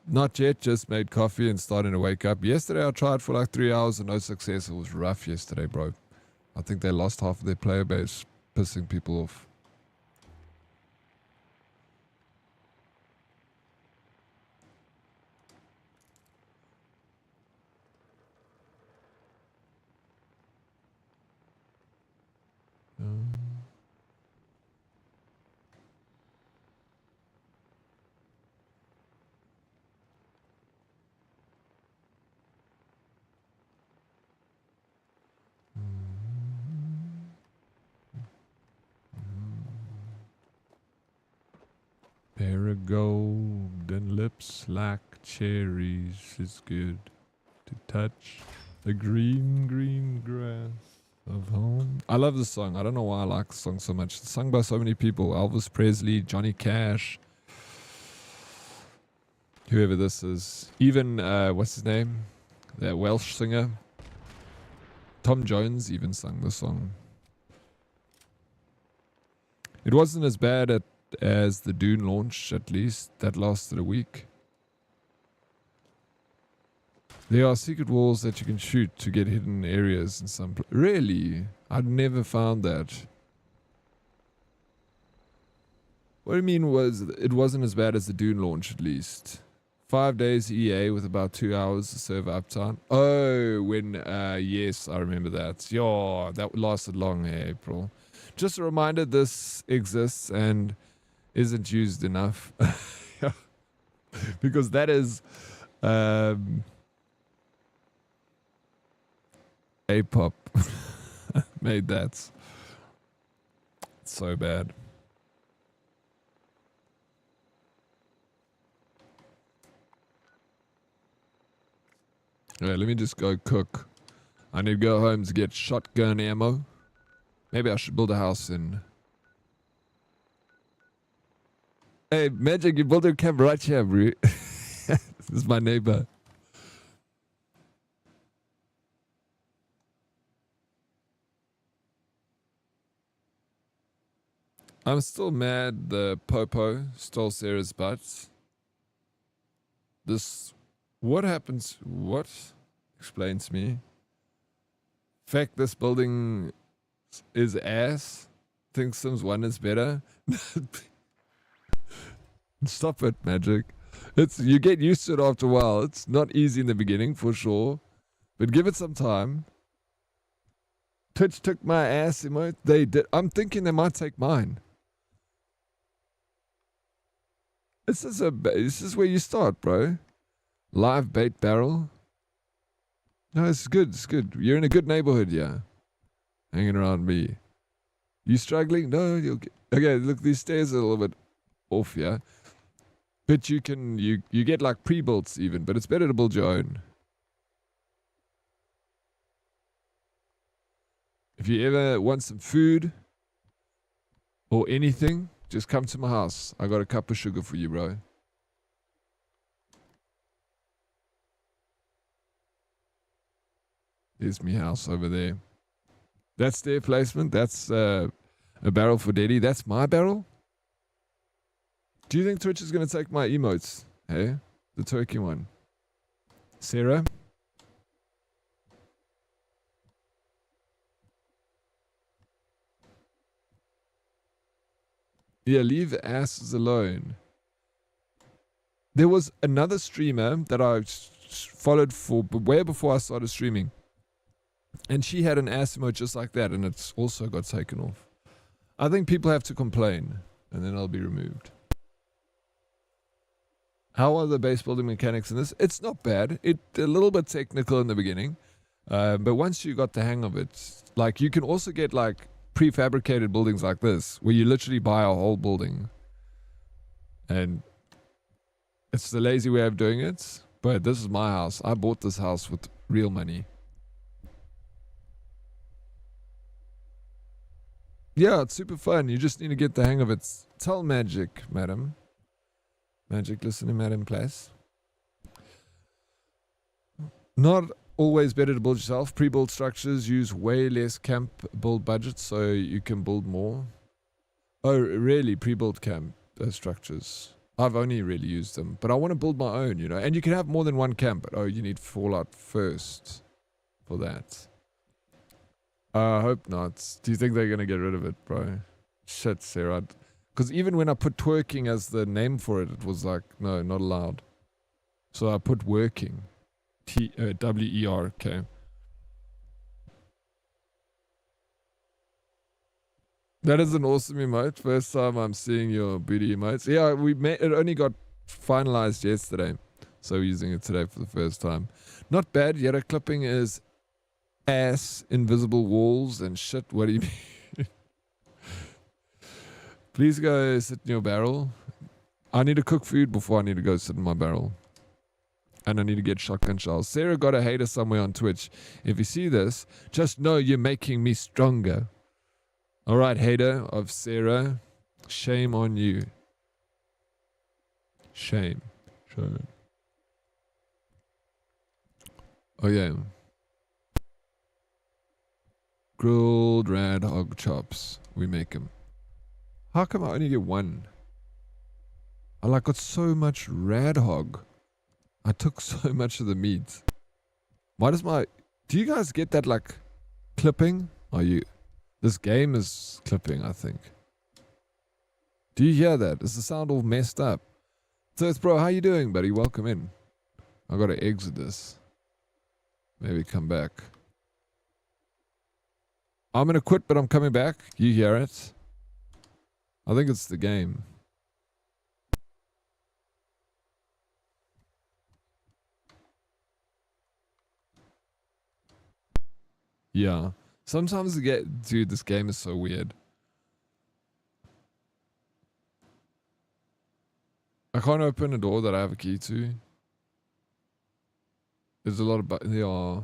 Not yet, just made coffee and starting to wake up. Yesterday I tried for like 3 hours and no success. It was rough yesterday, bro. I think they lost half of their player base, pissing people off. Hair of gold and lips like cherries is good to touch the green, green grass of home. I love this song. I don't know why I like the song so much. It's sung by so many people. Elvis Presley, Johnny Cash, whoever this is. Even, what's his name? That Welsh singer. Tom Jones even sung the song. It wasn't as bad as the Dune launch, at least. That lasted a week. There are secret walls that you can shoot to get hidden areas in some really? I'd never found that. What I mean was, it wasn't as bad as the Dune launch, at least. 5 days EA with about 2 hours of server uptime. Oh, when, yes, I remember that. Yeah, that lasted long, April. Just a reminder, this exists and isn't used enough. Because that is, A-pop made that. It's so bad. Alright, let me just go cook. I need to go home to get shotgun ammo. Maybe I should build a house in... Hey, Magic, you built a camp right here, bro. This is my neighbor. I'm still mad the Popo stole Sarah's butt. This... What happens... What? Explain to me. Fact, this building is ass. Think Sims 1 is better. Stop it, Magic. It's you get used to it after a while. It's not easy in the beginning, for sure. But give it some time. Twitch took my ass emote. They did. I'm thinking they might take mine. This is where you start, bro. Live bait barrel. No, it's good. It's good. You're in a good neighborhood, yeah. Hanging around me. You struggling? No, you'll get... Okay, look, these stairs are a little bit off, yeah. But you can... You get like pre-builts even, but it's better to build your own. If you ever want some food or anything, just come to my house. I got a cup of sugar for you, bro. There's me house over there. That's their placement. That's a barrel for Daddy. That's my barrel? Do you think Twitch is going to take my emotes? Hey? The turkey one. Sarah? Yeah, leave asses alone. There was another streamer that I followed for way before I started streaming. And she had an ass emote just like that, and it's also got taken off. I think people have to complain, and then I'll be removed. How are the base building mechanics in this? It's not bad. It's a little bit technical in the beginning. But once you got the hang of it, like you can also get like prefabricated buildings like this, where you literally buy a whole building. And it's the lazy way of doing it. But this is my house. I bought this house with real money. Yeah, it's super fun. You just need to get the hang of it. Tell Magic, madam. Magic, listen to Madam Place. Not always better to build yourself. Pre-built structures use way less camp build budget, so you can build more. Oh, really? Pre-built camp structures. I've only really used them, but I want to build my own, you know. And you can have more than one camp, but oh, you need Fallout first for that. I hope not. Do you think they're going to get rid of it, bro? Shit, Sarah. Because even when I put twerking as the name for it, it was like, no, not allowed. So I put working. W-E-R-K. That is an awesome emote. First time I'm seeing your booty emotes. Yeah, it only got finalized yesterday. So we're using it today for the first time. Not bad. Yet a clipping is ass, invisible walls and shit. What do you mean? Please go sit in your barrel. I need to cook food before I need to go sit in my barrel. And I need to get shotgun shells. Sarah got a hater somewhere on Twitch. If you see this, just know you're making me stronger. Alright, hater of Sarah. Shame on you. Shame. Shame. Oh yeah. Grilled rad hog chops. We make them. How come I only get one? I like got so much rad hog. I took so much of the meat. Why does my... Do you guys get that like clipping? Are you... This game is clipping, I think. Do you hear that? Is the sound all messed up? So it's bro, how you doing, buddy? Welcome in. I gotta exit this. Maybe come back. I'm gonna quit, but I'm coming back. You hear it? I think it's the game. Yeah. Sometimes dude, this game is so weird. I can't open a door that I have a key to. There's a lot of there are.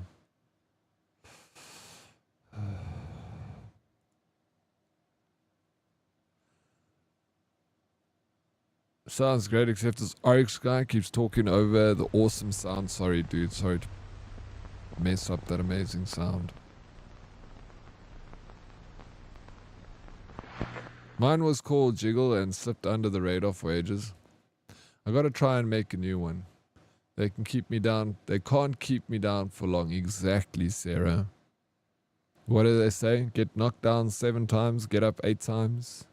Sounds great, except this Oryx guy keeps talking over the awesome sound. Sorry, dude. Sorry to mess up that amazing sound. Mine was called Jiggle and slipped under the radar for ages. I gotta try and make a new one. They can keep me down. They can't keep me down for long. Exactly, Sarah. What do they say? Get knocked down 7 times, get up 8 times.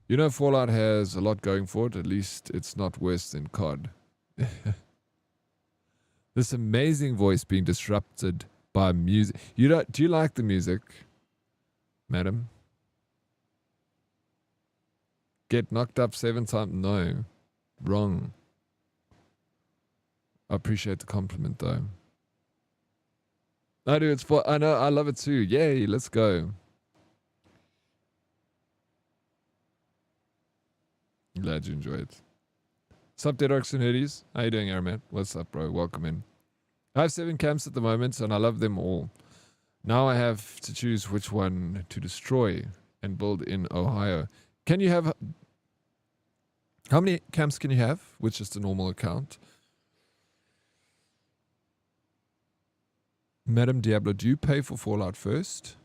You know, Fallout has a lot going for it. At least it's not worse than COD. This amazing voice being disrupted by music. Do you like the music, madam? Get knocked up 7 times? No. Wrong. I appreciate the compliment though. I do, I know, I love it too. Yay, let's go. Glad you enjoy it. What's up, Dead Oryx and Hoodies? How you doing, Aramat? What's up, bro? Welcome in. I have 7 camps at the moment, and I love them all. Now I have to choose which one to destroy and build in Ohio. Can you have... How many camps can you have with just a normal account? Madam Diablo, do you pay for Fallout first?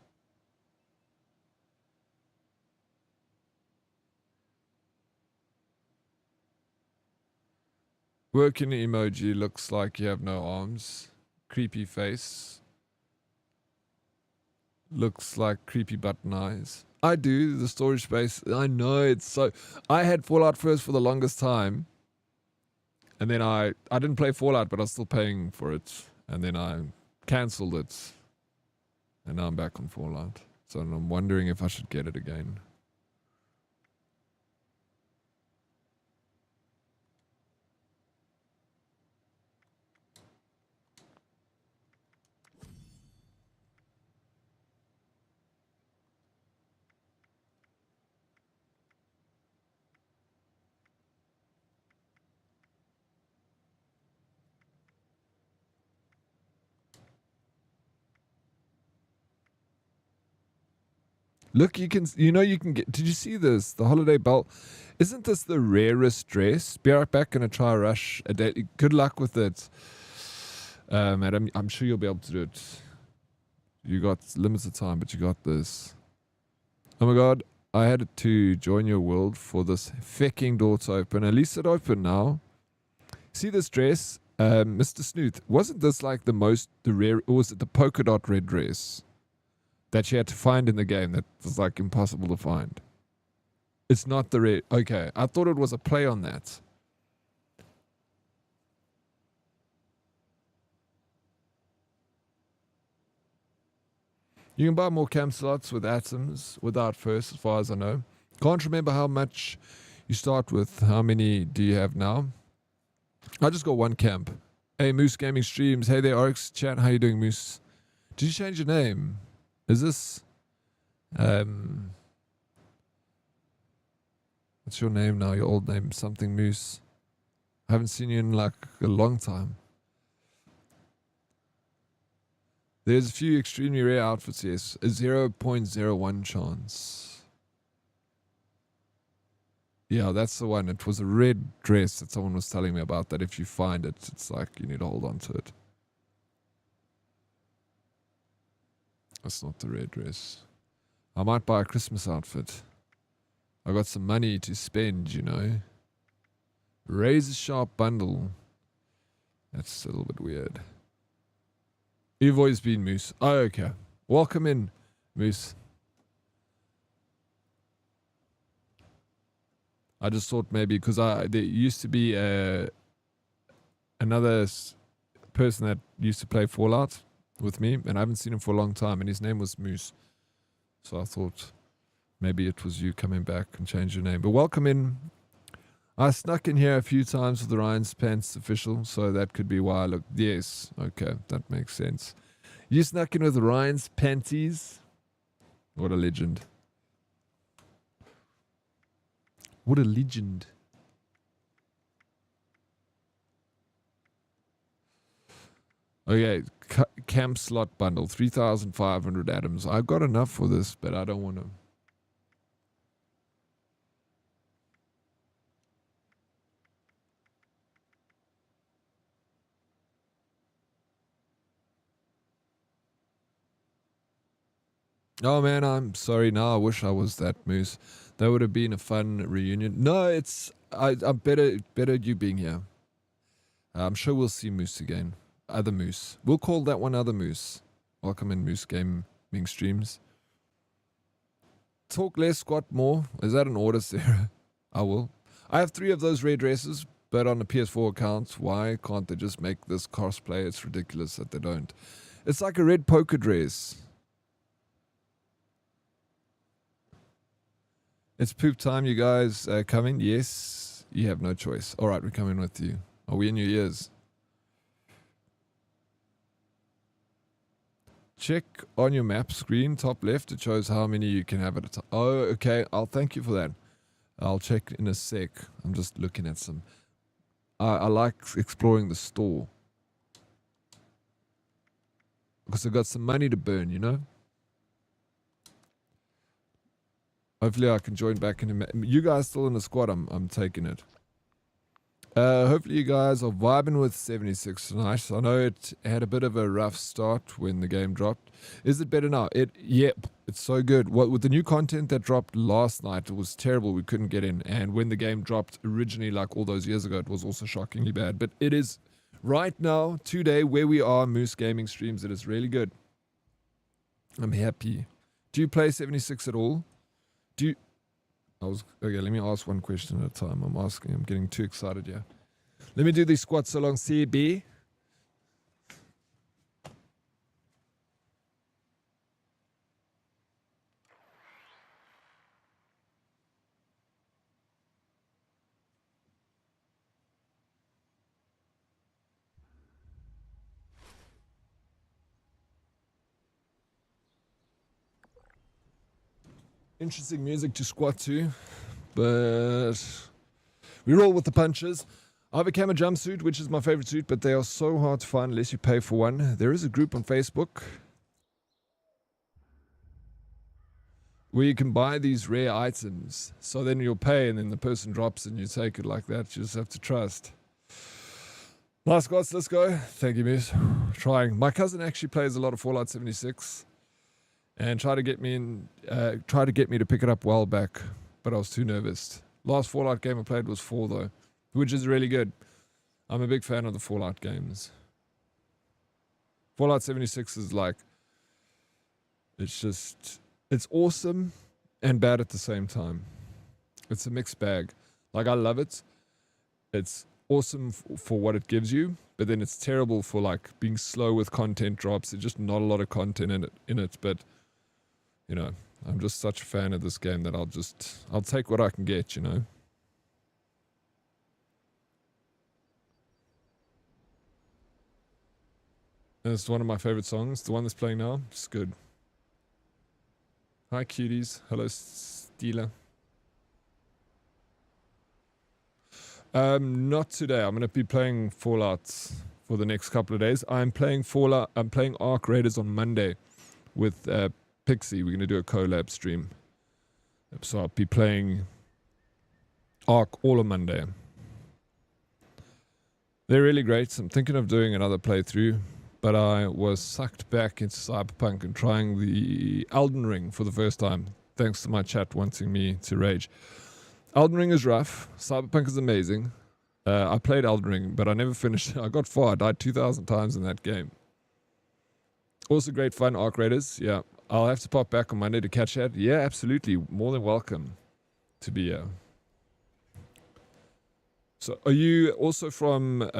Working emoji looks like you have no arms. Creepy face. Looks like creepy button eyes. I do, the storage space. I know, it's so... I had Fallout first for the longest time. And then I didn't play Fallout, but I was still paying for it. And then I cancelled it. And now I'm back on Fallout. So I'm wondering if I should get it again. Look, you can get, did you see this? The holiday belt. Isn't this the rarest dress? Be right back, gonna try a rush a day. Good luck with it. Madam, I'm sure you'll be able to do it. You got limited time, but you got this. Oh my god, I had to join your world for this fecking door to open. At least it opened now. See this dress? Mr. Snooth, wasn't this like the rare, or was it the polka dot red dress that you had to find in the game that was like impossible to find? It's not the red. Okay, I thought it was a play on that. You can buy more camp slots with atoms without first, as far as I know. Can't remember how much you start with. How many do you have now? I just got 1 camp. Hey, Moose Gaming Streams. Hey there, Oryx. Chat, how you doing, Moose? Did you change your name? Is this What's your name now? Your old name? Something Moose. I haven't seen you in like a long time. There's a few extremely rare outfits, yes. A 0.01 chance. Yeah, that's the one. It was a red dress that someone was telling me about, that if you find it, it's like you need to hold on to it. That's not the red dress. I might buy a Christmas outfit. I got some money to spend, you know. Razor sharp bundle. That's a little bit weird. You've always been Moose. Oh, okay. Welcome in, Moose. I just thought maybe because there used to be another person that used to play Fallout with me, and I haven't seen him for a long time, and his name was Moose. So I thought maybe it was you coming back and change your name. But welcome in. I snuck in here a few times with the Ryan's Pants official, so that could be why I looked. Yes, okay, that makes sense. You snuck in with the Ryan's Panties. What a legend. What a legend. Okay, camp slot bundle, 3,500 atoms. I've got enough for this, but I don't want to. Oh man, I'm sorry. Now I wish I was that Moose. That would have been a fun reunion. No, I'm better you being here. I'm sure we'll see Moose again. Other Moose. We'll call that one Other Moose. Welcome in Moose Gaming streams. Talk less, squat more. Is that an order, Sarah? I will. I have 3 of those red dresses, but on the PS4 account. Why can't they just make this cosplay? It's ridiculous that they don't. It's like a red poker dress. It's poop time, you guys. Coming? Yes. You have no choice. All right, we're coming with you. Are we in your ears? Check on your map screen, top left. It shows how many you can have at a time. Oh, okay. I'll thank you for that. I'll check in a sec. I'm just looking at some. I like exploring the store. Because I've got some money to burn, you know? Hopefully I can join back in a you guys still in the squad, I'm taking it. Hopefully you guys are vibing with 76 tonight. I know it had a bit of a rough start when the game dropped. Is it better now? Yep, it's so good. With the new content that dropped last night, it was terrible. We couldn't get in. And when the game dropped originally, like all those years ago, it was also shockingly bad. But it is right now, today, where we are, Moose Gaming streams. It is really good. I'm happy. Do you play 76 at all? Okay, let me ask one question at a time. I'm getting too excited here. Let me do these squats along CB. Interesting music to squat to, but we roll with the punches. I have a camo jumpsuit, which is my favorite suit, but they are so hard to find unless you pay for one. There is a group on Facebook where you can buy these rare items. So then you'll pay and then the person drops and you take it like that. You just have to trust. Nice squats, let's go. Thank you, miss. Trying. My cousin actually plays a lot of Fallout 76. And tried to get me to pick it up a while back, but I was too nervous. Last Fallout game I played was 4 though, which is really good. I'm a big fan of the Fallout games. Fallout 76 is like, it's awesome and bad at the same time. It's a mixed bag. Like, I love it. It's awesome for what it gives you, but then it's terrible for like being slow with content drops. There's just not a lot of content in it, but you know, I'm just such a fan of this game that I'll take what I can get, you know. And it's one of my favorite songs. The one that's playing now, it's good. Hi, cuties. Hello, Steeler. Not today. I'm going to be playing Fallout for the next couple of days. I'm playing Fallout. I'm playing Ark Raiders on Monday with Pixie. We're going to do a collab stream. So I'll be playing Ark all on Monday. They're really great. I'm thinking of doing another playthrough, but I was sucked back into Cyberpunk and trying the Elden Ring for the first time, thanks to my chat wanting me to rage. Elden Ring is rough. Cyberpunk is amazing. I played Elden Ring, but I never finished it. I got far. I died 2,000 times in that game. Also great fun, Ark Raiders. Yeah, I'll have to pop back on Monday to catch that. Yeah, absolutely. More than welcome to be here. So, are you also from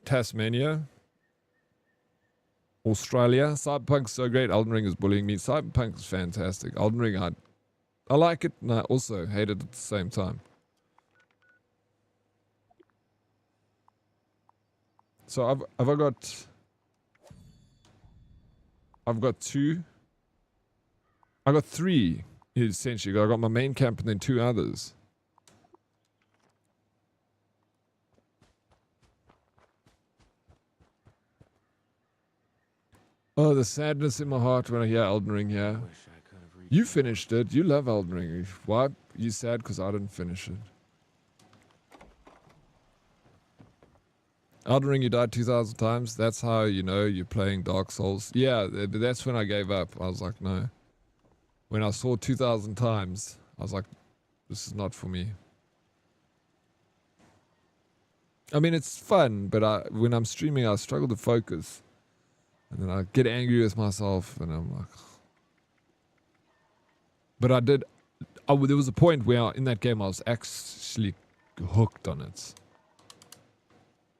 Tasmania? Australia? Cyberpunk's so great. Elden Ring is bullying me. Cyberpunk is fantastic. Elden Ring, I like it, and I also hate it at the same time. So I've got two. I got three, essentially. I got my main camp and then two others. Oh, the sadness in my heart when I hear Elden Ring, yeah. You finished it. You love Elden Ring. Why? You sad because I didn't finish it. Elden Ring, you died 2,000 times. That's how you know you're playing Dark Souls. Yeah, but that's when I gave up. I was like, no. When I saw 2,000 times, I was like, this is not for me. I mean, it's fun, but when I'm streaming, I struggle to focus. And then I get angry with myself, and I'm like... But there was a point where in that game I was actually hooked on it.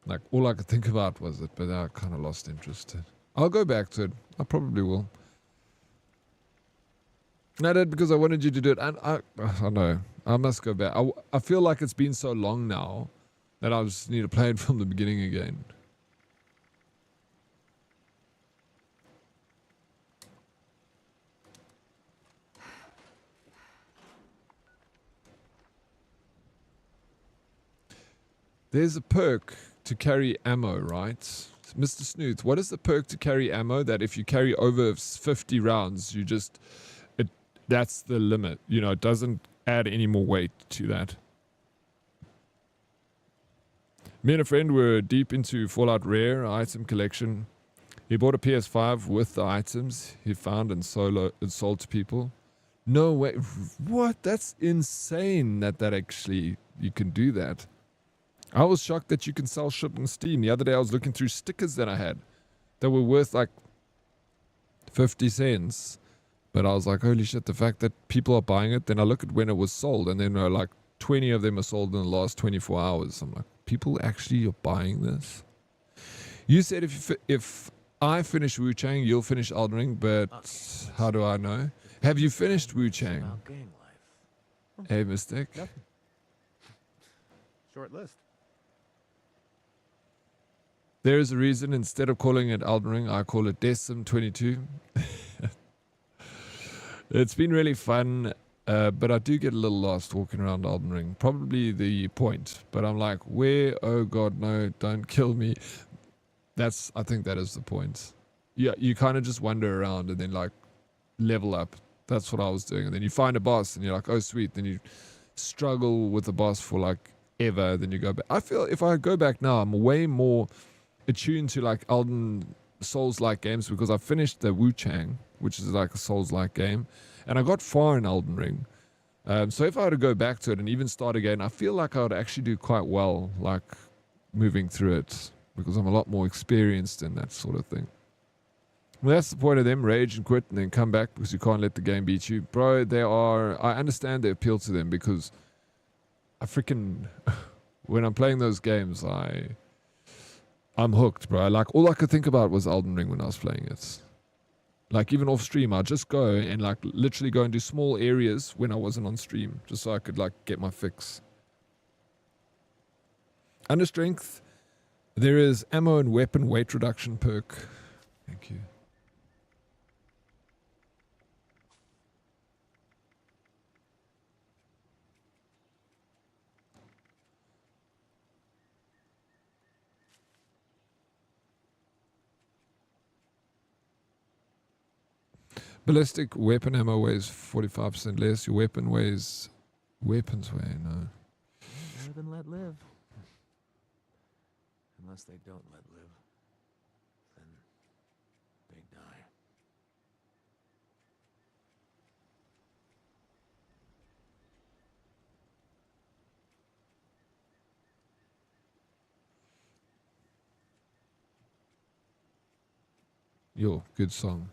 Like, all I could think about was it, but I kind of lost interest. I'll go back to it. I probably will. I did because I wanted you to do it, and I know. I must go back. I feel like it's been so long now that I just need to play it from the beginning again. There's a perk to carry ammo, right? Mr. Snooth, what is the perk to carry ammo that if you carry over 50 rounds, that's the limit? You know, it doesn't add any more weight to that. Me and a friend were deep into Fallout Rare item collection. He bought a PS5 with the items he found and sold to people. No way. What? That's insane that actually you can do that. I was shocked that you can sell shit on Steam. The other day I was looking through stickers that I had that were worth like 50 cents. But I was like, holy shit, the fact that people are buying it. Then I look at when it was sold, and then like 20 of them are sold in the last 24 hours. I'm like, people actually are buying this? You said if I finish Wu Chang, you'll finish Elden Ring, but how do I know? Have you finished Wu Chang? Hey, Mystic.
Nothing. Short list.
There is a reason instead of calling it Elden Ring, I call it Decim 22. It's been really fun, but I do get a little lost walking around Elden Ring. Probably the point, but I'm like, where? Oh god, no, don't kill me. I think that is the point. Yeah, you kind of just wander around and then like level up. That's what I was doing. And then you find a boss and you're like, oh sweet. Then you struggle with the boss for like ever. Then you go back. I feel if I go back now, I'm way more attuned to like Elden Souls-like games because I finished the Wu Chang, which is like a Souls-like game, and I got far in Elden Ring. So if I were to go back to it and even start again, I feel like I would actually do quite well, like moving through it, because I'm a lot more experienced in that sort of thing. Well, that's the point of them, rage and quit and then come back because you can't let the game beat you. Bro, I understand the appeal to them because I freaking, when I'm playing those games, I'm hooked, bro. Like, all I could think about was Elden Ring when I was playing it. Like, even off stream, I'd just go and, like, literally go and do small areas when I wasn't on stream, just so I could, like, get my fix. Under strength, there is ammo and weapon weight reduction perk. Thank you. Ballistic weapon ammo weighs 45% less. Your weapon weighs... Weapons weigh, no.
Live and let live. Unless they don't let live, then they die.
Yo, good song.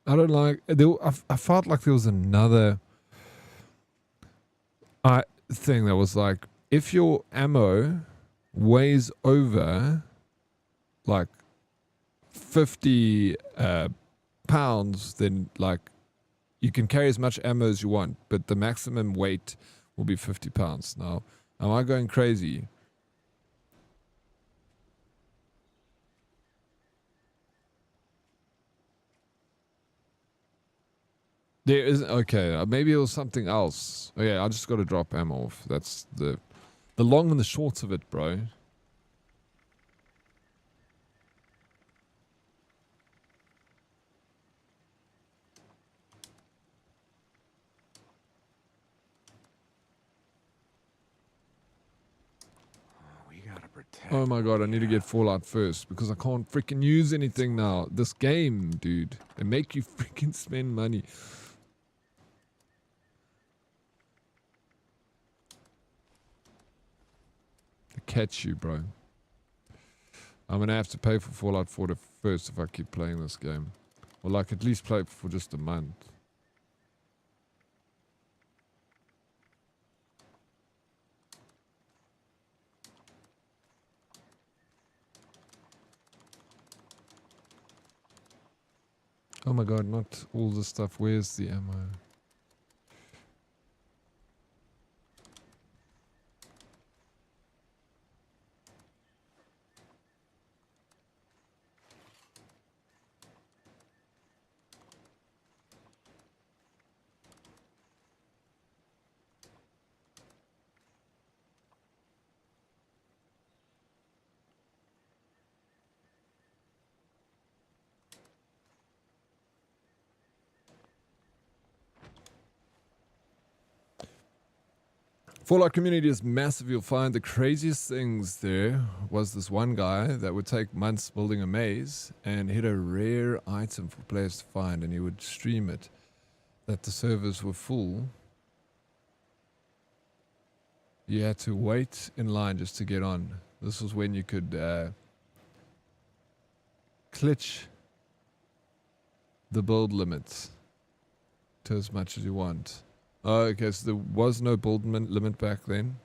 I don't like... I felt like there was another thing that was like, if your ammo weighs over like 50 pounds, then like you can carry as much ammo as you want, but the maximum weight will be 50 pounds. Now, am I going crazy? There is... Okay, maybe it was something else. Oh yeah, I just got to drop ammo off. That's the long and the short of it, bro.
We gotta protect.
Oh my god, I need to get Fallout first because I can't freaking use anything now. This game, dude, they make you freaking spend money. They catch you, bro. I'm gonna have to pay for Fallout 4 first if I keep playing this game. Or like at least play it for just a month. Oh my god, not all the stuff. Where's the ammo? Fallout community is massive. You'll find the craziest things there. Was this one guy that would take months building a maze and hit a rare item for players to find, and he would stream it that the servers were full. You had to wait in line just to get on. This was when you could glitch the build limits to as much as you want. Oh, okay, so there was no build limit back then.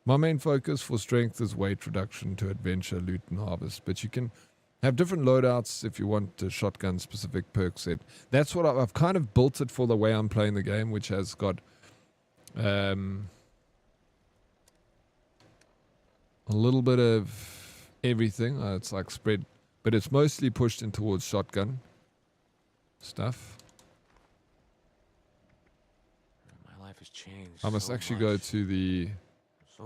My main focus for strength is weight reduction to adventure, loot, and harvest. But you can have different loadouts if you want a shotgun-specific perk set. That's what I've kind of built it for the way I'm playing the game, which has got a little bit of everything. It's like spread, but it's mostly pushed in towards shotgun stuff.
Changed
I must
so
actually
much.
go to the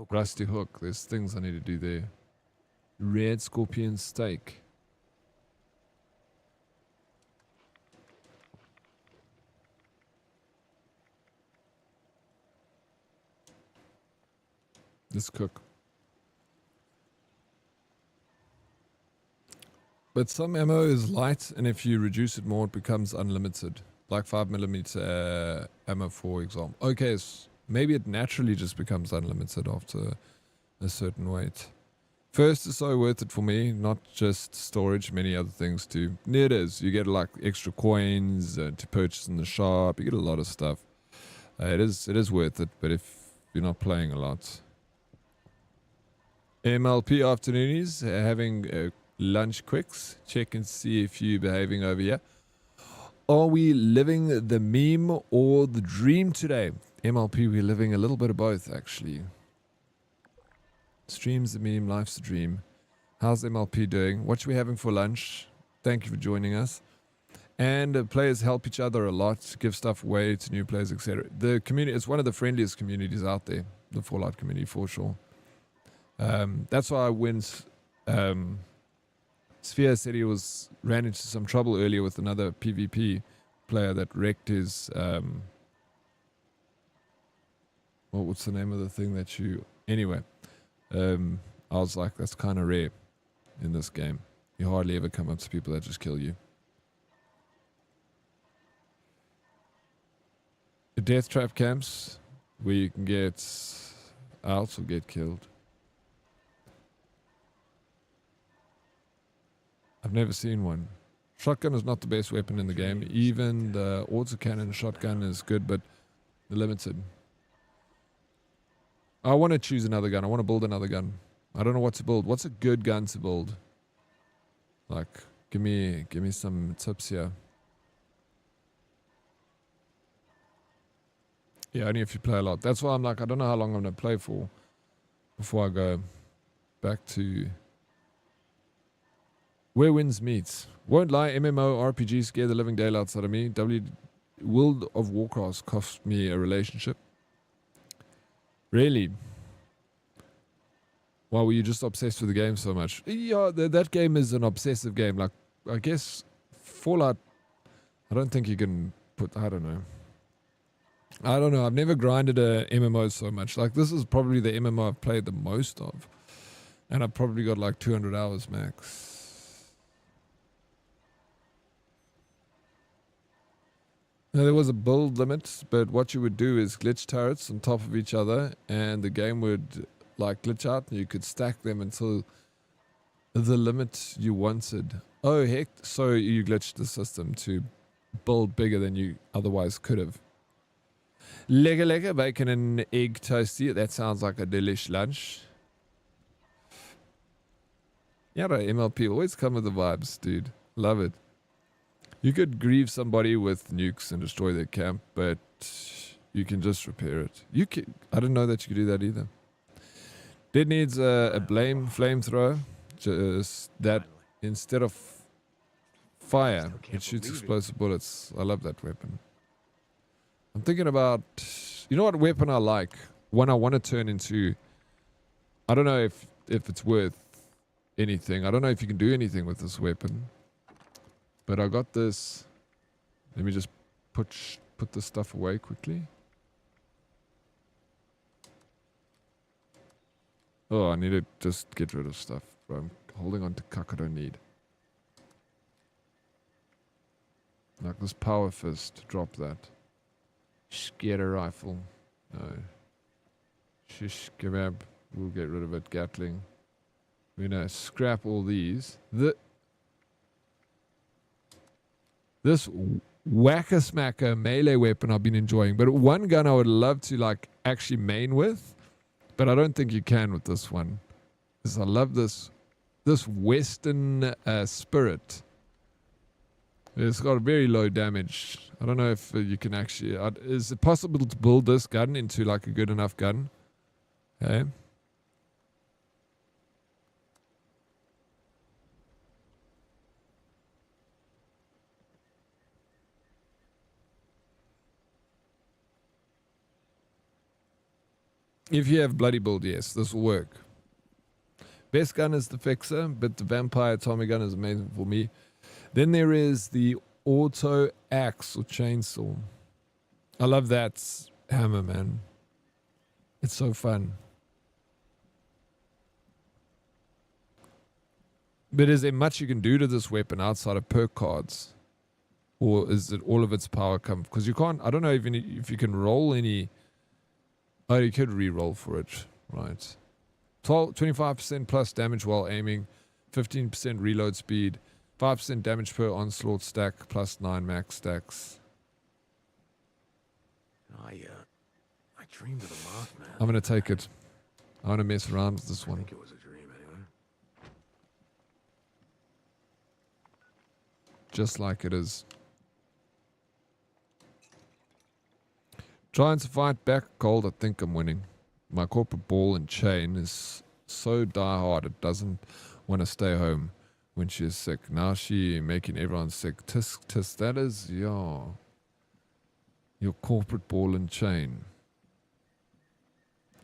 Rusty Hook. There's things I need to do there. Red scorpion steak. Let's cook. But some ammo is light, and if you reduce it more, it becomes unlimited. Like 5mm ammo, for example. Okay, maybe it naturally just becomes unlimited after a certain weight. First is so worth it for me, not just storage, many other things too. It is. You get like extra coins to purchase in the shop. You get a lot of stuff. It is worth it, but if you're not playing a lot. MLP afternoonies, having lunch quicks. Check and see if you're behaving over here. Are we living the meme or the dream today? MLP, we're living a little bit of both, actually. Streams the meme, life's the dream. How's MLP doing? What are we having for lunch? Thank you for joining us. And players help each other a lot, give stuff away to new players, etc. The community is one of the friendliest communities out there, the Fallout community for sure. That's why when Sphere said he ran into some trouble earlier with another PvP player that wrecked his what's the name of the thing that you anyway. I was like, that's kind of rare in this game. You hardly ever come up to people that just kill you. The death trap camps where you can get out or get killed. I've never seen one. Shotgun is not the best weapon in the game. Even the autocannon shotgun is good, but limited. I want to choose another gun. I want to build another gun. I don't know what to build. What's a good gun to build? Like, give me some tips here. Yeah, only if you play a lot. That's why I'm like, I don't know how long I'm going to play for before I go back to where wins meets. Won't lie, MMO RPG scare the living daylights out of me. World of Warcraft cost me a relationship. Really? Why were you just obsessed with the game so much? Yeah, that game is an obsessive game. Like, I guess Fallout, I don't think you can put, I don't know. I've never grinded a MMO so much. Like, this is probably the MMO I've played the most of. And I've probably got like 200 hours max. Now, there was a build limit, but what you would do is glitch turrets on top of each other, and the game would like glitch out, and you could stack them until the limit you wanted. Oh heck, so you glitched the system to build bigger than you otherwise could have. Lekker bacon and egg toasty. That sounds like a delish lunch. Yeah, MLP always come with the vibes, dude. Love it. You could grieve somebody with nukes and destroy their camp, but you can just repair it. I didn't know that you could do that either. Dead needs a flamethrower, just that instead of fire, it shoots explosive bullets. I love that weapon. I'm thinking about, you know what weapon I like? One I want to turn into. I don't know if it's worth anything. I don't know if you can do anything with this weapon. But I got this. Let me just put this stuff away quickly. Oh, I need to just get rid of stuff. Bro, I'm holding on to cuck I don't need. Like this power fist. Drop that. Scatter rifle. No. Shish kebab. We'll get rid of it. Gatling. We're gonna scrap all these. This whacker-smacker melee weapon I've been enjoying. But one gun I would love to like actually main with. But I don't think you can with this one. Because I love this Western spirit. It's got a very low damage. I don't know if you can actually... is it possible to build this gun into like a good enough gun? Okay. If you have bloody build, yes, this will work. Best gun is the Fixer, but the Vampire Tommy gun is amazing for me. Then there is the Auto Axe or Chainsaw. I love that hammer, man. It's so fun. But is there much you can do to this weapon outside of perk cards? Or is it all of its power come? Because you can't, I don't know even if you can roll any... Oh, you could re-roll for it, right? 25% plus damage while aiming, 15% reload speed, 5% damage per onslaught stack, plus 9 max stacks.
I dreamed of the Mothman.
I'm going to take it. I want to mess around with this
I
one.
think it was a dream anyway.
Just like it is. Trying to fight back cold, I think I'm winning. My corporate ball and chain is so diehard it doesn't want to stay home when she is sick. Now she making everyone sick. Tisk, tisk, that is your corporate ball and chain.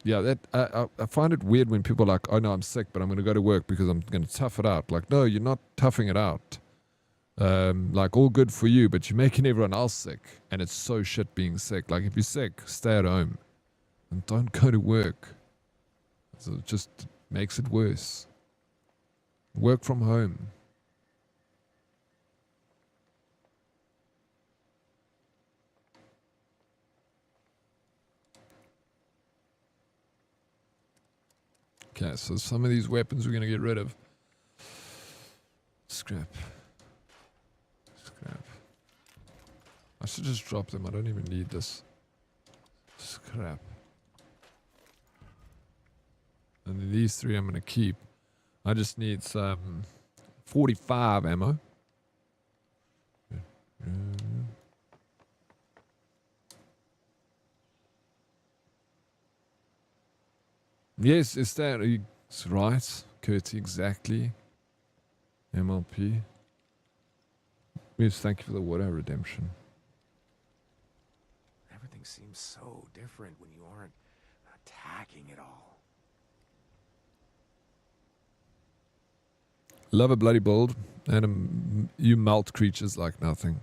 Yeah, that I find it weird when people are like, oh no, I'm sick, but I'm going to go to work because I'm going to tough it out. Like, no, you're not toughing it out. Like, all good for you, but you're making everyone else sick. And it's so shit being sick. Like, if you're sick, stay at home. And don't go to work. So it just makes it worse. Work from home. Okay, so some of these weapons we're going to get rid of. Scrap. Scrap. I should just drop them. I don't even need this. Scrap. And then these three I'm going to keep. I just need some 45 ammo. Yes, is that it's right? Curti, exactly. MLP. Yes, thank you for the water redemption.
Everything seems so different when you aren't attacking it all.
Love a bloody build, and you melt creatures like nothing.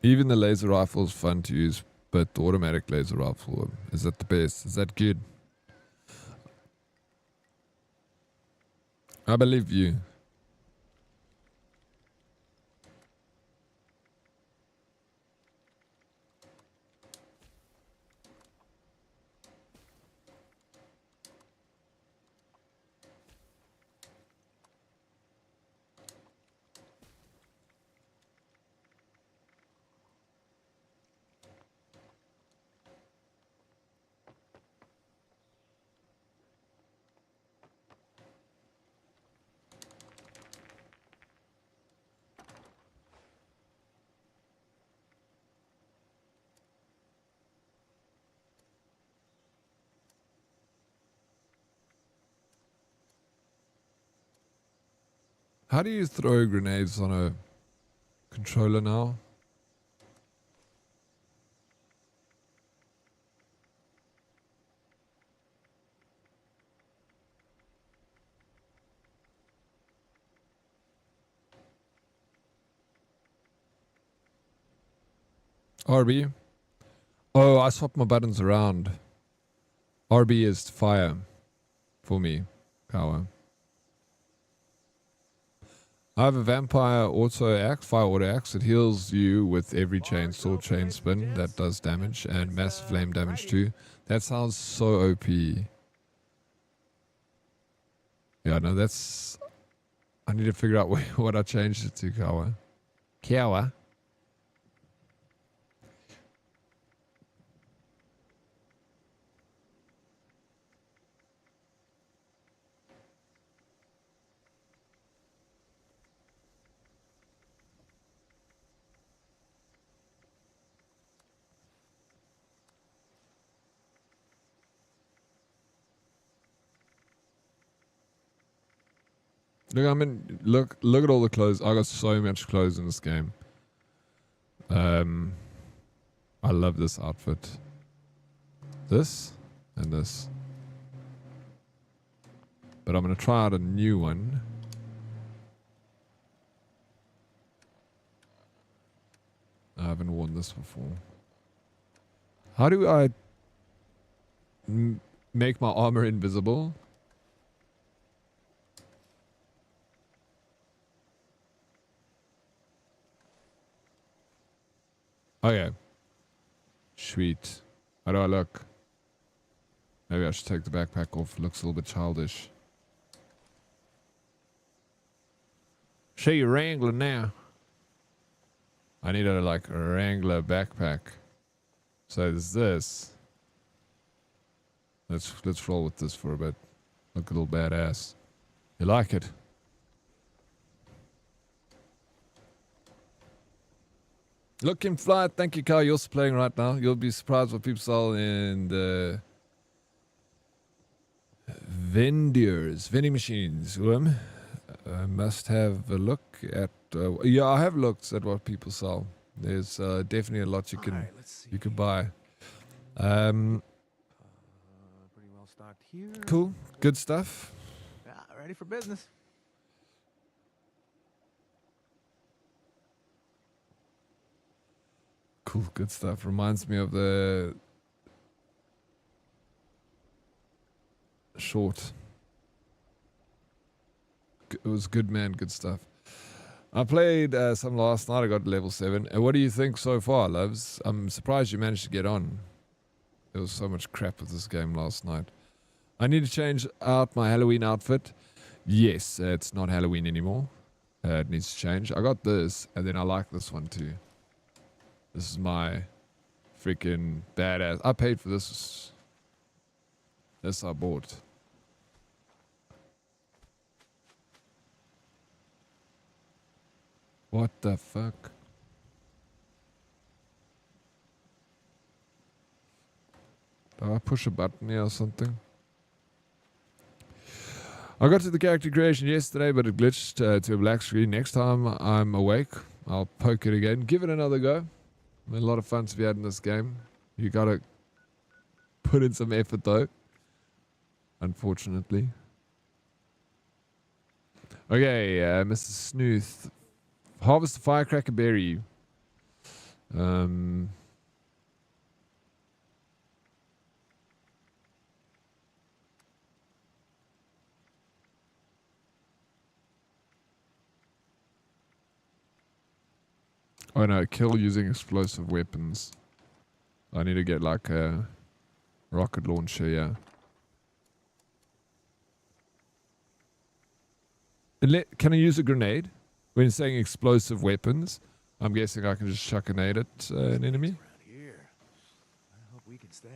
Even the laser rifle is fun to use, but the automatic laser rifle, is that the best? Is that good? I believe you. How do you throw grenades on a controller now? RB? Oh, I swapped my buttons around. RB is fire for me, Kawa. I have a vampire auto axe, fire auto axe. It heals you with every chainsaw chain spin. That does damage and massive flame damage too. That sounds so OP. Yeah, no, that's... I need to figure out what I changed it to, Kawa. Kawa? Look, I mean, look at all the clothes. I got so much clothes in this game. I love this outfit. This and this. But I'm gonna try out a new one. I haven't worn this before. How do I make my armor invisible? Okay. Sweet. How do I look? Maybe I should take the backpack off. It looks a little bit childish. See you wrangling now. I need a like Wrangler backpack. So there's this. Let's roll with this for a bit. Look a little badass. You like it? Looking flat. Thank you, Carl. You're also playing right now. You'll be surprised what people sell in the vending machines. I must have a look at. Yeah, I have looked at what people sell. There's definitely a lot you can buy.
Pretty well stocked here.
Cool, good stuff.
Yeah, ready for business.
Cool, good stuff. Reminds me of the short. It was good, man. Good stuff. I played some last night. I got to level 7. And what do you think so far, loves? I'm surprised you managed to get on. There was so much crap with this game last night. I need to change out my Halloween outfit. Yes, it's not Halloween anymore. It needs to change. I got this, and then I like this one too. This is my freaking badass. I paid for this. This I bought. What the fuck? Do I push a button here or something? I got to the character creation yesterday, but it glitched to a black screen. Next time I'm awake, I'll poke it again. Give it another go. A lot of fun to be had in this game. You gotta put in some effort though. Unfortunately. Okay, Mr. Snooth. Harvest the firecracker berry. Oh no, kill using explosive weapons. I need to get like a rocket launcher, yeah. Can I use a grenade? When it's saying explosive weapons, I'm guessing I can just chuck a nade at an enemy.
Around here. I hope we can stay.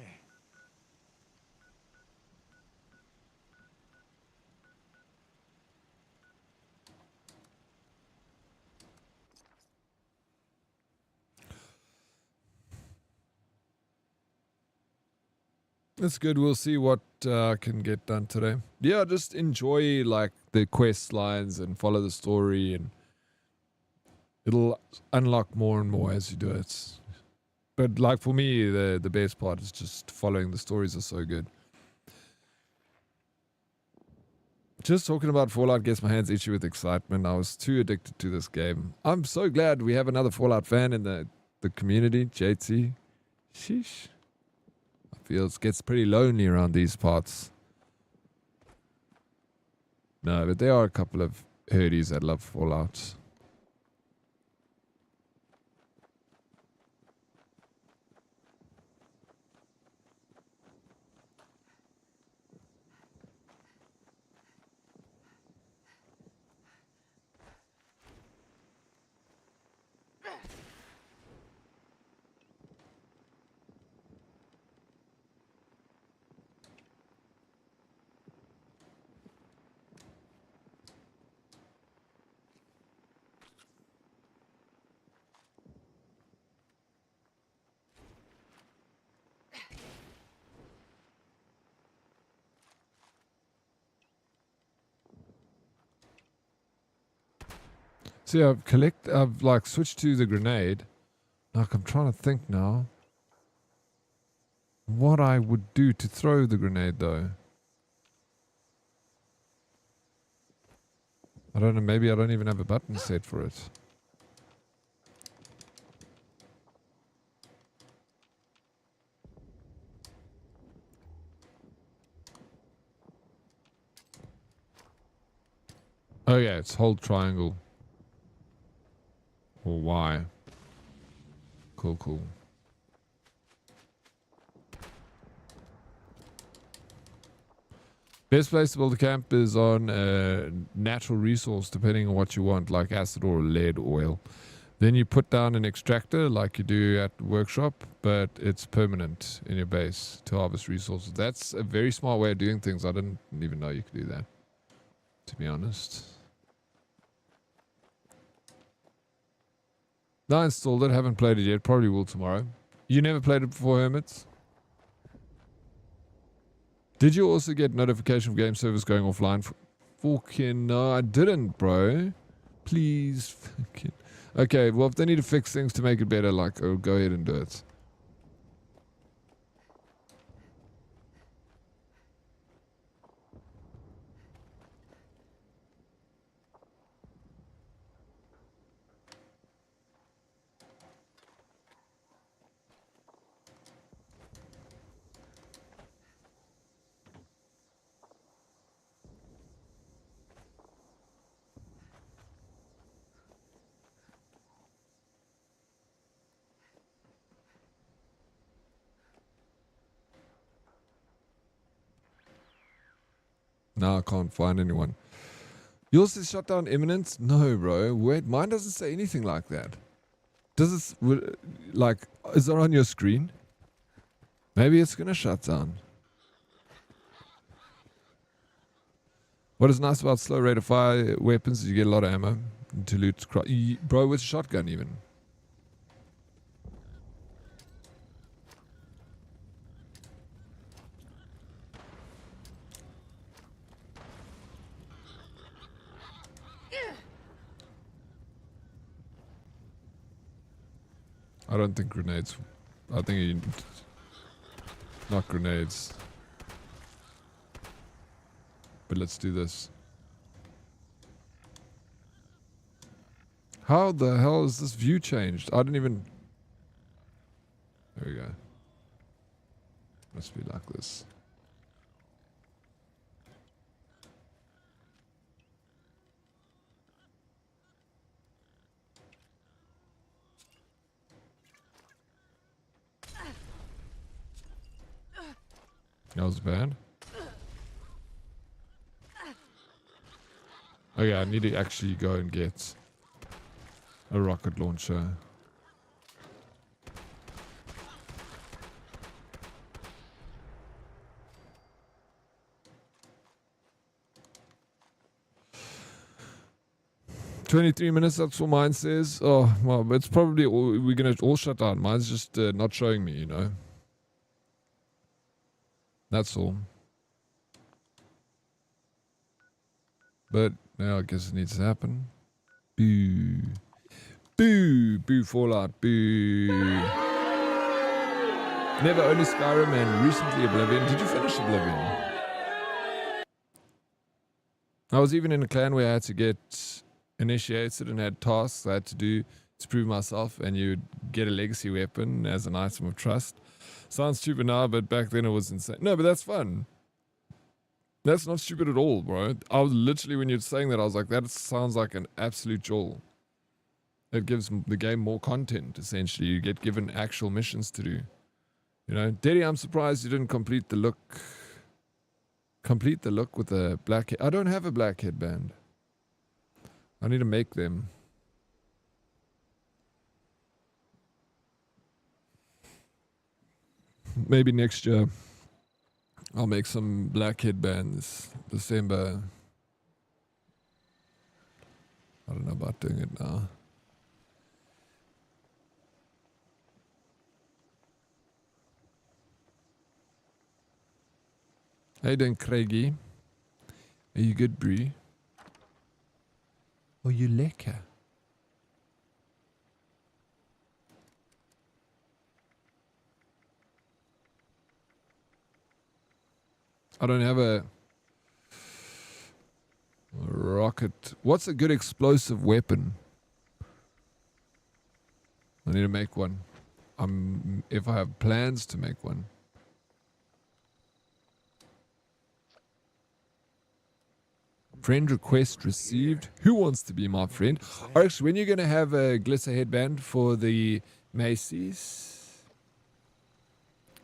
That's good. We'll see what I can get done today. Yeah, just enjoy like the quest lines and follow the story, and it'll unlock more and more as you do it. But like for me, the best part is just following the stories are so good. Just talking about Fallout gets my hands itchy with excitement. I was too addicted to this game. I'm so glad we have another Fallout fan in the community, JT. Sheesh. Feels gets pretty lonely around these parts. No, but there are a couple of herdies that love Fallout. See, I've like switched to the grenade. Like I'm trying to think now what I would do to throw the grenade though. I don't know, maybe I don't even have a button set for it. Oh yeah, it's hold triangle. Or Y. Cool, cool. Best place to build a camp is on a natural resource, depending on what you want, like acid or lead oil. Then you put down an extractor like you do at the workshop, but it's permanent in your base to harvest resources. That's a very smart way of doing things. I didn't even know you could do that, to be honest. No, I installed it. Haven't played it yet. Probably will tomorrow. You never played it before, Hermits? Did you also get notification of game servers going offline? Fucking no, I didn't, bro. Please, fucking. Okay, well, if they need to fix things to make it better, like, oh, go ahead and do it. No, I can't find anyone. Yours says shut down imminent? No, bro. Wait, mine doesn't say anything like that. Does it, like, is it on your screen? Maybe it's going to shut down. What is nice about slow rate of fire weapons is you get a lot of ammo to loot. Bro, with shotgun even. I don't think grenades. I think you, not grenades. But let's do this. How the hell is this view changed? I didn't even... There we go. Must be like this. That was bad. Oh yeah, I need to actually go and get a rocket launcher. $23, that's what mine says. Oh, well, it's probably all, we're gonna all shut down. Mine's just not showing me, you know. That's all. But now I guess it needs to happen. Boo. Boo. Boo Fallout. Boo. Never only Skyrim and recently Oblivion. Did you finish Oblivion? I was even in a clan where I had to get initiated and had tasks I had to do to prove myself, and you'd get a legacy weapon as an item of trust. Sounds stupid now, but back then it was insane. No, but that's fun. That's not stupid at all, bro. I was literally, when you're saying that, I was like, that sounds like an absolute jolt. It gives the game more content, essentially. You get given actual missions to do. You know, Daddy, I'm surprised you didn't complete the look. Complete the look with a black head. I don't have a black headband. I need to make them. Maybe next year I'll make some black headbands. December. I don't know about doing it now. How you doing, Craigie? Are you good, Bree? Oh, you lekker. I don't have a rocket. What's a good explosive weapon? I need to make one. If I have plans to make one. Friend request received. Who wants to be my friend? Oryx, when are you going to have a glitter headband for the Macy's?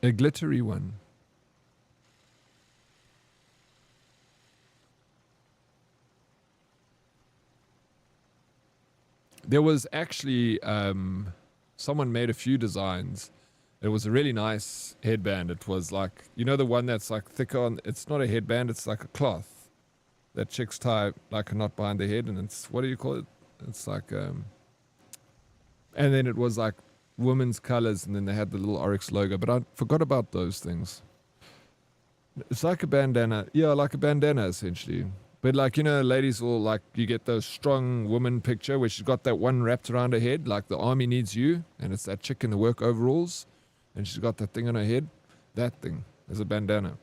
A glittery one. there was actually someone made a few designs. It was a really nice headband. It was like, you know, the one that's like thicker on, it's not a headband, it's like a cloth that chicks tie like a knot behind their head, and it's, what do you call it? It's like, and then it was like women's colors, and then they had the little Oryx logo, but I forgot about those things. It's like a bandana. Yeah, like a bandana essentially. But like, you know, ladies will like, you get those strong woman picture where she's got that one wrapped around her head, like the army needs you, and it's that chick in the work overalls, and she's got that thing on her head. That thing is a bandana.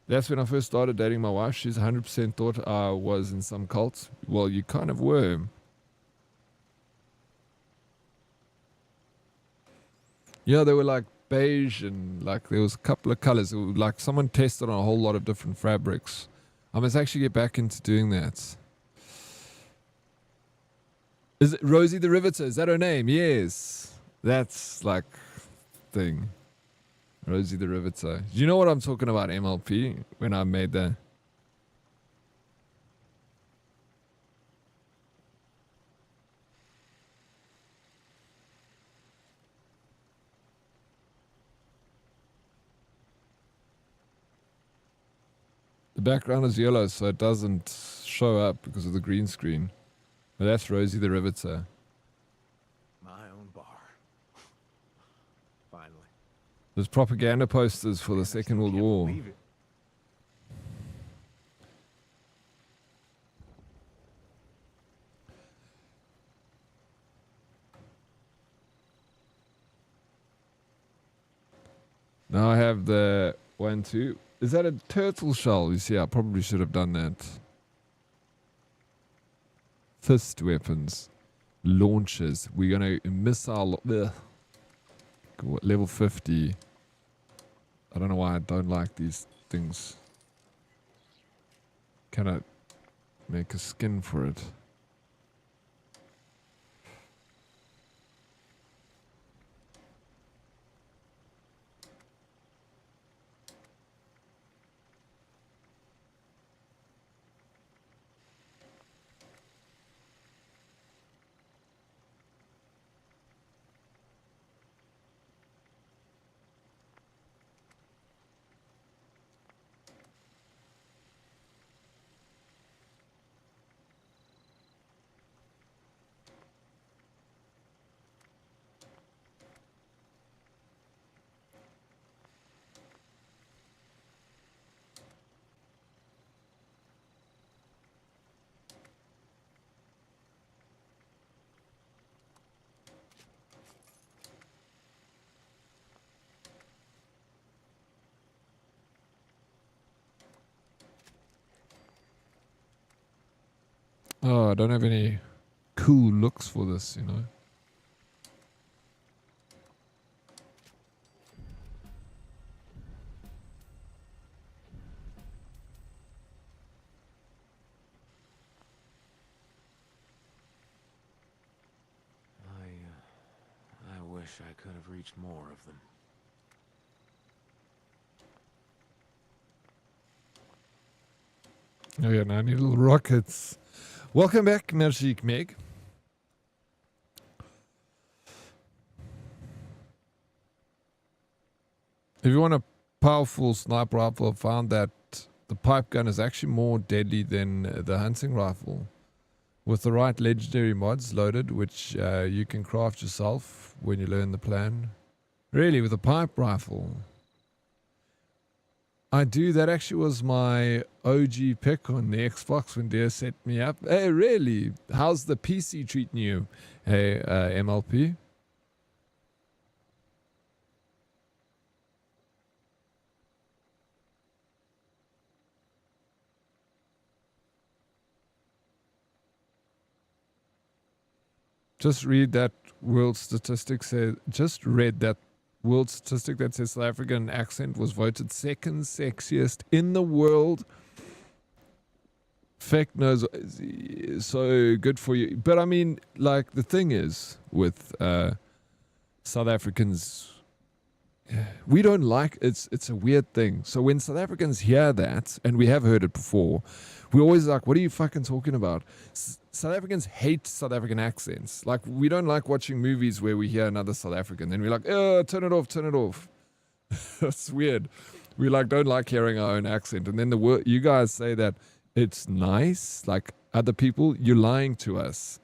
That's when I first started dating my wife. She's 100% thought I was in some cult. Well, you kind of were. Yeah, they were like beige, and like there was a couple of colors. It was like someone tested on a whole lot of different fabrics. I must actually get back into doing that. Is it Rosie the Riveter? Is that her name? Yes. That's like thing. Rosie the Riveter. Do you know what I'm talking about, MLP, when I made that? The background is yellow, so it doesn't show up because of the green screen. But that's Rosie the Riveter.
My own bar. Finally.
There's propaganda posters for the Second World War. Now I have the 1, 2. Is that a turtle shell? You see, I probably should have done that. Fist weapons. Launchers. We're going to missile... Level 50. I don't know why I don't like these things. Can I make a skin for it? Oh, I don't have any cool looks for this, you know.
I wish I could have reached more of them.
Oh yeah, now I need little rockets. Welcome back, Magic Meg. If you want a powerful sniper rifle, I found that the pipe gun is actually more deadly than the hunting rifle. With the right legendary mods loaded, which you can craft yourself when you learn the plan. Really, with a pipe rifle. I do. That actually was my OG pick on the Xbox when Deer set me up. Hey, really? How's the PC treating you? Hey, MLP? Just read that world statistic says. Just read that world statistic that says South African accent was voted second sexiest in the world. Fact knows, so good for you. But I mean, like, the thing is with South Africans, we don't like it's a weird thing. So when South Africans hear that, and we have heard it before, we're always like, what are you fucking talking about? South Africans hate South African accents. Like, we don't like watching movies where we hear another South African. Then we're like, oh, turn it off, turn it off. That's weird. We like don't like hearing our own accent. And then the word you guys say that it's nice, like other people, you're lying to us.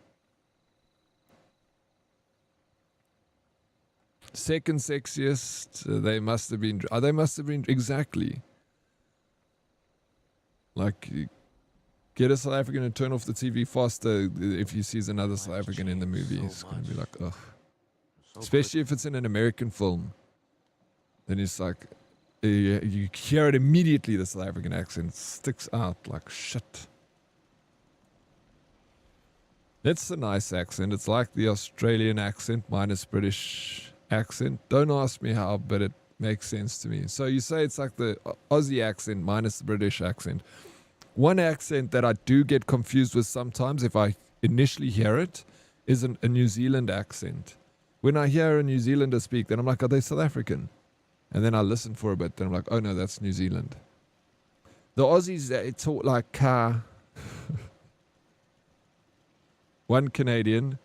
Second sexiest, they must have been. They must have been exactly. Like, get a South African and turn off the TV faster if he sees another South African in the movie. It's gonna be like, ugh. Especially if it's in an American film. Then it's like, you hear it immediately. The South African accent sticks out like shit. It's a nice accent. It's like the Australian accent minus British accent. Don't ask me how, but it makes sense to me. So you say it's like the Aussie accent minus the British accent. One accent that I do get confused with sometimes if I initially hear it is a New Zealand accent. When I hear a New Zealander speak, then I'm like, are they South African? And then I listen for a bit, then I'm like, oh no, that's New Zealand. The Aussies, they talk like car. One Canadian.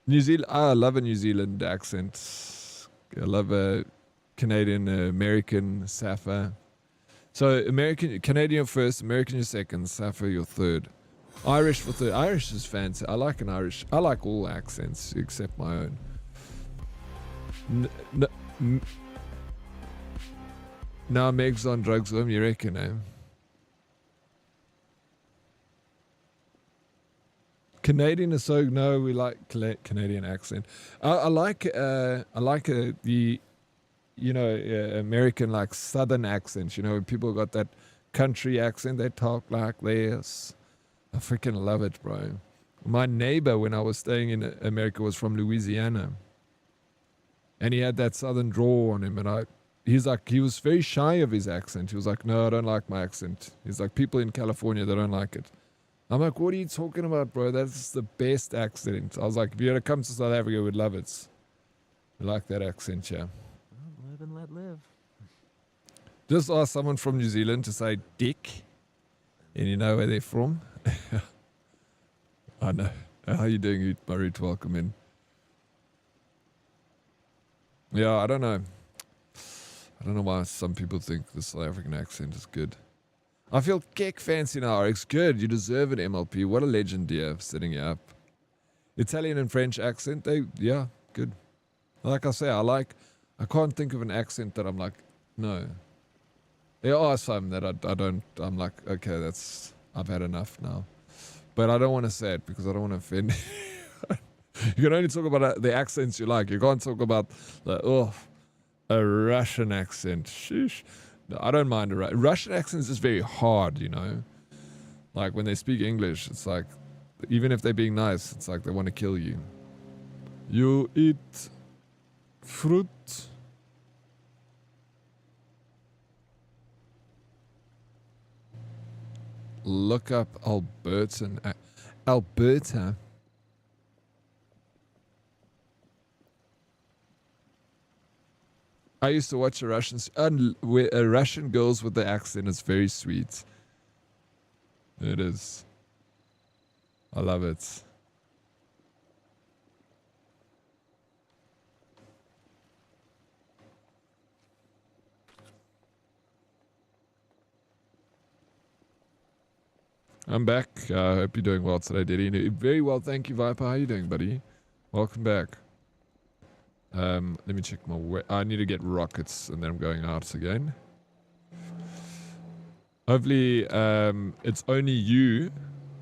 New Zealand, I love a New Zealand accent. I love a Canadian, American, Safa. So American, Canadian first, American your second, Safa your third. Irish for third. Irish is fancy. I like an Irish. I like all accents except my own. Now Meg's on drugs with him, you reckon, eh? Canadian is so no, we like Canadian accent. I like the American like Southern accents. You know, when people got that country accent, they talk like this. I freaking love it, bro. My neighbor when I was staying in America was from Louisiana, and he had that Southern drawl on him, and he was very shy of his accent. He was like, no, I don't like my accent. He's like, people in California, they don't like it. I'm like, what are you talking about, bro? That's the best accent. I was like, if you ever come to South Africa, we'd love it. We like that accent, yeah.
Well, live and let live.
Just ask someone from New Zealand to say dick, and you know where they're from. I know. How you doing, Marit? Welcome in. Yeah, I don't know. I don't know why some people think the South African accent is good. I feel kick fancy now, Oryx. Good, you deserve it, MLP. What a legend, dear, setting you up. Italian and French accent, yeah, good. Like I say, I can't think of an accent that I'm like, no. There are some that I'm like, okay, I've had enough now. But I don't want to say it because I don't want to offend. You can only talk about the accents you like. You can't talk about a Russian accent. Sheesh. No, I don't mind a Russian accent is just very hard, you know. Like when they speak English, it's like, even if they're being nice, it's like they want to kill you. You eat fruit. Look up Alberta. I used to watch Russian girls with the accent. It's very sweet. It is. I love it. I'm back. I hope you're doing well today, Diddy. Very well, thank you, Viper. How are you doing, buddy? Welcome back. Let me check my I need to get rockets and then I'm going out again. Hopefully, it's only you,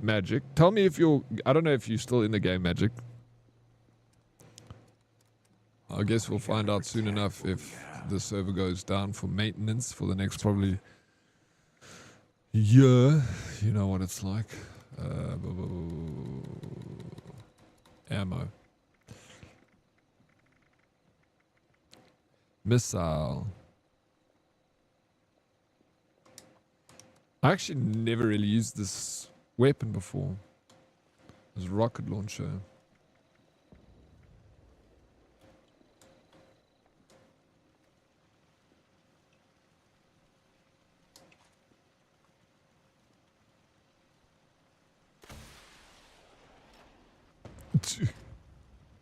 Magic. Tell me if I don't know if you're still in the game, Magic. I guess we'll find out soon enough if the server goes down for maintenance for the next probably year. You know what it's like. Ammo. Missile. I actually never really used this weapon before. This rocket launcher.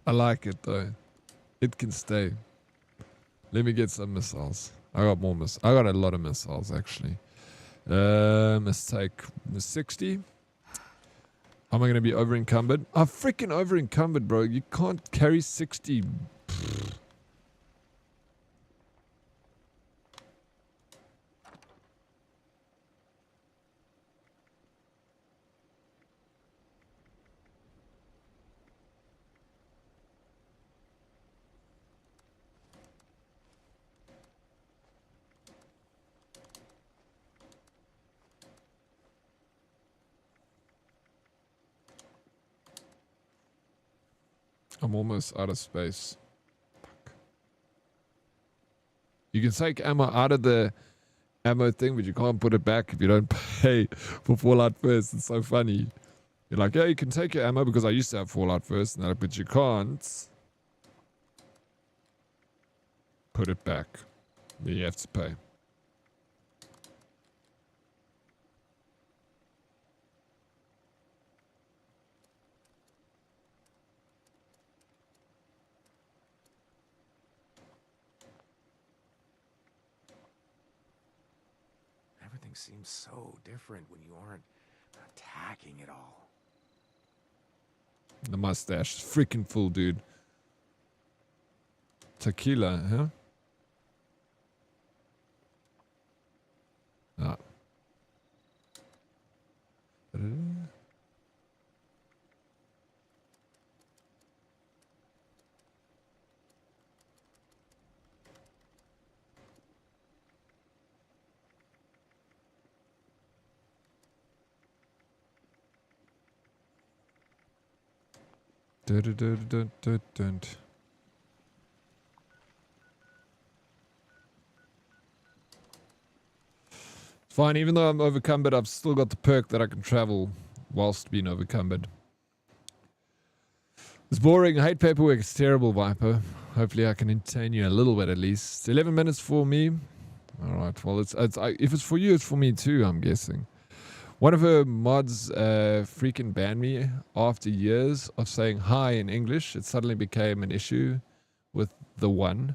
I like it though. It can stay. Let me get some missiles. I got more missiles. I got a lot of missiles actually. Let's take the 60. Am I going to be over encumbered? I'm freaking over encumbered, bro. You can't carry 60. Pfft. I'm almost out of space. Fuck. You can take ammo out of the ammo thing, but you can't put it back if you don't pay for Fallout First. It's so funny. You're like, yeah, you can take your ammo because I used to have Fallout First, and but you can't put it back. Then you have to pay.
Everything seems so different when you aren't attacking it all.
The mustache is freaking full, dude. Tequila, huh? Ah. It's fine, even though I'm overcumbered, I've still got the perk that I can travel whilst being overcumbered. It's boring. I hate paperwork. It's terrible, Viper. Hopefully I can entertain you a little bit at least. 11 minutes for me. Alright, well, if it's for you, it's for me too, I'm guessing. One of her mods freaking banned me after years of saying hi in English. It suddenly became an issue with the one.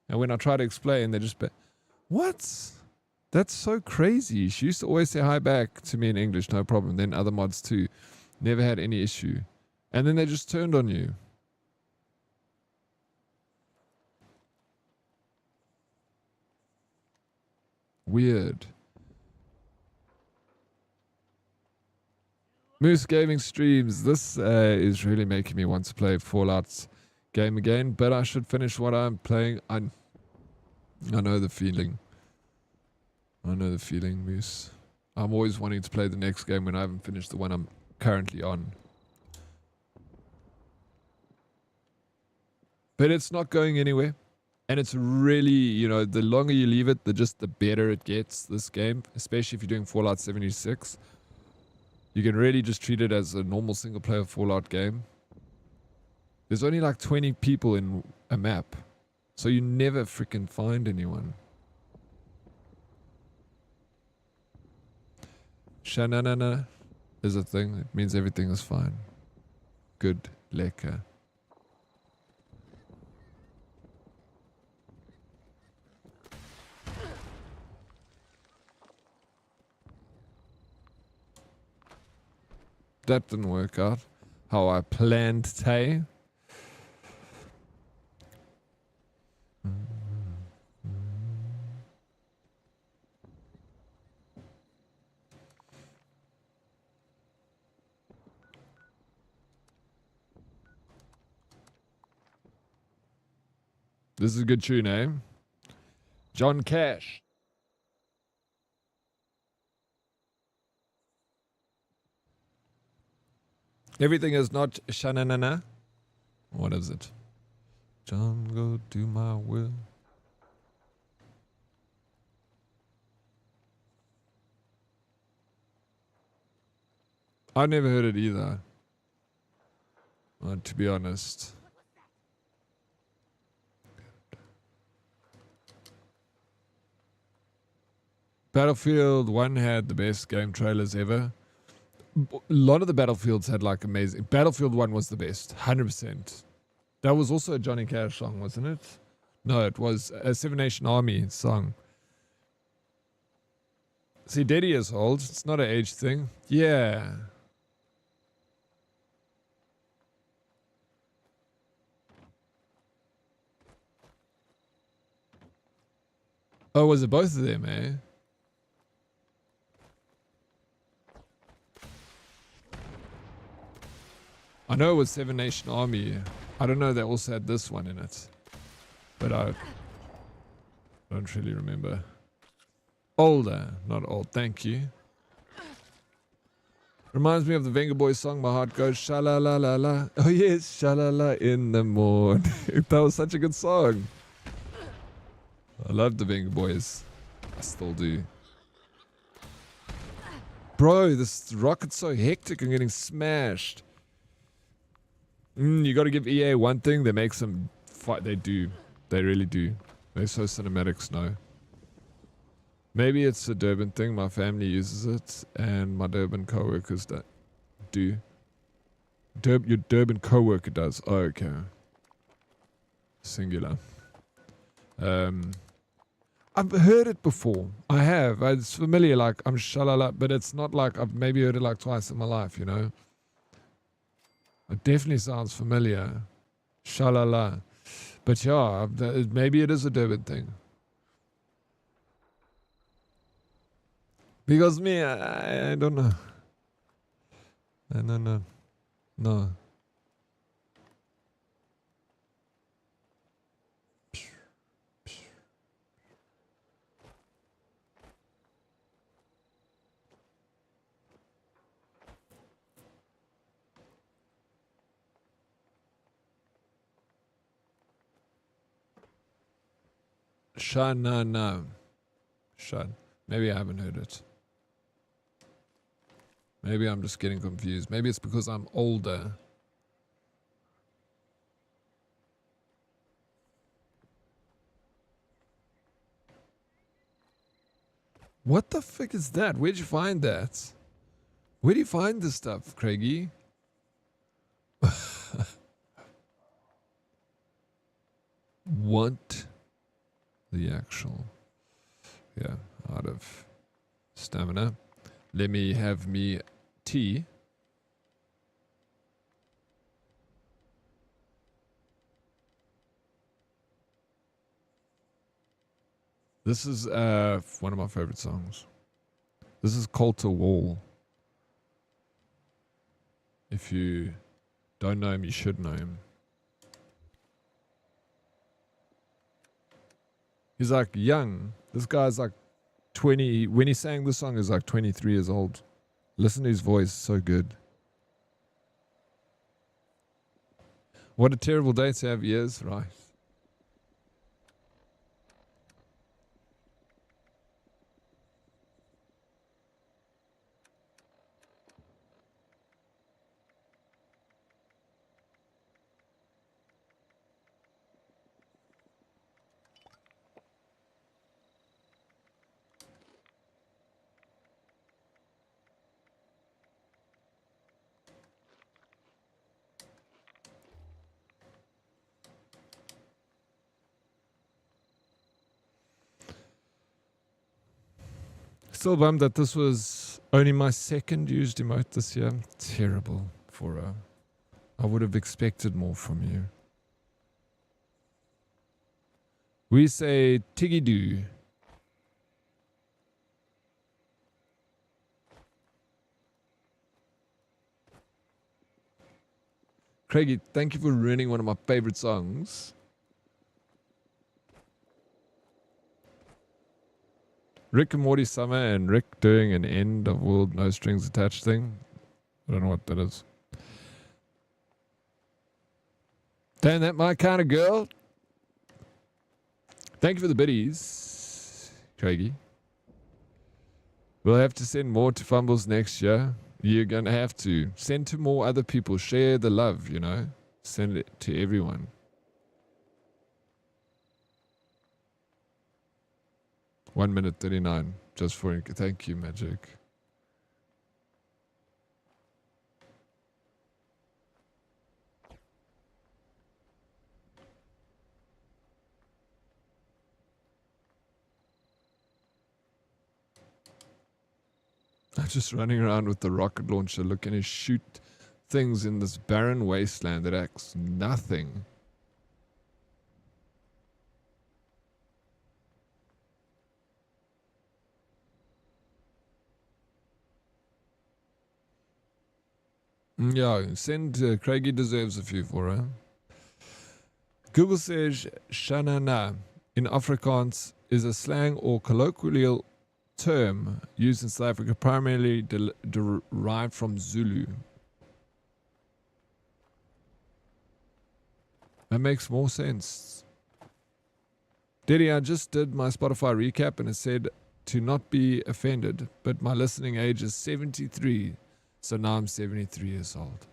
And when I try to explain, they just... What? That's so crazy. She used to always say hi back to me in English, no problem. Then other mods too. Never had any issue. And then they just turned on you. Weird. Moose Gaming streams. This is really making me want to play Fallout game again, but I should finish what I'm playing. I know the feeling. I know the feeling, Moose. I'm always wanting to play the next game when I haven't finished the one I'm currently on. But it's not going anywhere. And it's really, you know, the longer you leave it, the better it gets, this game. Especially if you're doing Fallout 76. You can really just treat it as a normal single-player Fallout game. There's only like 20 people in a map. So you never freaking find anyone. Shananana is a thing. It means everything is fine. Good. Lekker. That didn't work out how I planned to. This is a good tune, eh? John Cash. Everything is not shananana. What is it? John, go do my will. I've never heard it either. To be honest. Battlefield 1 had the best game trailers ever. A lot of the Battlefields had like amazing... Battlefield 1 was the best. 100%. That was also a Johnny Cash song, wasn't it? No, it was a Seven Nation Army song. See, Dead years old. It's not an age thing. Yeah. Oh, was it both of them, eh? I know it was Seven Nation Army. I don't know they also had this one in it. But I don't really remember. Older, not old. Thank you. Reminds me of the Venga Boys song, My Heart Goes Sha-la-la-la-la. Oh yes, sha-la-la in the morning. That was such a good song. I love the Venga Boys. I still do. Bro, this rocket's so hectic. I'm getting smashed. You got to give EA one thing. They make some fight. They do. They really do. They're so cinematic, Snow. Maybe it's a Durban thing. My family uses it, and my Durban co-workers do. Your Durban co-worker does. Oh, okay. Singular. I've heard it before. I have. It's familiar, like I'm shalala, but it's not like I've maybe heard it like twice in my life, you know? It definitely sounds familiar. Shalala. But yeah, maybe it is a Durban thing. Because me, I don't know. I don't know. No. Shanana. Shan. Maybe I haven't heard it. Maybe I'm just getting confused. Maybe it's because I'm older. What the fuck is that? Where'd you find that? Where do you find this stuff, Craigie? Want the actual... Yeah, out of stamina. Let me have me tea. This is one of my favorite songs. This is Coulter Wall. If you don't know him, you should know him. He's like young. This guy's like 20. When he sang this song, he was like 23 years old. Listen to his voice, so good. What a terrible day to have years, right? Still bummed that this was only my second used emote this year. Terrible for I would have expected more from you. We say Tiggy Doo. Craigie, thank you for ruining one of my favorite songs. Rick and Morty Summer and Rick doing an end of world no strings attached thing. I don't know what that is. Damn, that my kind of girl. Thank you for the biddies, Craigie. We'll have to send more to Fumbles next year. You're going to have to. Send to more other people. Share the love, you know. Send it to everyone. One minute 39. Just for... Thank you, Magic. just running around with the rocket launcher looking to shoot things in this barren wasteland that acts nothing. Yeah, send Craigie deserves a few for her. Google says Shanana in Afrikaans is a slang or colloquial term used in South Africa primarily derived from Zulu. That makes more sense. Diddy, I just did my Spotify recap and it said to not be offended, but my listening age is 73, so now I'm 73 years old.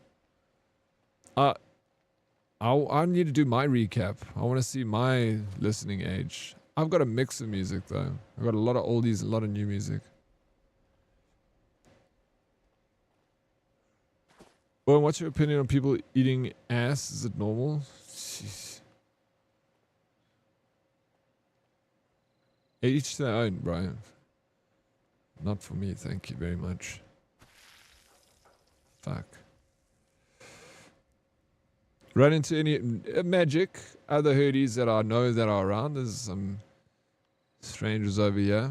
I need to do my recap. I want to see my listening age. I've got a mix of music though. I've got a lot of oldies, a lot of new music. Well, what's your opinion on people eating ass? Is it normal? Jeez. Each their own, Brian. Not for me, thank you very much. Fuck. Run into any magic, other herdies that I know that are around. There's some strangers over here.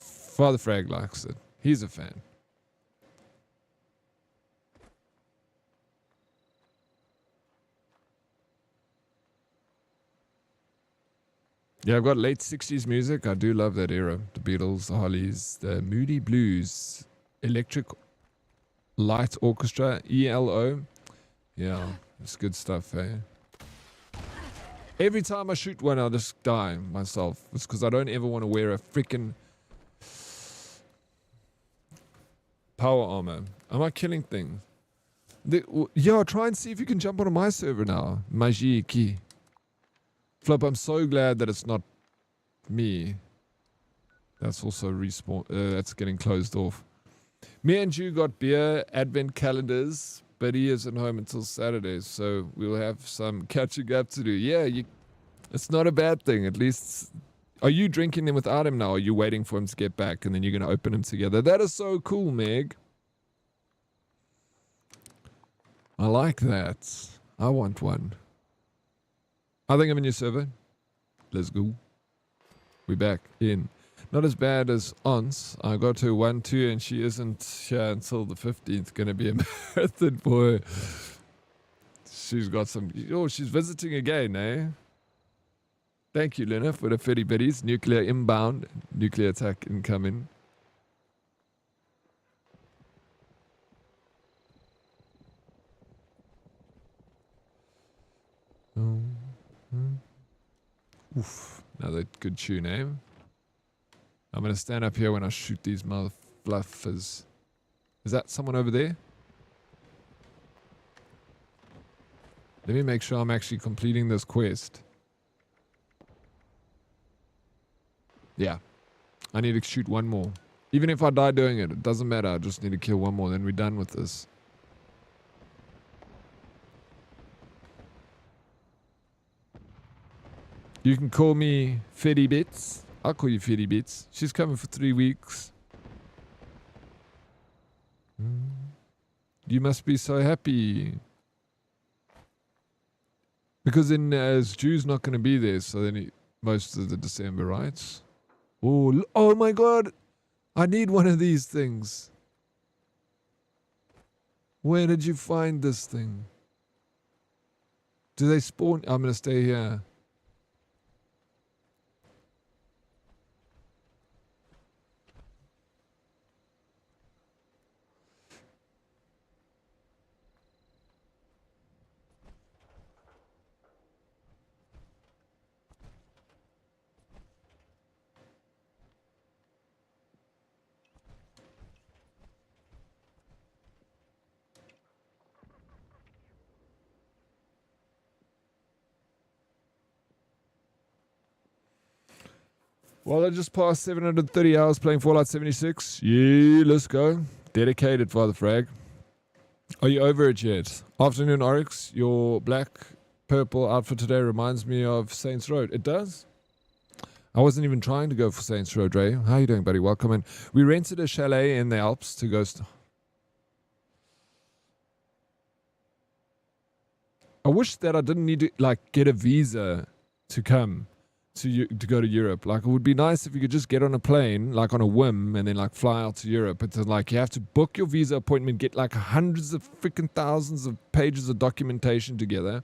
Father Frag likes it. He's a fan. Yeah, I've got late 60s music. I do love that era. The Beatles, the Hollies, the Moody Blues, Electric Light Orchestra, ELO. Yeah, it's good stuff, eh? Every time I shoot one, I'll just die myself. It's because I don't ever want to wear a freaking power armor. Am I killing things? Yeah, try and see if you can jump onto my server now. Majiki. Flip, I'm so glad that it's not me. That's also respawn. That's getting closed off. Me and you got beer, advent calendars, but he isn't home until Saturday, so we'll have some catching up to do. Yeah, it's not a bad thing. At least, are you drinking them without him now? Or are you waiting for him to get back and then you're going to open them together? That is so cool, Meg. I like that. I want one. I think I'm in your server. Let's go. We back in. Not as bad as Ons. I got her 1-2 and she isn't here until the 15th. Gonna be a marathon for her. She's got some... Oh, she's visiting again, eh? Thank you, Lena, for the 30 biddies. Nuclear inbound. Nuclear attack incoming. Oof. Another good tune, eh? I'm going to stand up here when I shoot these mother fluffers. Is that someone over there? Let me make sure I'm actually completing this quest. Yeah. I need to shoot one more. Even if I die doing it, it doesn't matter. I just need to kill one more, then we're done with this. You can call me Fetty Bits. I'll call you Fetty Bits. She's coming for 3 weeks. You must be so happy. Because then Stu's not going to be there, so then most of the December, right? Oh my god! I need one of these things. Where did you find this thing? Do they spawn? I'm going to stay here. Well, I just passed 730 hours playing Fallout 76. Yeah, let's go. Dedicated, Father Frag. Are you over it yet? Afternoon, Oryx. Your black purple outfit today reminds me of Saints Row. It does? I wasn't even trying to go for Saints Row, Dre. How you doing, buddy? Welcome in. We rented a chalet in the Alps to go... I wish that I didn't need to, like, get a visa to come to go to Europe. Like, it would be nice if you could just get on a plane, like, on a whim, and then, like, fly out to Europe. It's like, you have to book your visa appointment, get, like, hundreds of freaking thousands of pages of documentation together.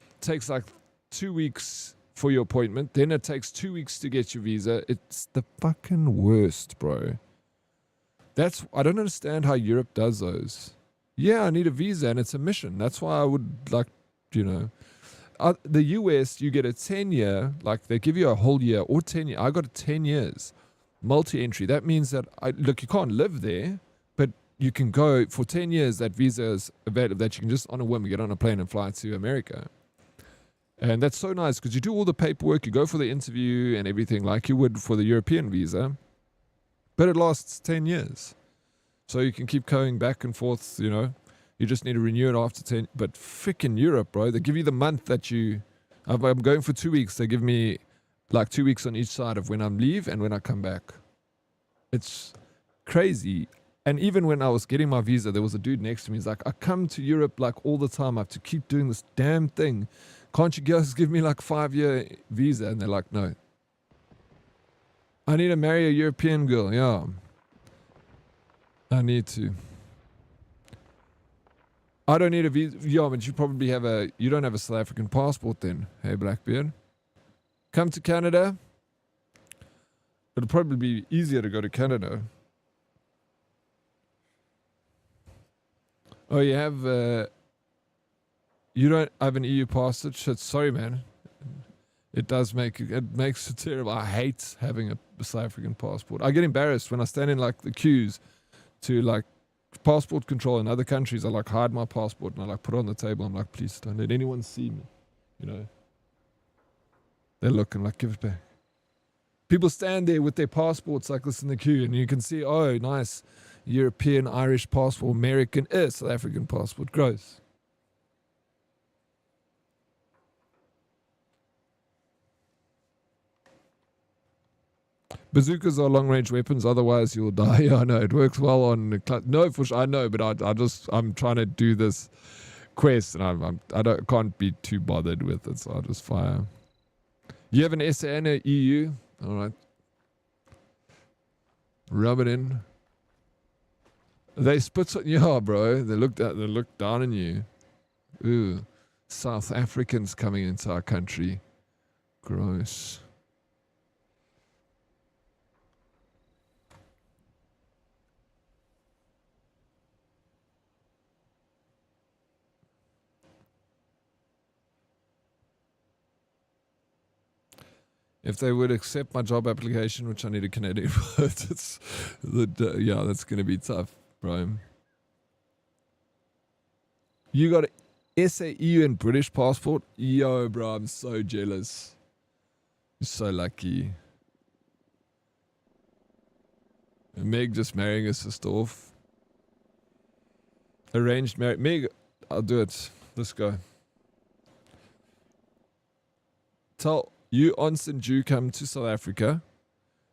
It takes, like, 2 weeks for your appointment. Then it takes 2 weeks to get your visa. It's the fucking worst, bro. I don't understand how Europe does those. Yeah, I need a visa, and it's a mission. That's why I would, like, you know... the US, you get a 10-year, like they give you a whole year or 10 years. I got a 10 years multi-entry. That means that, look, you can't live there, but you can go for 10 years. That visa is available that you can just on a whim get on a plane and fly to America. And that's so nice because you do all the paperwork, you go for the interview and everything like you would for the European visa, but it lasts 10 years. So you can keep going back and forth, you know. You just need to renew it after 10. But freaking Europe, bro. They give you the month that you... I'm going for 2 weeks. They give me like 2 weeks on each side of when I leave and when I come back. It's crazy. And even when I was getting my visa, there was a dude next to me. He's like, I come to Europe like all the time. I have to keep doing this damn thing. Can't you guys give me like 5-year visa? And they're like, no. I need to marry a European girl. Yeah. I need to. I don't need a visa. Yeah, but you probably have you don't have a South African passport then. Hey, Blackbeard. Come to Canada. It'll probably be easier to go to Canada. Oh, you have, you don't have an EU passport? Shit, sorry, man. It makes it terrible. I hate having a South African passport. I get embarrassed when I stand in like the queues to like passport control in other countries. I like hide my passport and I like put it on the table. I'm like, please don't let anyone see me. You know, they look and like, give it back. People stand there with their passports like this in the queue and you can see, oh, nice European, Irish passport, American, South African passport. Gross. Bazookas are long-range weapons, otherwise you'll die. Yeah, I know, it works well on... No, for sure, I know, but I'm trying to do this quest, and I can't be too bothered with it, so I'll just fire. You have an SA and an EU? Alright. Rub it in. They spit on... Yeah, bro, they look down on you. Ooh, South Africans coming into our country. Gross. If they would accept my job application, which I need a Canadian vote, yeah, that's going to be tough, bro. You got an SAE and British passport? Yo, bro, I'm so jealous. You're so lucky. And Meg just marrying her sister off. Arranged marriage. Meg, I'll do it. Let's go. Tell... You, Ons, and Jew come to South Africa.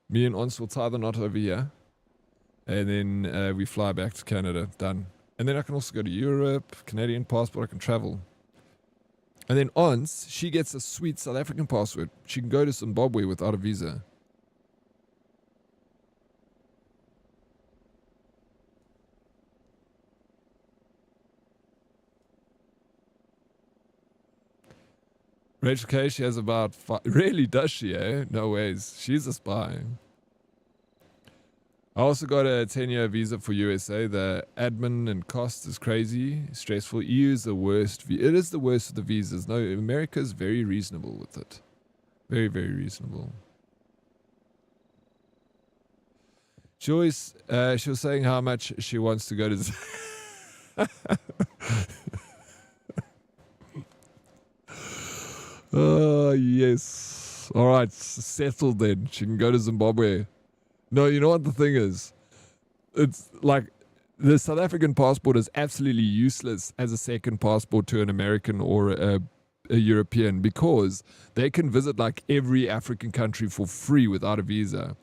Me and Ons will tie the knot over here. And then we fly back to Canada. Done. And then I can also go to Europe, Canadian passport, I can travel. And then Ons, she gets a sweet South African passport. She can go to Zimbabwe without a visa. Rachel K, she has about 5... Really, does she, eh? No ways. She's a spy. I also got a 10-year visa for USA. The admin and cost is crazy. Stressful. EU is the worst. It is the worst of the visas. No, America's very reasonable with it. Very, very reasonable. She always... she was saying how much she wants to go to... Oh, yes. All right, settled then. She can go to Zimbabwe. No, you know what the thing is? It's like the South African passport is absolutely useless as a second passport to an American or a European because they can visit like every African country for free without a visa.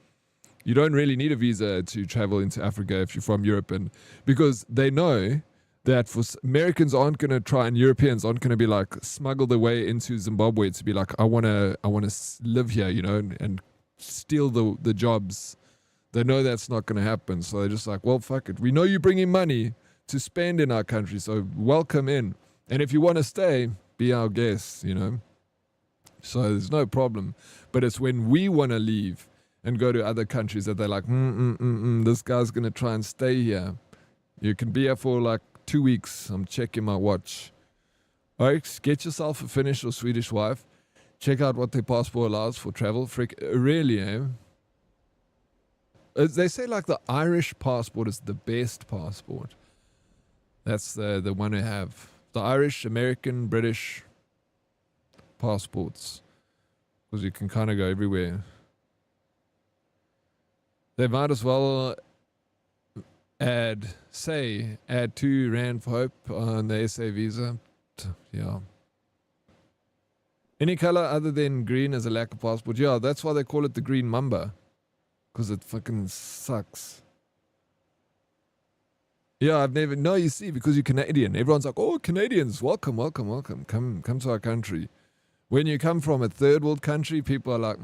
You don't really need a visa to travel into Africa if you're from Europe, and because they know that Americans aren't going to try and Europeans aren't going to be like smuggle their way into Zimbabwe to be like, I want to live here, you know, and steal the jobs. They know that's not going to happen. So they're just like, well, fuck it. We know you bring in money to spend in our country. So welcome in. And if you want to stay, be our guest, you know. So there's no problem. But it's when we want to leave and go to other countries that they're like, this guy's going to try and stay here. You can be here for like 2 weeks. I'm checking my watch. Oryx, get yourself a Finnish or Swedish wife. Check out what their passport allows for travel. Really, eh? They say like the Irish passport is the best passport. That's the one I have. The Irish, American, British passports. Because you can kind of go everywhere. They might as well add 2 Rand for Hope on the SA visa. Yeah. Any color other than green is a lack of passport. Yeah, that's why they call it the green mamba. Because it fucking sucks. Yeah, I've never... No, you see, because you're Canadian. Everyone's like, oh, Canadians, welcome. Come to our country. When you come from a third world country, people are like,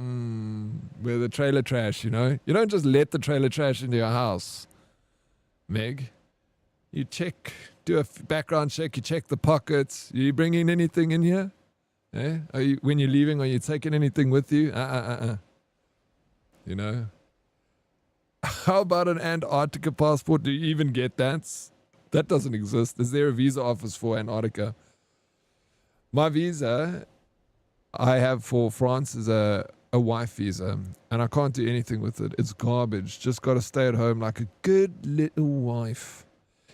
we're the trailer trash, you know? You don't just let the trailer trash into your house, Meg. You check, do a background check, you check the pockets. Are you bringing anything in here? Eh? When you're leaving, are you taking anything with you? You know? How about an Antarctica passport? Do you even get that? That doesn't exist. Is there a visa office for Antarctica? My visa I have for France is a wife visa, and I can't do anything with it. It's garbage. Just got to stay at home like a good little wife.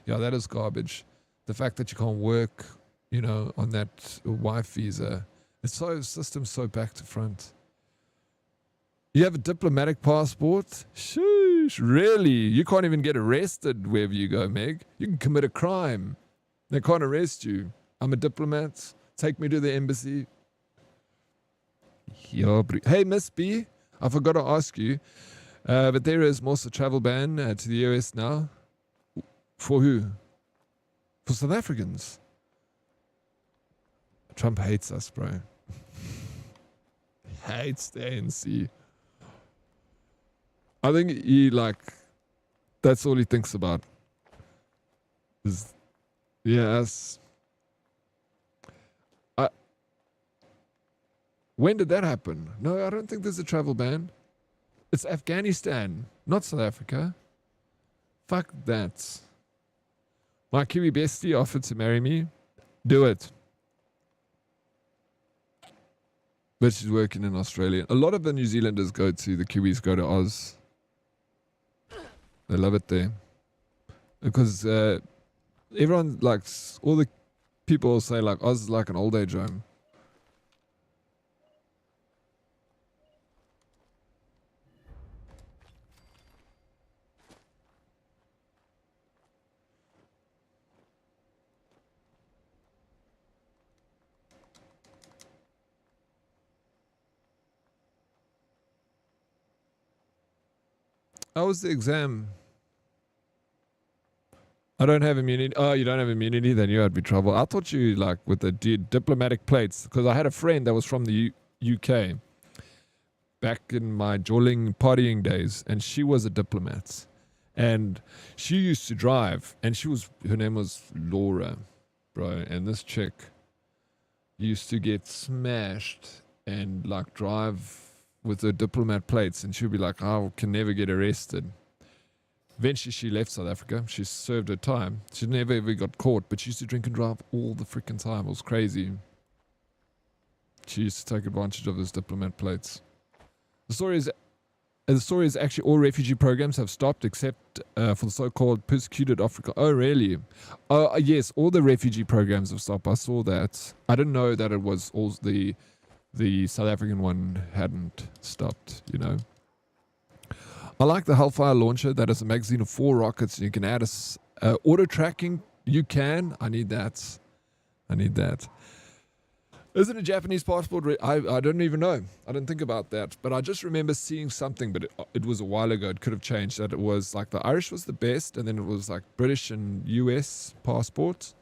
Yeah, that is garbage. The fact that you can't work, you know, on that wife visa. System's so back to front. You have a diplomatic passport? Sheesh, really? You can't even get arrested wherever you go, Meg. You can commit a crime. They can't arrest you. I'm a diplomat. Take me to the embassy. Hey, Miss B, I forgot to ask you, but there is most a travel ban to the US now. For who? For South Africans. Trump hates us, bro. Hates the ANC. I think he, like, that's all he thinks about. Is, yes. When did that happen? No, I don't think there's a travel ban. It's Afghanistan, not South Africa. Fuck that. My Kiwi bestie offered to marry me. Do it. But she's working in Australia. A lot of the New Zealanders the Kiwis go to Oz. They love it there. Because everyone likes, all the people say like Oz is like an old age home. How was the exam? I don't have immunity. Oh, you don't have immunity? Then you had be trouble. I thought you like with the diplomatic plates, because I had a friend that was from the UK back in my jolling partying days, and she was a diplomat, and she used to drive, and her name was Laura, bro, and this chick used to get smashed and like drive with her diplomat plates, and she'd be like, I can never get arrested. Eventually she left South Africa. She served her time. She never ever got caught, but she used to drink and drive all the freaking time. It was crazy. She used to take advantage of those diplomat plates. The story is actually all refugee programs have stopped except for the so-called persecuted Africa. Oh, really? Oh, yes, all the refugee programs have stopped. I saw that. I didn't know that it was all the South African one hadn't stopped, you know. I like the Hellfire launcher. That is a magazine of 4 rockets. You can add auto tracking. You can. I need that. Isn't a Japanese passport? I don't even know. I didn't think about that. But I just remember seeing something, but it was a while ago. It could have changed. That it was like the Irish was the best, and then it was like British and US passports.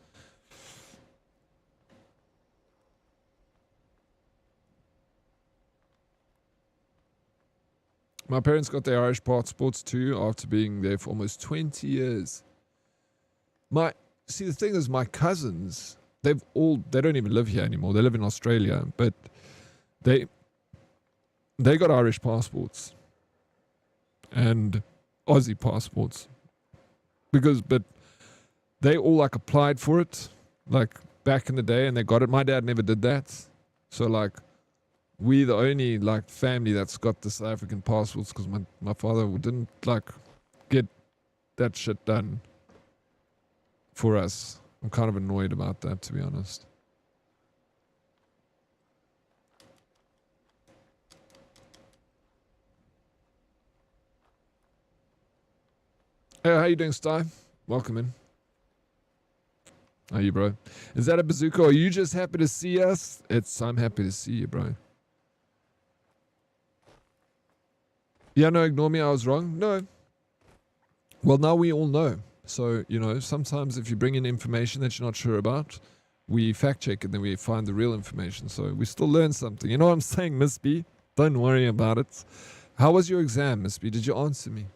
My parents got their Irish passports too after being there for almost 20 years. See, the thing is, my cousins, they don't even live here anymore. They live in Australia, but they got Irish passports and Aussie passports but they all like applied for it like back in the day and they got it. My dad never did that. So like we the only like family that's got the South African passports because my father didn't like get that shit done for us. I'm kind of annoyed about that, to be honest. Hey, how you doing, Sty? Welcome in. How are you, bro? Is that a bazooka? Are you just happy to see us? I'm happy to see you, bro. Yeah, no, ignore me. I was wrong. No. Well, now we all know. So, sometimes if you bring in information that you're not sure about, we fact check and then we find the real information. So we still learn something. You know what I'm saying, Miss B? Don't worry about it. How was your exam, Miss B? Did you answer me?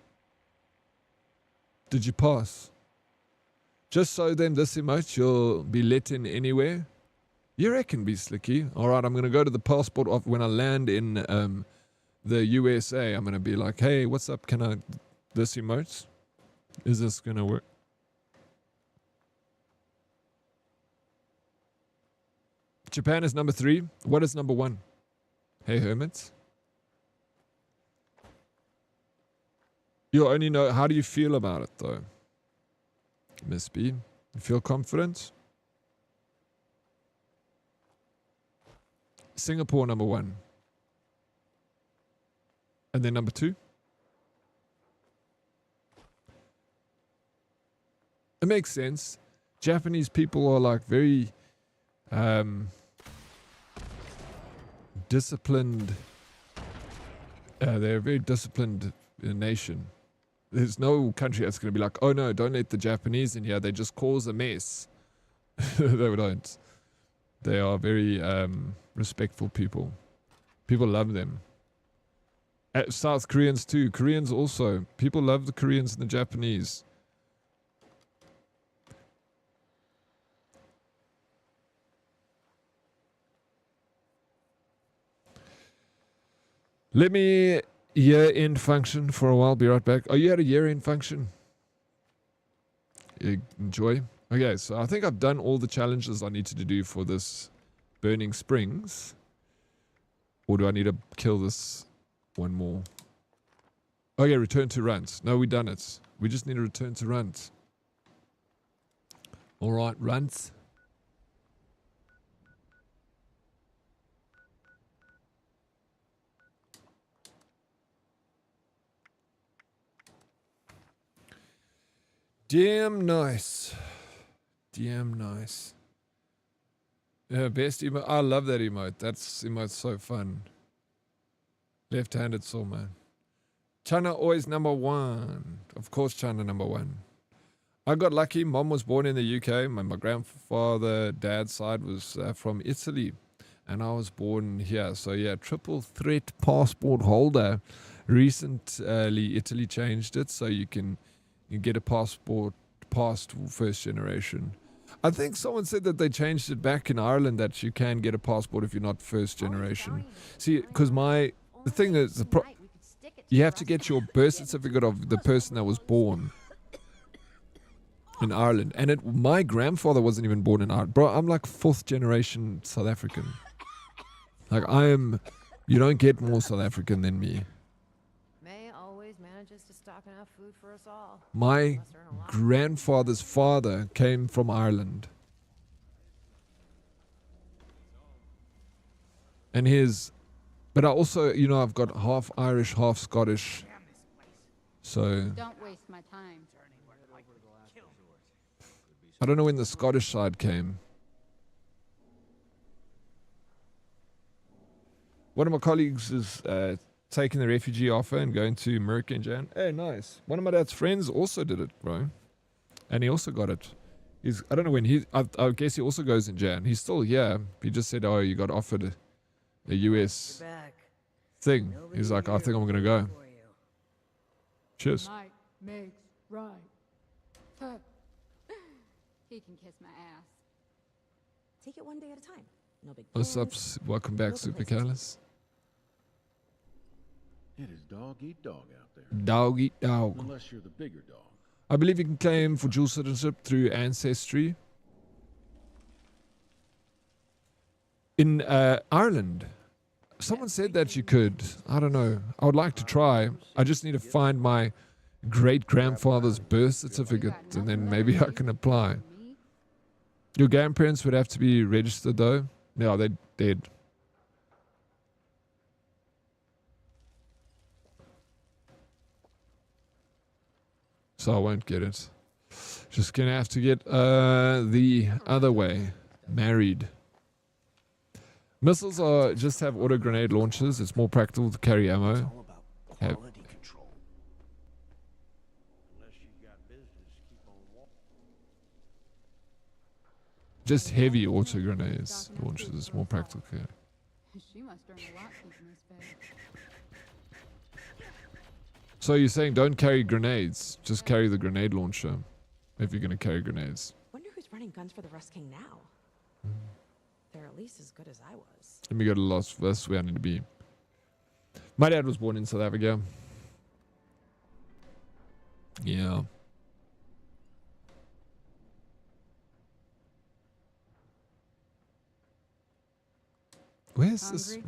Did you pass? Just so then this emote, you'll be let in anywhere. You reckon, be slicky? All right, I'm going to go to the passport off when I land in the USA. I'm going to be like, hey, what's up? Can I... This emote? Is this going to work? Japan is number 3. What is number 1? Hey, hermits. You'll only know... How do you feel about it, though? Miss B, you feel confident? Singapore, number 1. And then number 2? It makes sense. Japanese people are like very disciplined. They're a very disciplined nation. There's no country that's going to be like, oh no, don't let the Japanese in here. They just cause a mess. They don't. They are very respectful people. People love them. South Koreans too. Koreans also. People love the Koreans and the Japanese. Let me year-end function for a while. Be right back. Oh, you had a year-end function? Enjoy. Okay, so I think I've done all the challenges I needed to do for this Burning Springs. Or do I need to kill this one more? Okay, return to Runt. No, we've done it. We just need to return to Runt. All right, Runt. Damn nice. Damn nice. Yeah, best emote. I love that emote. That's emote's so fun. Left-handed saw, man. China always number 1. Of course, China number 1. I got lucky. Mom was born in the UK. My grandfather, dad's side was from Italy. And I was born here. So yeah, triple threat passport holder. Recently, Italy changed it so you get a passport past first generation. I think someone said that they changed it back in Ireland that you can get a passport if you're not first generation. See, because the thing is, you have to get your birth certificate of the person that was born in Ireland. And my grandfather wasn't even born in Ireland. Bro, I'm like 4th generation South African. Like you don't get more South African than me.
Manages to stock enough food for us all.
My grandfather's father came from Ireland. And but I also, I've got half Irish, half Scottish. So
Don't waste my time.
I don't know when the Scottish side came. One of my colleagues is taking the refugee offer and going to America in Jan. Hey, nice. One of my dad's friends also did it, bro. And he also got it. I don't know when I guess he also goes in Jan. He's still here. He just said, oh, you got offered a US thing. He's like, I think I'm going to go. Cheers.
Might makes right. He can kiss my ass.
Take it one day at a time. No big
What's up?
plans.
Welcome back,
No
Super
complaints.
Callus.
It is dog eat dog out there.
Dog eat dog.
Unless you're the bigger dog.
I believe you can claim for dual citizenship through Ancestry. In Ireland, someone said that you could. I don't know. I would like to try. I just need to find my great-grandfather's birth certificate, and then maybe I can apply. Your grandparents would have to be registered, though. No, they're dead. So I won't get it. Just gonna have to get the other way. Married. Missiles are just have auto grenade launchers. It's more practical to carry ammo.
Quality control. Unless you got business, keep on walking.
Just heavy auto grenades launchers. It's more practical. Yeah.
She must earn a lot keeping this bag.
So you're saying don't carry grenades, just carry the grenade launcher if you're going to carry grenades.
Wonder who's running guns for the Rust King now. They're at least as good as I was.
Let me go to Las Vegas. That's where I need to be. My dad was born in South Africa. Yeah. Where's this?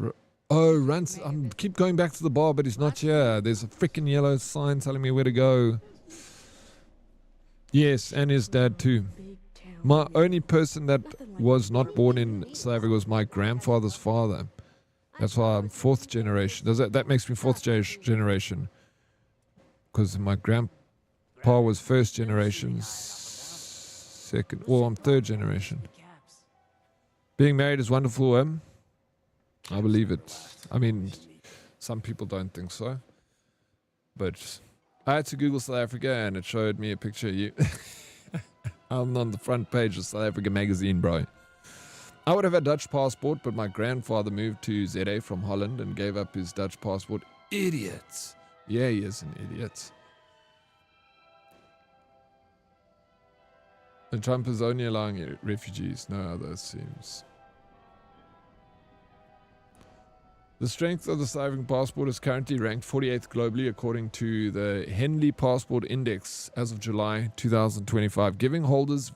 Oh, Rance. I keep going back to the bar, but he's not here. There's a freaking yellow sign telling me where to go. Yes, and his dad too. My only person that was not born in South Africa was my grandfather's father. That's why I'm fourth generation. That makes me fourth generation. Because my grandpa was first generation. Second. Well, I'm third generation. Being married is wonderful, I believe it. I mean, some people don't think so. But I had to Google South Africa and it showed me a picture of you. I'm on the front page of South Africa magazine, bro. I would have a Dutch passport, but my grandfather moved to ZA from Holland and gave up his Dutch passport. Idiots. Yeah, he is an idiot. And Trump is only allowing refugees, no other, it seems. The strength of the South African passport is currently ranked 48th globally according to the Henley Passport Index as of July 2025, giving holders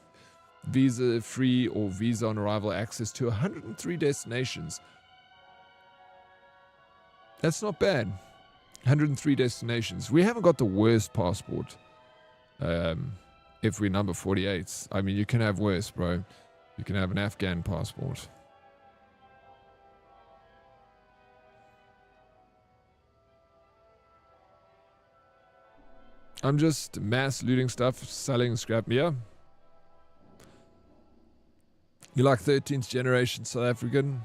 visa-free or visa-on-arrival access to 103 destinations. That's not bad. 103 destinations. We haven't got the worst passport. If we're number 48. I mean, you can have worse, bro. You can have an Afghan passport. I'm just mass looting stuff, selling scrap. Yeah. You like 13th generation South African?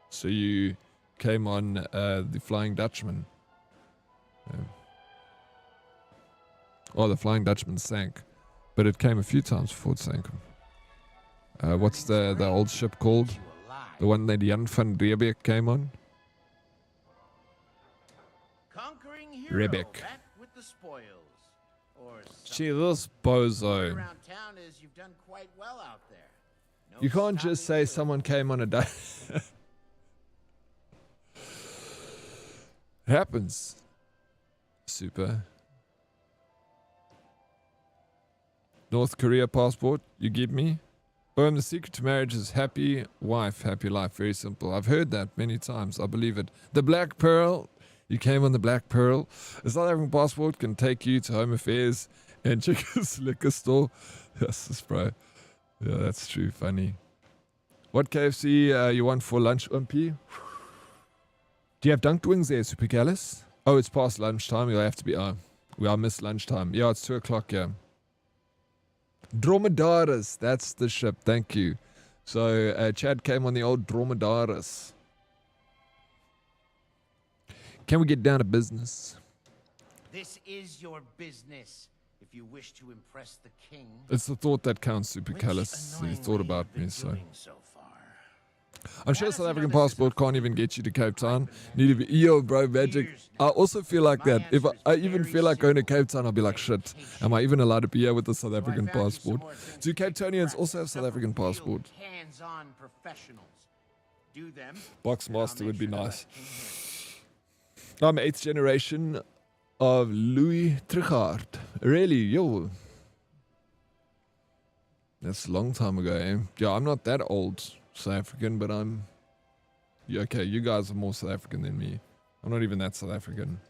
So you came on the Flying Dutchman. Oh, the Flying Dutchman sank. But it came a few times before it sank. What's the old ship called? The one that Jan van Riebeek came on? Rebek.
Back with the spoils. Or
Gee, this bozo.
around town is you've done quite well out there. No
You can't just say someone came on a day. It happens. Super. North Korea passport, you give me? Boom, the secret to marriage is happy wife, happy life. Very simple. I've heard that many times. I believe it. The Black Pearl. You came on the Black Pearl. A South African passport can take you to Home Affairs and Chicka's liquor store. Yes, bro. Yeah, that's true. Funny. What KFC you want for lunch, Umpy? Do you have dunked wings there, Super Gallus? Oh, it's past lunchtime. You'll have to be... we are missed lunchtime. Yeah, it's 2 o'clock, yeah. Dromedaris. That's the ship. Thank you. So Chad came on the old dromedaris. Can we get down to business?
This is your business. If you wish to impress the king.
It's the thought that counts, Super Callus. He thought about me, so. I'm sure South African passport can't even get you to Cape Town. Need to be, yo, bro, magic. I also feel like that. If I even feel like going to Cape Town, I'll be like, shit, am I even allowed to be here with a South African passport? Do Cape Townians also have South African passport?
Hands-on professionals. Do them.
Boxmaster would be nice. I'm 8th generation of Louis Trichardt. Really, yo. That's a long time ago, eh? Yeah, I'm not that old South African, but I'm... Yeah, okay, you guys are more South African than me. I'm not even that South African.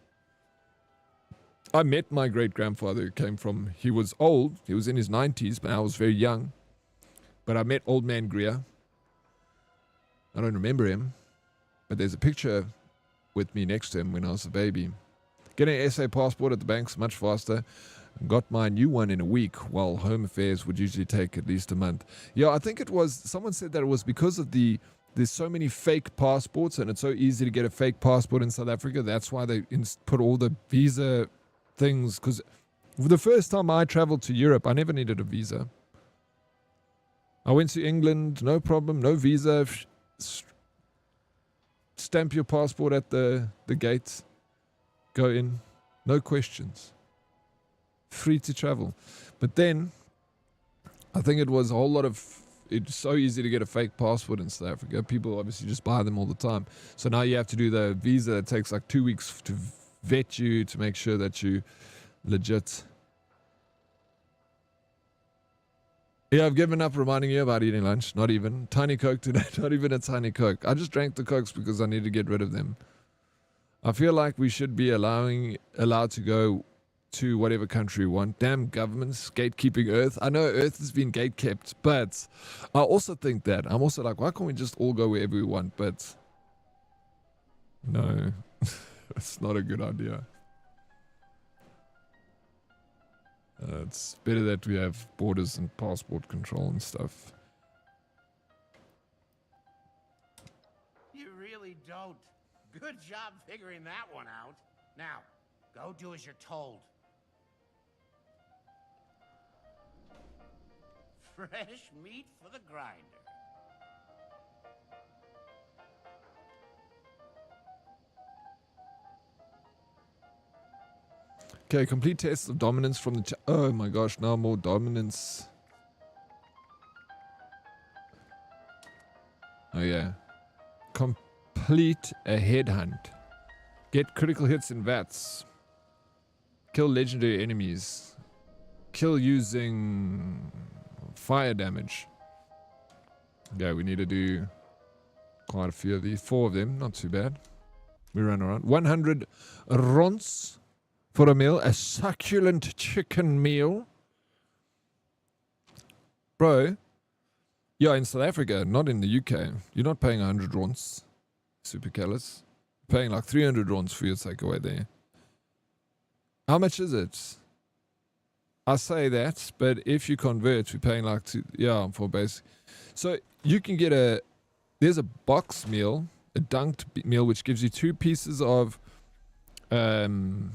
I met my great-grandfather who came from... He was old. He was in his 90s, but I was very young. But I met Old Man Greer. I don't remember him. But there's a picture with me next to him when I was a baby. Getting an SA passport at the bank's much faster. Got my new one in a week, while Home Affairs would usually take at least a month. Yeah, I think it was, someone said that it was because of there's so many fake passports and it's so easy to get a fake passport in South Africa. That's why they put all the visa things, because the first time I traveled to Europe, I never needed a visa. I went to England, no problem, no visa. Stamp your passport at the gate. Go in. No questions. Free to travel. But then, I think it was a whole lot of... It's so easy to get a fake passport in South Africa. People obviously just buy them all the time. So now you have to do the visa. It takes like 2 weeks to vet you, to make sure that you legit. Yeah, I've given up reminding you about eating lunch. Not even. Tiny Coke today. Not even a tiny Coke. I just drank the Cokes because I need to get rid of them. I feel like we should be allowed to go to whatever country we want. Damn governments gatekeeping Earth. I know Earth has been gatekept, but I also think that. I'm also like, why can't we just all go wherever we want? But no, it's not a good idea. It's better that we have borders and passport control and stuff.
You really don't. Good job figuring that one out. Now, go do as you're told. Fresh meat for the grinder.
Okay, complete tests of dominance from the... Oh my gosh, now more dominance. Oh yeah. Complete a headhunt. Get critical hits in VATs. Kill legendary enemies. Kill using fire damage. Yeah, we need to do quite a few of these. 4 of them, not too bad. We run around. 100 rons for a meal. A succulent chicken meal. Bro. Yeah, in South Africa, not in the UK. You're not paying 100 rons. Super Callus. Paying like 300 rons for your takeaway there. How much is it? I say that, but if you convert, we're paying like for basic. So you can get there's a box meal, a dunked meal, which gives you 2 pieces of zinger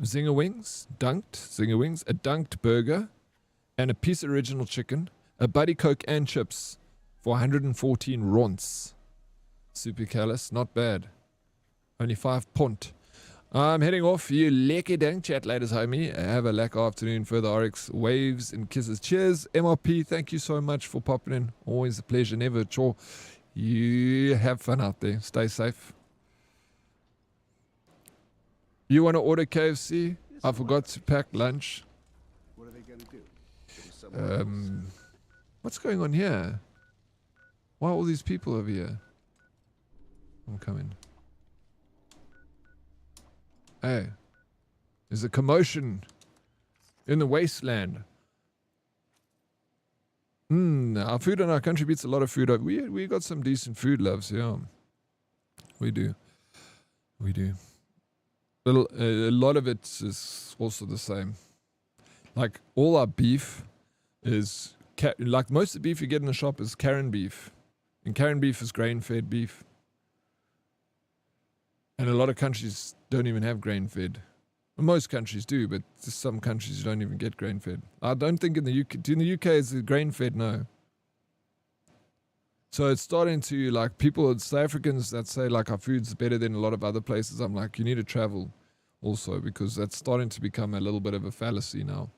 wings, dunked zinger wings, a dunked burger, and a piece of original chicken, a buddy coke and chips for 114 rons. Super Callus, not bad. Only 5 pont. I'm heading off. You lekker ding. Chat later, homie. Have a lekker afternoon. Further Oryx. Waves and kisses. Cheers. MRP, thank you so much for popping in. Always a pleasure. Never a chore. You have fun out there. Stay safe. You want to order KFC? I forgot to pack lunch.
What are they going to do?
What's going on here? Why are all these people over here? I'm coming. Hey, there's a commotion in the wasteland. Our food in our country beats a lot of food. We got some decent food loves, yeah. We do. We do. A lot of it is also the same. Like, all our beef is like most of the beef you get in the shop is Karen beef. And Karen beef is grain-fed beef. And a lot of countries don't even have grain-fed. Well, most countries do, but some countries don't even get grain-fed. I don't think in the UK... In the UK, is it grain-fed? No. So it's starting to, like, people, South Africans that say, like, our food's better than a lot of other places. I'm like, you need to travel also, because that's starting to become a little bit of a fallacy now.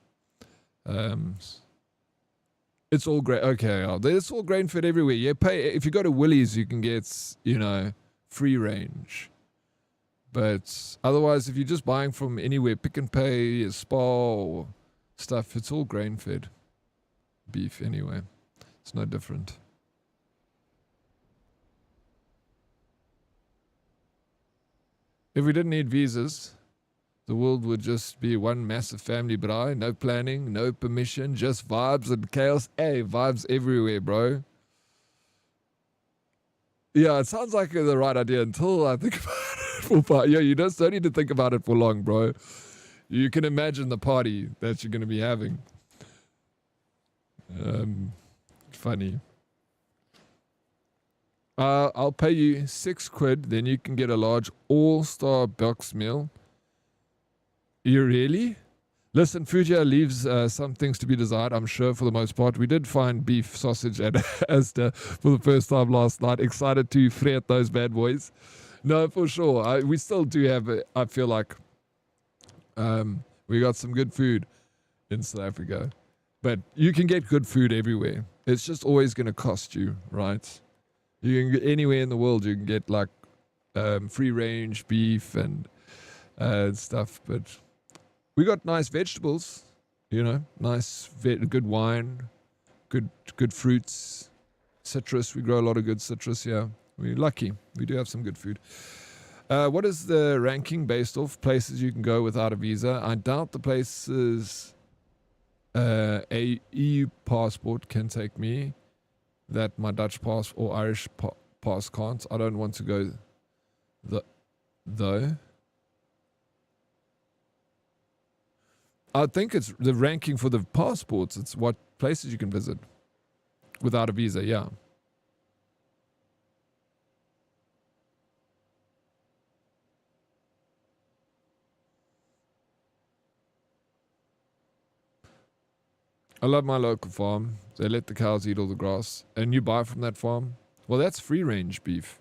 It's all great. Okay, it's all grain-fed everywhere. You pay... If you go to Woolies, you can get, you know, free range. But otherwise, if you're just buying from anywhere, Pick and Pay, Spar, or stuff, it's all grain-fed beef anyway. It's no different. If we didn't need visas, the world would just be one massive family, bro. No planning, no permission, just vibes and chaos. Hey, vibes everywhere, bro. Yeah, it sounds like the right idea until I think about it. Yeah, you don't need to think about it for long, bro. You can imagine the party that you're going to be having. Funny. I'll pay you £6, then you can get a large all-star box meal. You really? Listen, food here leaves some things to be desired, I'm sure, for the most part. We did find beef sausage at Asda for the first time last night. Excited to fret those bad boys. No, for sure. We still do have, I feel like, we got some good food in South Africa. But you can get good food everywhere. It's just always going to cost you, right? You can get anywhere in the world, you can get like free range beef and stuff. But we got nice vegetables, you know, nice, good wine, good fruits, citrus. We grow a lot of good citrus here. We're lucky. We do have some good food. What is the ranking based off places you can go without a visa? I doubt the places a EU passport can take me that my Dutch pass or Irish pass can't. I don't want to go though. I think it's the ranking for the passports. It's what places you can visit without a visa, yeah. I love my local farm. They let the cows eat all the grass. And you buy from that farm? Well, that's free-range beef.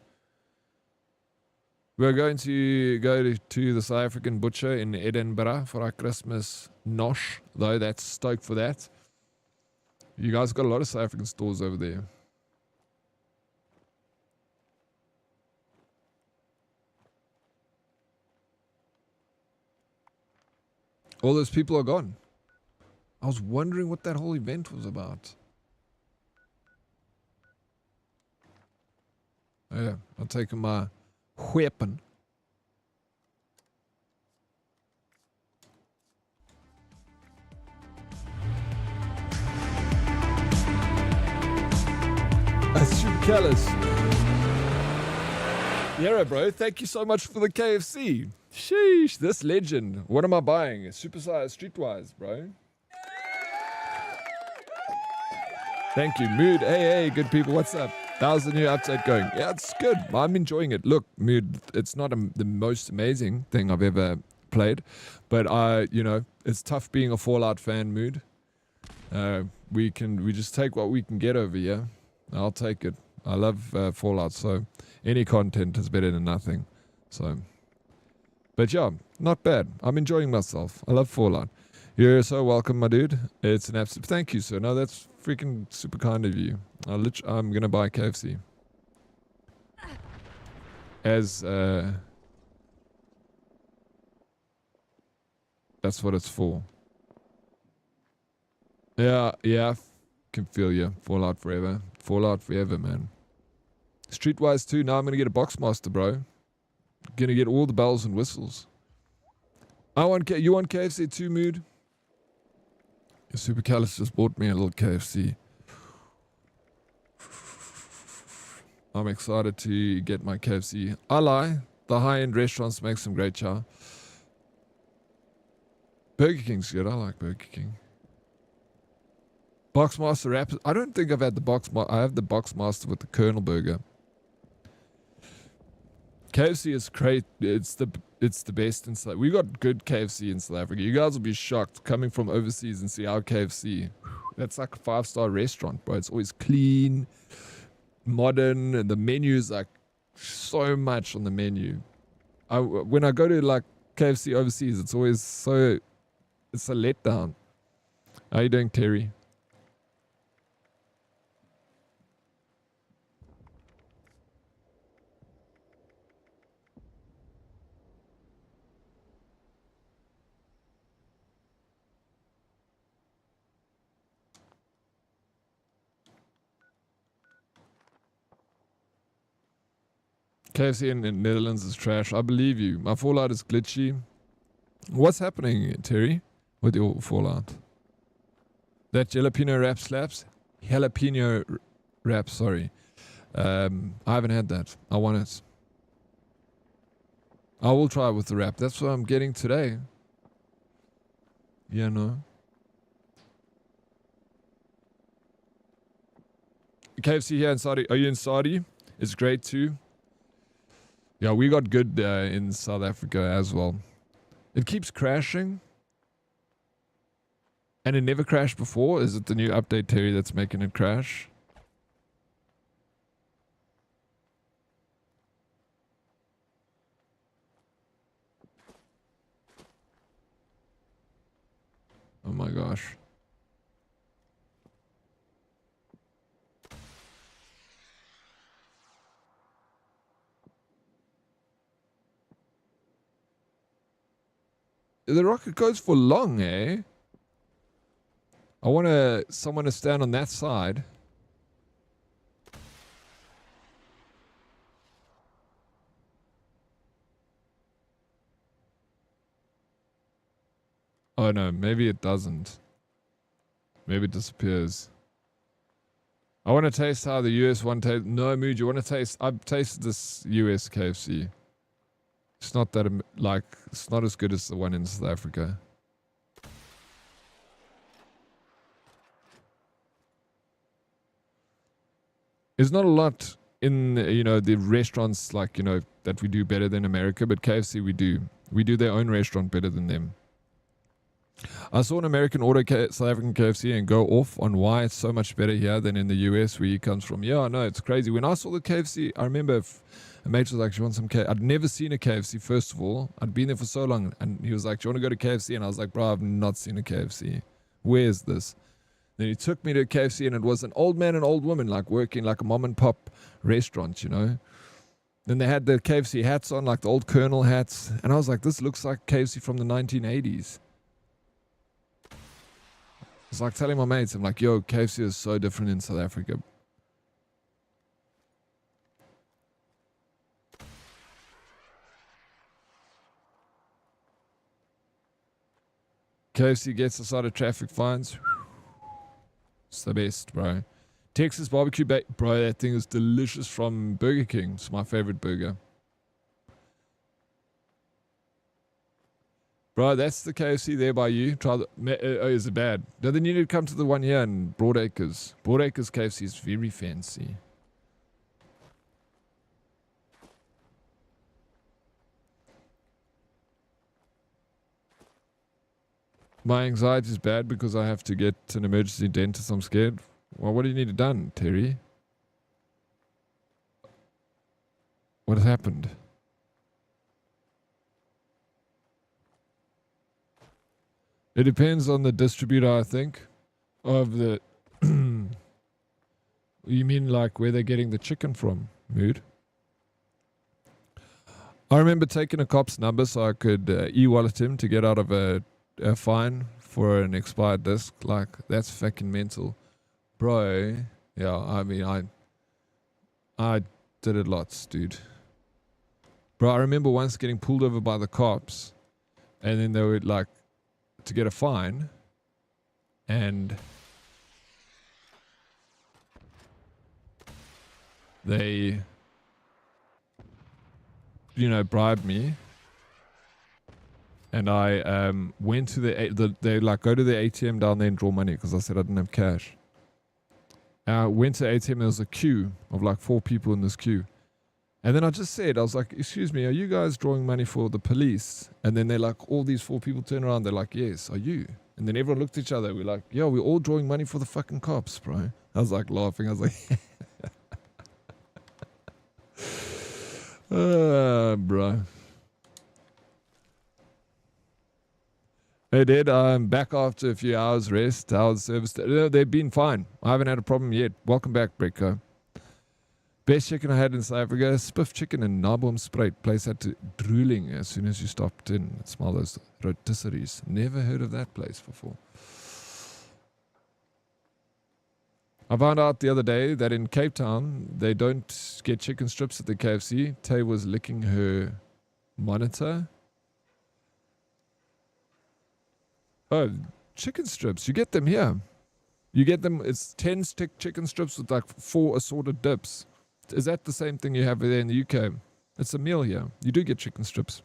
We're going to go to the South African butcher in Edinburgh for our Christmas nosh, though. That's stoked for that. You guys got a lot of South African stores over there. All those people are gone. I was wondering what that whole event was about. Oh yeah, I'm taking my weapon. Super callous. Yeah, bro. Thank you so much for the KFC. Sheesh, this legend. What am I buying? Supersize Streetwise, bro. Thank you, Mood. Hey, good people. What's up? How's the new update going? Yeah, it's good. I'm enjoying it. Look, Mood, it's not the most amazing thing I've ever played, but it's tough being a Fallout fan, Mood. We just take what we can get over here. I'll take it. I love Fallout, so any content is better than nothing. So, but yeah, not bad. I'm enjoying myself. I love Fallout. You're so welcome, my dude. It's an absolute thank you, sir. No, that's freaking super kind of you. I'm gonna buy KFC. As that's what it's for. Yeah, can feel you. Fallout forever. Fallout forever, man. Streetwise 2. Now I'm gonna get a Boxmaster, bro. Gonna get all the bells and whistles. You want KFC 2, Mood? Super Callus just bought me a little KFC. I'm excited to get my KFC. I lie. The high-end restaurants make some great chow. Burger King's good. I like Burger King. Boxmaster wrap. I don't think I've had the Boxmaster. I have the Boxmaster with the Colonel burger. KFC is great. It's the best in South. We got good KFC in South Africa. You guys will be shocked coming from overseas and see our KFC. That's like a 5-star restaurant, bro. It's always clean, modern, and the menu is like so much on the menu. When I go to like KFC overseas, it's always it's a letdown. How you doing, Terry? KFC in the Netherlands is trash. I believe you. My Fallout is glitchy. What's happening, Terry, with your Fallout? That jalapeno wrap slaps? Jalapeno wrap, sorry. I haven't had that. I want it. I will try it with the wrap. That's what I'm getting today. Yeah, no. KFC here in Saudi. Are you in Saudi? It's great too. Yeah, we got good in South Africa as well. It keeps crashing. And it never crashed before. Is it the new update, Terry, that's making it crash? Oh my gosh. The rocket goes for long, eh? I want someone to stand on that side. Oh no, maybe it doesn't. Maybe it disappears. I want to taste how the US one tastes. No, Mood, you want to taste? I've tasted this US KFC. It's not that, like, it's not as good as the one in South Africa. There's not a lot in, the restaurants, like, that we do better than America, but KFC we do. We do their own restaurant better than them. I saw an American order South African KFC and go off on why it's so much better here than in the US where he comes from. Yeah, I know, it's crazy. When I saw the KFC, I remember a mate was like, "You want some KFC?" I'd never seen a KFC, first of all. I'd been there for so long. And he was like, "Do you want to go to KFC?" And I was like, "Bro, I've not seen a KFC. Where's this?" Then he took me to a KFC and it was an old man and old woman, like working like a mom and pop restaurant, Then they had the KFC hats on, like the old Colonel hats. And I was like, this looks like KFC from the 1980s. It's like telling my mates, I'm like, yo, KFC is so different in South Africa. KFC gets us out of traffic fines. It's the best, bro. Texas barbecue bro, that thing is delicious from Burger King. It's my favorite burger. Bro, that's the KFC there by you. Try the, is it bad? No, then you need to come to the one here in Broadacres. Broadacres KFC is very fancy. My anxiety is bad because I have to get an emergency dentist. I'm scared. Well, what do you need it done, Terry? What has happened? It depends on the distributor, I think, of the... You mean like where they're getting the chicken from, Mood? I remember taking a cop's number so I could e-wallet him to get out of a fine for an expired disc. Like, that's fucking mental. Bro, yeah, I mean, I did it lots, dude. Bro, I remember once getting pulled over by the cops, and then they would like, to get a fine, and they, bribed me, and I went to they like go to the ATM down there and draw money because I said I didn't have cash. I went to ATM, there was a queue of like 4 people in this queue. And then I just said, I was like, excuse me, are you guys drawing money for the police? And then they're like, all these 4 people turn around, they're like, yes, are you? And then everyone looked at each other, we're like, yeah, we're all drawing money for the fucking cops, bro. I was like laughing, I was like, bro. Hey, Dad, I'm back after a few hours rest. How's service? They've been fine. I haven't had a problem yet. Welcome back, Brecko. Best chicken I had in South Africa, spiff chicken in Naboomspruit. Place had to drooling as soon as you stopped in. Smell those rotisseries. Never heard of that place before. I found out the other day that in Cape Town, they don't get chicken strips at the KFC. Tay was licking her monitor. Oh, chicken strips. You get them here. You get them, it's 10 stick chicken strips with like 4 assorted dips. Is that the same thing you have there in the UK? It's a meal here. You do get chicken strips.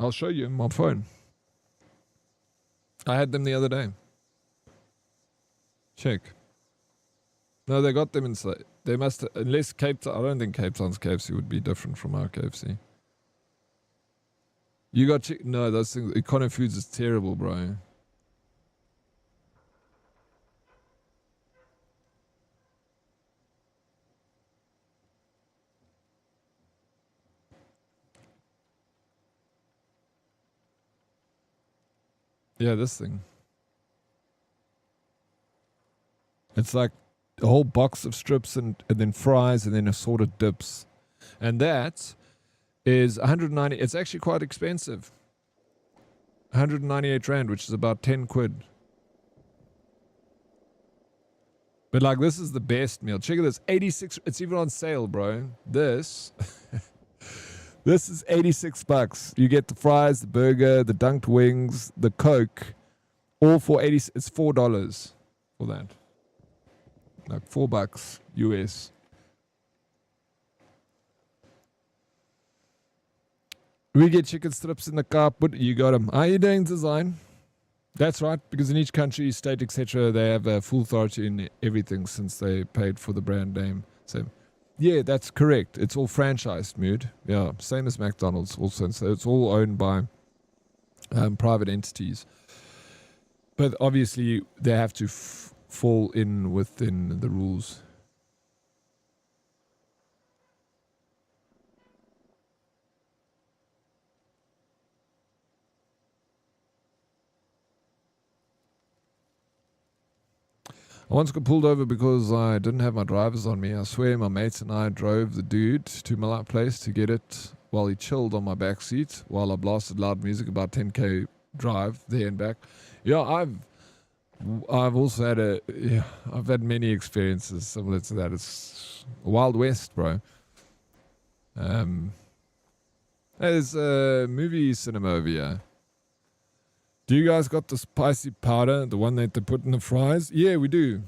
I'll show you on my phone. I had them the other day. Check. No, they got them inside. They must, unless Cape Town, I don't think Cape Town's KFC would be different from our KFC. You got chicken? No, those things, Econo Foods is terrible, bro. Yeah, this thing. It's like a whole box of strips and then fries and then assorted dips. And that is 190. It's actually quite expensive. 198 Rand, which is about 10 quid. But like, this is the best meal. Check out this. 86. It's even on sale, bro. This. This is 86 bucks. You get the fries, the burger, the dunked wings, the Coke, all for 80. It's $4 for that. Like $4 US. We get chicken strips in the car, but you got them. Are you doing design? That's right, because in each country, state, etc., they have a full authority in everything since they paid for the brand name. So, yeah, that's correct. It's all franchised, Mood. Yeah, same as McDonald's also. So it's all owned by private entities. But obviously, they have to fall in within the rules. I once got pulled over because I didn't have my drivers on me. I swear my mates and I drove the dude to my place to get it while he chilled on my back seat while I blasted loud music about 10k drive there and back. Yeah, I've also had I've had many experiences similar to that. It's Wild West, bro. There's a movie cinema over here. Do you guys got the spicy powder, the one that they put in the fries? Yeah, we do.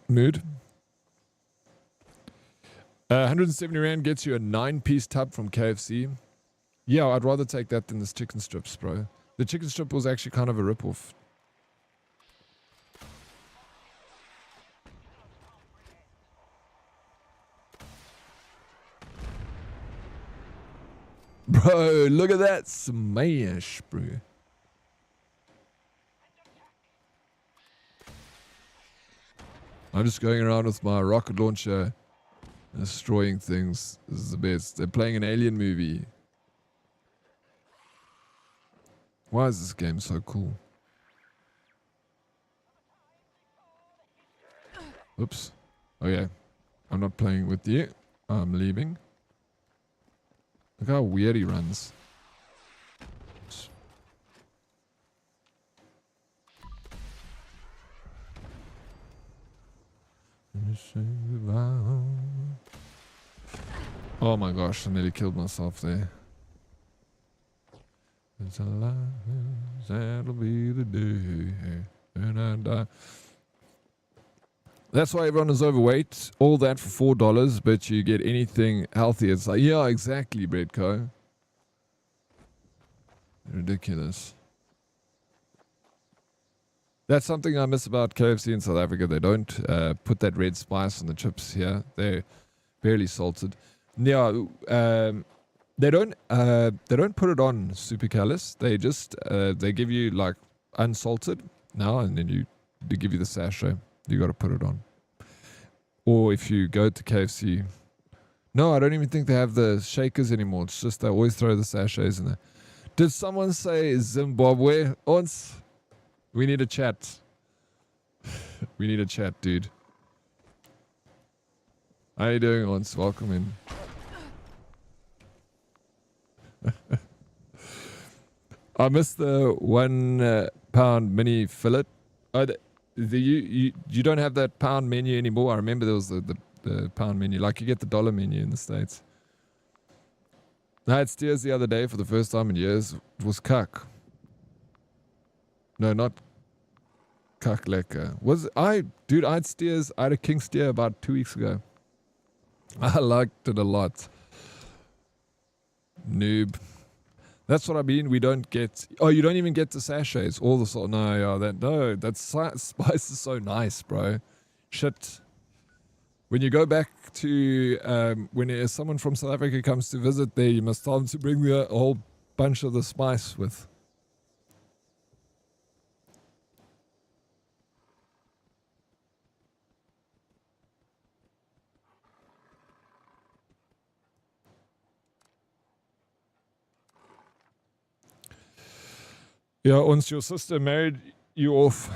Mood. 170 Rand gets you a 9-piece tub from KFC. Yeah, I'd rather take that than this chicken strips, bro. The chicken strip was actually kind of a rip-off. Bro, look at that smash, bro. I'm just going around with my rocket launcher, destroying things. This is the best. They're playing an alien movie. Why is this game so cool? Oops. Okay. I'm not playing with you. I'm leaving. Look how weird he runs. Oh my gosh, I nearly killed myself there. It's alive, that'll be the day when I die. That's why everyone is overweight. All that for $4, but you get anything healthy. It's like, yeah, exactly, Breadco. Ridiculous. That's something I miss about KFC in South Africa. They don't put that red spice on the chips here. They're barely salted. Yeah, they don't put it on super callous. They just they give you like unsalted now, and then they give you the sachet. You got to put it on. Or if you go to KFC, no, I don't even think they have the shakers anymore. It's just they always throw the sachets in there. Did someone say Zimbabwe? Ons? We need a chat. We need a chat, dude. How you doing, Ons? Welcome in. I missed the 1 pound mini fillet. Oh, you don't have that pound menu anymore. I remember there was the pound menu. Like you get the dollar menu in the States. I had steers the other day for the first time in years. It was kak. No, not kak lekker. Dude, I had steers. I had a king steer about 2 weeks ago. I liked it a lot. Noob. That's what I mean. We don't get. Oh, you don't even get the sachets. All the salt. No, that spice is so nice, bro. Shit. When you go back to when someone from South Africa comes to visit there, you must tell them to bring a whole bunch of the spice with. Yeah, once your sister married you off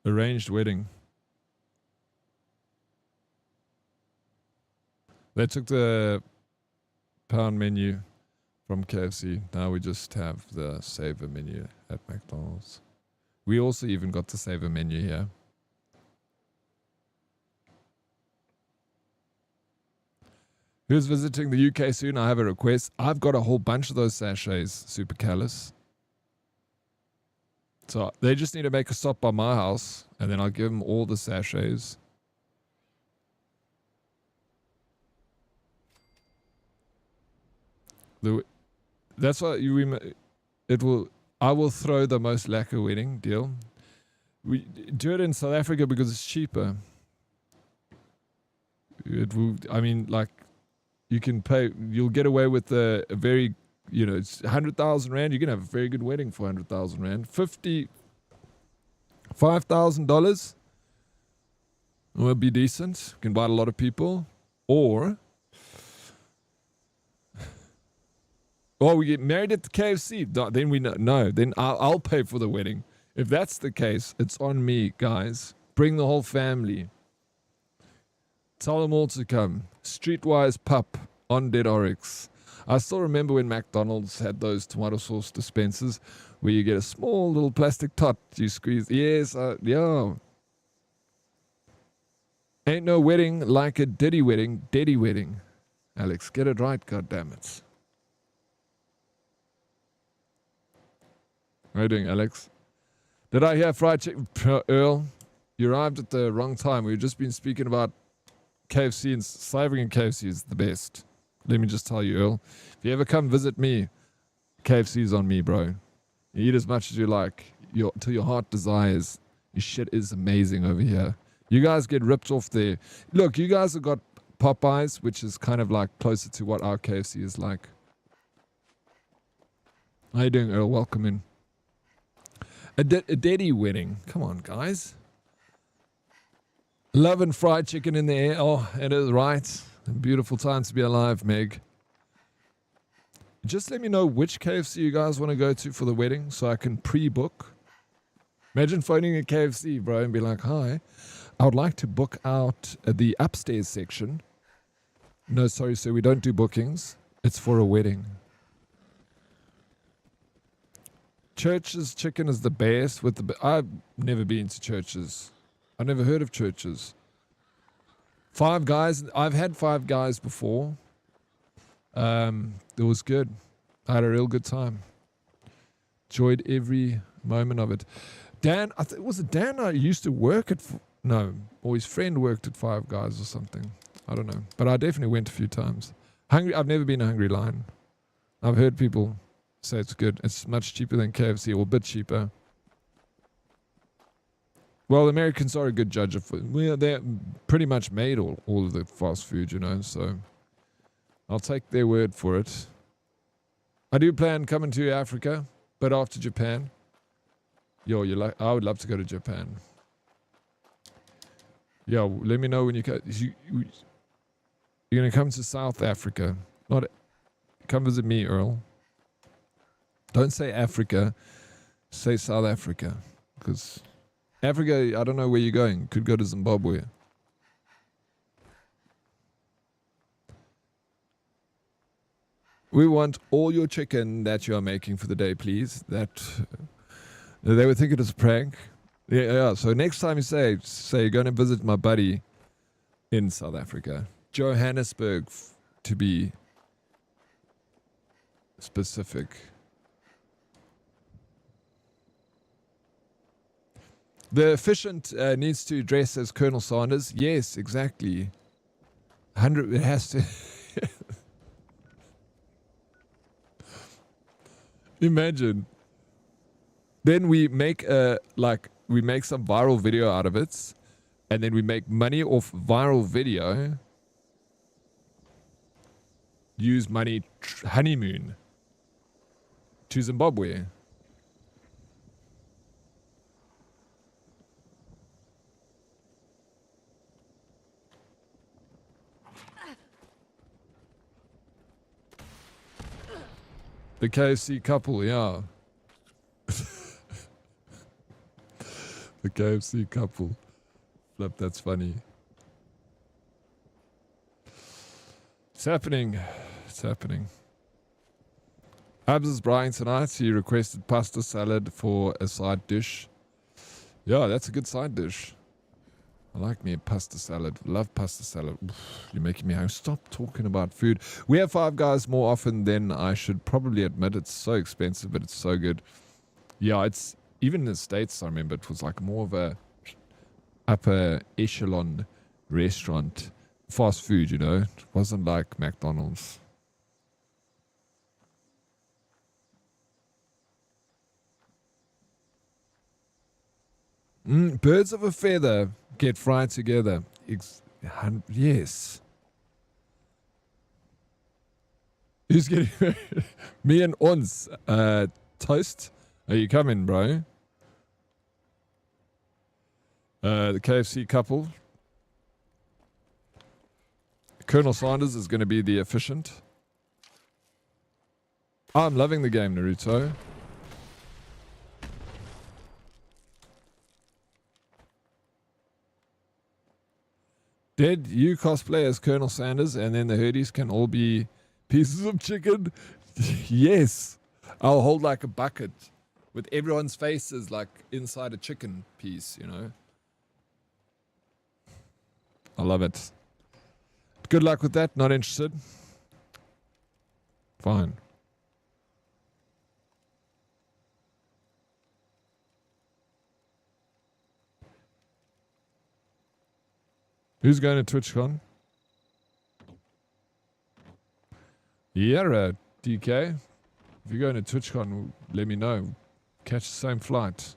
arranged wedding. They took the pound menu from KFC. Now we just have the savor menu at McDonald's. We also even got the savor menu here. Who's visiting the UK soon? I have a request. I've got a whole bunch of those sachets, super callous. So they just need to make a stop by my house, and then I'll give them all the sachets. That's what I will throw the most lacquer wedding deal. We do it in South Africa because it's cheaper. It will. I mean, like you can pay. You'll get away with a very. It's 100,000 rand. You can have a very good wedding for 100,000 rand. $55,000 will be decent. You can invite a lot of people. Or we get married at the KFC. Then we know. No, then I'll pay for the wedding. If that's the case, it's on me, guys. Bring the whole family. Tell them all to come. Streetwise pup on Dead Oryx. I still remember when McDonald's had those tomato sauce dispensers where you get a small little plastic tot you squeeze. Yes, yeah. Ain't no wedding like a diddy wedding, daddy wedding. Alex, get it right, goddammit. How are you doing, Alex? Did I hear fried chicken? Earl, you arrived at the wrong time. We've just been speaking about KFC, and South African KFC is the best. Let me just tell you, Earl. If you ever come visit me, KFC's on me, bro. You eat as much as you like, till your heart desires. Your shit is amazing over here. You guys get ripped off there. Look, you guys have got Popeyes, which is kind of like closer to what our KFC is like. How you doing, Earl? Welcome in. A daddy wedding. Come on, guys. Love and fried chicken in the air. Oh, it is right. Beautiful time to be alive, Meg. Just let me know which KFC you guys want to go to for the wedding so I can pre-book. Imagine phoning a KFC, bro, and be like, hi, I would like to book out the upstairs section. No, sorry, sir, we don't do bookings. It's for a wedding. Church's chicken is the best. I've never been to Church's. I've never heard of Church's. Five Guys. I've had Five Guys before. It was good. I had a real good time. Enjoyed every moment of it. Dan, was it Dan I used to work at? Or his friend worked at Five Guys or something. I don't know. But I definitely went a few times. I've never been a Hungry Lion. I've heard people say it's good. It's much cheaper than KFC, or a bit cheaper. Well, Americans are a good judge of food. Well, they pretty much made all of the fast food, you know, so I'll take their word for it. I do plan coming to Africa, but after Japan. Yo, I would love to go to Japan. Yeah, let me know when you go. You're going to come to South Africa. Come visit me, Earl. Don't say Africa. Say South Africa. Because Africa, I don't know where you're going. Could go to Zimbabwe. We want all your chicken that you are making for the day, please. That they would think it is a prank. Yeah. So next time you say you're going to visit my buddy in South Africa, Johannesburg, to be specific. The efficient needs to dress as Colonel Sanders. Yes, exactly. 100. It has to. Imagine. Then we make some viral video out of it, and then we make money off viral video. Use money honeymoon to Zimbabwe. The KFC couple, yeah. The KFC couple. Flip, that's funny. It's happening. It's happening. Abs is Brian tonight. He requested pasta salad for a side dish. Yeah, that's a good side dish. I like me a pasta salad. Love pasta salad. Oof, you're making me hungry. Stop talking about food. We have Five Guys more often than I should probably admit. It's so expensive, but it's so good. Yeah, it's even in the States, I remember it was like more of a upper echelon restaurant. Fast food, you know. It wasn't like McDonald's. Birds of a feather get fried together. Yes. Who's getting me and Ons? Toast? Are you coming, bro? The KFC couple. Colonel Sanders is going to be the efficient. I'm loving the game, Naruto. Did you cosplay as Colonel Sanders and then the Herdies can all be pieces of chicken? Yes. I'll hold like a bucket with everyone's faces like inside a chicken piece, you know. I love it. Good luck with that. Not interested. Fine. Who's going to TwitchCon? Yeah, DK. If you're going to TwitchCon, let me know. Catch the same flight.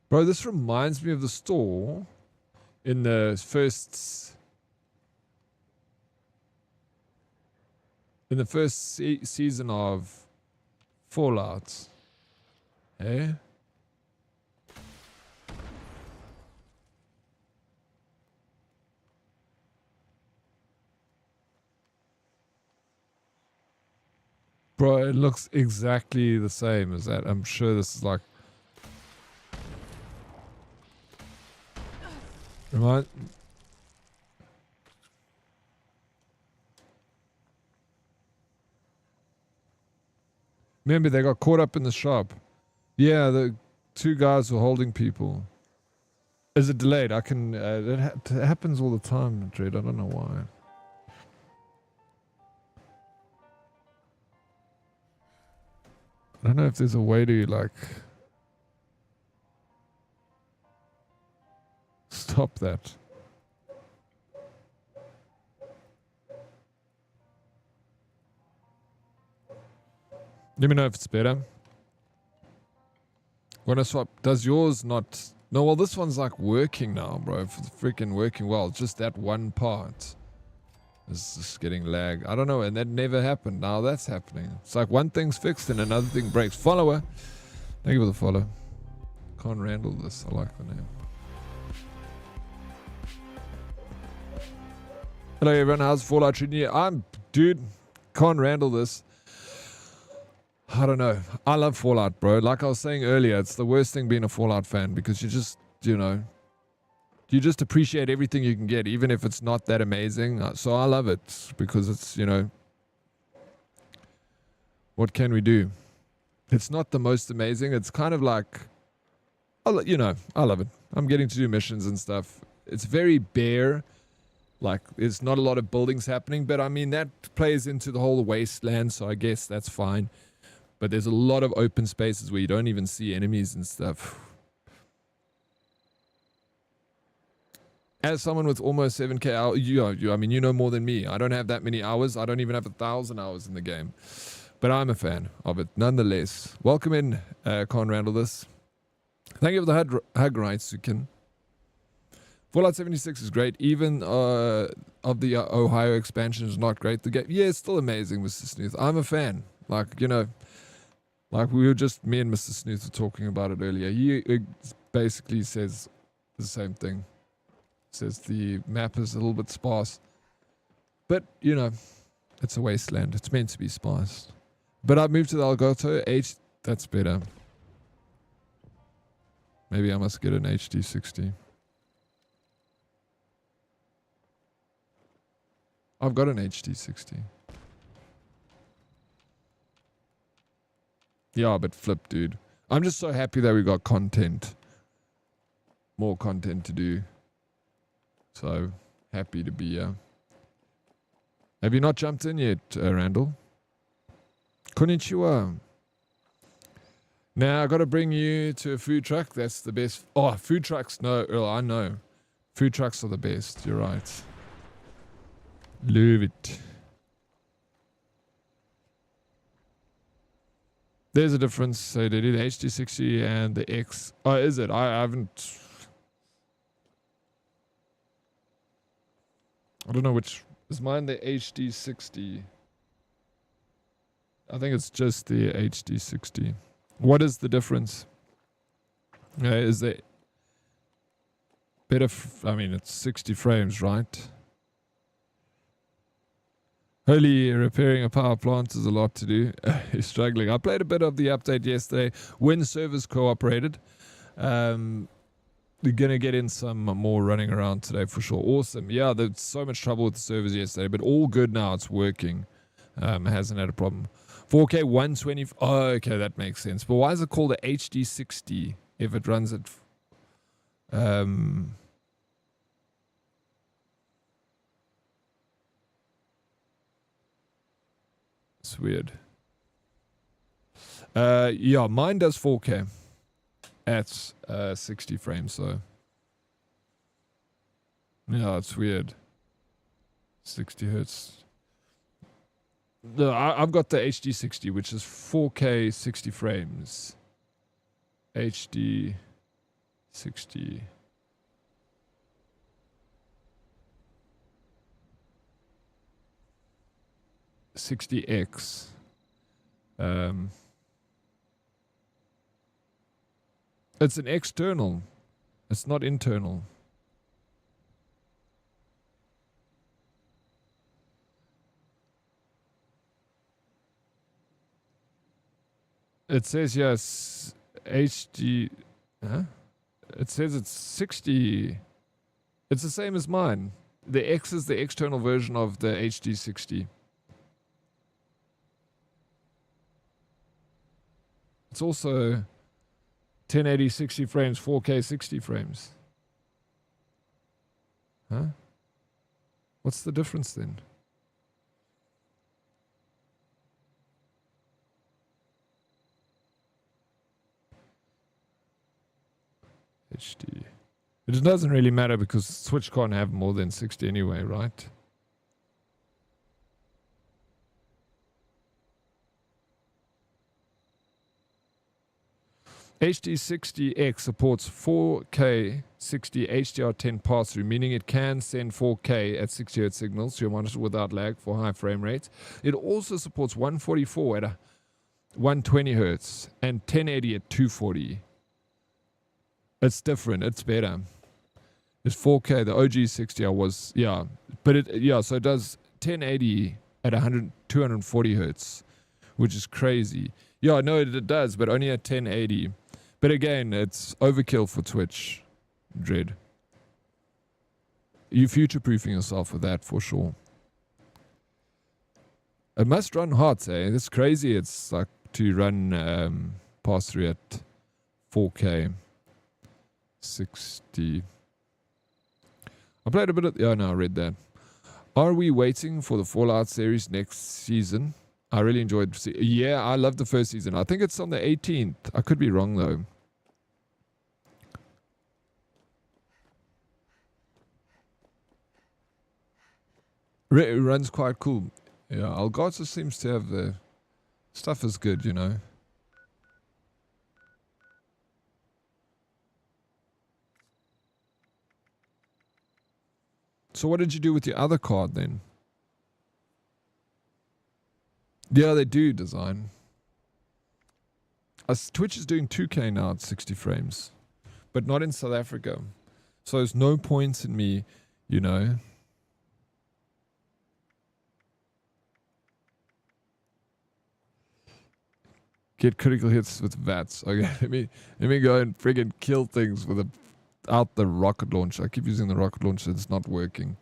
Bro, this reminds me of the store in the first season of Fallout. Eh? Bro, it looks exactly the same as that. I'm sure this is like Remember they got caught up in the shop. Yeah, the two guys were holding people. Is it delayed? I can. It happens all the time, Dread. I don't know why. I don't know if there's a way to like stop that. Let me know if it's better. When I swap, does yours not? No, well, this one's like working now, bro. It's freaking working well. It's just that one part is just getting lag. I don't know, and that never happened. Now that's happening. It's like one thing's fixed and another thing breaks. Follower. Thank you for the follow. Can't handle this. I like the name. Hello everyone, how's Fallout treating you? Dude, can't handle this. I don't know. I love Fallout, bro. Like I was saying earlier, it's the worst thing being a Fallout fan because you just, you know, you just appreciate everything you can get, even if it's not that amazing. So I love it because it's, you know, what can we do? It's not the most amazing. It's kind of like, you know, I love it. I'm getting to do missions and stuff. It's very bare. Like, there's not a lot of buildings happening, but I mean, that plays into the whole wasteland, so I guess that's fine. But there's a lot of open spaces where you don't even see enemies and stuff. As someone with almost 7k hours, I mean, you know more than me. I don't have that many hours. I don't even have 1,000 hours in the game. But I'm a fan of it, nonetheless. Welcome in, Con Randall, this. Thank you for the hug rights, you can. Fallout 76 is great. Even of the Ohio expansion is not great. The game, yeah, it's still amazing, Mr. Snooth. I'm a fan. Like, you know, like we were just, me and Mr. Snooth were talking about it earlier. He basically says the same thing. Says the map is a little bit sparse. But, you know, it's a wasteland. It's meant to be sparse. But I've moved to the Elgato. That's better. Maybe I must get an HD 60. I've got an HD 60. Yeah, but flip, dude. I'm just so happy that we got content. More content to do. So, happy to be here. Have you not jumped in yet, Randall? Konnichiwa. Now, I got to bring you to a food truck. That's the best. Oh, food trucks. No, Earl, I know. Food trucks are the best. You're right. Love it. There's a difference. So they do the HD60 and the X. Oh, is it? I haven't. I don't know which. Is mine the HD60? I think it's just the HD60. What is the difference? Is it better? I mean, it's 60 frames, right? Holy, repairing a power plant is a lot to do. He's struggling. I played a bit of the update yesterday when servers cooperated. We're going to get in some more running around today for sure. Awesome. Yeah, there's so much trouble with the servers yesterday, but all good now. It's working. Hasn't had a problem. 4K 120. Oh, okay, that makes sense. But why is it called a HD60 if it runs at... It's weird. Yeah, mine does 4K at 60 frames, so yeah, it's weird. 60 hertz. No, I've got the HD 60, which is 4K 60 frames. HD 60. $60X. It's an external. It's not internal. It says yes, HD. Huh? It says it's 60. It's the same as mine. The X is the external version of the HD 60. It's also 1080 60 frames, 4K 60 frames. Huh? What's the difference then? HD. It doesn't really matter because Switch can't have more than 60 anyway, right? HD60X supports 4K 60 HDR10 pass-through, meaning it can send 4K at 60 Hz signals to your monitor without lag for high frame rates. It also supports 144 at 120 Hz and 1080 at 240. It's different. It's better. It's 4K. The OG 60 was, yeah. But so it does 1080 at 240 Hz, which is crazy. Yeah, no, it does, but only at 1080. But again, it's overkill for Twitch, Dread. You future-proofing yourself with that for sure. It must run hot, eh? It's crazy. It's like to run pass-through at 4K 60. I played a bit of... Yeah, no, I read that. Are we waiting for the Fallout series next season? I really enjoyed... Yeah, I loved the first season. I think it's on the 18th. I could be wrong, though. It runs quite cool. Yeah, Algarza seems to have the... Stuff is good, you know. So what did you do with your other card, then? Yeah, they do design. Twitch is doing 2K now at 60 frames. But not in South Africa. So there's no point in me, you know. Get critical hits with VATs. Okay, let me go and friggin' kill things without the rocket launcher. I keep using the rocket launcher. It's not working.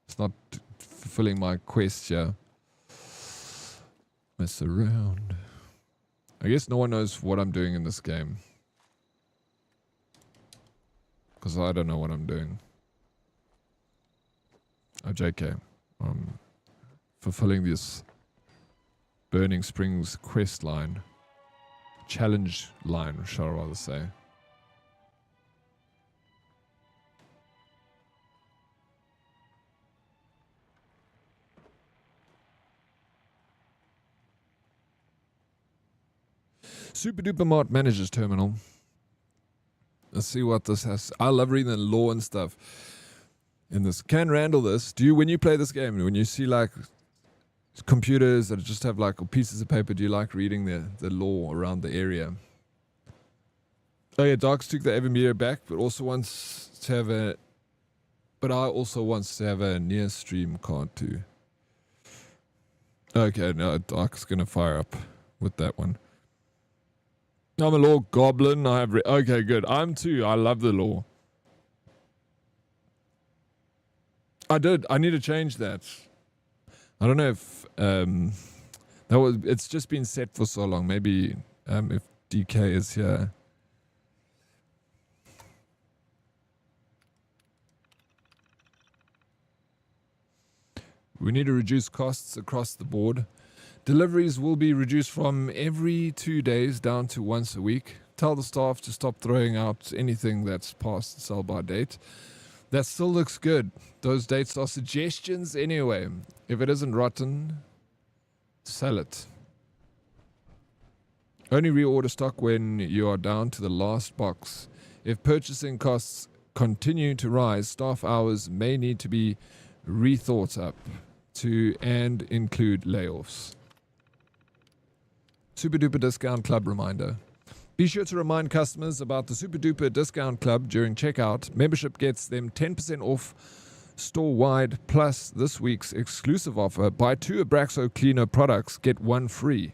It's not fulfilling my quest here. Mess around. I guess no one knows what I'm doing in this game. Because I don't know what I'm doing. Oh, JK. I'm fulfilling this Burning Springs quest line. Challenge line, shall I rather say. Super Duper Mart Manager's Terminal. Let's see what this has. I love reading the law and stuff in this. Can Randall this? Do you, when you play this game, when you see like computers that just have like pieces of paper, do you like reading the law around the area? Oh yeah, Darks took the Evermeter back, but also wants to have a... But I also wants to have a near stream card too. Okay, no, Dark's gonna fire up with that one. I'm a law goblin. I have... Okay, good. I'm too. I love the law. I did. I need to change that. I don't know if that was. It's just been set for so long. Maybe if DK is here. We need to reduce costs across the board. Deliveries will be reduced from every 2 days down to once a week. Tell the staff to stop throwing out anything that's past the sell-by date. That still looks good. Those dates are suggestions anyway. If it isn't rotten, sell it. Only reorder stock when you are down to the last box. If purchasing costs continue to rise, staff hours may need to be rethought up to and include layoffs. Super Duper Discount Club reminder. Be sure to remind customers about the Super Duper Discount Club during checkout. Membership gets them 10% off store-wide, plus this week's exclusive offer. Buy 2 Abraxo Cleaner products, get 1 free.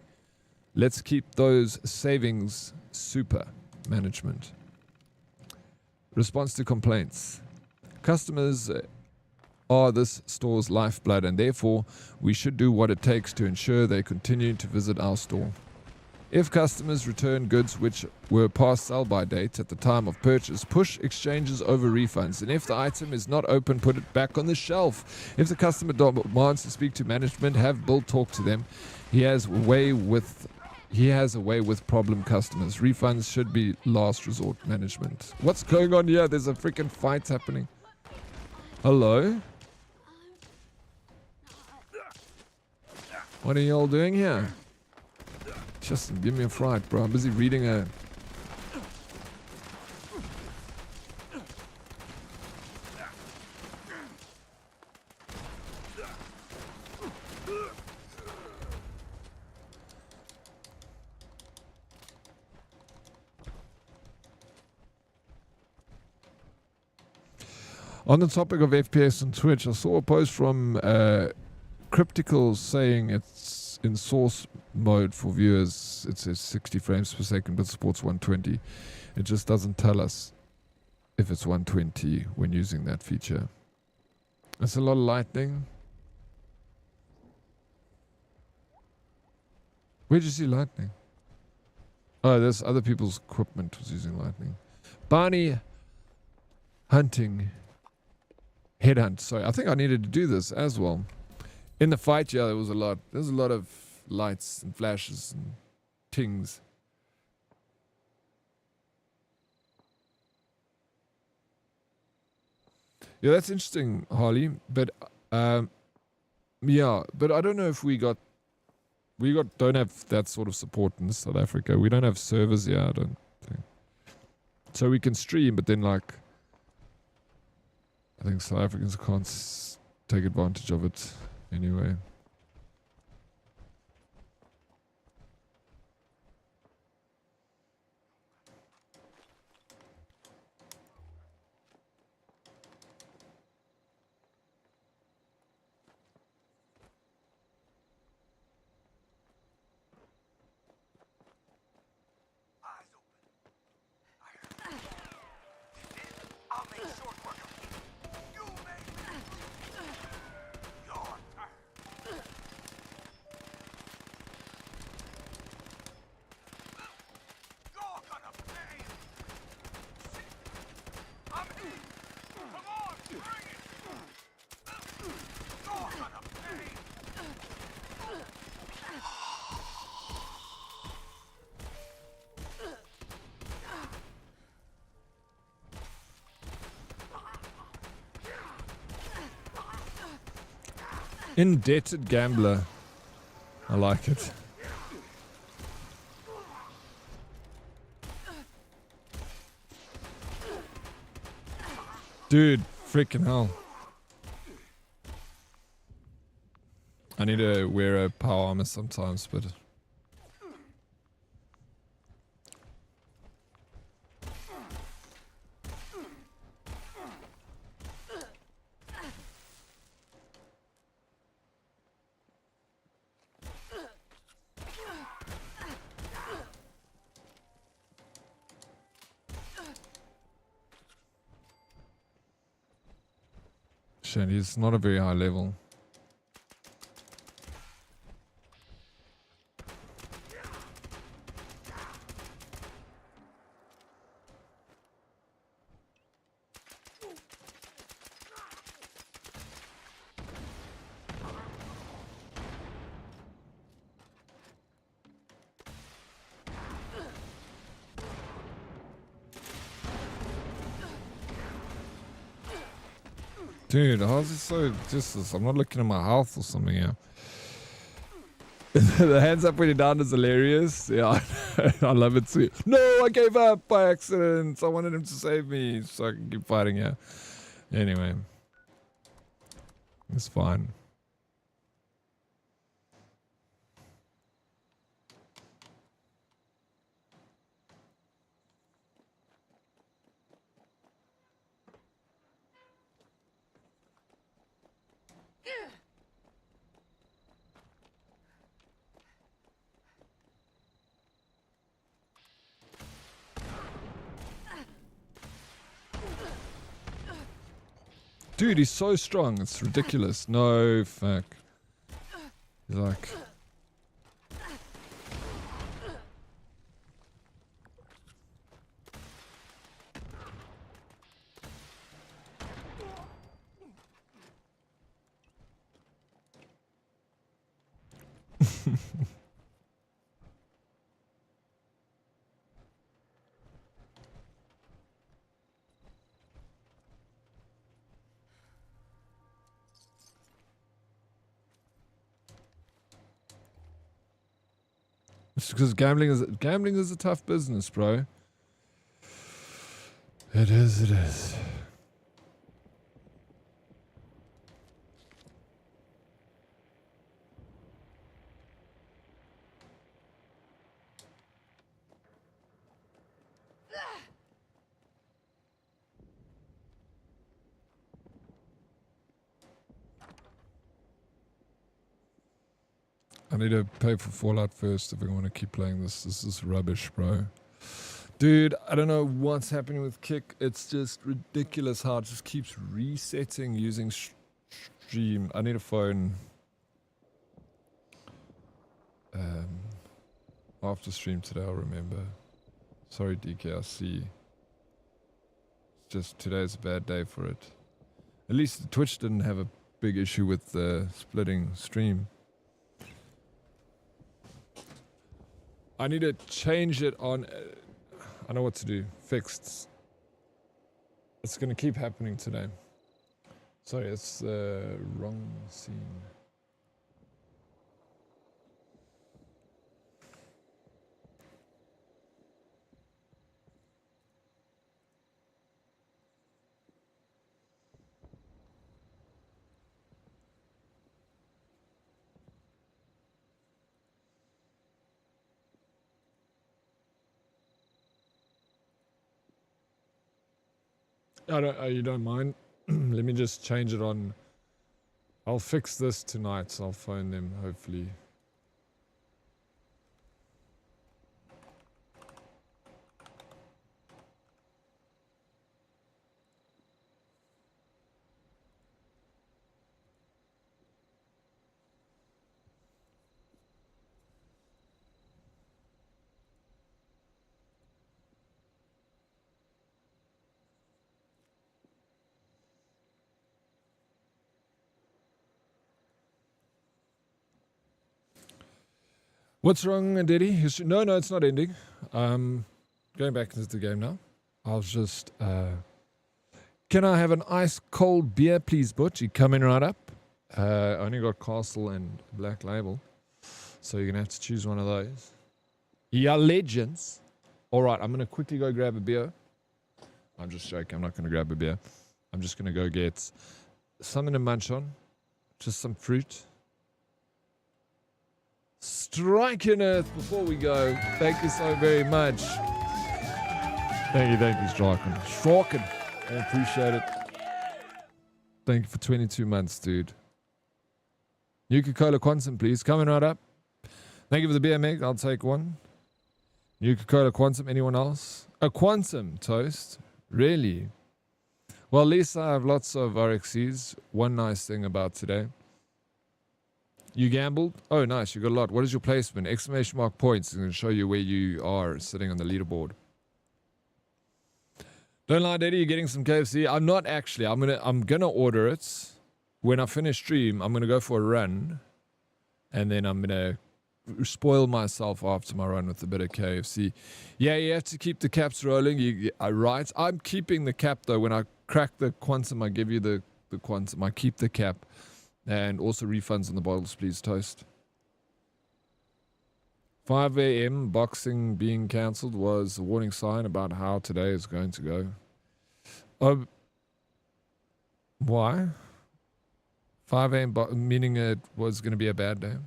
Let's keep those savings super. Management. Response to complaints. Customers are this store's lifeblood, and therefore we should do what it takes to ensure they continue to visit our store. If customers return goods which were past sell-by date at the time of purchase, push exchanges over refunds. And if the item is not open, put it back on the shelf. If the customer demands to speak to management, have Bill talk to them. He has a way with problem customers. Refunds should be last resort management. What's going on here? There's a freaking fight happening. Hello? What are y'all doing here? Just give me a fright, bro. I'm busy reading a... On the topic of FPS on Twitch, I saw a post from Cryptical saying it's in source mode for viewers. It says 60 frames per second but supports 120. It just doesn't tell us if it's 120 when using that feature. That's a lot of lightning. Where'd you see lightning? Oh, there's other people's equipment was using lightning. Barney hunting. Headhunt. Sorry, I think I needed to do this as well. In the fight, yeah, there was a lot. There's a lot of lights and flashes and tings. Yeah, that's interesting, Harley. But yeah, but I don't know if we don't have that sort of support in South Africa. We don't have servers here, I don't think. So we can stream, but then like I think South Africans can't take advantage of it anyway. Indebted gambler. I like it. Dude, freaking hell. I need to wear a power armor sometimes, but... Shit, he's not a very high level. Dude, how's it so just I'm not looking at my health or something here. The hands up when you're down is hilarious. Yeah, I love it too. No, I gave up by accident. I wanted him to save me so I can keep fighting here. Anyway. It's fine. Dude, he's so strong. It's ridiculous. No, fuck. He's like... It's because gambling is a tough business, bro. It is, it is. I need to pay for Fallout first if I want to keep playing this. This is rubbish, bro. Dude, I don't know what's happening with Kick. It's just ridiculous how it just keeps resetting using stream. I need a phone. After stream today, I'll remember. Sorry, DKRC. Just today's a bad day for it. At least Twitch didn't have a big issue with splitting stream. I need to change it on... I know what to do. Fixed. It's going to keep happening today. Sorry, it's the wrong scene. You don't mind? Let me just change it on. I'll fix this tonight, so I'll phone them, hopefully. What's wrong, Diddy? No, it's not ending. Going back into the game now. I'll just... Can I have an ice cold beer, please, Butch? You coming right up? I only got Castle and Black Label. So you're going to have to choose one of those. Yeah, legends. All right, I'm going to quickly go grab a beer. I'm just joking. I'm not going to grab a beer. I'm just going to go get something to munch on. Just some fruit. Striking Earth before we go. Thank you so very much. Thank you, Striking. Striking. I appreciate it. Thank you for 22 months, dude. Nuka-Cola Quantum, please. Coming right up. Thank you for the beer, Meg. I'll take one. Nuka-Cola Quantum. Anyone else? A Quantum toast? Really? Well, at least I have lots of RXCs. One nice thing about today. You gambled? Oh, nice. You got a lot. What is your placement? Exclamation mark points. It's going to show you where you are sitting on the leaderboard. Don't lie, Daddy. You're getting some KFC. I'm not actually. I'm gonna order it. When I finish stream, I'm gonna go for a run, and then I'm gonna spoil myself after my run with a bit of KFC. Yeah, you have to keep the caps rolling. Right? I'm keeping the cap though. When I crack the quantum, I give you the quantum. I keep the cap. And also refunds on the bottles, please, Toast. 5 a.m. boxing being cancelled was a warning sign about how today is going to go. Why? 5 a.m. meaning it was going to be a bad day?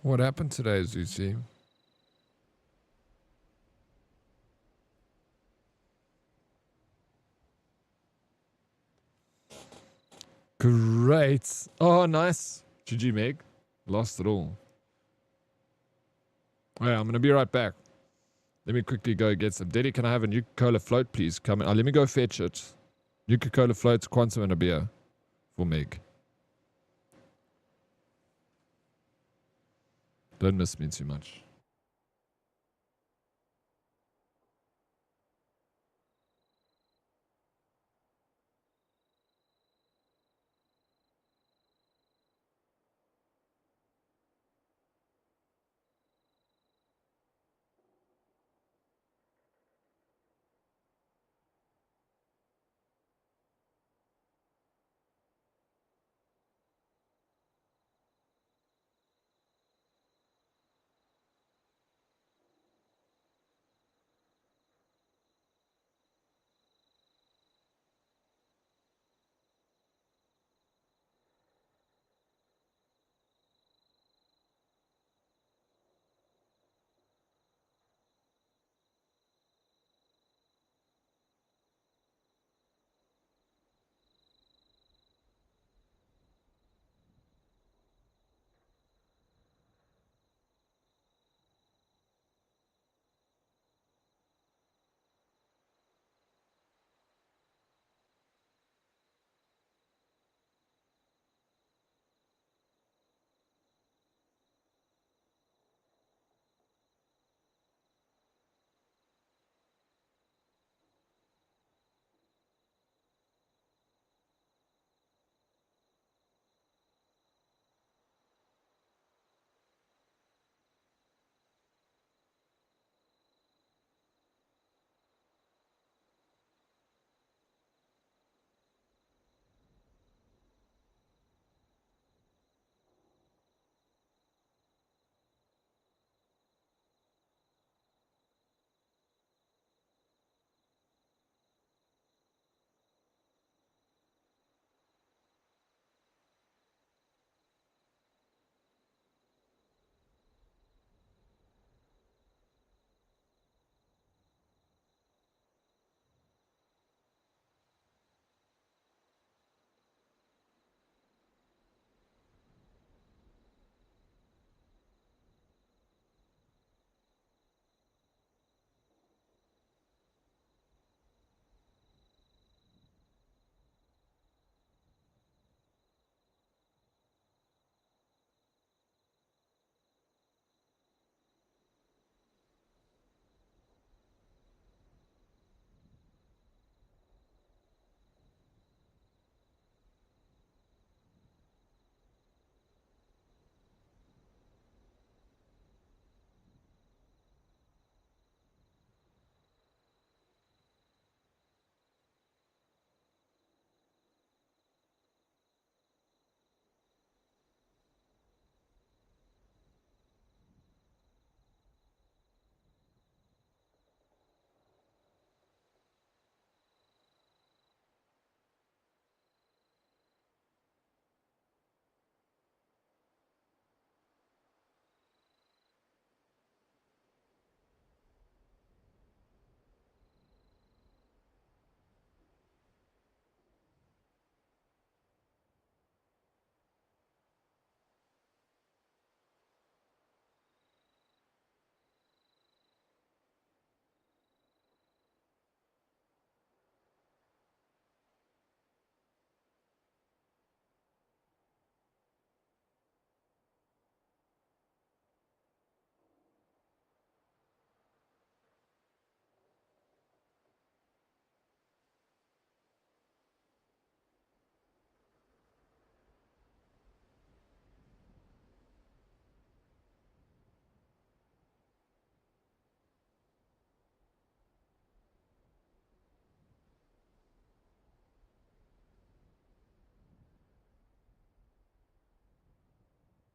What happened today, Zuzi? Great. Oh, nice. GG, Meg. Lost it all. Oh, yeah, I'm going to be right back. Let me quickly go get some. Daddy, can I have a Nuka-Cola float, please? Come in. Let me go fetch it. Nuka-Cola floats, quantum, and a beer for Meg. Don't miss me too much.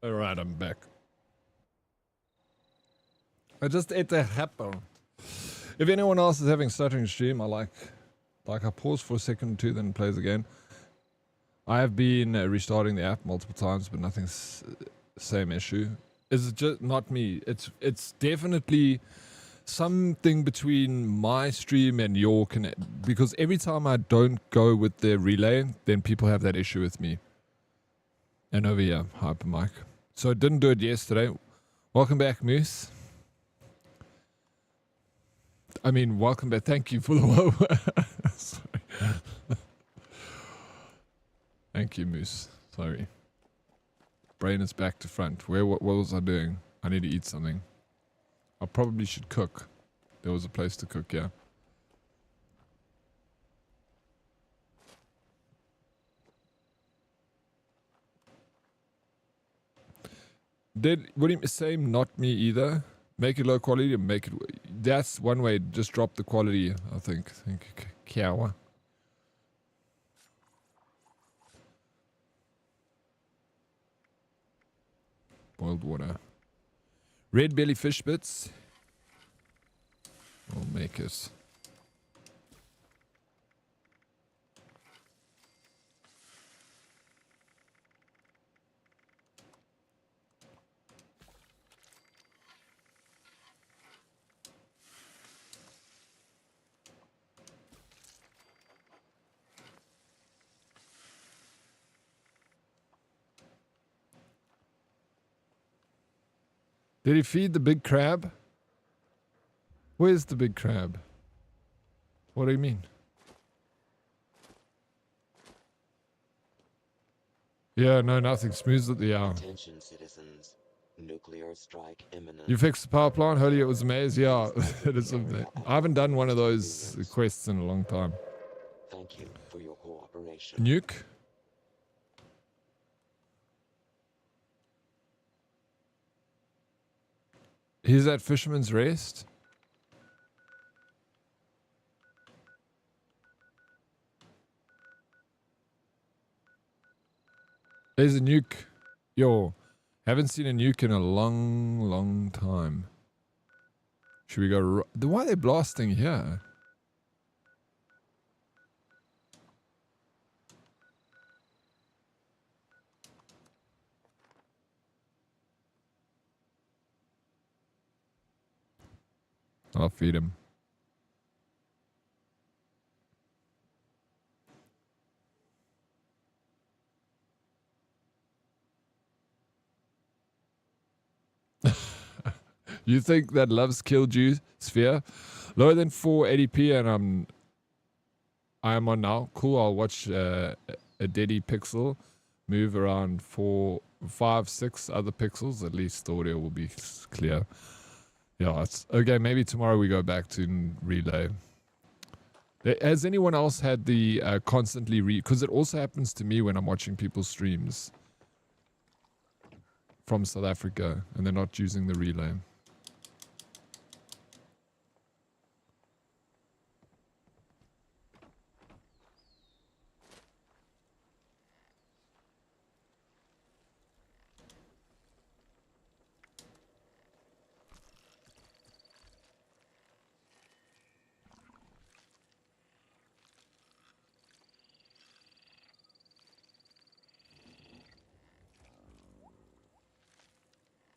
Alright, I'm back. I just ate a apple. If anyone else is having stuttering stream, I pause for a second or two, then it plays again. I have been restarting the app multiple times, but nothing's same issue. It's just not me. It's definitely something between my stream and your connect, because every time I don't go with the relay, then people have that issue with me. And over here, Hyper Mike. So I didn't do it yesterday. Welcome back, Moose. I mean, welcome back. Thank you for the woe. Sorry. Thank you, Moose. Sorry. Brain is back to front. What was I doing? I need to eat something. I probably should cook. There was a place to cook, yeah. What do you say? Not me either. Make it low quality and make it. That's one way. Just drop the quality, I think. Kiawa. Boiled water. Red belly fish bits. We'll make it. Did he feed the big crab? Where's the big crab? What do you mean? Yeah, no, nothing. Smooths at the hour.
Attention, citizens. Nuclear strike imminent.
You fixed the power plant? Holy, it was amazing. Yeah, it is. I haven't done one of those quests in a long time.
Thank you for your cooperation.
Nuke? Here's that Fisherman's Rest. There's a nuke. Yo, haven't seen a nuke in a long time. Should we go? Why are they blasting here? I'll feed him. You think that love's killed you, Sphere? Lower than 480p and I am on now. Cool, I'll watch a Deddy pixel move around 4, 5, 6 other pixels. At least the audio will be clear. Yeah, it's okay. Maybe tomorrow we go back to relay. Has anyone else had the constantly because it also happens to me when I'm watching people's streams from South Africa and they're not using the relay.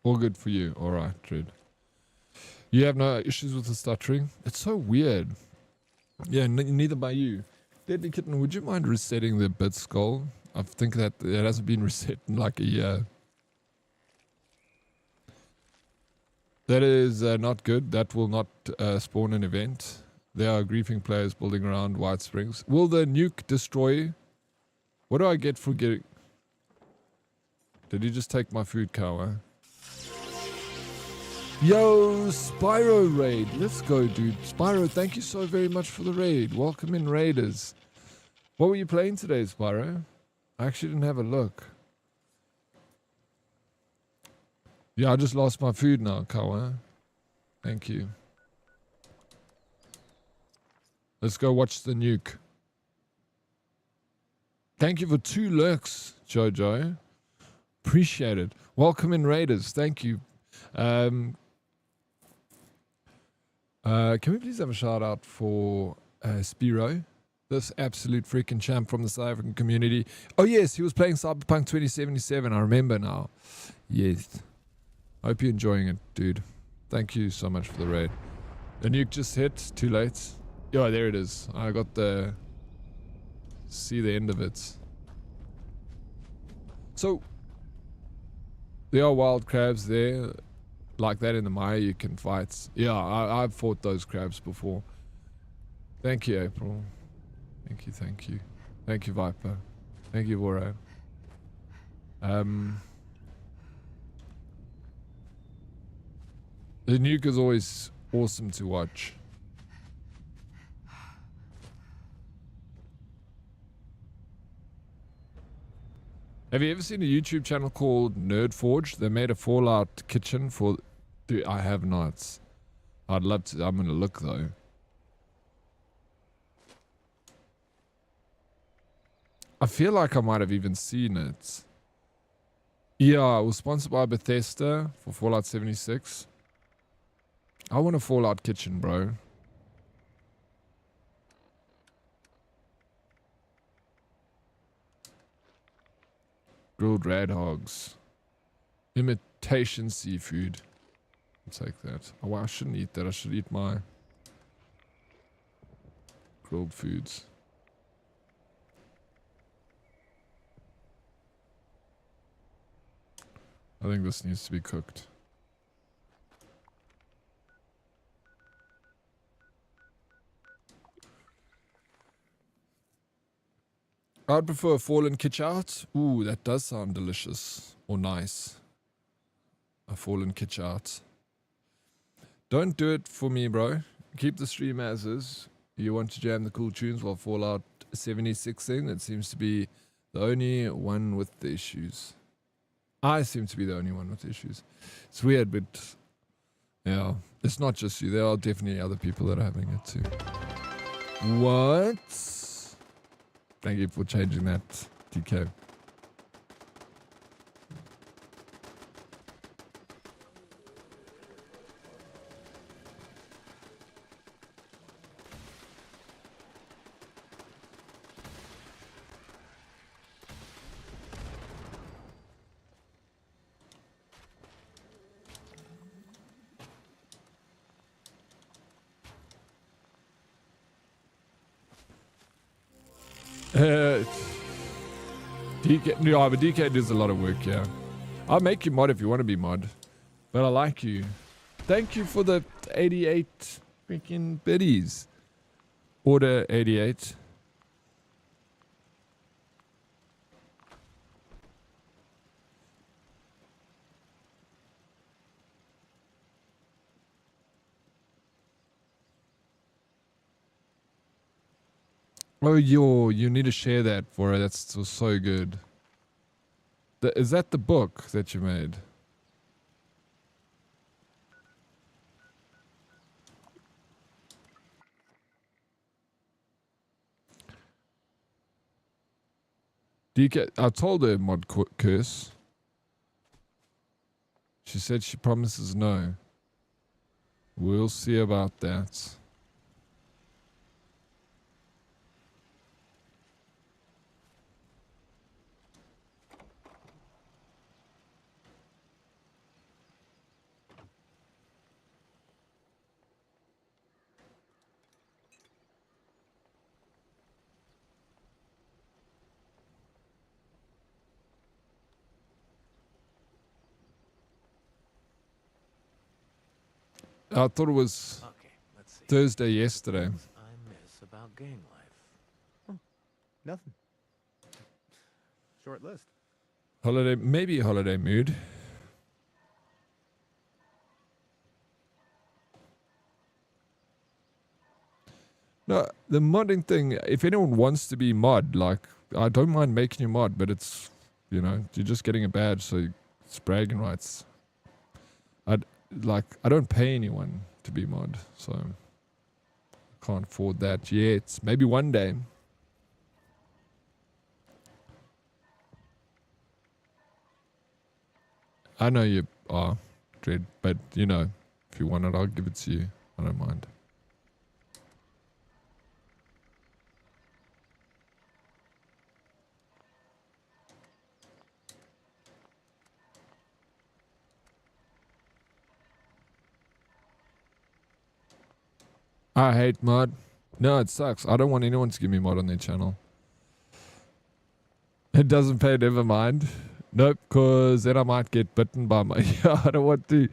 All good for you. All right, Dread. You have no issues with the stuttering? It's so weird. Yeah, neither by you. Deadly Kitten, would you mind resetting the bit skull? I think that it hasn't been reset in like a year. That is not good. That will not spawn an event. There are griefing players building around White Springs. Will the nuke destroy? What do I get for getting... Did he just take my food, Kawa? Yo, Spyro raid. Let's go, dude. Spyro, thank you so very much for the raid. Welcome in, raiders. What were you playing today, Spyro? I actually didn't have a look. Yeah, I just lost my food now, Kawa. Thank you. Let's go watch the nuke. Thank you for 2 lurks, Jojo. Appreciate it. Welcome in, Raiders. Thank you. Can we please have a shout out for Spiro? This absolute freaking champ from the South African community. Oh, yes, he was playing Cyberpunk 2077. I remember now. Yes. Hope you're enjoying it, dude. Thank you so much for the raid. The nuke just hit. Too late. Yeah, there it is. I got the... See the end of it. So, there are wild crabs there. Like that in the mire you can fight. Yeah, I've fought those crabs before. Thank you, April. Thank you, thank you. Thank you, Viper. Thank you, Voro. The nuke is always awesome to watch. Have you ever seen a YouTube channel called Nerd Forge? They made a Fallout kitchen for... Dude, I have not. I'd love to. I'm going to look, though. I feel like I might have even seen it. Yeah, it was sponsored by Bethesda for Fallout 76. I want a Fallout kitchen, bro. Grilled rad hogs. Imitation seafood. I'll take that. Oh, well, I shouldn't eat that. I should eat my grilled foods. I think this needs to be cooked. I'd prefer a fallen kitch out. Ooh, that does sound delicious. Or nice. A fallen kitch out. Don't do it for me, bro. Keep the stream as is. You want to jam the cool tunes while Fallout 76ing? That seems to be the only one with the issues. I seem to be the only one with issues. It's weird, but yeah, it's not just you. There are definitely other people that are having it too. What? Thank you for changing that, DK. DK, no, but DK does a lot of work, yeah. I'll make you mod if you want to be mod. But I like you. Thank you for the 88 freaking biddies. Order 88. Oh, you need to share that for her. That's so good. Is that the book that you made? DK, I told her mod curse. She said she promises no. We'll see about that. I thought it was Thursday yesterday.
I miss about gang life. Oh, nothing. Short list.
Holiday, maybe holiday mood. No, the modding thing, if anyone wants to be mod, like, I don't mind making you mod, but it's, you know, you're just getting a badge, so it's bragging rights. I don't pay anyone to be mod, so I can't afford that yet. Maybe one day. I know you are, Dread, but you know, if you want it, I'll give it to you. I don't mind. I hate mod. No, it sucks. I don't want anyone to give me mod on their channel. It doesn't pay, never mind. Nope, because then I might get bitten by my... I don't want to...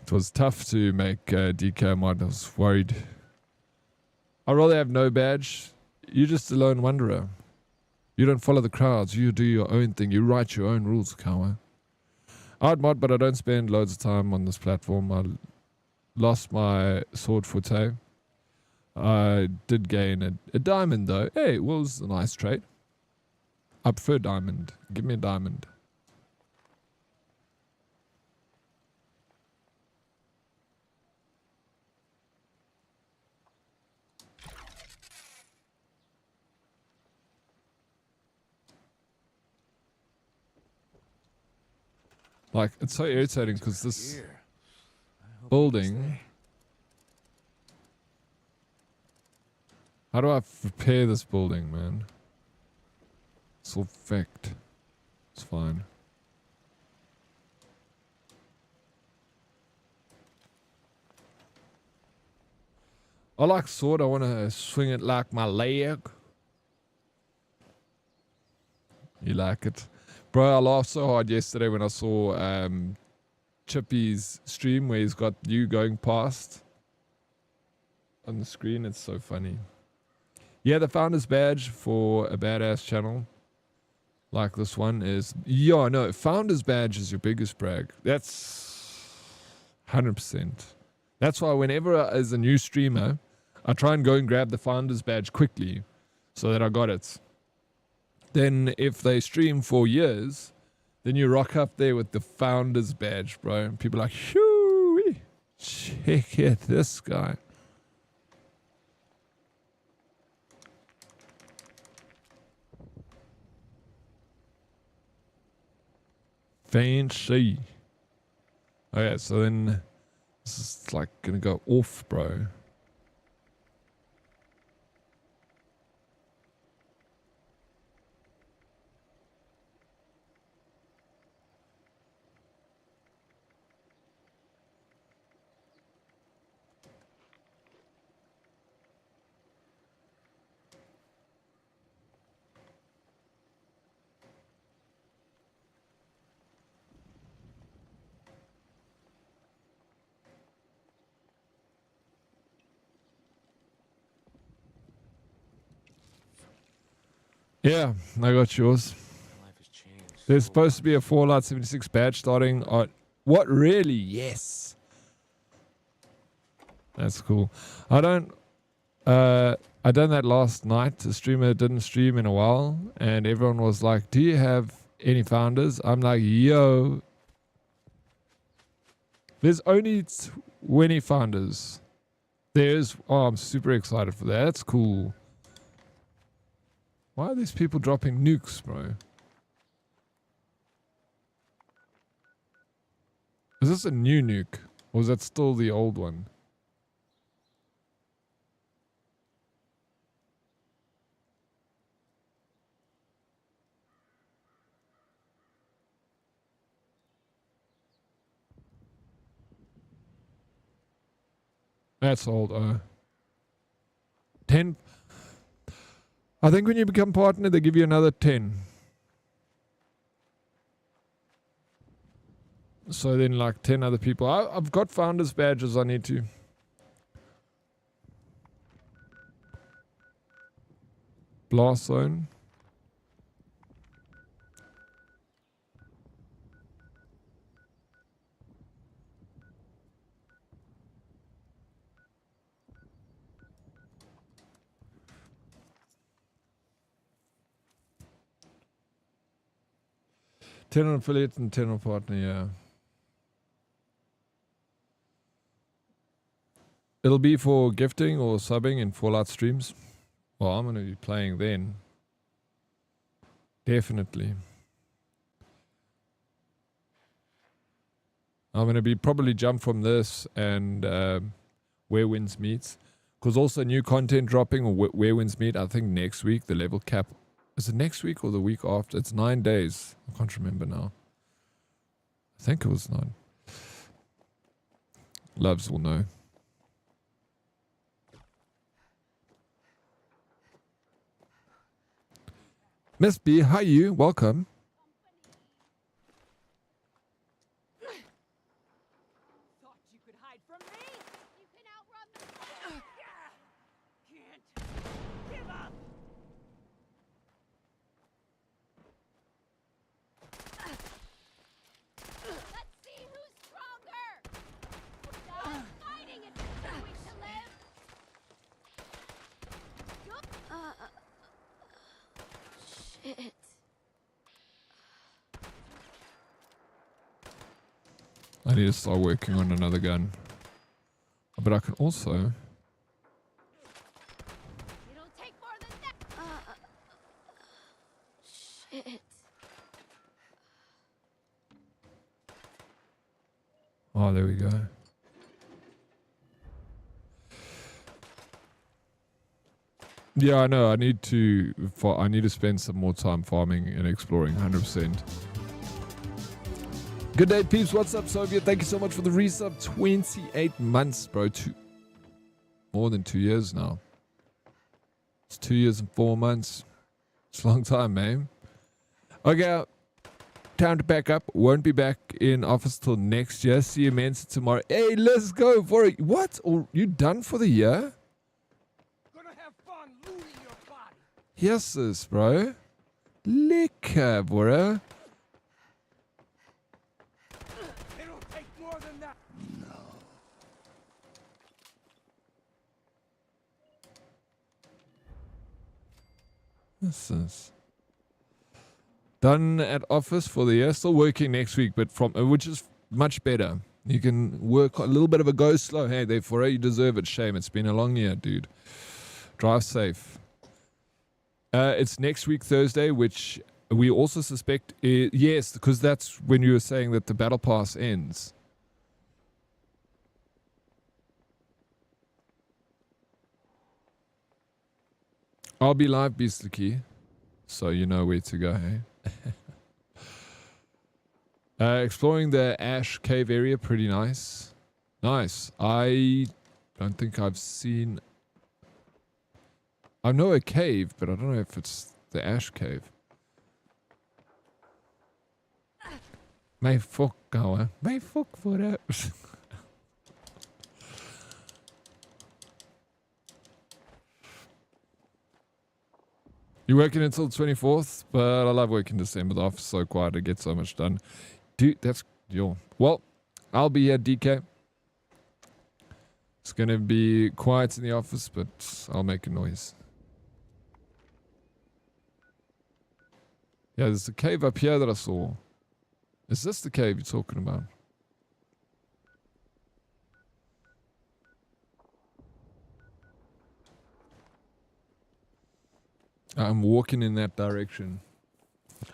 It was tough to make DK mod. I was worried. I'd rather have no badge. You're just a lone wanderer. You don't follow the crowds. You do your own thing. You write your own rules, Kawa. I'd mod, but I don't spend loads of time on this platform. I lost my sword forte. I did gain a diamond, though. Hey, it was a nice trade. I prefer diamond. Give me a diamond. Like, it's so irritating because this building... How do I repair this building, man? It's all fecked. It's fine. I like sword. I want to swing it like my leg. You like it? Bro, I laughed so hard yesterday when I saw Chippy's stream where he's got you going past on the screen. It's so funny. Yeah, the founder's badge for a badass channel like this one is... Yeah, no, founder's badge is your biggest brag. That's 100%. That's why whenever as a new streamer, I try and go and grab the founder's badge quickly so that I got it. Then if they stream for years, then you rock up there with the founder's badge, bro. And people are like, shoo, check it, this guy. Fancy. Okay, so then this is like gonna go off, bro. Yeah, I got yours. There's supposed to be a Fallout 76 badge starting on... What, really? Yes. That's cool. I done that last night. The streamer didn't stream in a while, and everyone was like, do you have any founders? I'm like, yo. There's only 20 founders. There's... Oh, I'm super excited for that. That's cool. Why are these people dropping nukes, bro? Is this a new nuke? Or is that still the old one? That's old. 10. I think when you become partner, they give you another 10. So then like 10 other people. I've got founders badges I need to. Blast zone. Ten on affiliate and 10 on partner, yeah. It'll be for gifting or subbing in Fallout streams. Well, I'm going to be playing then. Definitely. I'm going to be probably jump from this and Where Winds Meet. Because also new content dropping or Where Winds Meet, I think next week, the level cap. Is it next week or the week after? It's 9 days. I can't remember now. I think it was 9. Loves will know. Miss B, hi you. Welcome.
Shit.
I need to start working on another gun. But I can also...
It'll take more than that. Shit.
Oh, there we go. Yeah, I know. I need to spend some more time farming and exploring. 100%. Good day, peeps. What's up, Soviet? Thank you so much for the resub. 28 months, bro. More than 2 years now. It's 2 years and 4 months. It's a long time, man. Okay, time to pack up. Won't be back in office till next year. See you, man, tomorrow. Hey, let's go for it. What? Oh, you done for the year? Yes, this, bro. Lekker, bro.
It'll take more than that. No.
This is done at office for the year. Still working next week, but from which is much better. You can work a little bit of a go slow. Hey, therefore you deserve it. Shame, it's been a long year, dude. Drive safe. It's next week, Thursday, which we also suspect is, yes, because that's when you were saying that the battle pass ends. I'll be live, Beastly Key, so you know where to go, hey? Exploring the Ash Cave area, pretty nice. Nice. I don't think I've seen... I know a cave, but I don't know if it's the Ash Cave. My fuck, goa. My fuck for that. You're working until the 24th, but I love working December. The office is so quiet, I get so much done. Dude, that's your... Well, I'll be here, DK. It's going to be quiet in the office, but I'll make a noise. Yeah, there's a cave up here that I saw. Is this the cave you're talking about? I'm walking in that direction.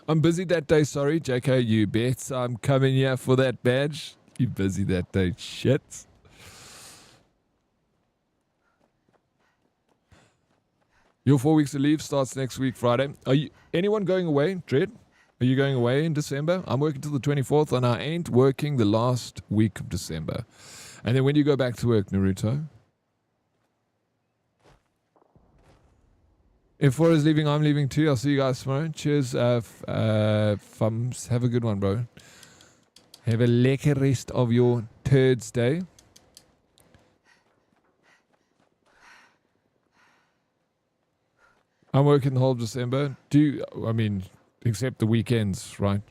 I'm busy that day, sorry. JK, you bet I'm coming here for that badge. You busy that day, shit. Your 4 weeks of leave starts next week, Friday. Are you anyone going away, Dread? Are you going away in December? I'm working till the 24th, and I ain't working the last week of December. And then when do you go back to work, Naruto? If 4 is leaving, I'm leaving too. I'll see you guys tomorrow. Cheers, Fums. Have a good one, bro. Have a lekker rest of your turds day. I'm working the whole of December. Except the weekends, right?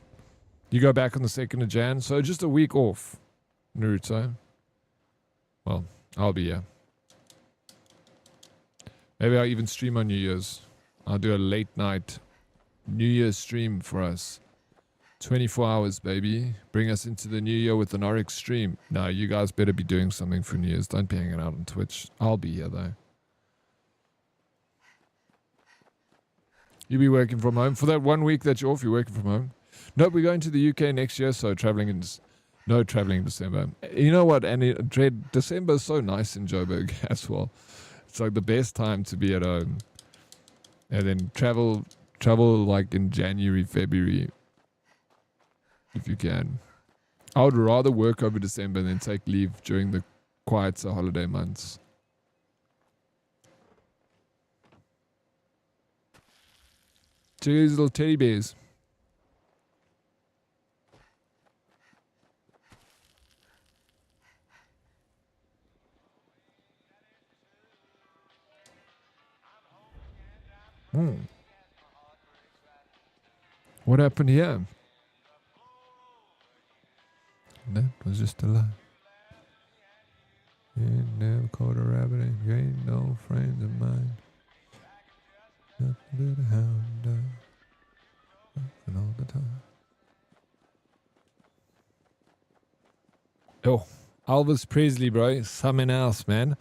You go back on the 2nd of Jan, so just a week off, Naruto. Well, I'll be here. Maybe I'll even stream on New Year's. I'll do a late night New Year's stream for us. 24 hours, baby. Bring us into the new year with an Oryx stream. No, you guys better be doing something for New Year's. Don't be hanging out on Twitch. I'll be here, though. You'll be working from home. For that 1 week that you're off, you're working from home. Nope, we're going to the UK next year, so traveling in No traveling in December. You know what? And Dread, December is so nice in Joburg as well. It's like the best time to be at home. And then travel like in January, February, if you can. I would rather work over December than take leave during the quieter holiday months. Cheers, little teddy bears. What happened here? That was just a lie. You ain't never caught a rabbit and you ain't no friends of mine. Nothing but a hound dog. Nothing all the time. Oh, Elvis Presley, bro. Something else, man.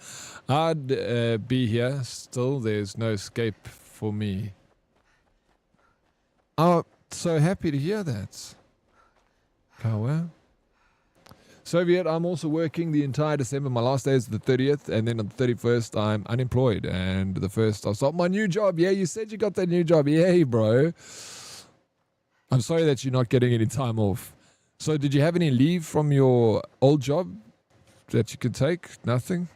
I'd be here still. There's no escape for me. Oh, so happy to hear that. Oh, well. Soviet, I'm also working the entire December. My last day is the 30th, and then on the 31st, I'm unemployed. And the 1st, I'll start my new job. Yeah, you said you got that new job. Yay, bro. I'm sorry that you're not getting any time off. So did you have any leave from your old job that you could take? Nothing?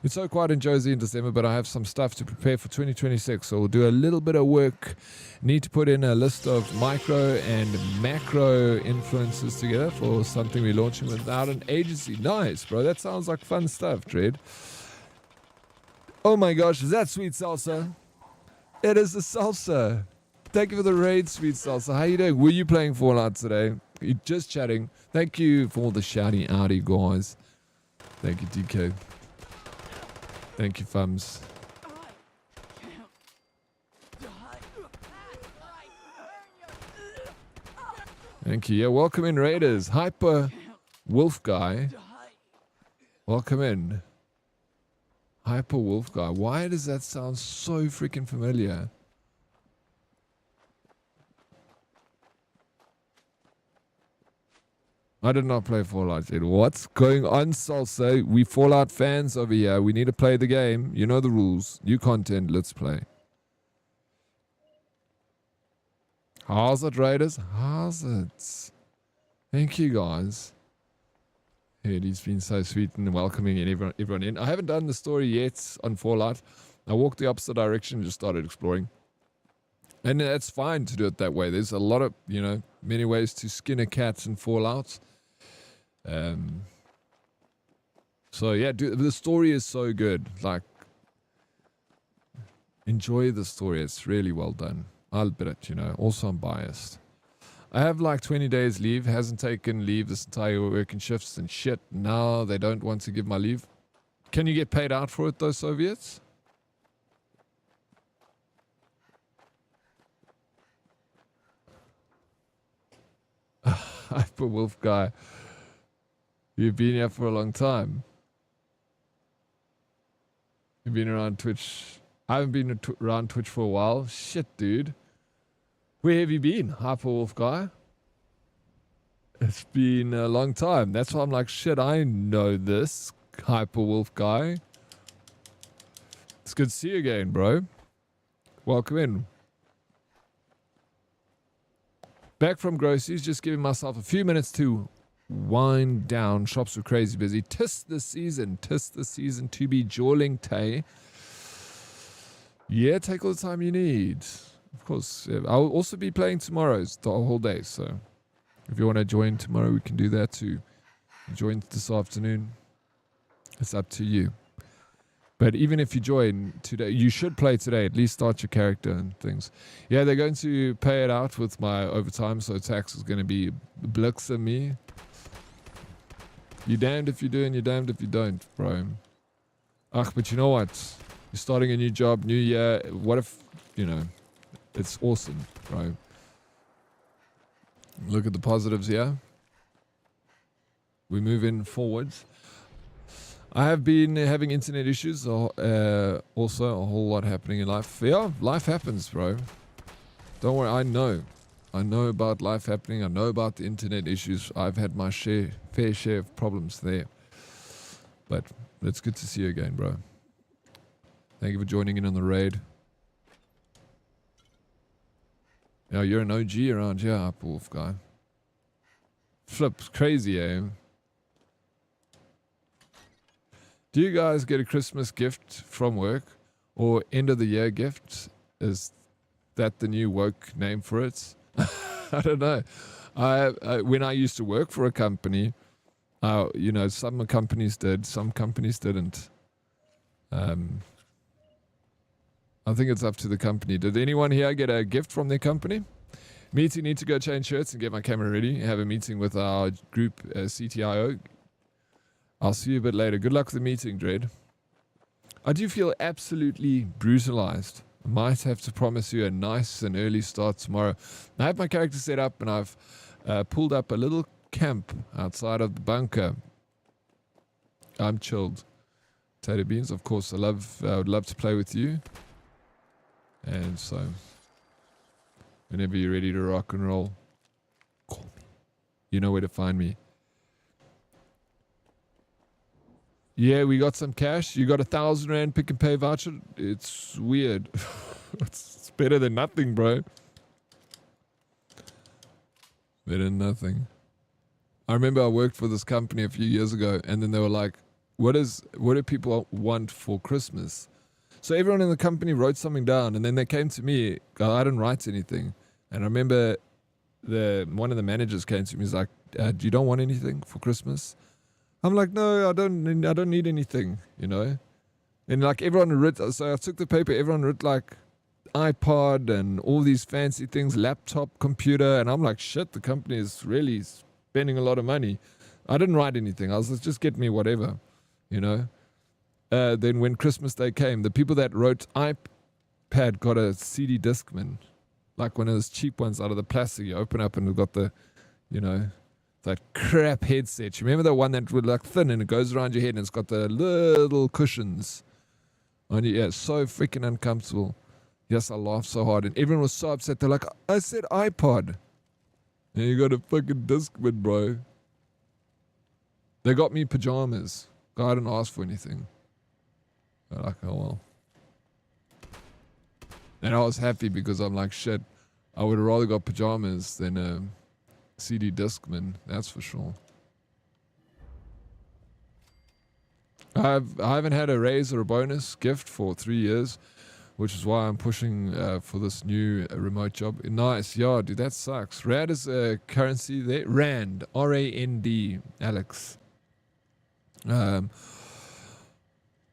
It's so quiet in Josie in December, but I have some stuff to prepare for 2026. So we'll do a little bit of work. Need to put in a list of micro and macro influences together for something we're launching without an agency. Nice, bro. That sounds like fun stuff, Dread. Oh my gosh, is that Sweet Salsa? It is the salsa. Thank you for the raid, Sweet Salsa. How you doing? Were you playing Fallout today? You're just chatting. Thank you for the shouty outy, guys. Thank you, DK. Thank you, Fums. Thank you. Yeah, welcome in, Raiders. Hyper Wolf Guy. Welcome in. Hyper Wolf Guy. Why does that sound so freaking familiar? I did not play Fallout yet. What's going on, Salsa? We Fallout fans over here. We need to play the game. You know the rules. New content. Let's play. How's it, Raiders? How's it? Thank you, guys. He's been so sweet and welcoming and everyone in. I haven't done the story yet on Fallout. I walked the opposite direction and just started exploring. And it's fine to do it that way. There's a lot of, many ways to skin a cat in Fallout. So yeah, dude, the story is so good. Like, enjoy the story. It's really well done. I'll bet it, Also, I'm biased. I have like 20 days leave. Hasn't taken leave this entire working shifts and shit. Now they don't want to give my leave. Can you get paid out for it though, Soviets? Hyper Wolf Guy. You've been here for a long time. You've been around Twitch. I haven't been around Twitch for a while. Shit, dude. Where have you been, Hyper Wolf Guy? It's been a long time. That's why I'm like, shit, I know this, Hyper Wolf Guy. It's good to see you again, bro. Welcome in. Back from groceries, just giving myself a few minutes to wind down. Shops were crazy busy. Tis the season to be jawling tay. Yeah, take all the time you need. Of course. Yeah. I'll also be playing tomorrow's the whole day, so if you want to join tomorrow, we can do that too. Join this afternoon. It's up to you. But even if you join today, you should play today. At least start your character and things. Yeah, they're going to pay it out with my overtime, so tax is going to be blixing me. You're damned if you do and you're damned if you don't, bro. But you know what? You're starting a new job, new year. What if, it's awesome, bro. Look at the positives here. We're moving forwards. I have been having internet issues, also a whole lot happening in life. Yeah, life happens, bro. Don't worry, I know. I know about life happening. I know about the internet issues. I've had my fair share of problems there. But it's good to see you again, bro. Thank you for joining in on the raid. Yeah, you're an OG around here, Appalachia guy. Flips crazy, eh? Do you guys get a Christmas gift from work or end of the year gift? Is that the new woke name for it? I don't know. When I used to work for a company, you know, some companies did, some companies didn't. I think it's up to the company. Did anyone here get a gift from their company? Meeting, need to go change shirts and get my camera ready. Have a meeting with our group CTIO. I'll see you a bit later. Good luck with the meeting, Dread. I do feel absolutely brutalized. I might have to promise you a nice and early start tomorrow. I have my character set up and I've pulled up a little camp outside of the bunker. I'm chilled. Tater Beans, of course, I would love to play with you. And so, whenever you're ready to rock and roll, call me. You know where to find me. Yeah, we got some cash. You got 1,000 Rand pick and pay voucher. It's weird. It's better than nothing, bro. Better than nothing. I remember I worked for this company a few years ago, and then they were like, what do people want for Christmas? So everyone in the company wrote something down, and then they came to me. I didn't write anything. And I remember one of the managers came to me. He's like, you don't want anything for Christmas? I'm like, no, I don't need anything, you know. And like everyone wrote, so I took the paper, everyone wrote like iPod and all these fancy things, laptop, computer, and I'm like, shit, the company is really spending a lot of money. I didn't write anything. I was like, just get me whatever, you know. Then when Christmas Day came, the people that wrote iPad got a CD Discman, like one of those cheap ones out of the plastic. You open up and we've got the, you know, that crap headset. You remember the one that would like thin and it goes around your head and it's got the little cushions on you? Yeah, it's so freaking uncomfortable. Yes, I laughed so hard and everyone was so upset. They're like, I said iPod. And you got a fucking Discman, bro. They got me pajamas. I didn't ask for anything. They're like, oh well. And I was happy because I'm like, shit, I would have rather got pajamas than a CD Discman, that's for sure. I haven't had a raise or a bonus gift for 3 years, which is why I'm pushing for this new remote job. Nice, yeah, dude, that sucks. Rand is a currency there. Rand, R-A-N-D, Alex.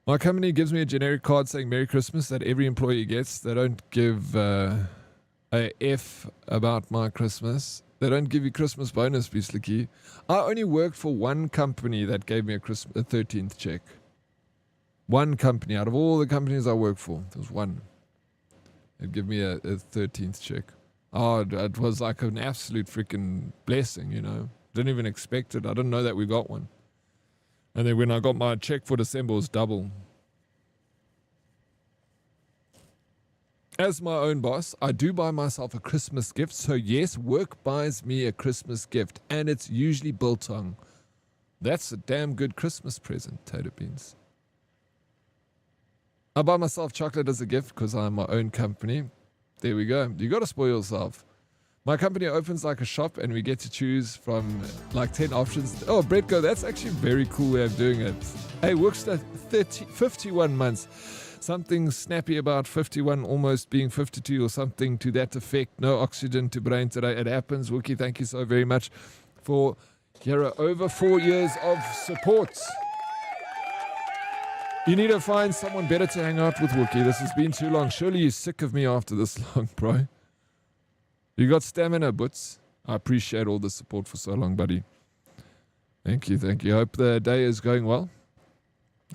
My company gives me a generic card saying Merry Christmas that every employee gets. They don't give a F about my Christmas. They don't give you Christmas bonus, Beastlicky. I only worked for one company that gave me a 13th check. One company out of all the companies I worked for. There was one. They'd give me a 13th check. Oh, it was like an absolute freaking blessing, you know. Didn't even expect it. I didn't know that we got one. And then when I got my check for December, it was double. As my own boss, I do buy myself a Christmas gift. So yes, work buys me a Christmas gift. And it's usually biltong. That's a damn good Christmas present, Tater Beans. I buy myself chocolate as a gift because I'm my own company. There we go. You got to spoil yourself. My company opens like a shop and we get to choose from like 10 options. Oh, Bretko, that's actually a very cool way of doing it. Hey, Workster, 51 months. Something snappy about 51 almost being 52 or something to that effect. No oxygen to brain today. It happens. Wookie, thank you so very much for over 4 years of support. You need to find someone better to hang out with, Wookie. This has been too long. Surely you're sick of me after this long, bro. You got stamina, Butts. I appreciate all the support for so long, buddy. Thank you, thank you. I hope the day is going well.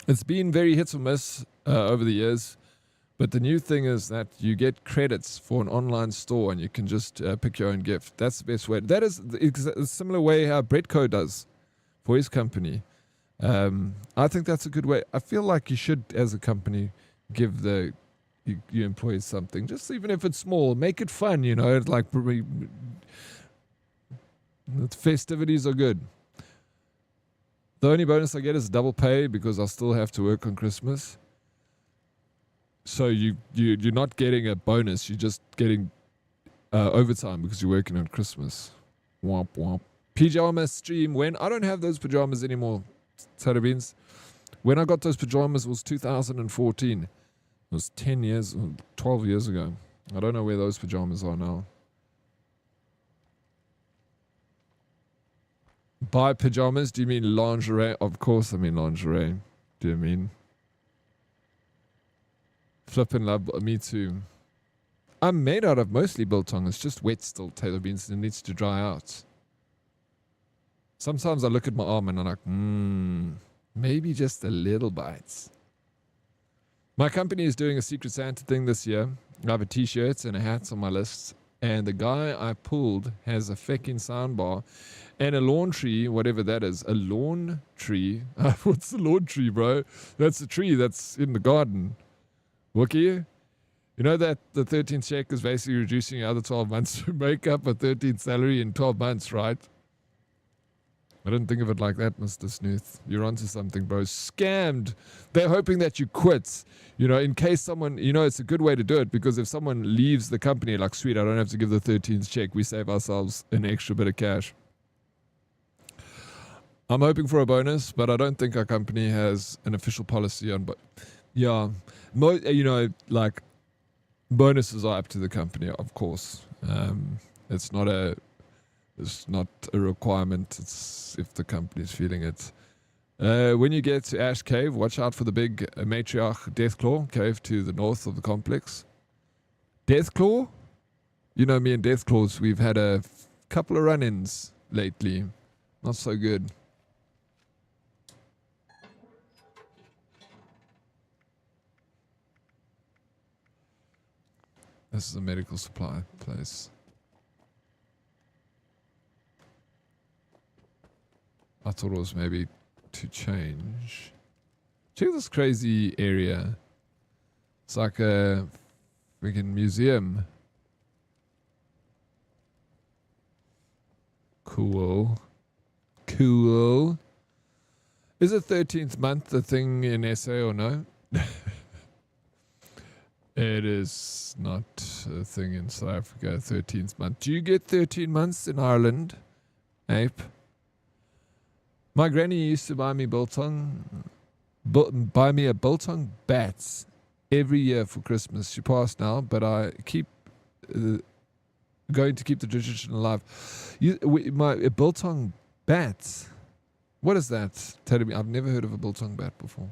It's been very hit or miss over the years, but the new thing is that you get credits for an online store and you can just pick your own gift. That's the best way. That is a similar way how Bretko does for his company. I think that's a good way. I feel like you should, as a company, give the you employ something, just even if it's small, make it fun, you know, it's like the festivities are good. The only bonus I get is double pay because I still have to work on Christmas. So you're not getting a bonus, you're just getting overtime because you're working on Christmas. Womp womp. Pajama stream when? I don't have those pajamas anymore, Tater Beans. When I got those pajamas was 2014. It was 10 years, 12 years ago. I don't know where those pajamas are now. Buy pajamas? Do you mean lingerie? Of course I mean lingerie. Do you mean? Flippin' love, me too. I'm made out of mostly biltong. It's just wet still, Taylor Beans, and it needs to dry out. Sometimes I look at my arm and I'm like, maybe just a little bites. My company is doing a Secret Santa thing this year. I have a t-shirt and a hat on my list. And the guy I pulled has a fucking soundbar and a lawn tree, whatever that is. A lawn tree? What's the lawn tree, bro? That's a tree that's in the garden. Wookie? You know that the 13th check is basically reducing your other 12 months to make up a 13th salary in 12 months, right? I didn't think of it like that, Mr. Snooth. You're onto something, bro. Scammed. They're hoping that you quit. You know, in case someone, you know, it's a good way to do it because if someone leaves the company, like, sweet, I don't have to give the 13th check. We save ourselves an extra bit of cash. I'm hoping for a bonus, but I don't think our company has an official policy on, but yeah, you know, like, bonuses are up to the company, of course. It's not a requirement. It's if the company's feeling it. When you get to Ash Cave, watch out for the big Matriarch Deathclaw cave to the north of the complex. Deathclaw? You know me and Deathclaws, we've had a couple of run-ins lately. Not so good. This is a medical supply place. I thought it was maybe to change. Check this crazy area. It's like a freaking museum. Cool. Cool. Is it 13th month a thing in SA or no? It is not a thing in South Africa, 13th month. Do you get 13 months in Ireland, Ape? My granny used to buy me buy me a biltong bats every year for Christmas. She passed now, but I keep going to keep the tradition alive. A biltong bat? What is that? Tell me, I've never heard of a biltong bat before.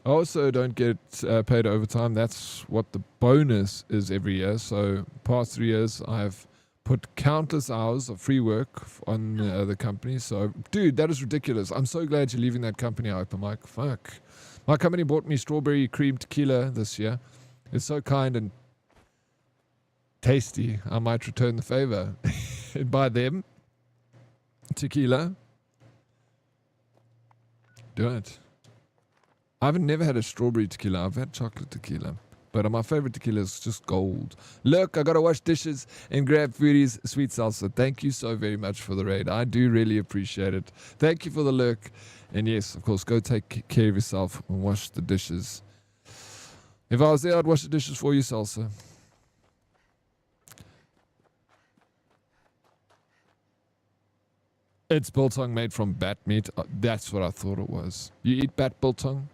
I also don't get paid overtime. That's what the bonus is every year. So past 3 years, I've put countless hours of free work on the company. So, dude, that is ridiculous. I'm so glad you're leaving that company, Open Mike. Fuck. My company bought me strawberry cream tequila this year. It's so kind and tasty. I might return the favor and buy them tequila. Do it. I've never had a strawberry tequila. I've had chocolate tequila. But my favorite tequila is just gold. Look, I got to wash dishes and grab foodies. Sweet salsa. Thank you so very much for the raid. I do really appreciate it. Thank you for the lurk. And yes, of course, go take care of yourself and wash the dishes. If I was there, I'd wash the dishes for you, salsa. It's biltong made from bat meat. That's what I thought it was. You eat bat biltong?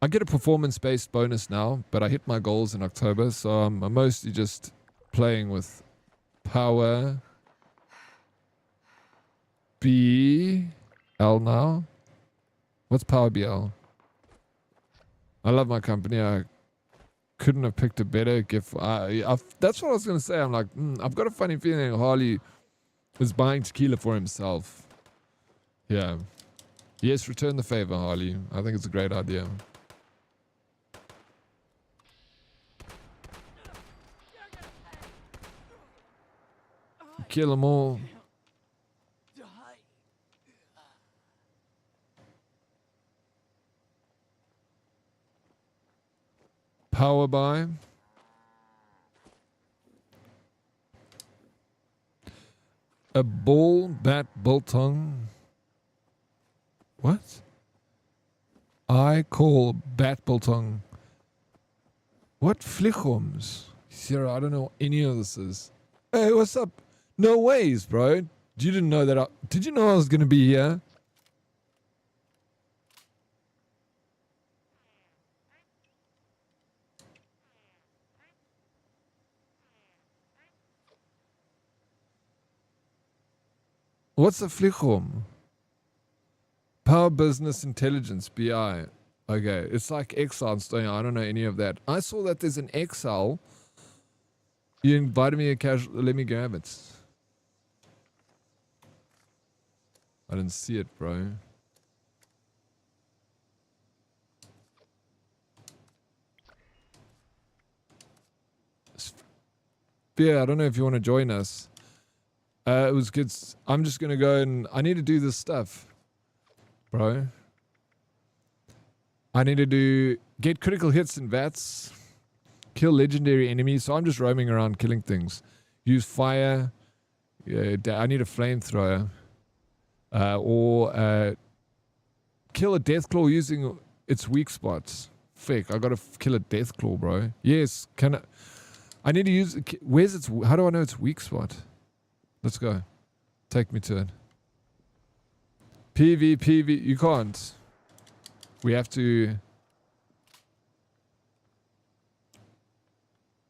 I get a performance-based bonus now, but I hit my goals in October, so I'm mostly just playing with Power BL now. What's Power BL? I love my company. I couldn't have picked a better gift. That's what I was going to say. I'm like, I've got a funny feeling Harley is buying tequila for himself. Yeah. Yes, return the favor, Harley. I think it's a great idea. Kill them all. Power buy. A ball bat biltong. What? I call bat biltong. What flichums? Sarah, I don't know what any of this is. Hey, what's up? No ways, bro. You didn't know that. Did you know I was going to be here? What's a flichum? Power Business Intelligence, BI. Okay, it's like Excel and stuff. I don't know any of that. I saw that there's an Excel. You invited me a casual. Let me grab it. I didn't see it, bro. Yeah, I don't know if you want to join us. It was good. I'm just going to go and I need to do this stuff, bro. I need to get critical hits and VATs, kill legendary enemies. So I'm just roaming around killing things. Use fire. Yeah, I need a flamethrower. Or kill a deathclaw using its weak spots. Fake. I gotta kill a deathclaw, bro. Yes. Can I need to use. Where's its. How do I know its weak spot? Let's go. Take me to it. PvP. You can't. We have to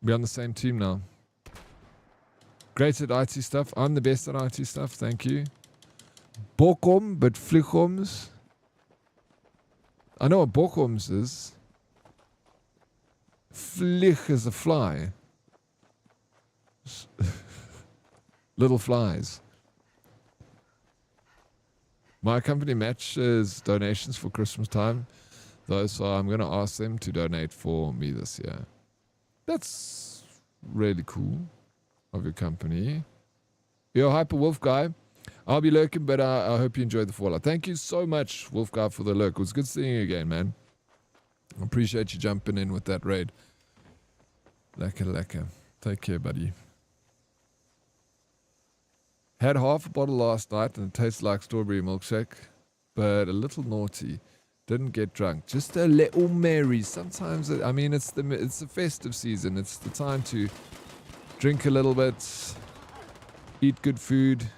be on the same team now. Great at IT stuff. I'm the best at IT stuff. Thank you. Bochum, but Flichums. I know what Bochums is. Flich is a fly. Little flies. My company matches donations for Christmas time, though, so I'm going to ask them to donate for me this year. That's really cool of your company. Yo, Hyper Wolf Guy. I'll be lurking, but I hope you enjoyed the Fallout. Thank you so much, Wolf Guy, for the lurk. It was good seeing you again, man. I appreciate you jumping in with that raid. Lekker. Take care, buddy. Had half a bottle last night and it tastes like strawberry milkshake, but a little naughty. Didn't get drunk, just a little merry. Sometimes, it's the festive season. It's the time to drink a little bit, eat good food.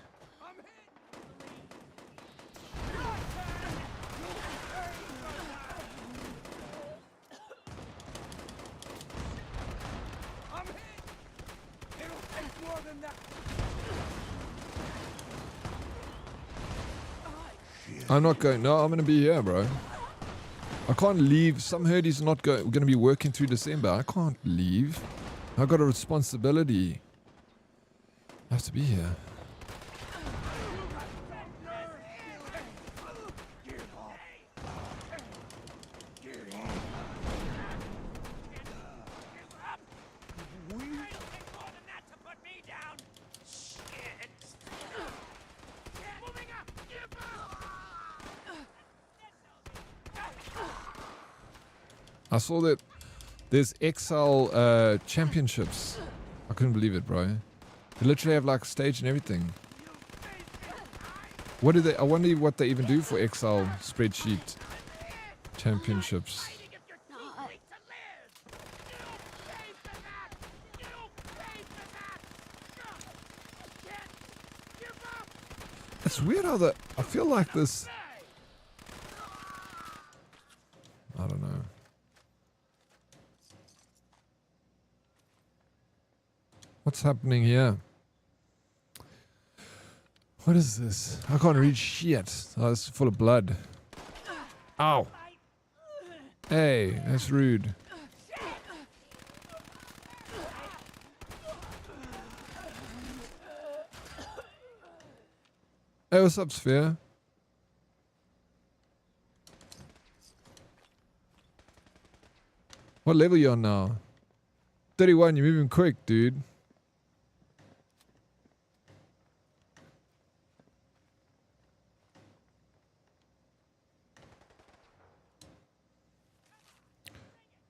I'm not going. No, I'm going to be here, bro. I can't leave. Some heard he's not going to be working through December. I can't leave. I've got a responsibility. I have to be here. I saw that there's XL championships. I couldn't believe it, bro. They literally have like stage and everything. What do they? I wonder what they even do for XL spreadsheet championships. It's weird how I feel like this. I don't know. What's happening here? What is this? I can't read shit. Oh, it's full of blood. Ow. Hey, that's rude. Hey, what's up, Sphere? What level are you on now? 31, you're moving quick, dude.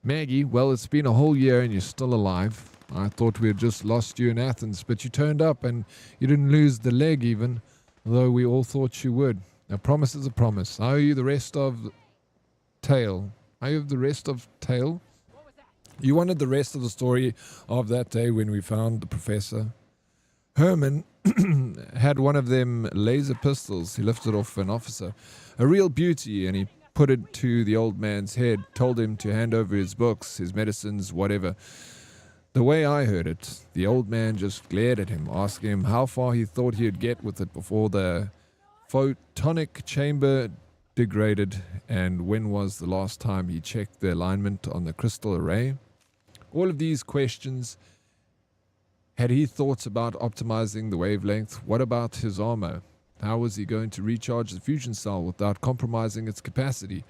Maggie, well, it's been a whole year and you're still alive. I thought we had just lost you in Athens, but you turned up and you didn't lose the leg even, though we all thought you would. A promise is a promise. I owe you the rest of tale. I owe the rest of tale? You wanted the rest of the story of that day when we found the professor. Herman had one of them laser pistols he lifted off an officer. A real beauty, and he put it to the old man's head, told him to hand over his books, his medicines, whatever. The way I heard it, the old man just glared at him, asking him how far he thought he'd get with it before the photonic chamber degraded, and when was the last time he checked the alignment on the crystal array. All of these questions. Had he thoughts about optimizing the wavelength? What about his armor? How was he going to recharge the fusion cell without compromising its capacity?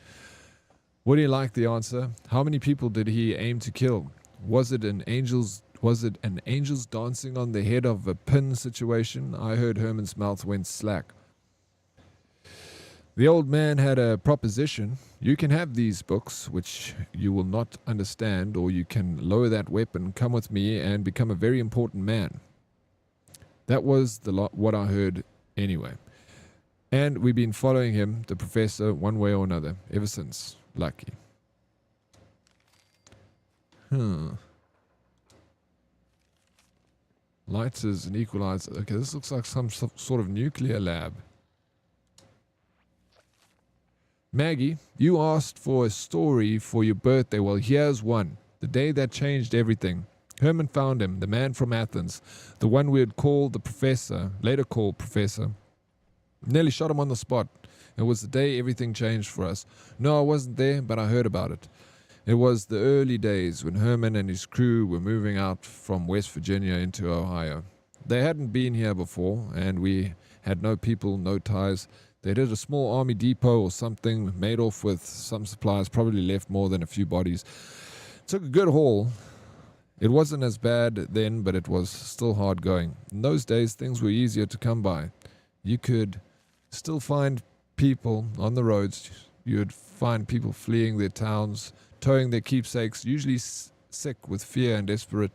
Would he like the answer? How many people did he aim to kill? Was it an angels dancing on the head of a pin situation? I heard Herman's mouth went slack. The old man had a proposition. You can have these books, which you will not understand, or you can lower that weapon, come with me, and become a very important man. That was what I heard anyway. And we've been following him, the professor, one way or another, ever since. Lucky. Lights is an equalizer. Okay, this looks like some sort of nuclear lab. Maggie, you asked for a story for your birthday. Well, here's one. The day that changed everything. Herman found him, the man from Athens, the one we had called the professor, later called Professor. Nearly shot him on the spot. It was the day everything changed for us. No, I wasn't there, but I heard about it. It was the early days when Herman and his crew were moving out from West Virginia into Ohio. They hadn't been here before, and we had no people, no ties. They did a small army depot or something, made off with some supplies, probably left more than a few bodies. Took a good haul. It wasn't as bad then, but it was still hard going. In those days, things were easier to come by. You could still find people on the roads. You would find people fleeing their towns, towing their keepsakes, usually sick with fear and desperate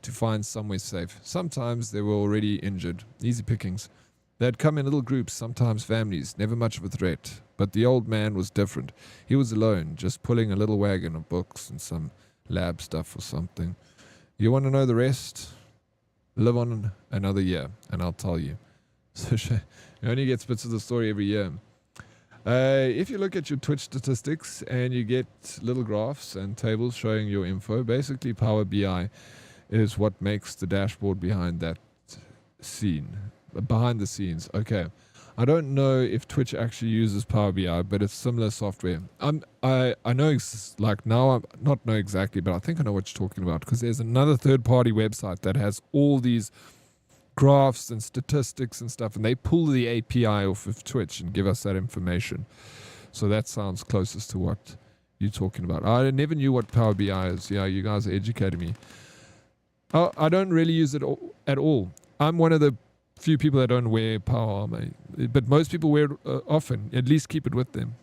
to find somewhere safe. Sometimes they were already injured. Easy pickings. They'd come in little groups, sometimes families, never much of a threat. But the old man was different. He was alone, just pulling a little wagon of books and some lab stuff or something. You want to know the rest? Live on another year, and I'll tell you. So you only get bits of the story every year. If you look at your Twitch statistics and you get little graphs and tables showing your info, basically Power BI is what makes the dashboard behind that scene. Behind the scenes. Okay. I don't know if Twitch actually uses Power BI, but it's similar software. I know, like now, I not know exactly, but I think I know what you're talking about, because there's another third-party website that has all these graphs and statistics and stuff, and they pull the API off of Twitch and give us that information. So that sounds closest to what you're talking about. I never knew what Power BI is. Yeah, you guys are educating me. I don't really use it at all. I'm one of the few people that don't wear power armor, but most people wear it often. At least keep it with them.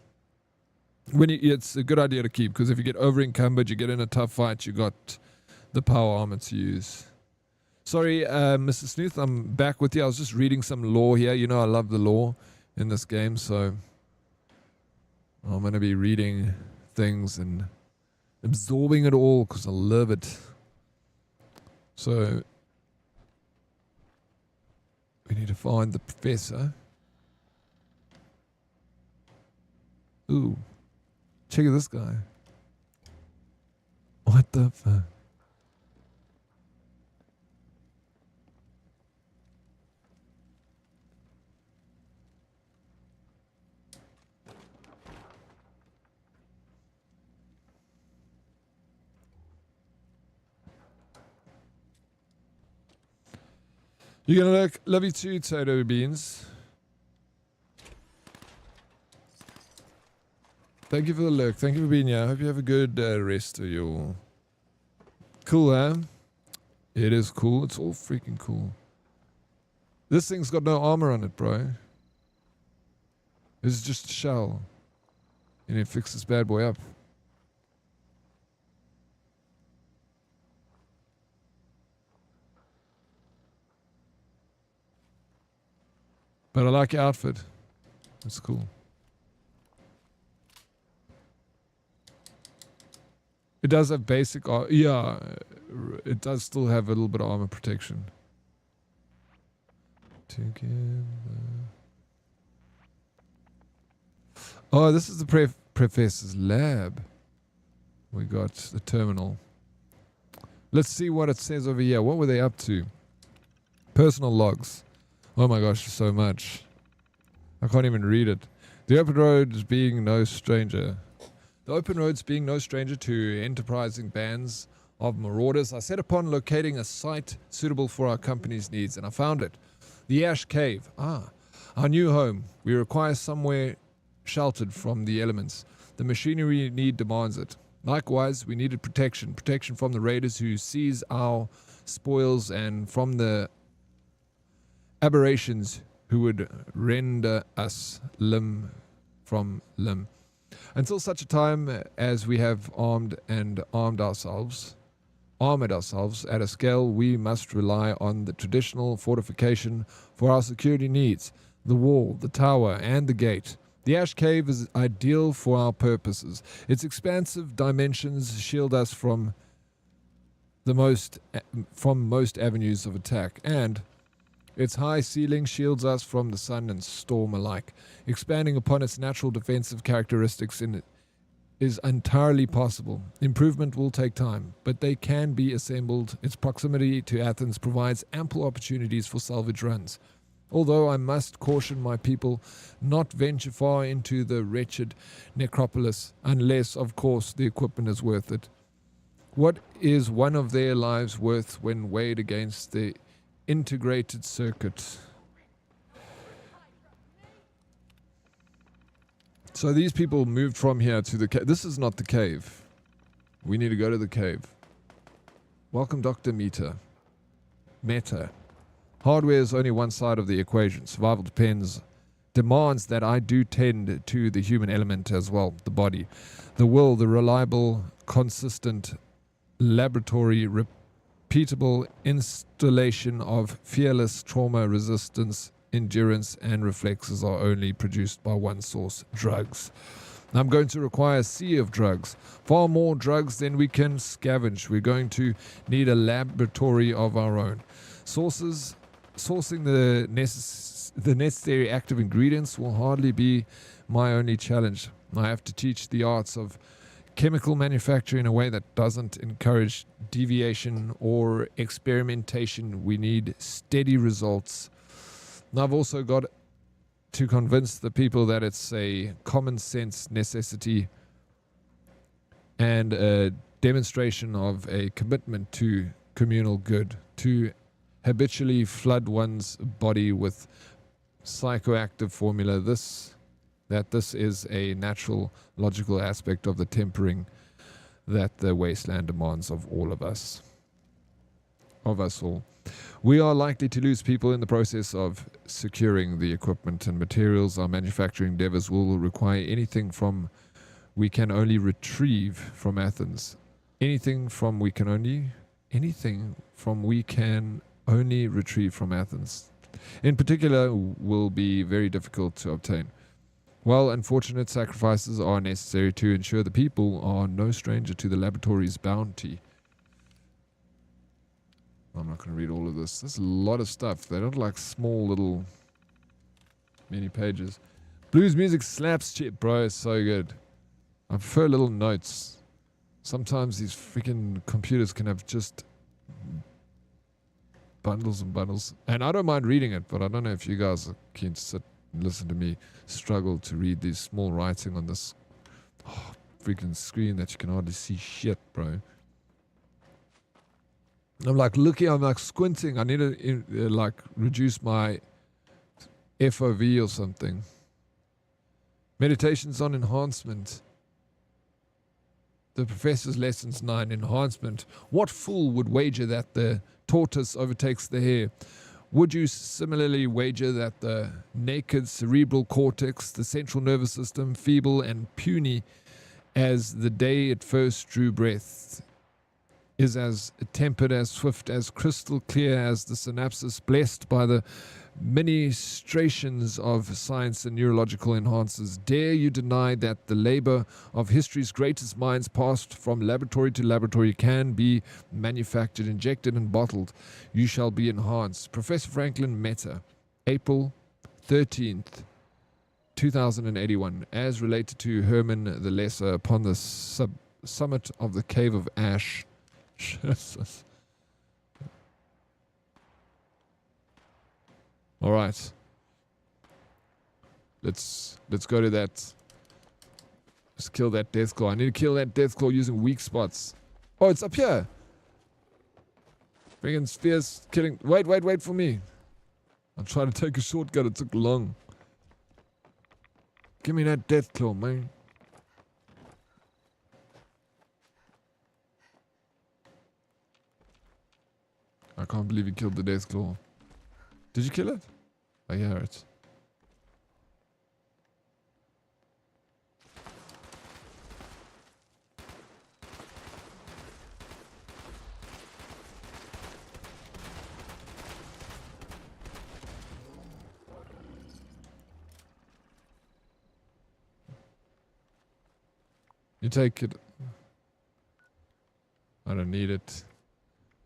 It's a good idea to keep, because if you get over encumbered, you get in a tough fight, you got the power armor to use. Sorry, Mr. Snooth, I'm back with you. I was just reading some lore here. You know I love the lore in this game, so I'm going to be reading things and absorbing it all because I love it. So we need to find the professor. Ooh, check out this guy. What the fuck? You're gonna look. Love you too, Toto Beans. Thank you for the look. Thank you for being here. I hope you have a good rest of your... Cool, huh? It is cool. It's all freaking cool. This thing's got no armor on it, bro. It's just a shell. You need to fix this bad boy up. But I like your outfit. It's cool. It does have basic... yeah, it does still have a little bit of armor protection. Together. Oh, this is the professor's lab. We got the terminal. Let's see what it says over here. What were they up to? Personal logs. Oh my gosh, so much. I can't even read it. The open roads being no stranger. The open roads being no stranger to enterprising bands of marauders, I set upon locating a site suitable for our company's needs, and I found it. The Ash Cave. Ah, our new home. We require somewhere sheltered from the elements. The machinery we need demands it. Likewise, we needed protection. Protection from the raiders who seize our spoils and from the aberrations who would render us limb from limb. Until such a time as we have armored ourselves at a scale, we must rely on the traditional fortification for our security needs. The wall, the tower, and the gate. The Ash Cave is ideal for our purposes. Its expansive dimensions shield us from most avenues of attack, and its high ceiling shields us from the sun and storm alike. Expanding upon its natural defensive characteristics is entirely possible. Improvement will take time, but they can be assembled. Its proximity to Athens provides ample opportunities for salvage runs. Although I must caution my people not venture far into the wretched necropolis, unless, of course, the equipment is worth it. What is one of their lives worth when weighed against the integrated circuit? So these people moved from here to the cave. This is not the cave. We need to go to the cave. Welcome, Dr. Meta. Hardware is only one side of the equation. Survival demands that I do tend to the human element as well, the body. The will, the reliable, consistent, laboratory, repeatable installation of fearless trauma resistance, endurance, and reflexes are only produced by one source, drugs. I'm going to require a sea of drugs. Far more drugs than we can scavenge. We're going to need a laboratory of our own. Sourcing the necessary active ingredients will hardly be my only challenge. I have to teach the arts of chemical manufacture in a way that doesn't encourage deviation or experimentation. We need steady results. And I've also got to convince the people that it's a common sense necessity and a demonstration of a commitment to communal good, to habitually flood one's body with psychoactive formula. This is a natural, logical aspect of the tempering that the wasteland demands of all of us. Of us all. We are likely to lose people in the process of securing the equipment and materials. Our manufacturing endeavors will require anything from we can only retrieve from Athens. Anything from we can only retrieve from Athens. In particular, will be very difficult to obtain. While unfortunate sacrifices are necessary to ensure the people are no stranger to the laboratory's bounty. I'm not going to read all of this. There's a lot of stuff. They don't like small little mini pages. Blues music slaps shit, bro. It's so good. I prefer little notes. Sometimes these freaking computers can have just bundles and bundles. And I don't mind reading it, but I don't know if you guys are keen to sit and listen to me struggle to read these small writing on this freaking screen that you can hardly see shit, bro. I'm like looking, I'm like squinting. I need to like reduce my FOV or something. Meditations on enhancement. The Professor's Lessons 9, enhancement. What fool would wager that the tortoise overtakes the hare? Would you similarly wager that the naked cerebral cortex, the central nervous system, feeble and puny as the day it first drew breath, is as tempered, as swift, as crystal clear as the synapses, blessed by the ministrations of science and neurological enhancers. Dare you deny that the labor of history's greatest minds passed from laboratory to laboratory can be manufactured, injected, and bottled? You shall be enhanced. Professor Franklin Meta, April 13th, 2081, as related to Herman the Lesser upon the summit of the Cave of Ash. Jesus. All right. Let's go to that. Let's kill that death claw. I need to kill that death claw using weak spots. Oh, it's up here. Friggin' spears killing. Wait for me. I'm trying to take a shortcut. It took long. Give me that death claw, man. I can't believe you killed the death claw. Did you kill it? I hear it. You take it. I don't need it.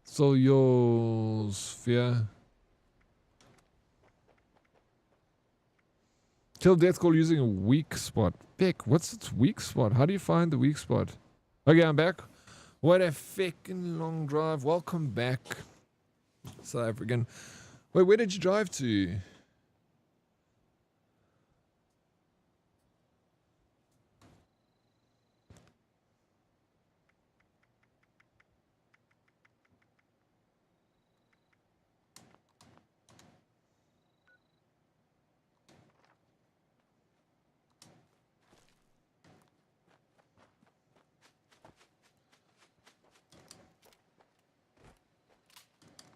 So your sphere. Kill death call using a weak spot. Pick, what's its weak spot? How do you find the weak spot? Okay, I'm back. What a fucking long drive. Welcome back, South African. Wait, where did you drive to?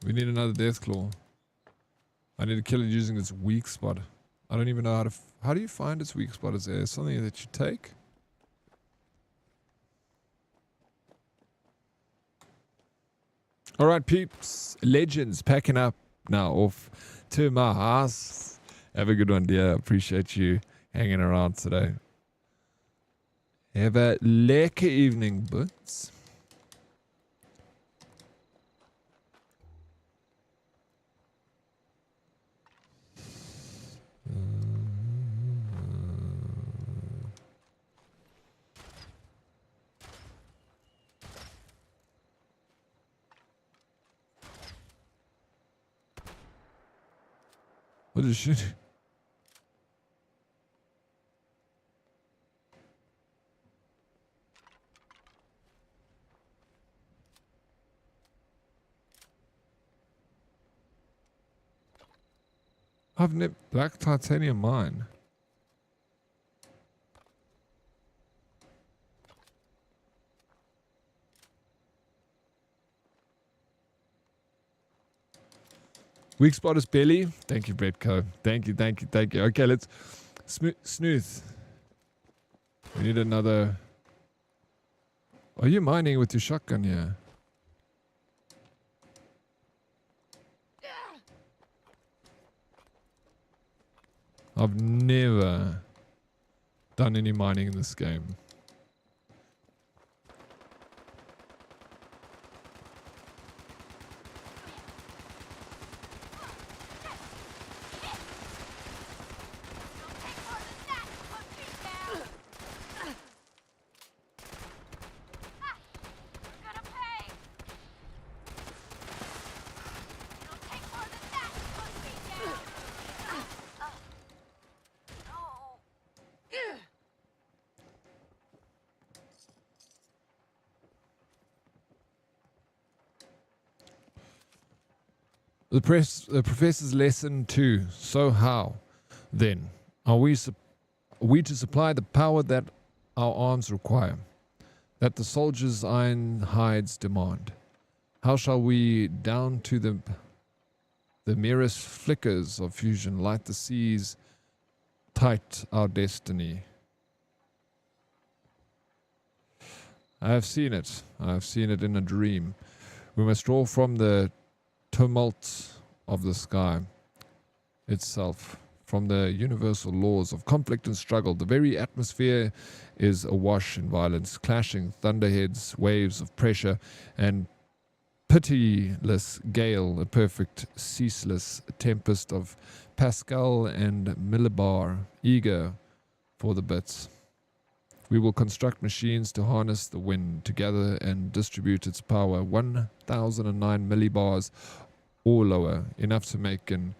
We need another death claw. I need to kill it using its weak spot. I don't even know how to... how do you find its weak spot? Is there something that you take? Alright, peeps. Legends packing up now off to my house. Have a good one, dear. Appreciate you hanging around today. Have a lekker evening, butts. What is shit? I've never black titanium mine. Weak spot is belly. Thank you, Bretco. Thank you. Okay, let's snooth. We need another. Are you mining with your shotgun here? I've never done any mining in this game. The professor's lesson 2. So how, then, are we to supply the power that our arms require, that the soldiers' iron hides demand? How shall we, down to the merest flickers of fusion, light the seas tight our destiny? I have seen it. I have seen it in a dream. We must draw from the tumult of the sky, itself from the universal laws of conflict and struggle. The very atmosphere is awash in violence, clashing thunderheads, waves of pressure, and pitiless gale, a perfect, ceaseless tempest of Pascal and Millibar, eager for the bits. We will construct machines to harness the wind, to gather and distribute its power, 1009 millibars or lower, enough to make an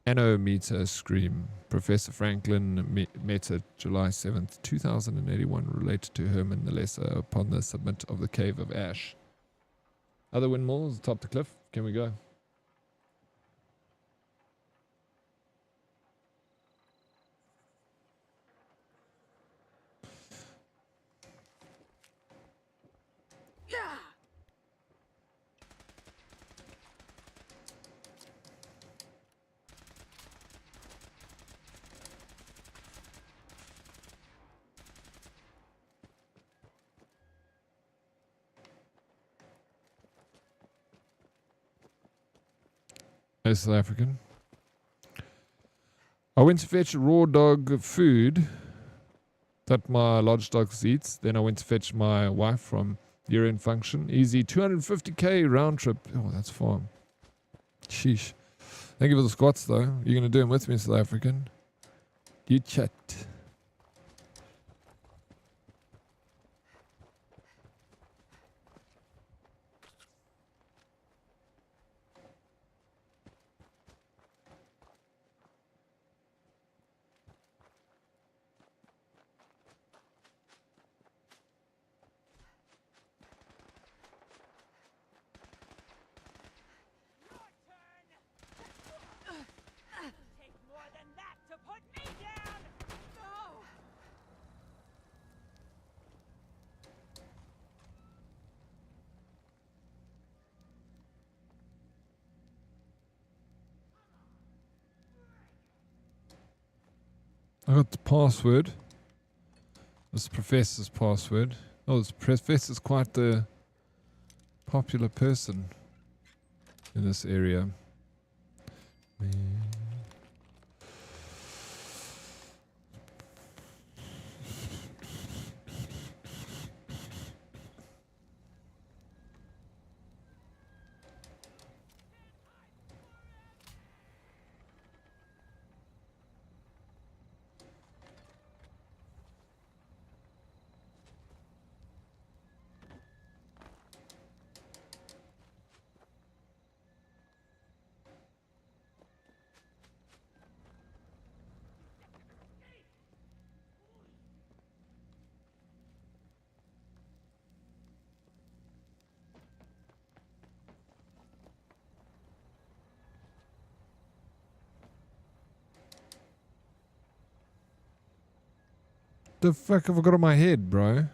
anometer scream. Professor Franklin Meta, July 7th, 2081, related to Herman the Lesser upon the summit of the Cave of Ash. Other windmills atop the cliff. Can we go? Hey, South African. I went to fetch raw dog food that my lodge dogs eats. Then I went to fetch my wife from year-end function. Easy 250k round trip. Oh, that's far. Sheesh. Thank you for the squats, though. You're going to do them with me, South African. You chat. I got the password. This professor's password. Oh, this professor's quite the popular person in this area. The fuck have I got on my head, bro?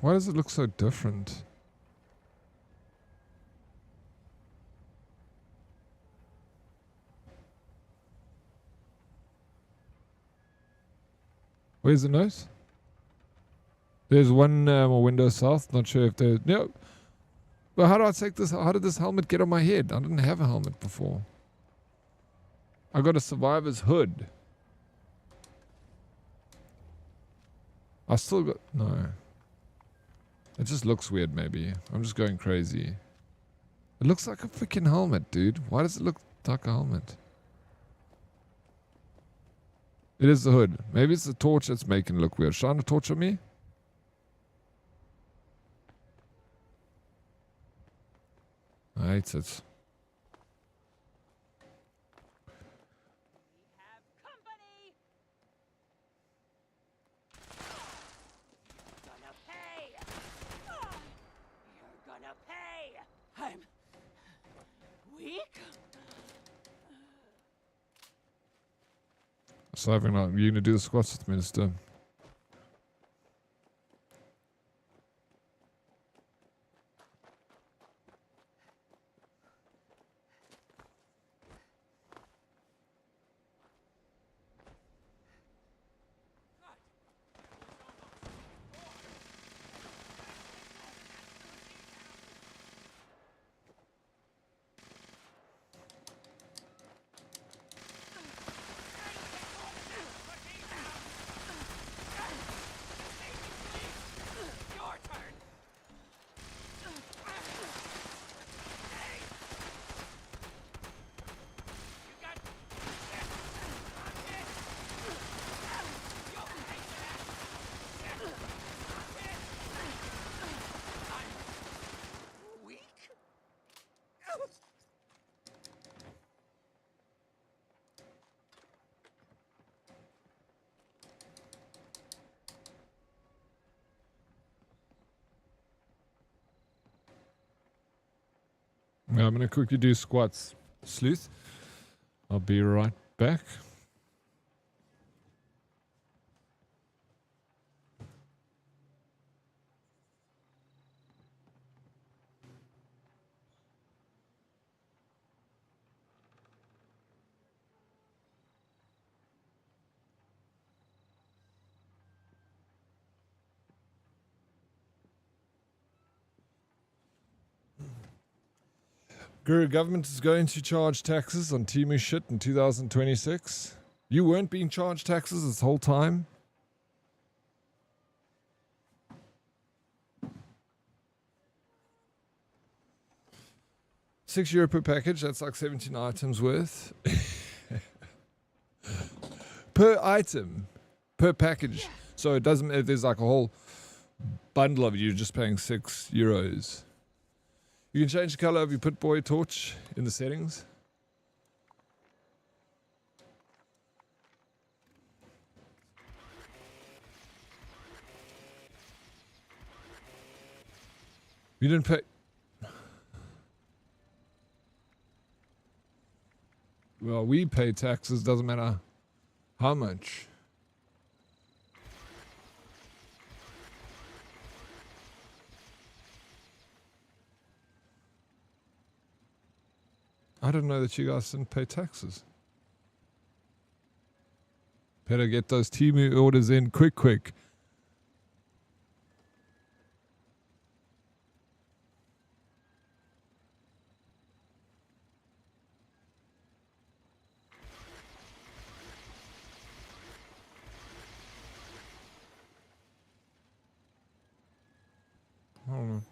Why does it look so different? Where's the nose? There's one more window south. Not sure if there's... No. But how do I take this? How did this helmet get on my head? I didn't have a helmet before. I got a survivor's hood. I still got... No. It just looks weird, maybe. I'm just going crazy. It looks like a freaking helmet, dude. Why does it look like a helmet? It is the hood. Maybe it's the torch that's making it look weird. Shine a torch on me? I hate it. So having like, you're gonna do the squats with me this time. Yeah, I'm going to quickly do squats. Sleuth. I'll be right back. Guru, government is going to charge taxes on Timu shit in 2026. You weren't being charged taxes this whole time? €6 per package, that's like 17 items worth. Per item. Per package. So it doesn't, if there's like a whole bundle of it, you're just paying €6. You can change the color of your Pit Boy torch in the settings. You didn't pay. Well, we pay taxes, doesn't matter how much. I didn't know that you guys didn't pay taxes. Better get those Temu orders in quick. I don't know.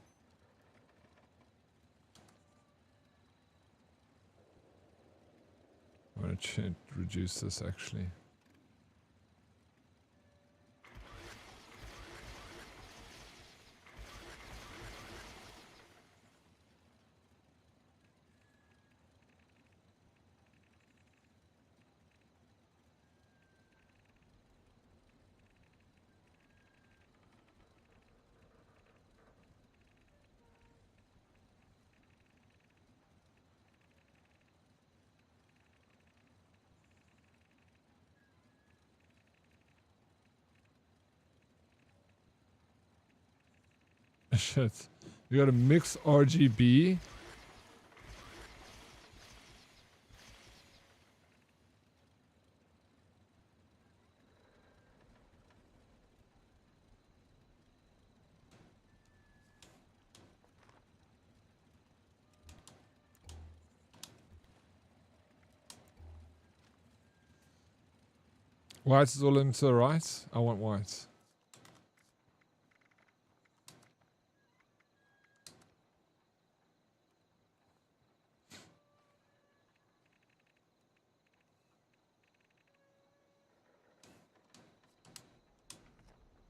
I'm going to reduce this actually. Shit. You got a mix RGB. Whites is all into the right. I want whites.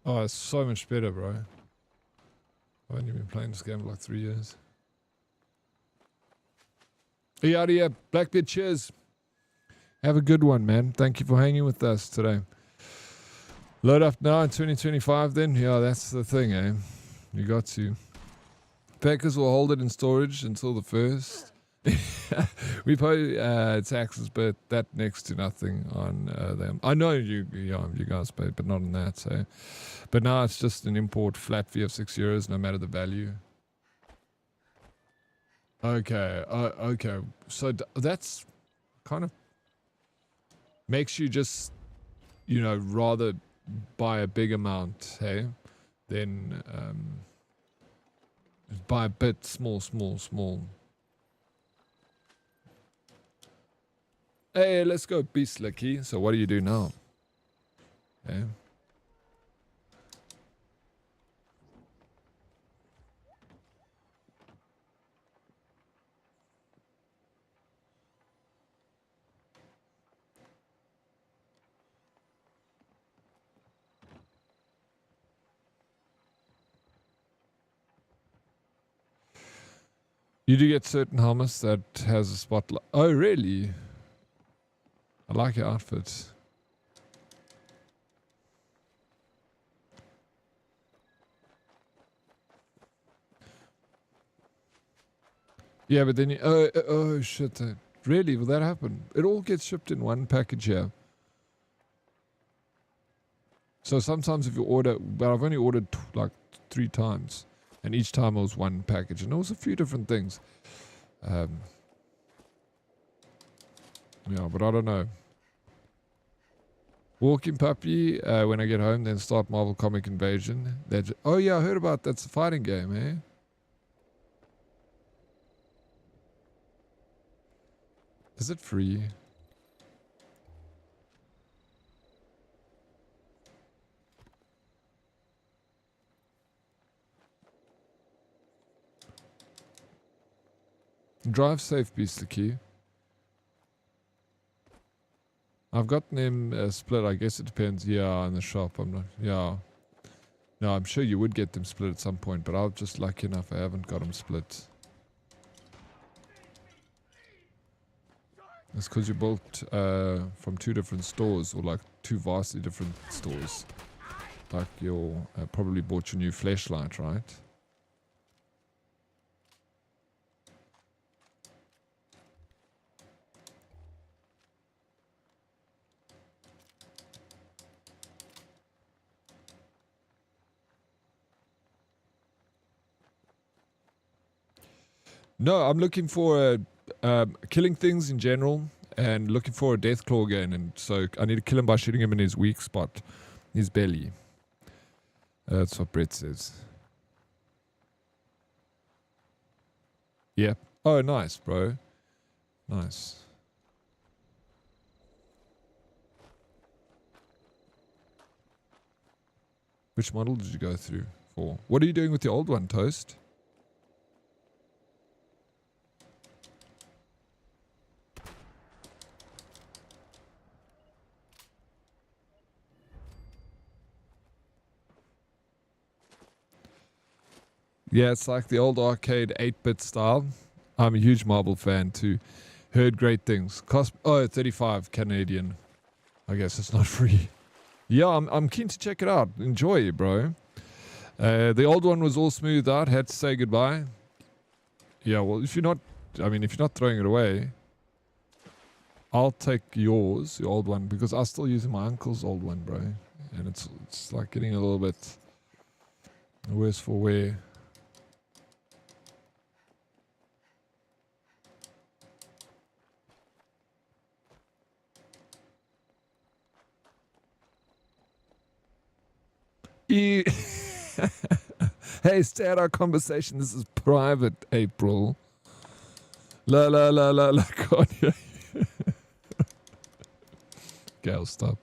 Oh, it's so much better, bro. I've only been playing this game for like 3 years. Yeah, Blackbeard, cheers. Have a good one, man. Thank you for hanging with us today. Load up now in 2025 then? Yeah, that's the thing, eh? You got to. Packers will hold it in storage until the 1st. We pay taxes, but that next to nothing on them. I know you guys pay, but not on that. So, but now it's just an import flat fee of €6, no matter the value. Okay, okay. So that's kind of makes you just, rather buy a big amount, hey, than buy a bit small. Hey, let's go, Beast Lucky. So what do you do now? Okay. You do get certain helmets that has a spotlight. Oh, really? I like your outfit. Yeah, but then you... Oh, shit. Really? Will that happen? It all gets shipped in one package here. So sometimes if you order... But I've only ordered like 3 times. And each time it was one package. And it was a few different things. Yeah, but I don't know. Walking Puppy, when I get home, then start Marvel Comic Invasion. Oh yeah, I heard about that's a fighting game, eh? Is it free? Drive safe, Beast the Key. I've gotten them split. I guess it depends. Yeah, in the shop. I'm not. Yeah. No, I'm sure you would get them split at some point, but I'm just lucky enough I haven't got them split. It's because you bought from 2 different stores, or like 2 vastly different stores. Like you probably bought your new flashlight, right? No, I'm looking for killing things in general and looking for a Deathclaw again. And so I need to kill him by shooting him in his weak spot, his belly. That's what Brett says. Yeah. Oh, nice, bro. Nice. Which model did you go through for? What are you doing with the old one, Toast? Yeah, it's like the old arcade 8-bit style. I'm a huge Marvel fan too. Heard great things. Cost 35 Canadian. I guess it's not free. Yeah, I'm keen to check it out. Enjoy it, bro. The old one was all smoothed out. Had to say goodbye. Yeah, well, if you're not throwing it away, I'll take yours, your old one, because I'm still using my uncle's old one, bro. And it's like getting a little bit worse for wear. Hey, stay out our conversation. This is private, April. La. God, yeah. Okay, I'll stop.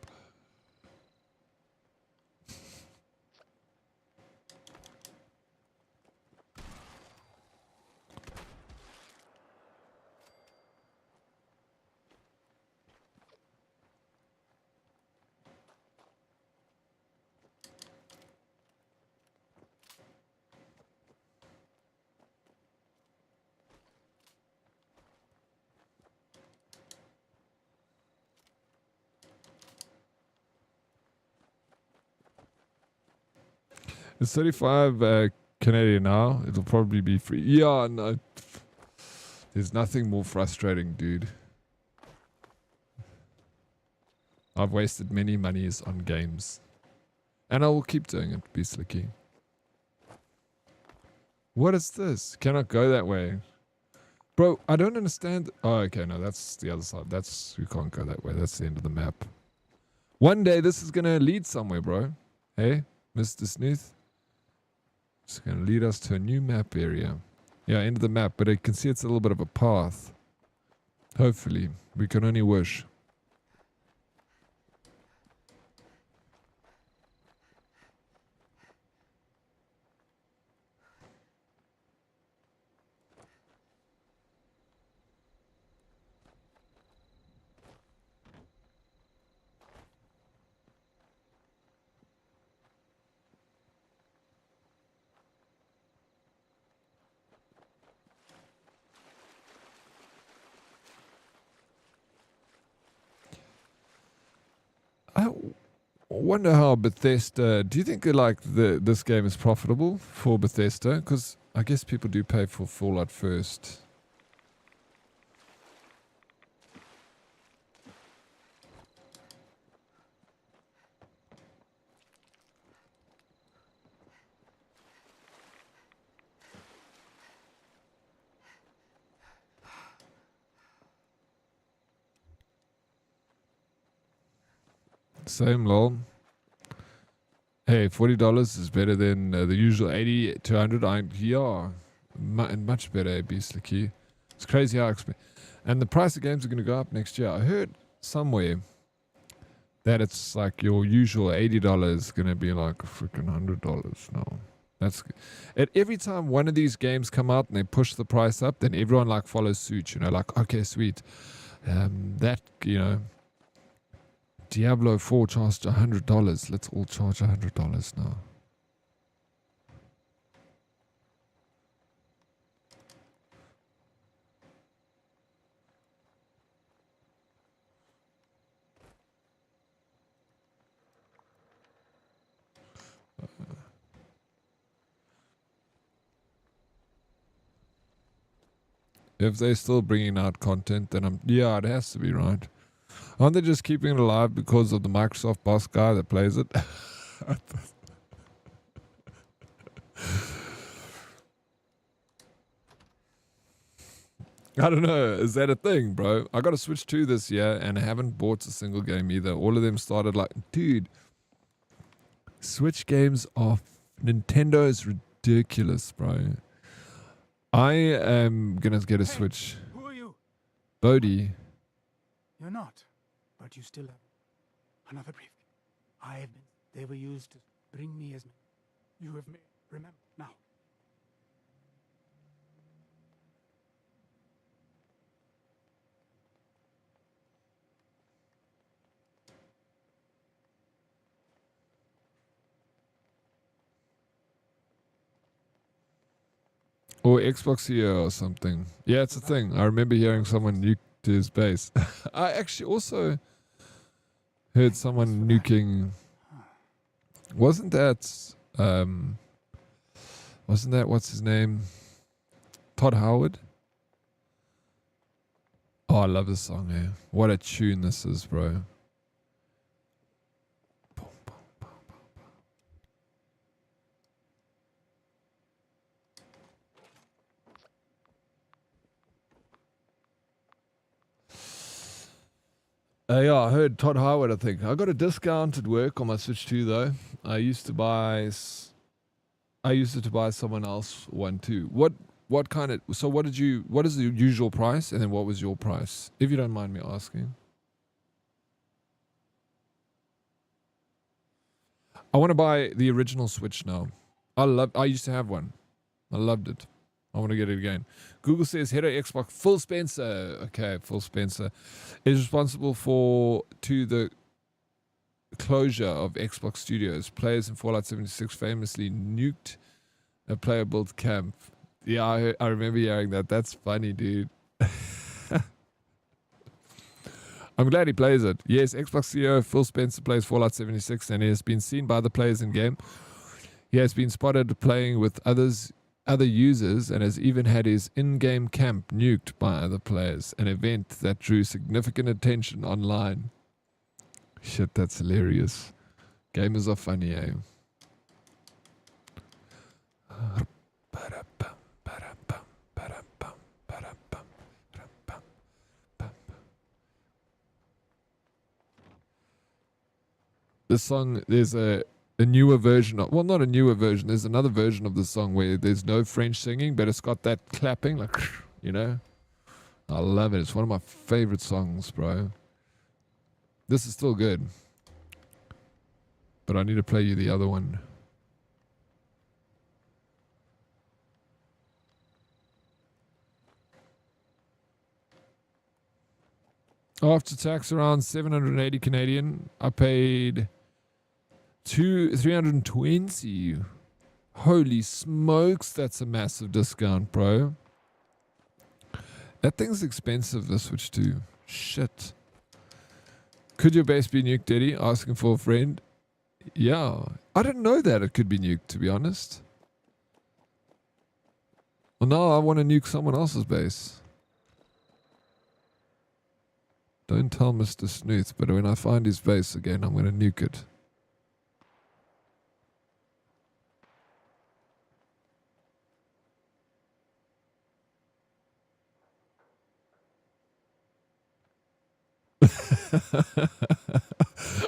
It's 35 Canadian now. It'll probably be free. Yeah, no. There's nothing more frustrating, dude. I've wasted many monies on games. And I will keep doing it, Beastly Key. What is this? Cannot go that way. Bro, I don't understand. Oh, okay, no, that's the other side. We can't go that way. That's the end of the map. One day this is going to lead somewhere, bro. Hey, Mr. Snooth. It's going to lead us to a new map area. Yeah, end of the map, but I can see it's a little bit of a path. Hopefully. We can only wish. I wonder how Bethesda... Do you think this game is profitable for Bethesda? Because I guess people do pay for Fallout first. Same lol. Hey, $40 is better than the usual 80 to 100. Yeah, much better, beastly key. It's crazy how expensive. And the price of games are going to go up next year. I heard somewhere that it's like your usual $80 is going to be like a freaking $100 now. That's it. Every time one of these games come out and they push the price up, then everyone like follows suit. You know, like okay, sweet. That Diablo 4 charged $100. Let's all charge $100 now. If they're still bringing out content, then yeah, it has to be, right? Aren't they just keeping it alive because of the Microsoft boss guy that plays it? I don't know. Is that a thing, bro? I got a Switch 2 this year and I haven't bought a single game either. All of them started like, dude, Switch games are... Nintendo is ridiculous, bro. I am gonna get a Switch.
Who are you?
Bodhi.
You're not, but you still have another brief. They were used to bring me as you have made. Remember now.
Or Xbox here or something. Yeah, it's a thing. I remember hearing someone nuke to his base. I actually also heard someone nuking. Wasn't that what's his name? Todd Howard? Oh, I love this song, eh? What a tune this is, bro. Yeah, I heard Todd Howard, I think. I got a discount at work on my Switch 2, though. I used to buy someone else one, too. What kind of... So what is the usual price? And then what was your price? If you don't mind me asking. I want to buy the original Switch now. I used to have one. I loved it. I want to get it again. Google says head of Xbox Phil Spencer. Okay, Phil Spencer is responsible to the closure of Xbox Studios. Players in Fallout 76 famously nuked a player built camp. Yeah, I remember hearing that. That's funny, dude. I'm glad he plays it. Yes, Xbox CEO Phil Spencer plays Fallout 76 and he has been seen by the players in game. He has been spotted playing with other users and has even had his in-game camp nuked by other players, an event that drew significant attention online. Shit, that's hilarious. Gamers are funny, eh? This song, there's a newer version of, well, not a newer version, there's another version of the song where there's no French singing, but it's got that clapping, like, you know? I love it. It's one of my favorite songs, bro. This is still good. But I need to play you the other one. After tax, around 780 Canadian. I paid 320. Holy smokes, that's a massive discount, bro. That thing's expensive, the Switch 2. Shit. Could your base be nuked, Eddie? Asking for a friend. Yeah. I didn't know that it could be nuked, to be honest. Well, now I want to nuke someone else's base. Don't tell Mr. Snooth, but when I find his base again, I'm going to nuke it.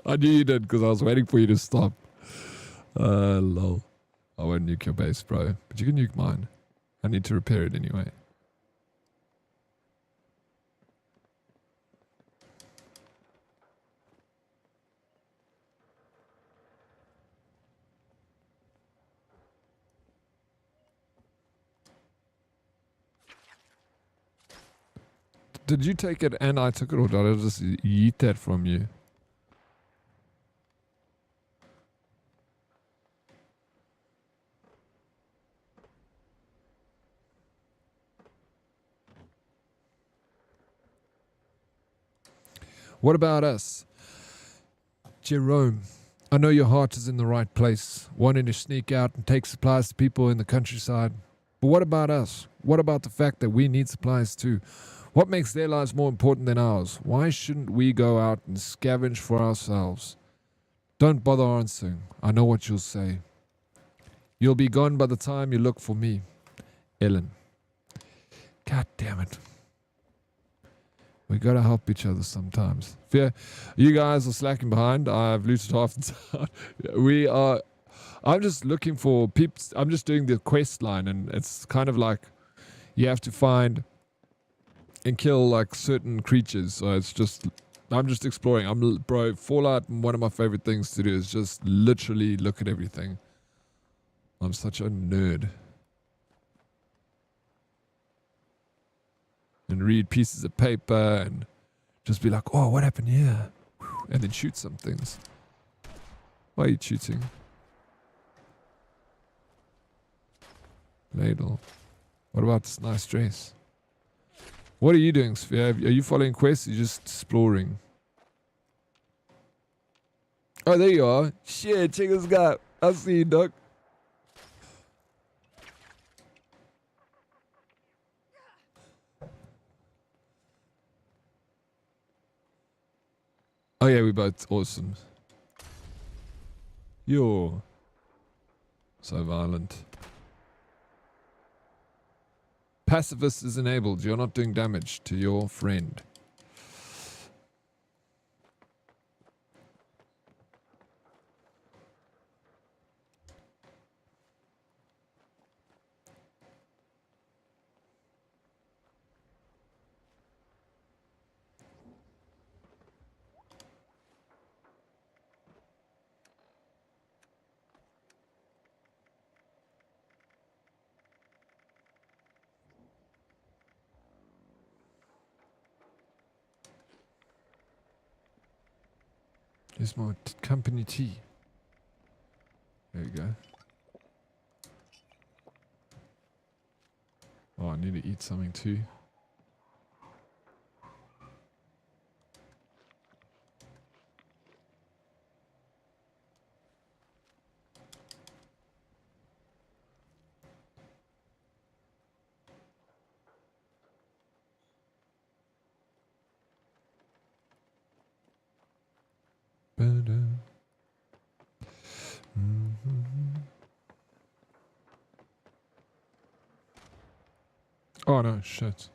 I knew you did because I was waiting for you to stop. Lol. I won't nuke your base, bro. But you can nuke mine. I need to repair it anyway. Did you take it and I took it, or did I just yeet that from you? What about us? Jerome, I know your heart is in the right place, wanting to sneak out and take supplies to people in the countryside. But what about us? What about the fact that we need supplies too? What makes their lives more important than ours? Why shouldn't we go out and scavenge for ourselves? Don't bother answering. I know what you'll say. You'll be gone by the time you look for me. Ellen. God damn it. We gotta help each other sometimes. Fear, you guys are slacking behind. I've looted half the town. I'm just looking for peeps. I'm just doing the quest line, and it's kind of like you have to find and kill like certain creatures. So it's just, I'm just exploring. Bro, Fallout, one of my favorite things to do is just literally look at everything. I'm such a nerd. And read pieces of paper and just be like, oh, what happened here? And then shoot some things. Why are you shooting? Ladle. What about this nice dress? What are you doing, Sphere? Are you following quests? You're just exploring. Oh, there you are. Shit, check this guy. I see you, Doc. Oh yeah, we both awesome. You're so violent. Pacifist is enabled. You're not doing damage to your friend. Here's my company tea. There you go. Oh, I need to eat something too. Oh no, shit.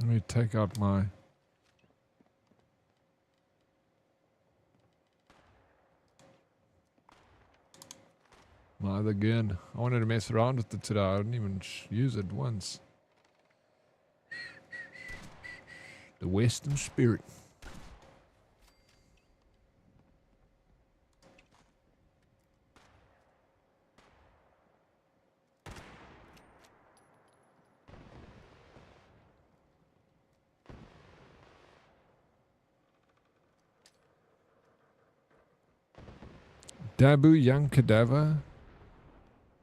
Let me take out my other gun. I wanted to mess around with it today. I didn't even use it once. The Western Spirit. Dabu Young Cadaver.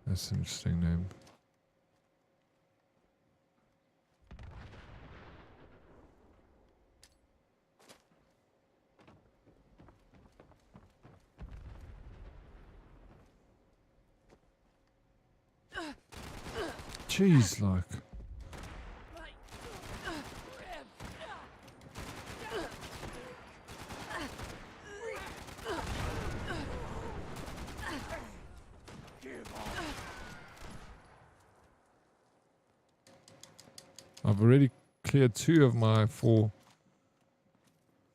That's an interesting name. Jeez, like. I've already cleared 2 of my 4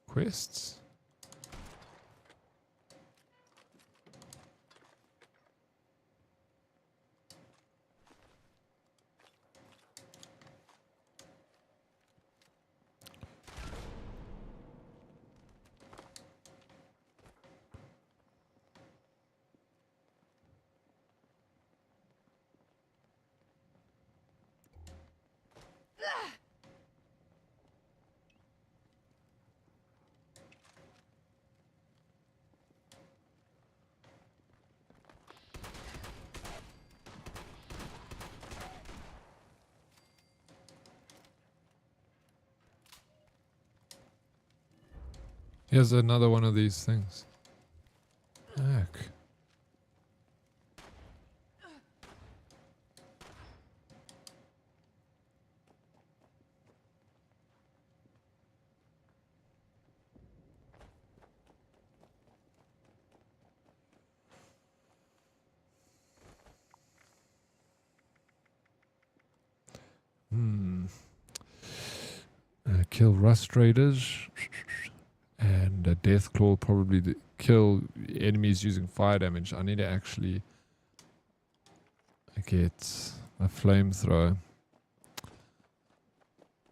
quests. Here's another one of these things. Heck. Kill rust raiders. And a death claw probably kill enemies using fire damage. I need to actually get a flamethrower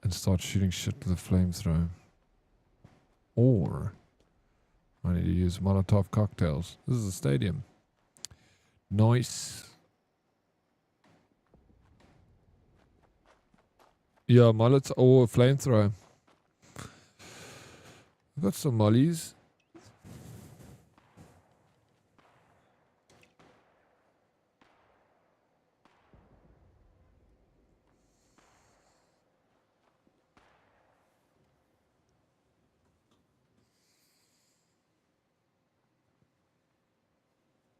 and start shooting shit with a flamethrower. Or I need to use Molotov cocktails. This is a stadium. Nice. Yeah, Molotov or flamethrower. I've got some mollies.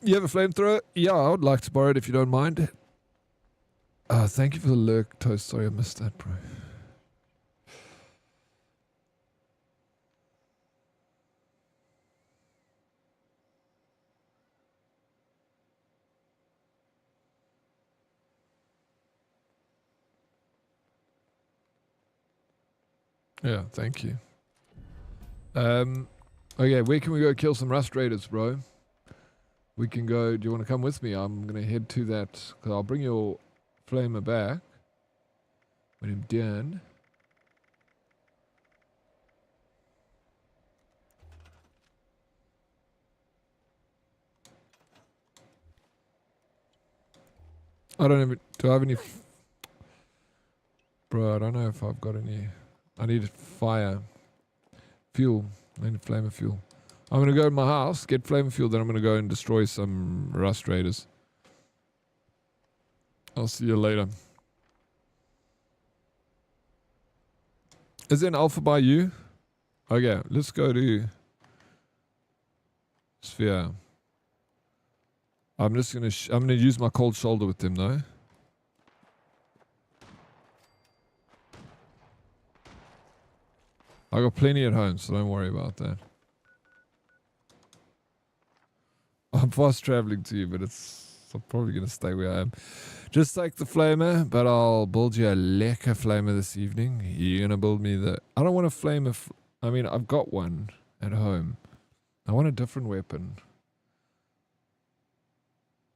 You have a flamethrower? Yeah, I would like to borrow it if you don't mind. Thank you for the lurk, Toast. Sorry I missed that, bro. Yeah, thank you. Okay, where can we go kill some rust raiders, bro? We can go. Do you want to come with me? I'm going to head to that, because I'll bring your flamer back when I'm done. I don't have. Do I have any? Bro, I don't know if I've got any. I need fire. Fuel. I need flamer fuel. I'm going to go to my house, get flamer fuel, then I'm going to go and destroy some rust raiders. I'll see you later. Is there an alpha by you? Okay, let's go to Sphere. I'm just going to I'm going to use my cold shoulder with them though. I got plenty at home, so don't worry about that. I'm fast traveling to you, but I'm probably going to stay where I am. Just take the flamer, but I'll build you a lekker flamer this evening. You're going to build me the... I don't want a flamer... I mean, I've got one at home. I want a different weapon.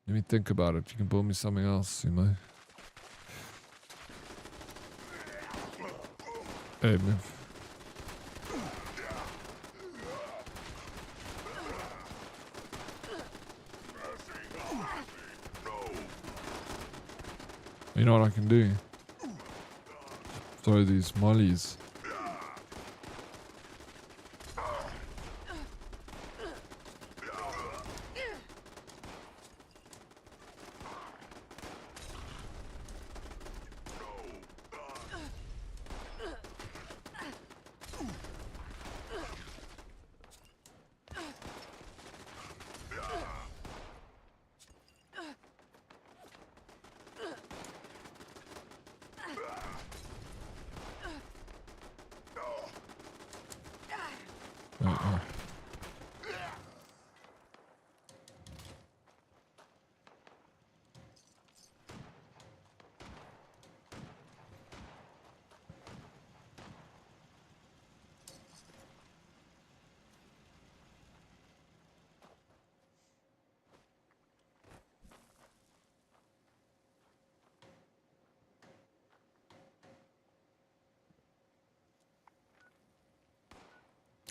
Let me think about it. You can build me something else, Sumo. Hey, move. You know what I can do? Throw these mollies.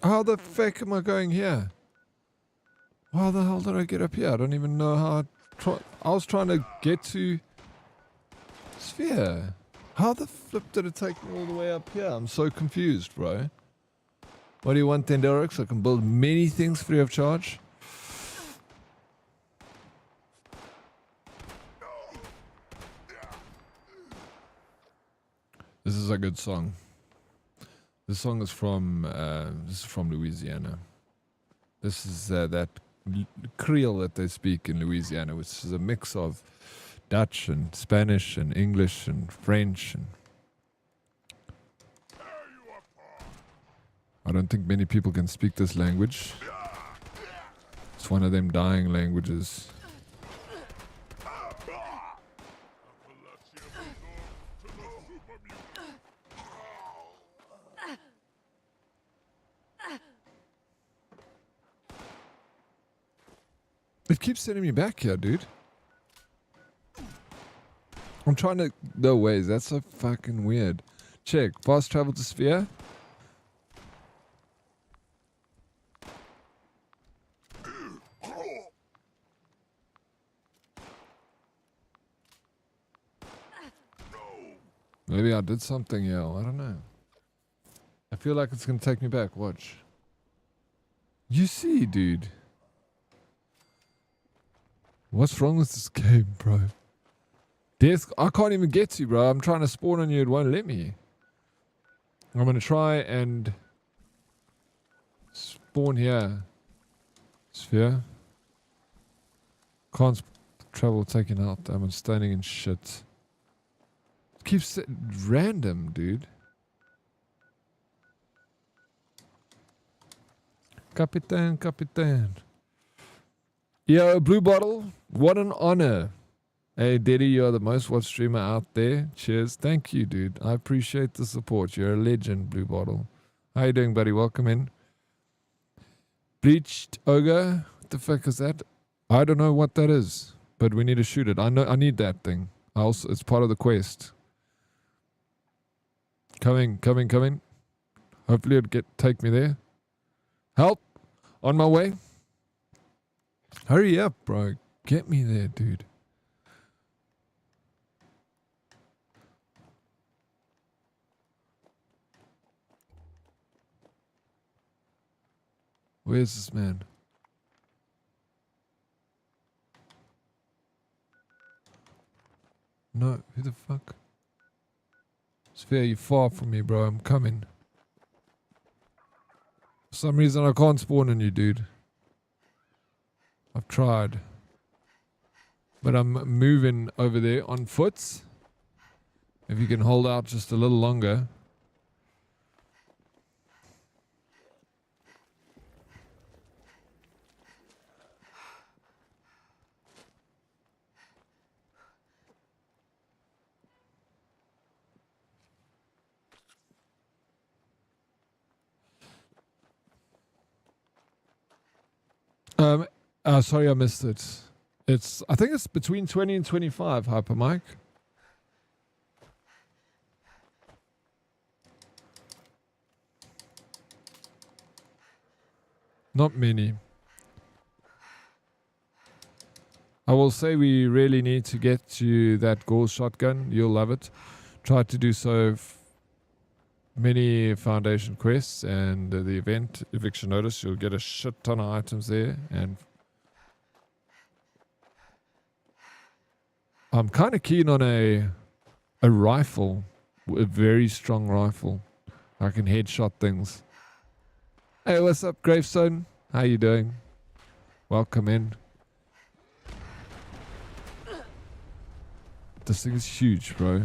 How the fuck am I going here? How the hell did I get up here? I don't even know how I was trying to get to Sphere. How the flip did it take me all the way up here? I'm so confused, bro. What do you want, Dead Oryx? I can build many things free of charge. This is a good song. This song is from Louisiana. This is that Creole that they speak in Louisiana, which is a mix of Dutch and Spanish and English and French. And I don't think many people can speak this language. It's one of them dying languages. It keeps sending me back here, dude. I'm trying to... No ways, that's so fucking weird. Check. Fast travel to Sphere. Maybe I did something here. I don't know. I feel like it's going to take me back. Watch. You see, dude. What's wrong with this game, bro? I can't even get to you, bro. I'm trying to spawn on you. It won't let me. I'm going to try and spawn here. Sphere. Can't travel taken out. I'm standing in shit. It keeps random, dude. Capitan. Yo, Blue Bottle, what an honor. Hey, Daddy, you're the most watched streamer out there. Cheers. Thank you, dude. I appreciate the support. You're a legend, Blue Bottle. How you doing, buddy? Welcome in. Bleached Ogre. What the fuck is that? I don't know what that is, but we need to shoot it. I need that thing. It's part of the quest. Coming. Hopefully it'll take me there. Help. On my way. Hurry up, bro. Get me there, dude. Where's this man? No, who the fuck? Sphere, you're far from me, bro. I'm coming. For some reason, I can't spawn on you, dude. I've tried. But I'm moving over there on foot. If you can hold out just a little longer. Sorry I missed it. I think it's between 20 and 25, Hyper Mike. Not many. I will say we really need to get to that Gauze shotgun. You'll love it. Try to do so many foundation quests and the event eviction notice. You'll get a shit ton of items there, and I'm kind of keen on a rifle, a very strong rifle. I can headshot things. Hey, what's up, Gravestone? How you doing? Welcome in. This thing is huge, bro.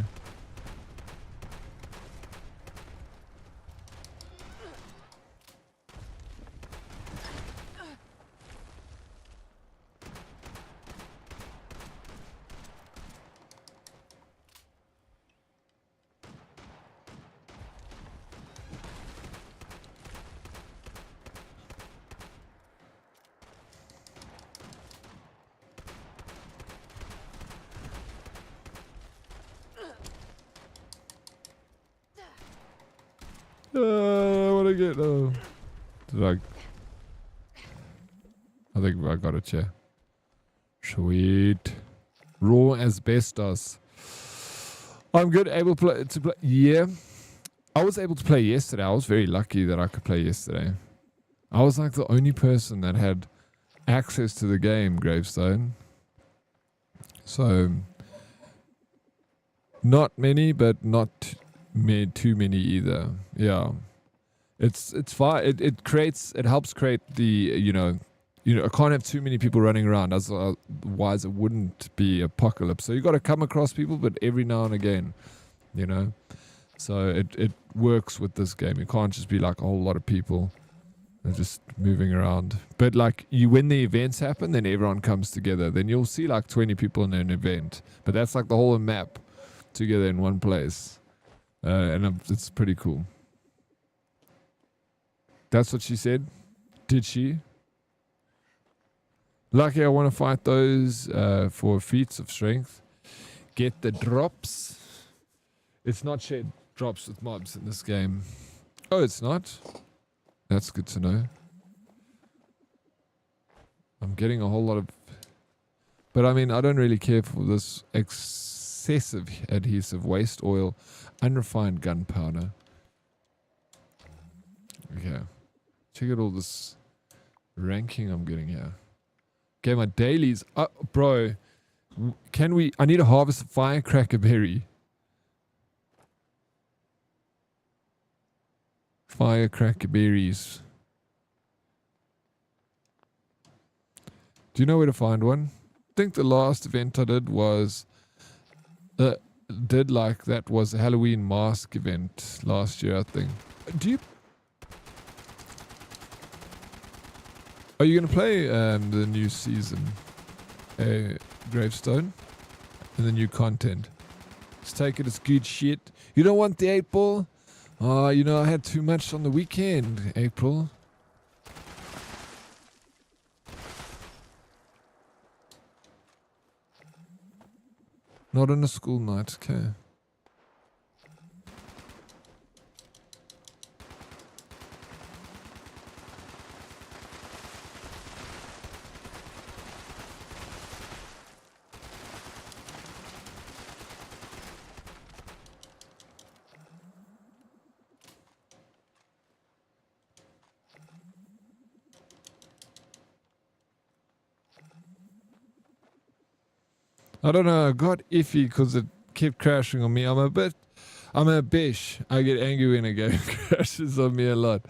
I want to get... Did I think I got it, yeah. Sweet. Raw asbestos. I'm good, able to play. Yeah. I was able to play yesterday. I was very lucky that I could play yesterday. I was like the only person that had access to the game, Gravestone. So, not many, but not too many either. Yeah. It's fine. It helps create the, I can't have too many people running around, otherwise it wouldn't be apocalypse. So you got to come across people, but every now and again, So it works with this game. You can't just be like a whole lot of people just moving around. But like when the events happen, then everyone comes together. Then you'll see like 20 people in an event. But that's like the whole map together in one place. And it's pretty cool. That's what she said. Did she? Lucky I want to fight those for feats of strength. Get the drops. It's not shared drops with mobs in this game. Oh, it's not? That's good to know. I'm getting a whole lot of... But I mean, I don't really care for this excessive adhesive waste oil, unrefined gunpowder. Okay. Check out all this ranking I'm getting here. Okay, my dailies. Bro, I need to harvest a firecracker berry. Firecracker berries. Do you know where to find one? I think the last event I did was that was a Halloween mask event last year, I think. Are you gonna play the new season, Gravestone, and the new content? Just take it as good shit. You don't want the 8-ball? Oh, I had too much on the weekend, April. Not on a school night, okay. I don't know, I got iffy because it kept crashing on me. I'm a bish. I get angry when a game crashes on me a lot.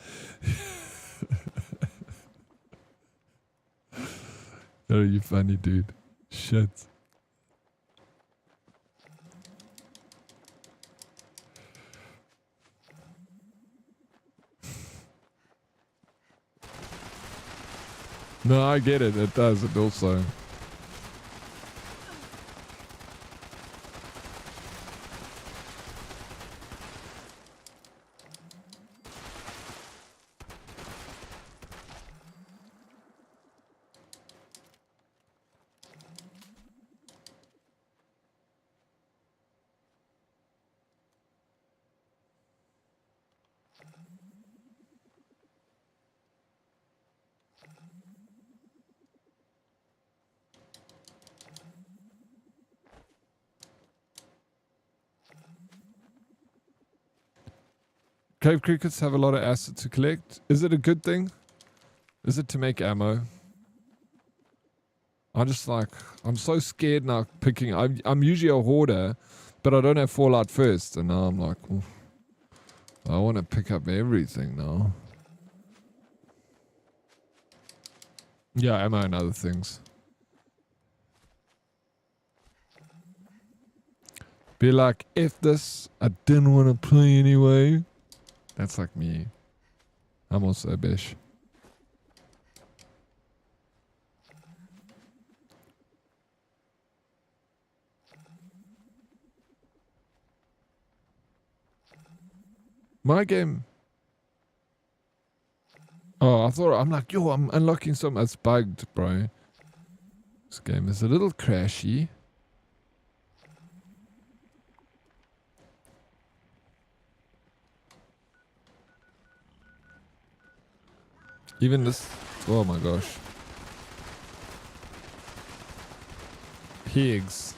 Oh, you funny dude. Shit. No, I get it. It does. It also... Cave crickets have a lot of acid to collect. Is it a good thing? Is it to make ammo? I'm so scared now picking. I'm usually a hoarder, but I don't have Fallout first, and now I'm like, oof, I want to pick up everything now. Yeah, ammo and other things. Be like, F this, I didn't want to play anyway. That's like me. I'm also a bish. My game. Oh, I'm like, yo, I'm unlocking something that's bugged, bro. This game is a little crashy. Even this. Oh my gosh. Pigs.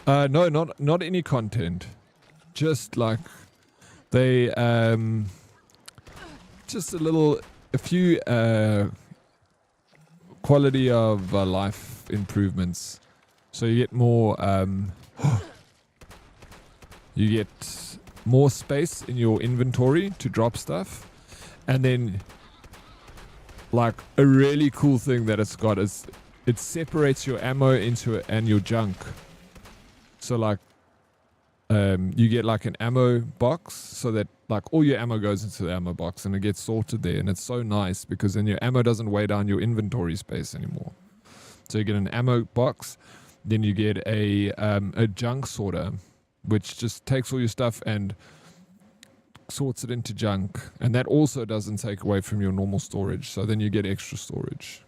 No, not any content. Just like they just a few quality of life improvements. So you get more you get more space in your inventory to drop stuff, and then like a really cool thing that it's got is it separates your ammo into and your junk. So like you get like an ammo box, so that like all your ammo goes into the ammo box and it gets sorted there, and it's so nice because then your ammo doesn't weigh down your inventory space anymore. So you get an ammo box, then you get a junk sorter, which just takes all your stuff and sorts it into junk, and that also doesn't take away from your normal storage, so then you get extra storage.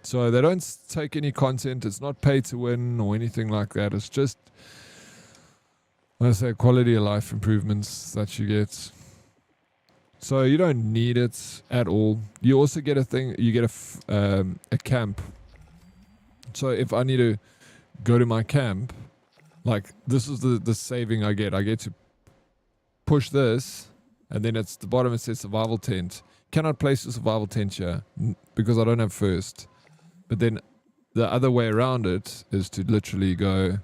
So they don't take any content. It's not pay to win or anything like that. It's just, I say, quality of life improvements that you get. So you don't need it at all. You also get a thing. You get a camp. So if I need to go to my camp, like this is the saving I get. I get to push this, and then at the bottom it says survival tent. Cannot place a survival tent here because I don't have first. But then the other way around it is to literally go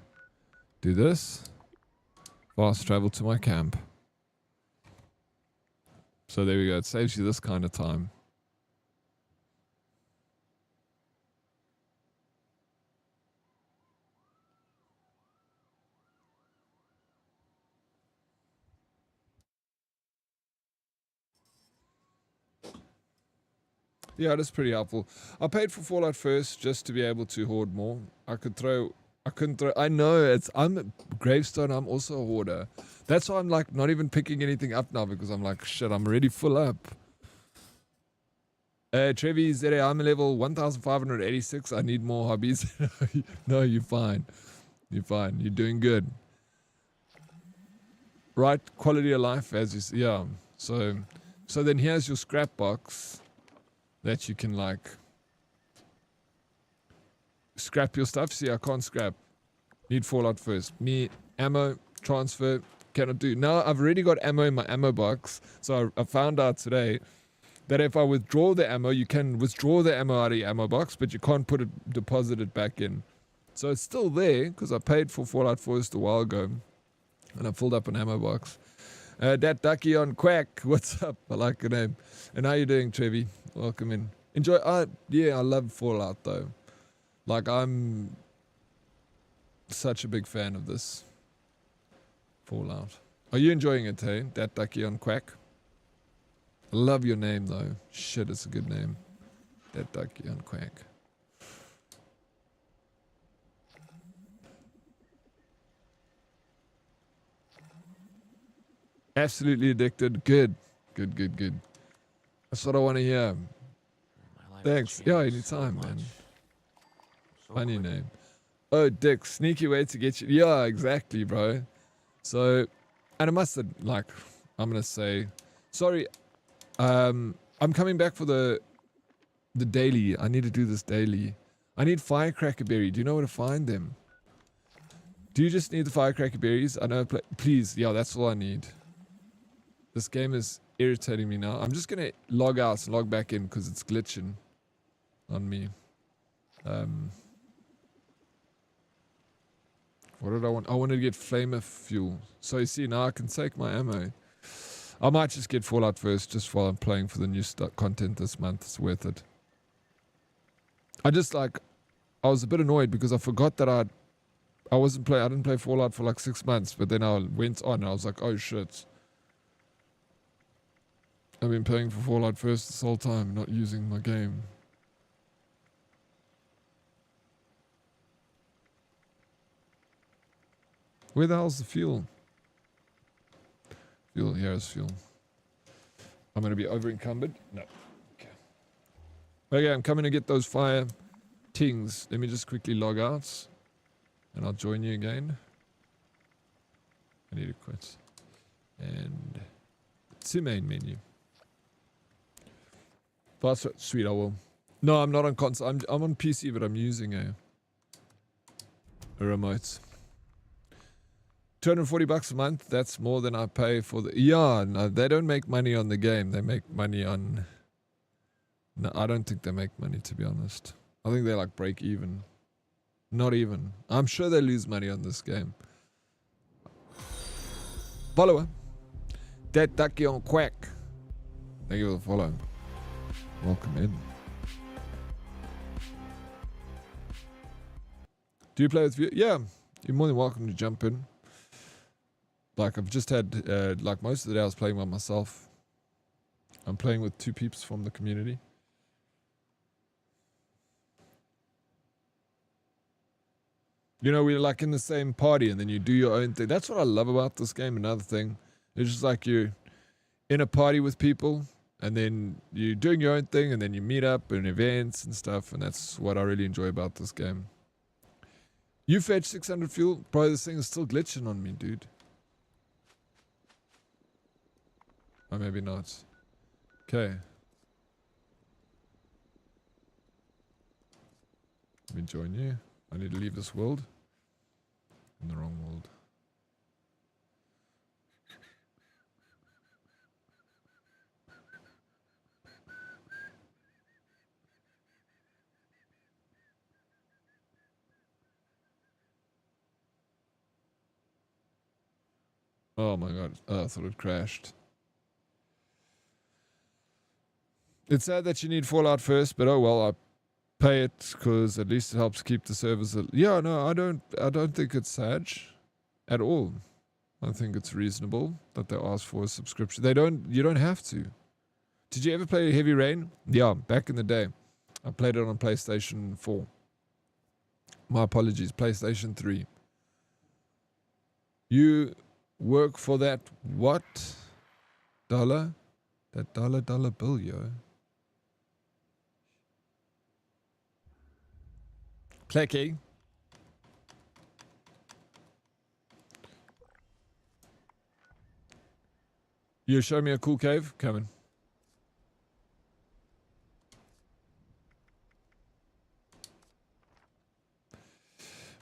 do this, fast travel to my camp. So there we go. It saves you this kind of time. Yeah, that's pretty helpful. I paid for Fallout first just to be able to hoard more. I couldn't throw. I know I'm a Gravestone. I'm also a hoarder. That's why I'm like not even picking anything up now, because I'm like, shit, I'm already full up. Trevi ZA, I'm a level 1586. I need more hobbies. No, you're fine. You're fine. You're doing good. Right, quality of life, as you see. Yeah. So then here's your scrap box that you can like scrap your stuff. See, I can't scrap. Need Fallout first. Me, ammo, transfer, cannot do. Now I've already got ammo in my ammo box. So I found out today that if I withdraw the ammo, you can withdraw the ammo out of your ammo box, but you can't deposit it back in. So it's still there because I paid for Fallout first a while ago, and I filled up an ammo box. That Ducky on Quack, what's up? I like your name. And how you doing, Trevi? Welcome in. Enjoy. Yeah, I love Fallout though. Like I'm such a big fan of this Fallout. Are you enjoying it, hey? That Ducky on Quack. I love your name though. Shit, it's a good name. That Ducky on Quack. Absolutely addicted. Good. Good. That's what I want to hear. Thanks. Yeah, anytime, man. Funny name. Oh, Dick. Sneaky way to get you. Yeah, exactly, bro. So, and I must have, like, I'm going to say, sorry, I'm coming back for the daily. I need to do this daily. I need firecracker berry. Do you know where to find them? Do you just need the firecracker berries? I know. Please. Yeah, that's all I need. This game is irritating me now. I'm just going to log out and log back in because it's glitching on me. What did I want? I wanted to get flamer fuel. So you see, now I can take my ammo. I might just get Fallout first just while I'm playing for the new content this month. It's worth it. I was a bit annoyed because I forgot that I didn't play Fallout for like 6 months, but then I went on and I was like, oh shit. I've been playing for Fallout first this whole time, not using my game. Where the hell's the fuel? Fuel, here is fuel. I'm going to be over encumbered? No. Okay. Okay, I'm coming to get those fire tings. Let me just quickly log out. And I'll join you again. I need to quit. And it's the main menu. Password, sweet, I will. No, I'm not on console. I'm on PC, but I'm using a remote. $240 a month. That's more than I pay for the. Yeah, no, they don't make money on the game. They make money on. No, I don't think they make money, to be honest. I think they like break even. Not even. I'm sure they lose money on this game. Follower. Dead Ducky on Quack. Thank you for the follow. Welcome in. Do you play with you? Yeah, you're more than welcome to jump in. Like I've just had, like most of the day I was playing by myself. I'm playing with 2 peeps from the community. You know, we're like in the same party and then you do your own thing. That's what I love about this game. Another thing. It's just like you're in a party with people and then you're doing your own thing and then you meet up in events and stuff. And that's what I really enjoy about this game. You fetch 600 fuel? Bro, this thing is still glitching on me, dude. Or maybe not. Okay. Let me join you. I need to leave this world. In the wrong world. Oh my god. Oh, I thought it crashed. It's sad that you need Fallout first, but oh well, I pay it because at least it helps keep the servers. Yeah, no, I don't think it's sad at all. I think it's reasonable that they ask for a subscription. You don't have to. Did you ever play Heavy Rain? Yeah, back in the day. I played it on PlayStation 4. My apologies, PlayStation 3. You work for that what? Dollar? That dollar bill, yo. Clicky. You show me a cool cave? Coming.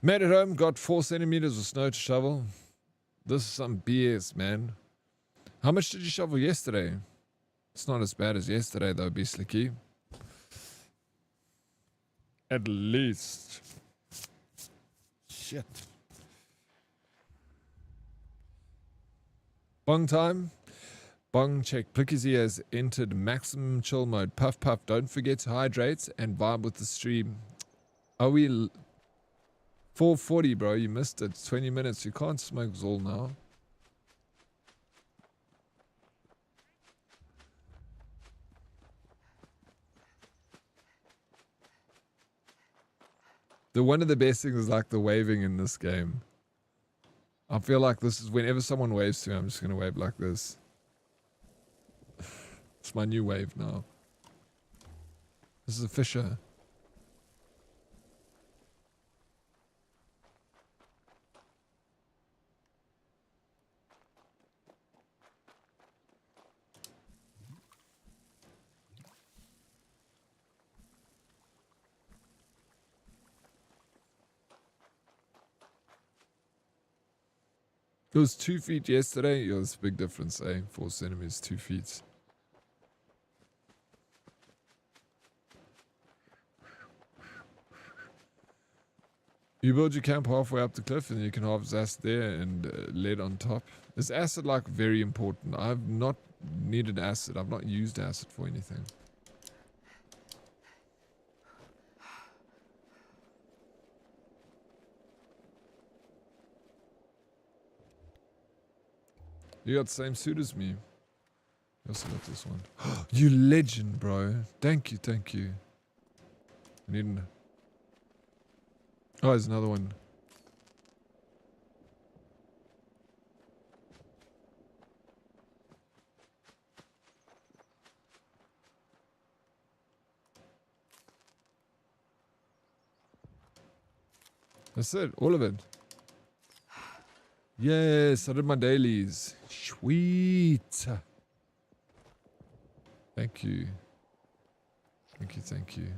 Made it home, got 4 centimeters of snow to shovel. This is some BS, man. How much did you shovel yesterday? It's not as bad as yesterday, though, Beastly Key. At least. Shit. Bong time. Bong check. Plickisy has entered maximum chill mode. Puff puff. Don't forget to hydrate and vibe with the stream. Are we 4:40, bro? You missed it. 20 minutes. You can't smoke Zol now. One of the best things is like the waving in this game. I feel like this is whenever someone waves to me, I'm just going to wave like this. It's my new wave now. This is a fisher. It was 2 feet yesterday. Yeah, that's a big difference, eh? 4 centimeters, 2 feet. You build your camp halfway up the cliff and you can harvest acid there and lead on top. Is acid like very important? I've not needed acid. I've not used acid for anything. You got the same suit as me. You also got this one. You legend, bro. Thank you, thank you. I need an... Oh, there's another one. That's it. All of it. Yes, I did my dailies. Sweet. Thank you. Thank you, thank you.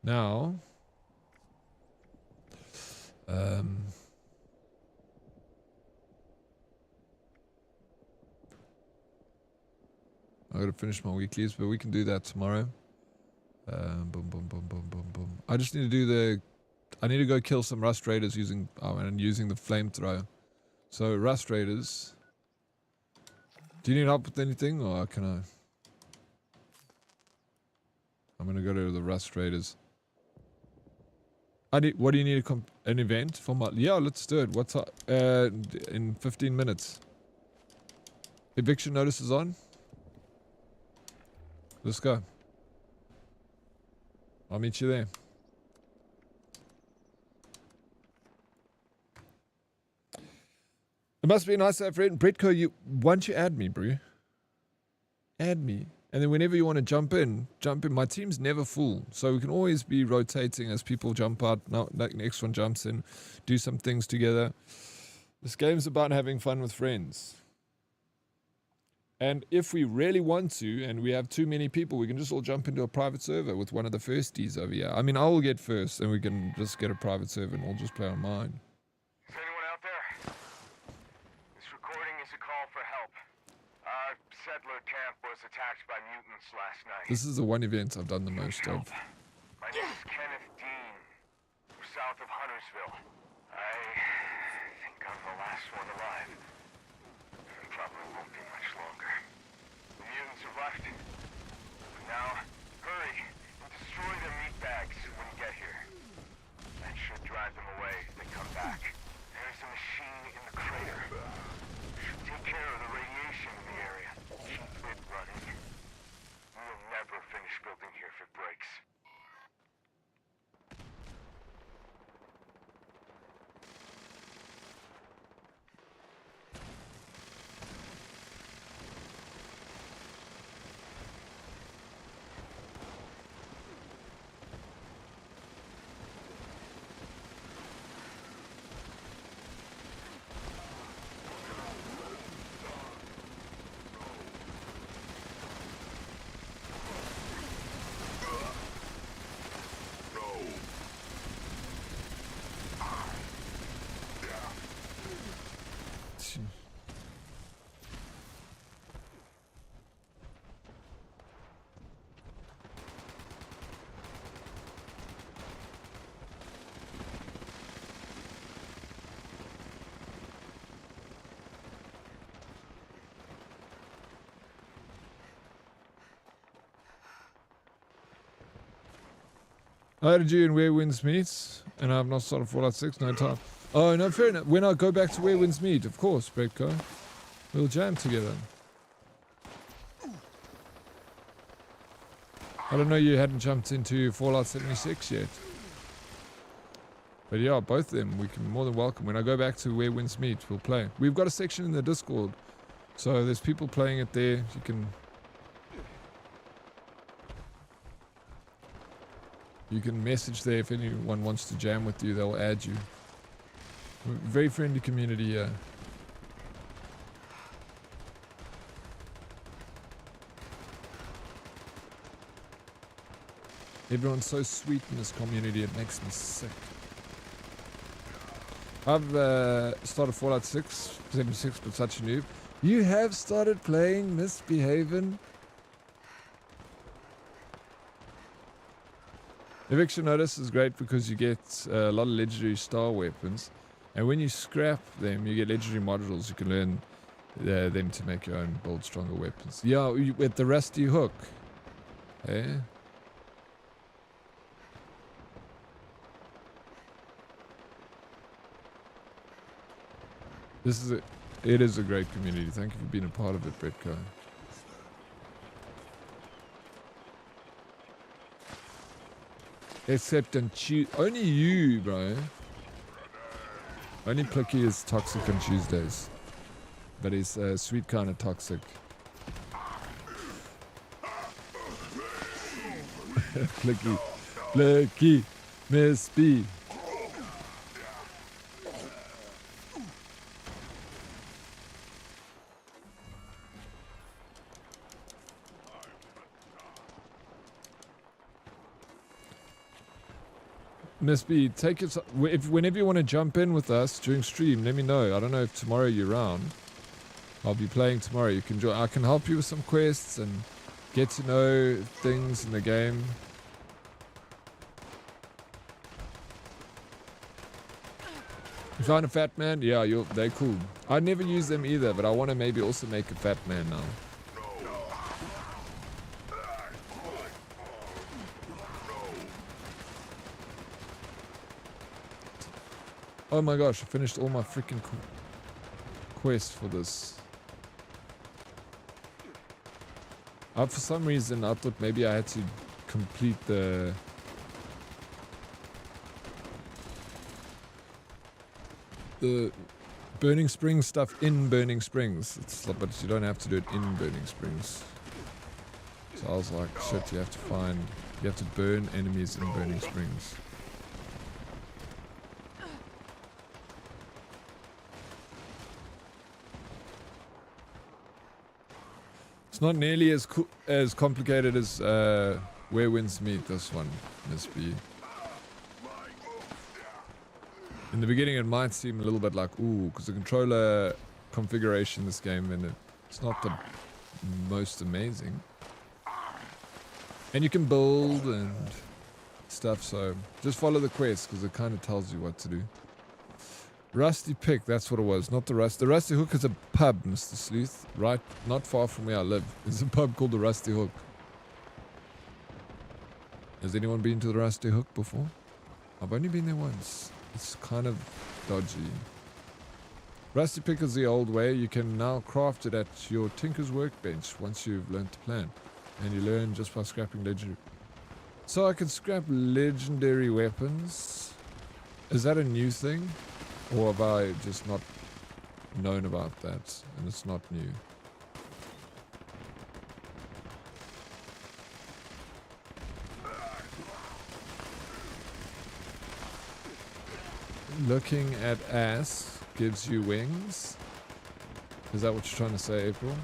Now, I gotta finish my weeklies, but we can do that tomorrow. Boom, boom, boom, boom, boom, boom. I just need to do the. I need to go kill some rust raiders using the flamethrower. So rust raiders. Do you need help with anything, or can I? I'm gonna go to the rust raiders. What do you need? An event for my? Yeah, let's do it. What's up? In 15 minutes. Eviction notice is on. Let's go. I'll meet you there. It must be nice to have friend Bretco. Once you add me, bro. Add me. And then whenever you want to jump in. My team's never full. So we can always be rotating as people jump out. Now, like next one jumps in. Do some things together. This game's about having fun with friends. And if we really want to, and we have too many people, we can just all jump into a private server with one of the firsties over here. I mean, I will get first, and we can just get a private server, and we'll just play on mine.
Is anyone out there? This recording is a call for help. Our settler camp was attacked by mutants last night.
This is the one event I've done the most of.
My name is Kenneth Dean. We're south of Huntersville. I think I'm the last one alive. And probably won't be much longer. The mutants have left. But now, hurry and destroy their meat bags when you get here. That should drive them away if they come back. There's a machine in the crater. Should take care of the radiation in the area. Keep it running. We'll never finish building here if it breaks.
I added you in Where Winds Meet, and I've not started Fallout 6, no time. Oh, no, fair enough. When I go back to Where Winds Meet, of course, Bretko. We'll jam together. I don't know you hadn't jumped into Fallout 76 yet. But yeah, both of them, we can more than welcome. When I go back to Where Winds Meet, we'll play. We've got a section in the Discord, so there's people playing it there. You can... You can message there if anyone wants to jam with you, they'll add you. Very friendly community here. Everyone's so sweet in this community, it makes me sick. I've started Fallout 6, 76, but such a noob. You have started playing Misbehavin'? Eviction Notice is great because you get a lot of legendary star weapons, and when you scrap them, you get legendary modules. You can learn them to make your own build stronger weapons. Yeah, with the rusty hook. Eh? It is a great community. Thank you for being a part of it, Bretko. Except on only you, bro. Only Plicky is toxic on Tuesdays. But he's sweet kind of toxic. Plicky. Plicky. Miss B. Miss B, take it. Whenever you want to jump in with us during stream, let me know. I don't know if tomorrow you're around. I'll be playing tomorrow. You can join. I can help you with some quests and get to know things in the game. You found a fat man? Yeah, they're cool. I never use them either, but I want to maybe also make a fat man now. Oh my gosh, I finished all my freaking quests for this. For some reason, I thought maybe I had to complete the Burning Springs stuff in Burning Springs. But you don't have to do it in Burning Springs. So I was like, shit, you have to burn enemies in Burning Springs. It's not nearly as complicated as Where Winds Meet, this one, Miss B. In the beginning it might seem a little bit like, ooh, because the controller configuration in this game, and it's not the most amazing. And you can build and stuff, so just follow the quest, because it kind of tells you what to do. Rusty Pick, that's what it was, not the Rust. The Rusty Hook is a pub, Mr. Sleuth, right not far from where I live. There's a pub called the Rusty Hook. Has anyone been to the Rusty Hook before? I've only been there once. It's kind of dodgy. Rusty Pick is the old way. You can now craft it at your Tinker's Workbench once you've learned to plan. And you learn just by scrapping legendary. So I can scrap legendary weapons. Is that a new thing? Or have I just not known about that and it's not new? Looking at ass gives you wings. Is that what you're trying to say, April?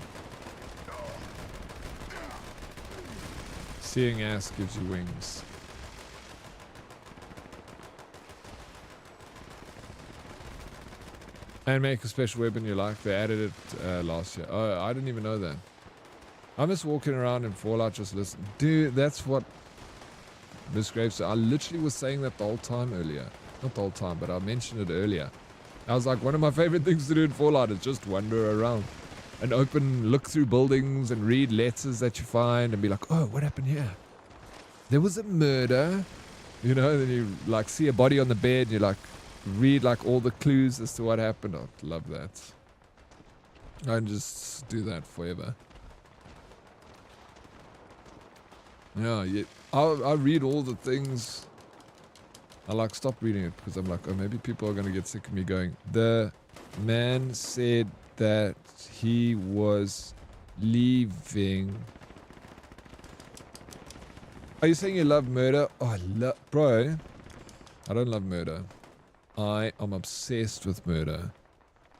Seeing ass gives you wings. And make a special weapon you like. They added it last year. Oh, I didn't even know that. I'm just walking around in Fallout just listening. Dude, that's what Miss Graves said. I literally was saying that the whole time earlier. Not the whole time, but I mentioned it earlier. I was like, one of my favorite things to do in Fallout is just wander around and look through buildings and read letters that you find and be like, oh, what happened here? There was a murder. You know, then you like see a body on the bed and you like read like all the clues as to what happened. I love that. I can just do that forever. Yeah, I read all the things. I like stop reading it because I'm like, oh, maybe people are going to get sick of me going, the man said that he was leaving. Are you saying you love murder? Oh, bro, I don't love murder. I am obsessed with murder.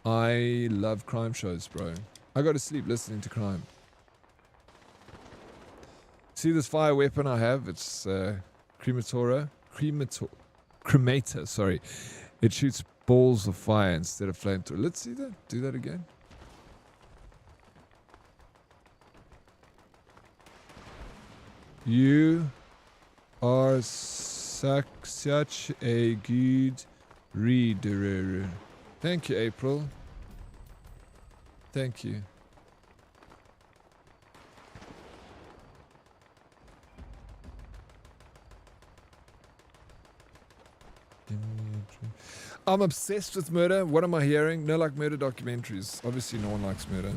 I love crime shows, bro. I go to sleep listening to crime. See this fire weapon I have? It's cremator, sorry. It shoots balls of fire instead of flamethrower. Let's see that. Do that again. You are such a good reader. Thank you, April. Thank you. I'm obsessed with murder. What am I hearing? No, like murder documentaries. Obviously, no one likes murder.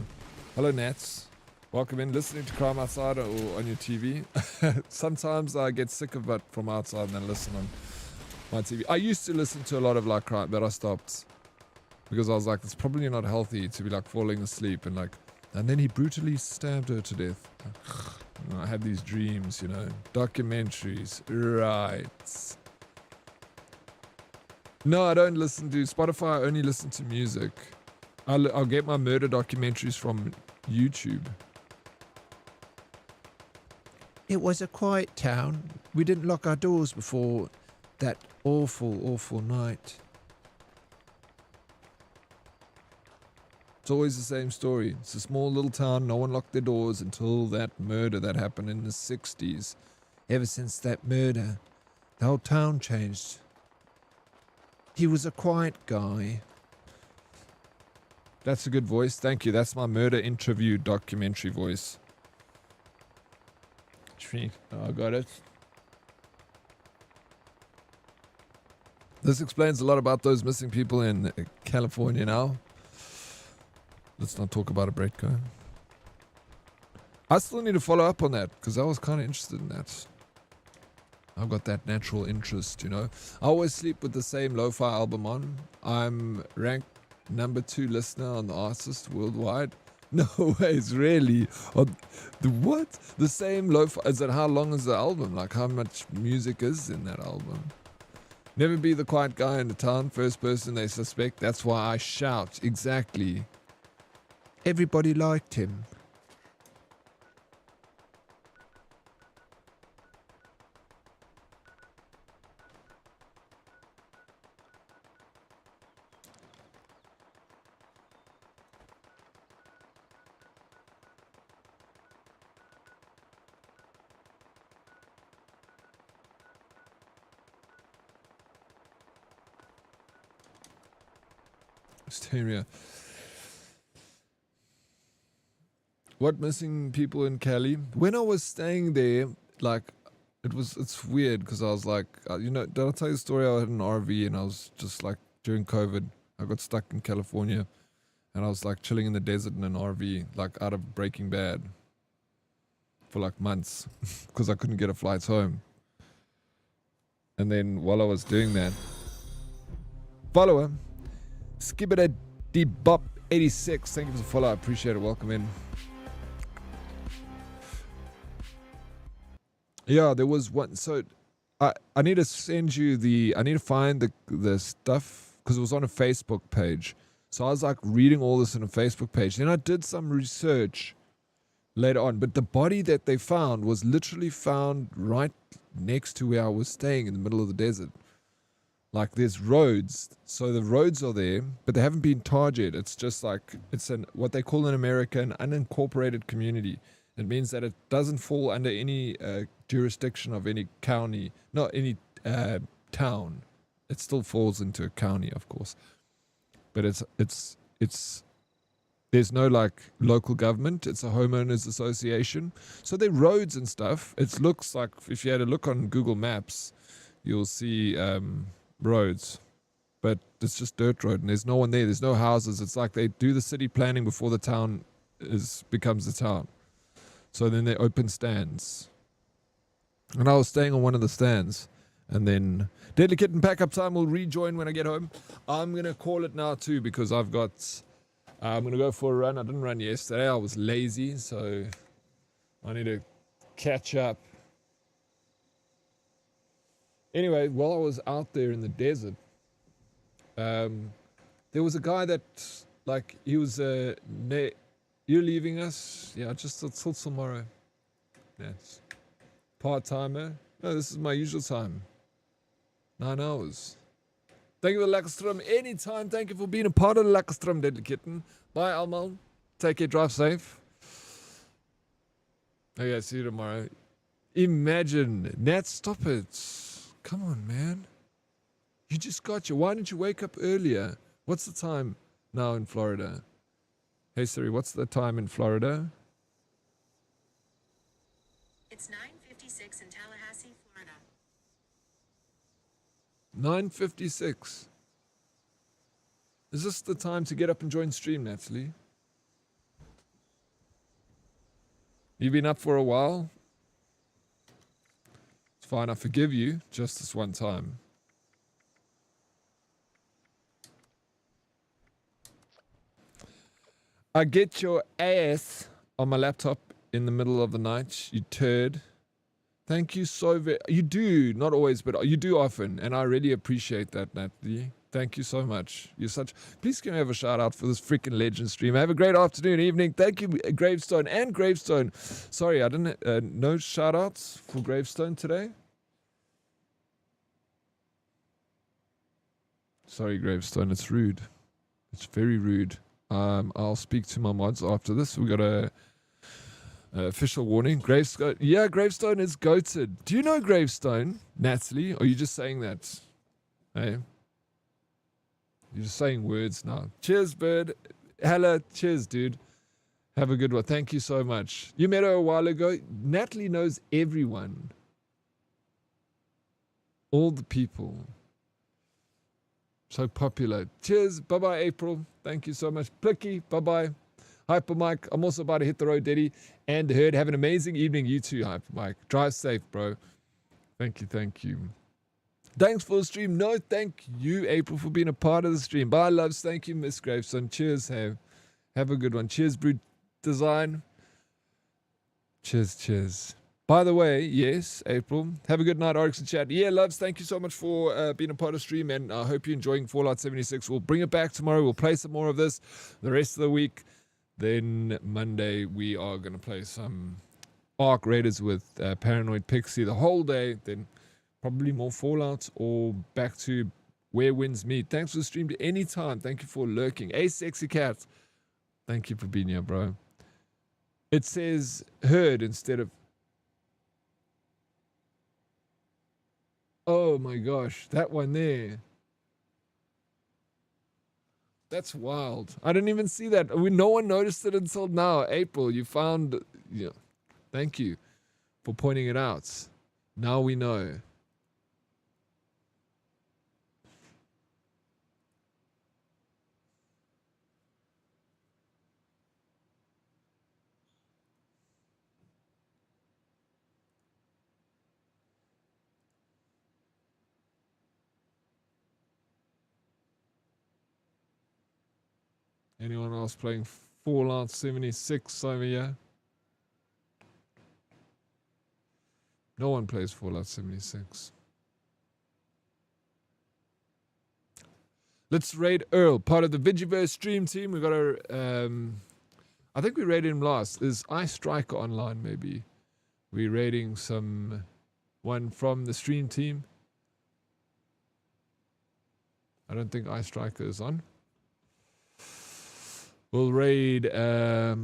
Hello, Nats. Welcome in. Listening to crime outside or on your TV. Sometimes I get sick of it from outside and then listen on my TV. I used to listen to a lot of like crime, but I stopped because I was like, it's probably not healthy to be like falling asleep and like, and then he brutally stabbed her to death. I had these dreams, you know. Documentaries, right? No, I don't listen to Spotify. I only listen to music. I'll get my murder documentaries from YouTube. It was a quiet town. We didn't lock our doors before that awful, awful night. It's always the same story. It's a small little town. No one locked their doors until that murder that happened in the 60s. Ever since that murder, the whole town changed. He was a quiet guy. That's a good voice. Thank you. That's my murder interview documentary voice. Sweet. Oh, I got it. This explains a lot about those missing people in California now. Let's not talk about it, Bretko. I still need to follow up on that because I was kind of interested in that. I've got that natural interest, you know. I always sleep with the same lo-fi album on. I'm ranked #2 listener on the artist worldwide. No ways, really. The what? The same lo-fi. Is that how long is the album? Like how much music is in that album? Never be the quiet guy in the town. First person they suspect. That's why I shout. Exactly. Everybody liked him. Hysteria. What missing people in Cali? When I was staying there, like, it's weird because I was like, you know, did I tell you the story? I had an RV and I was just like, during COVID, I got stuck in California and I was like chilling in the desert in an RV, like out of Breaking Bad for like months because I couldn't get a flight home. And then while I was doing that, follower, Skibida Debop 86, thank you for the follow, I appreciate it, welcome in. Yeah, there was one. So I need to send you I need to find the stuff because it was on a Facebook page. So I was like reading all this on a Facebook page. Then I did some research later on. But the body that they found was literally found right next to where I was staying in the middle of the desert. Like there's roads. So the roads are there, but they haven't been tarred yet. It's just like, it's what they call in America an unincorporated community. It means that it doesn't fall under any jurisdiction of any county, not any town. It still falls into a county, of course. But it's there's no like local government. It's a homeowners association. So there are roads and stuff. It looks like if you had a look on Google Maps, you'll see roads. But it's just dirt road and there's no one there. There's no houses. It's like they do the city planning before the town becomes the town. So then they open stands. And I was staying on one of the stands. And then Deadly Kitten pack up time will rejoin when I get home. I'm going to call it now too because I'm going to go for a run. I didn't run yesterday. I was lazy. So I need to catch up. Anyway, while I was out there in the desert, there was a guy that, like, he was you're leaving us? Yeah, just till tomorrow. Yes. Part-timer? No, this is my usual time. 9 hours. Thank you for the Lakastrom. Anytime. Thank you for being a part of the Lakastrom, Deadly Kitten. Bye, Almal. Take care. Drive safe. Okay, see you tomorrow. Imagine. Nat, stop it. Come on, man. You just got you. Why didn't you wake up earlier? What's the time now in Florida? Hey Siri, what's the time in Florida?
It's 9:56 in Tallahassee, Florida.
9:56. Is this the time to get up and join stream, Natalie? You've been up for a while? It's fine, I forgive you, just this one time. I get your ass on my laptop in the middle of the night, you turd. Thank you so very... You do, not always, but you do often. And I really appreciate that, Natalie. Thank you so much. You're such... Please can I have a shout out for this freaking legend stream. Have a great afternoon, evening. Thank you, Gravestone and Gravestone. Sorry, I didn't... no shout outs for Gravestone today. Sorry, Gravestone. It's rude. It's very rude. I'll speak to my mods after this. We got a official warning. Gravestone. Yeah, Gravestone is goated. Do you know Gravestone, Natalie? Or are you just saying that? Hey? You're just saying words now. Cheers, Bird. Hello. Cheers, dude. Have a good one. Thank you so much. You met her a while ago. Natalie knows everyone. All the people. So popular. Cheers. Bye-bye, April. Thank you so much. Plicky. Bye-bye. Hyper Mike. I'm also about to hit the road, Daddy. And Herd. Have an amazing evening. You too, Hyper Mike. Drive safe, bro. Thank you. Thank you. Thanks for the stream. No, thank you, April, for being a part of the stream. Bye, loves. Thank you, Miss Graveson. Cheers. Have a good one. Cheers, Brute Design. Cheers, cheers. By the way, yes, April. Have a good night, Oryx and chat. Yeah, loves, thank you so much for being a part of the stream, and I hope you're enjoying Fallout 76. We'll bring it back tomorrow. We'll play some more of this the rest of the week. Then Monday, we are going to play some Ark Raiders with Paranoid Pixie the whole day. Then probably more Fallout or back to Where Winds Meet. Thanks for the stream to any time. Thank you for lurking. Hey, Sexy Cat. Thank you for being here, bro. It says Herd instead of... Oh my gosh, that one there. That's wild. I didn't even see that. No one noticed it until now. April, you found... Yeah. Thank you for pointing it out. Now we know. Anyone else playing Fallout 76 over here? No one plays Fallout 76. Let's raid Earl, part of the Vigi-Verse stream team. We got our, I think we raided him last. Is Ice Striker online maybe? We're raiding one from the stream team. I don't think Ice Striker is on. We'll raid Earl.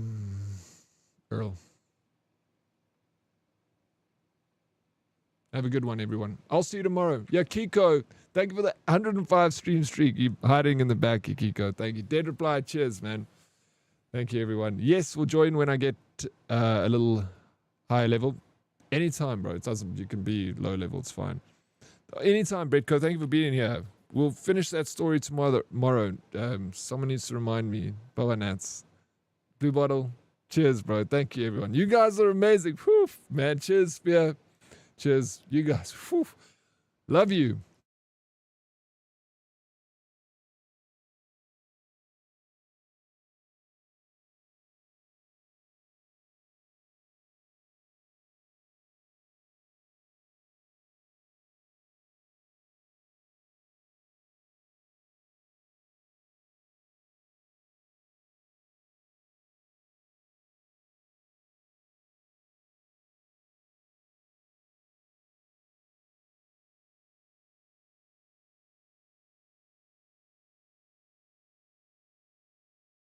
Have a good one, everyone. I'll see you tomorrow. Yeah, Kiko, thank you for the 105 stream streak. You're hiding in the back, Kiko. Thank you. Dead Reply, cheers, man. Thank you, everyone. Yes, we'll join when I get a little higher level. Anytime, bro. It doesn't. You can be low level. It's fine. Anytime, Bretko. Thank you for being here. We'll finish that story tomorrow. Someone needs to remind me. Bye, Nats. Blue Bottle. Cheers, bro. Thank you, everyone. You guys are amazing. Whew, man. Cheers, Spear. Cheers. You guys. Whew. Love you.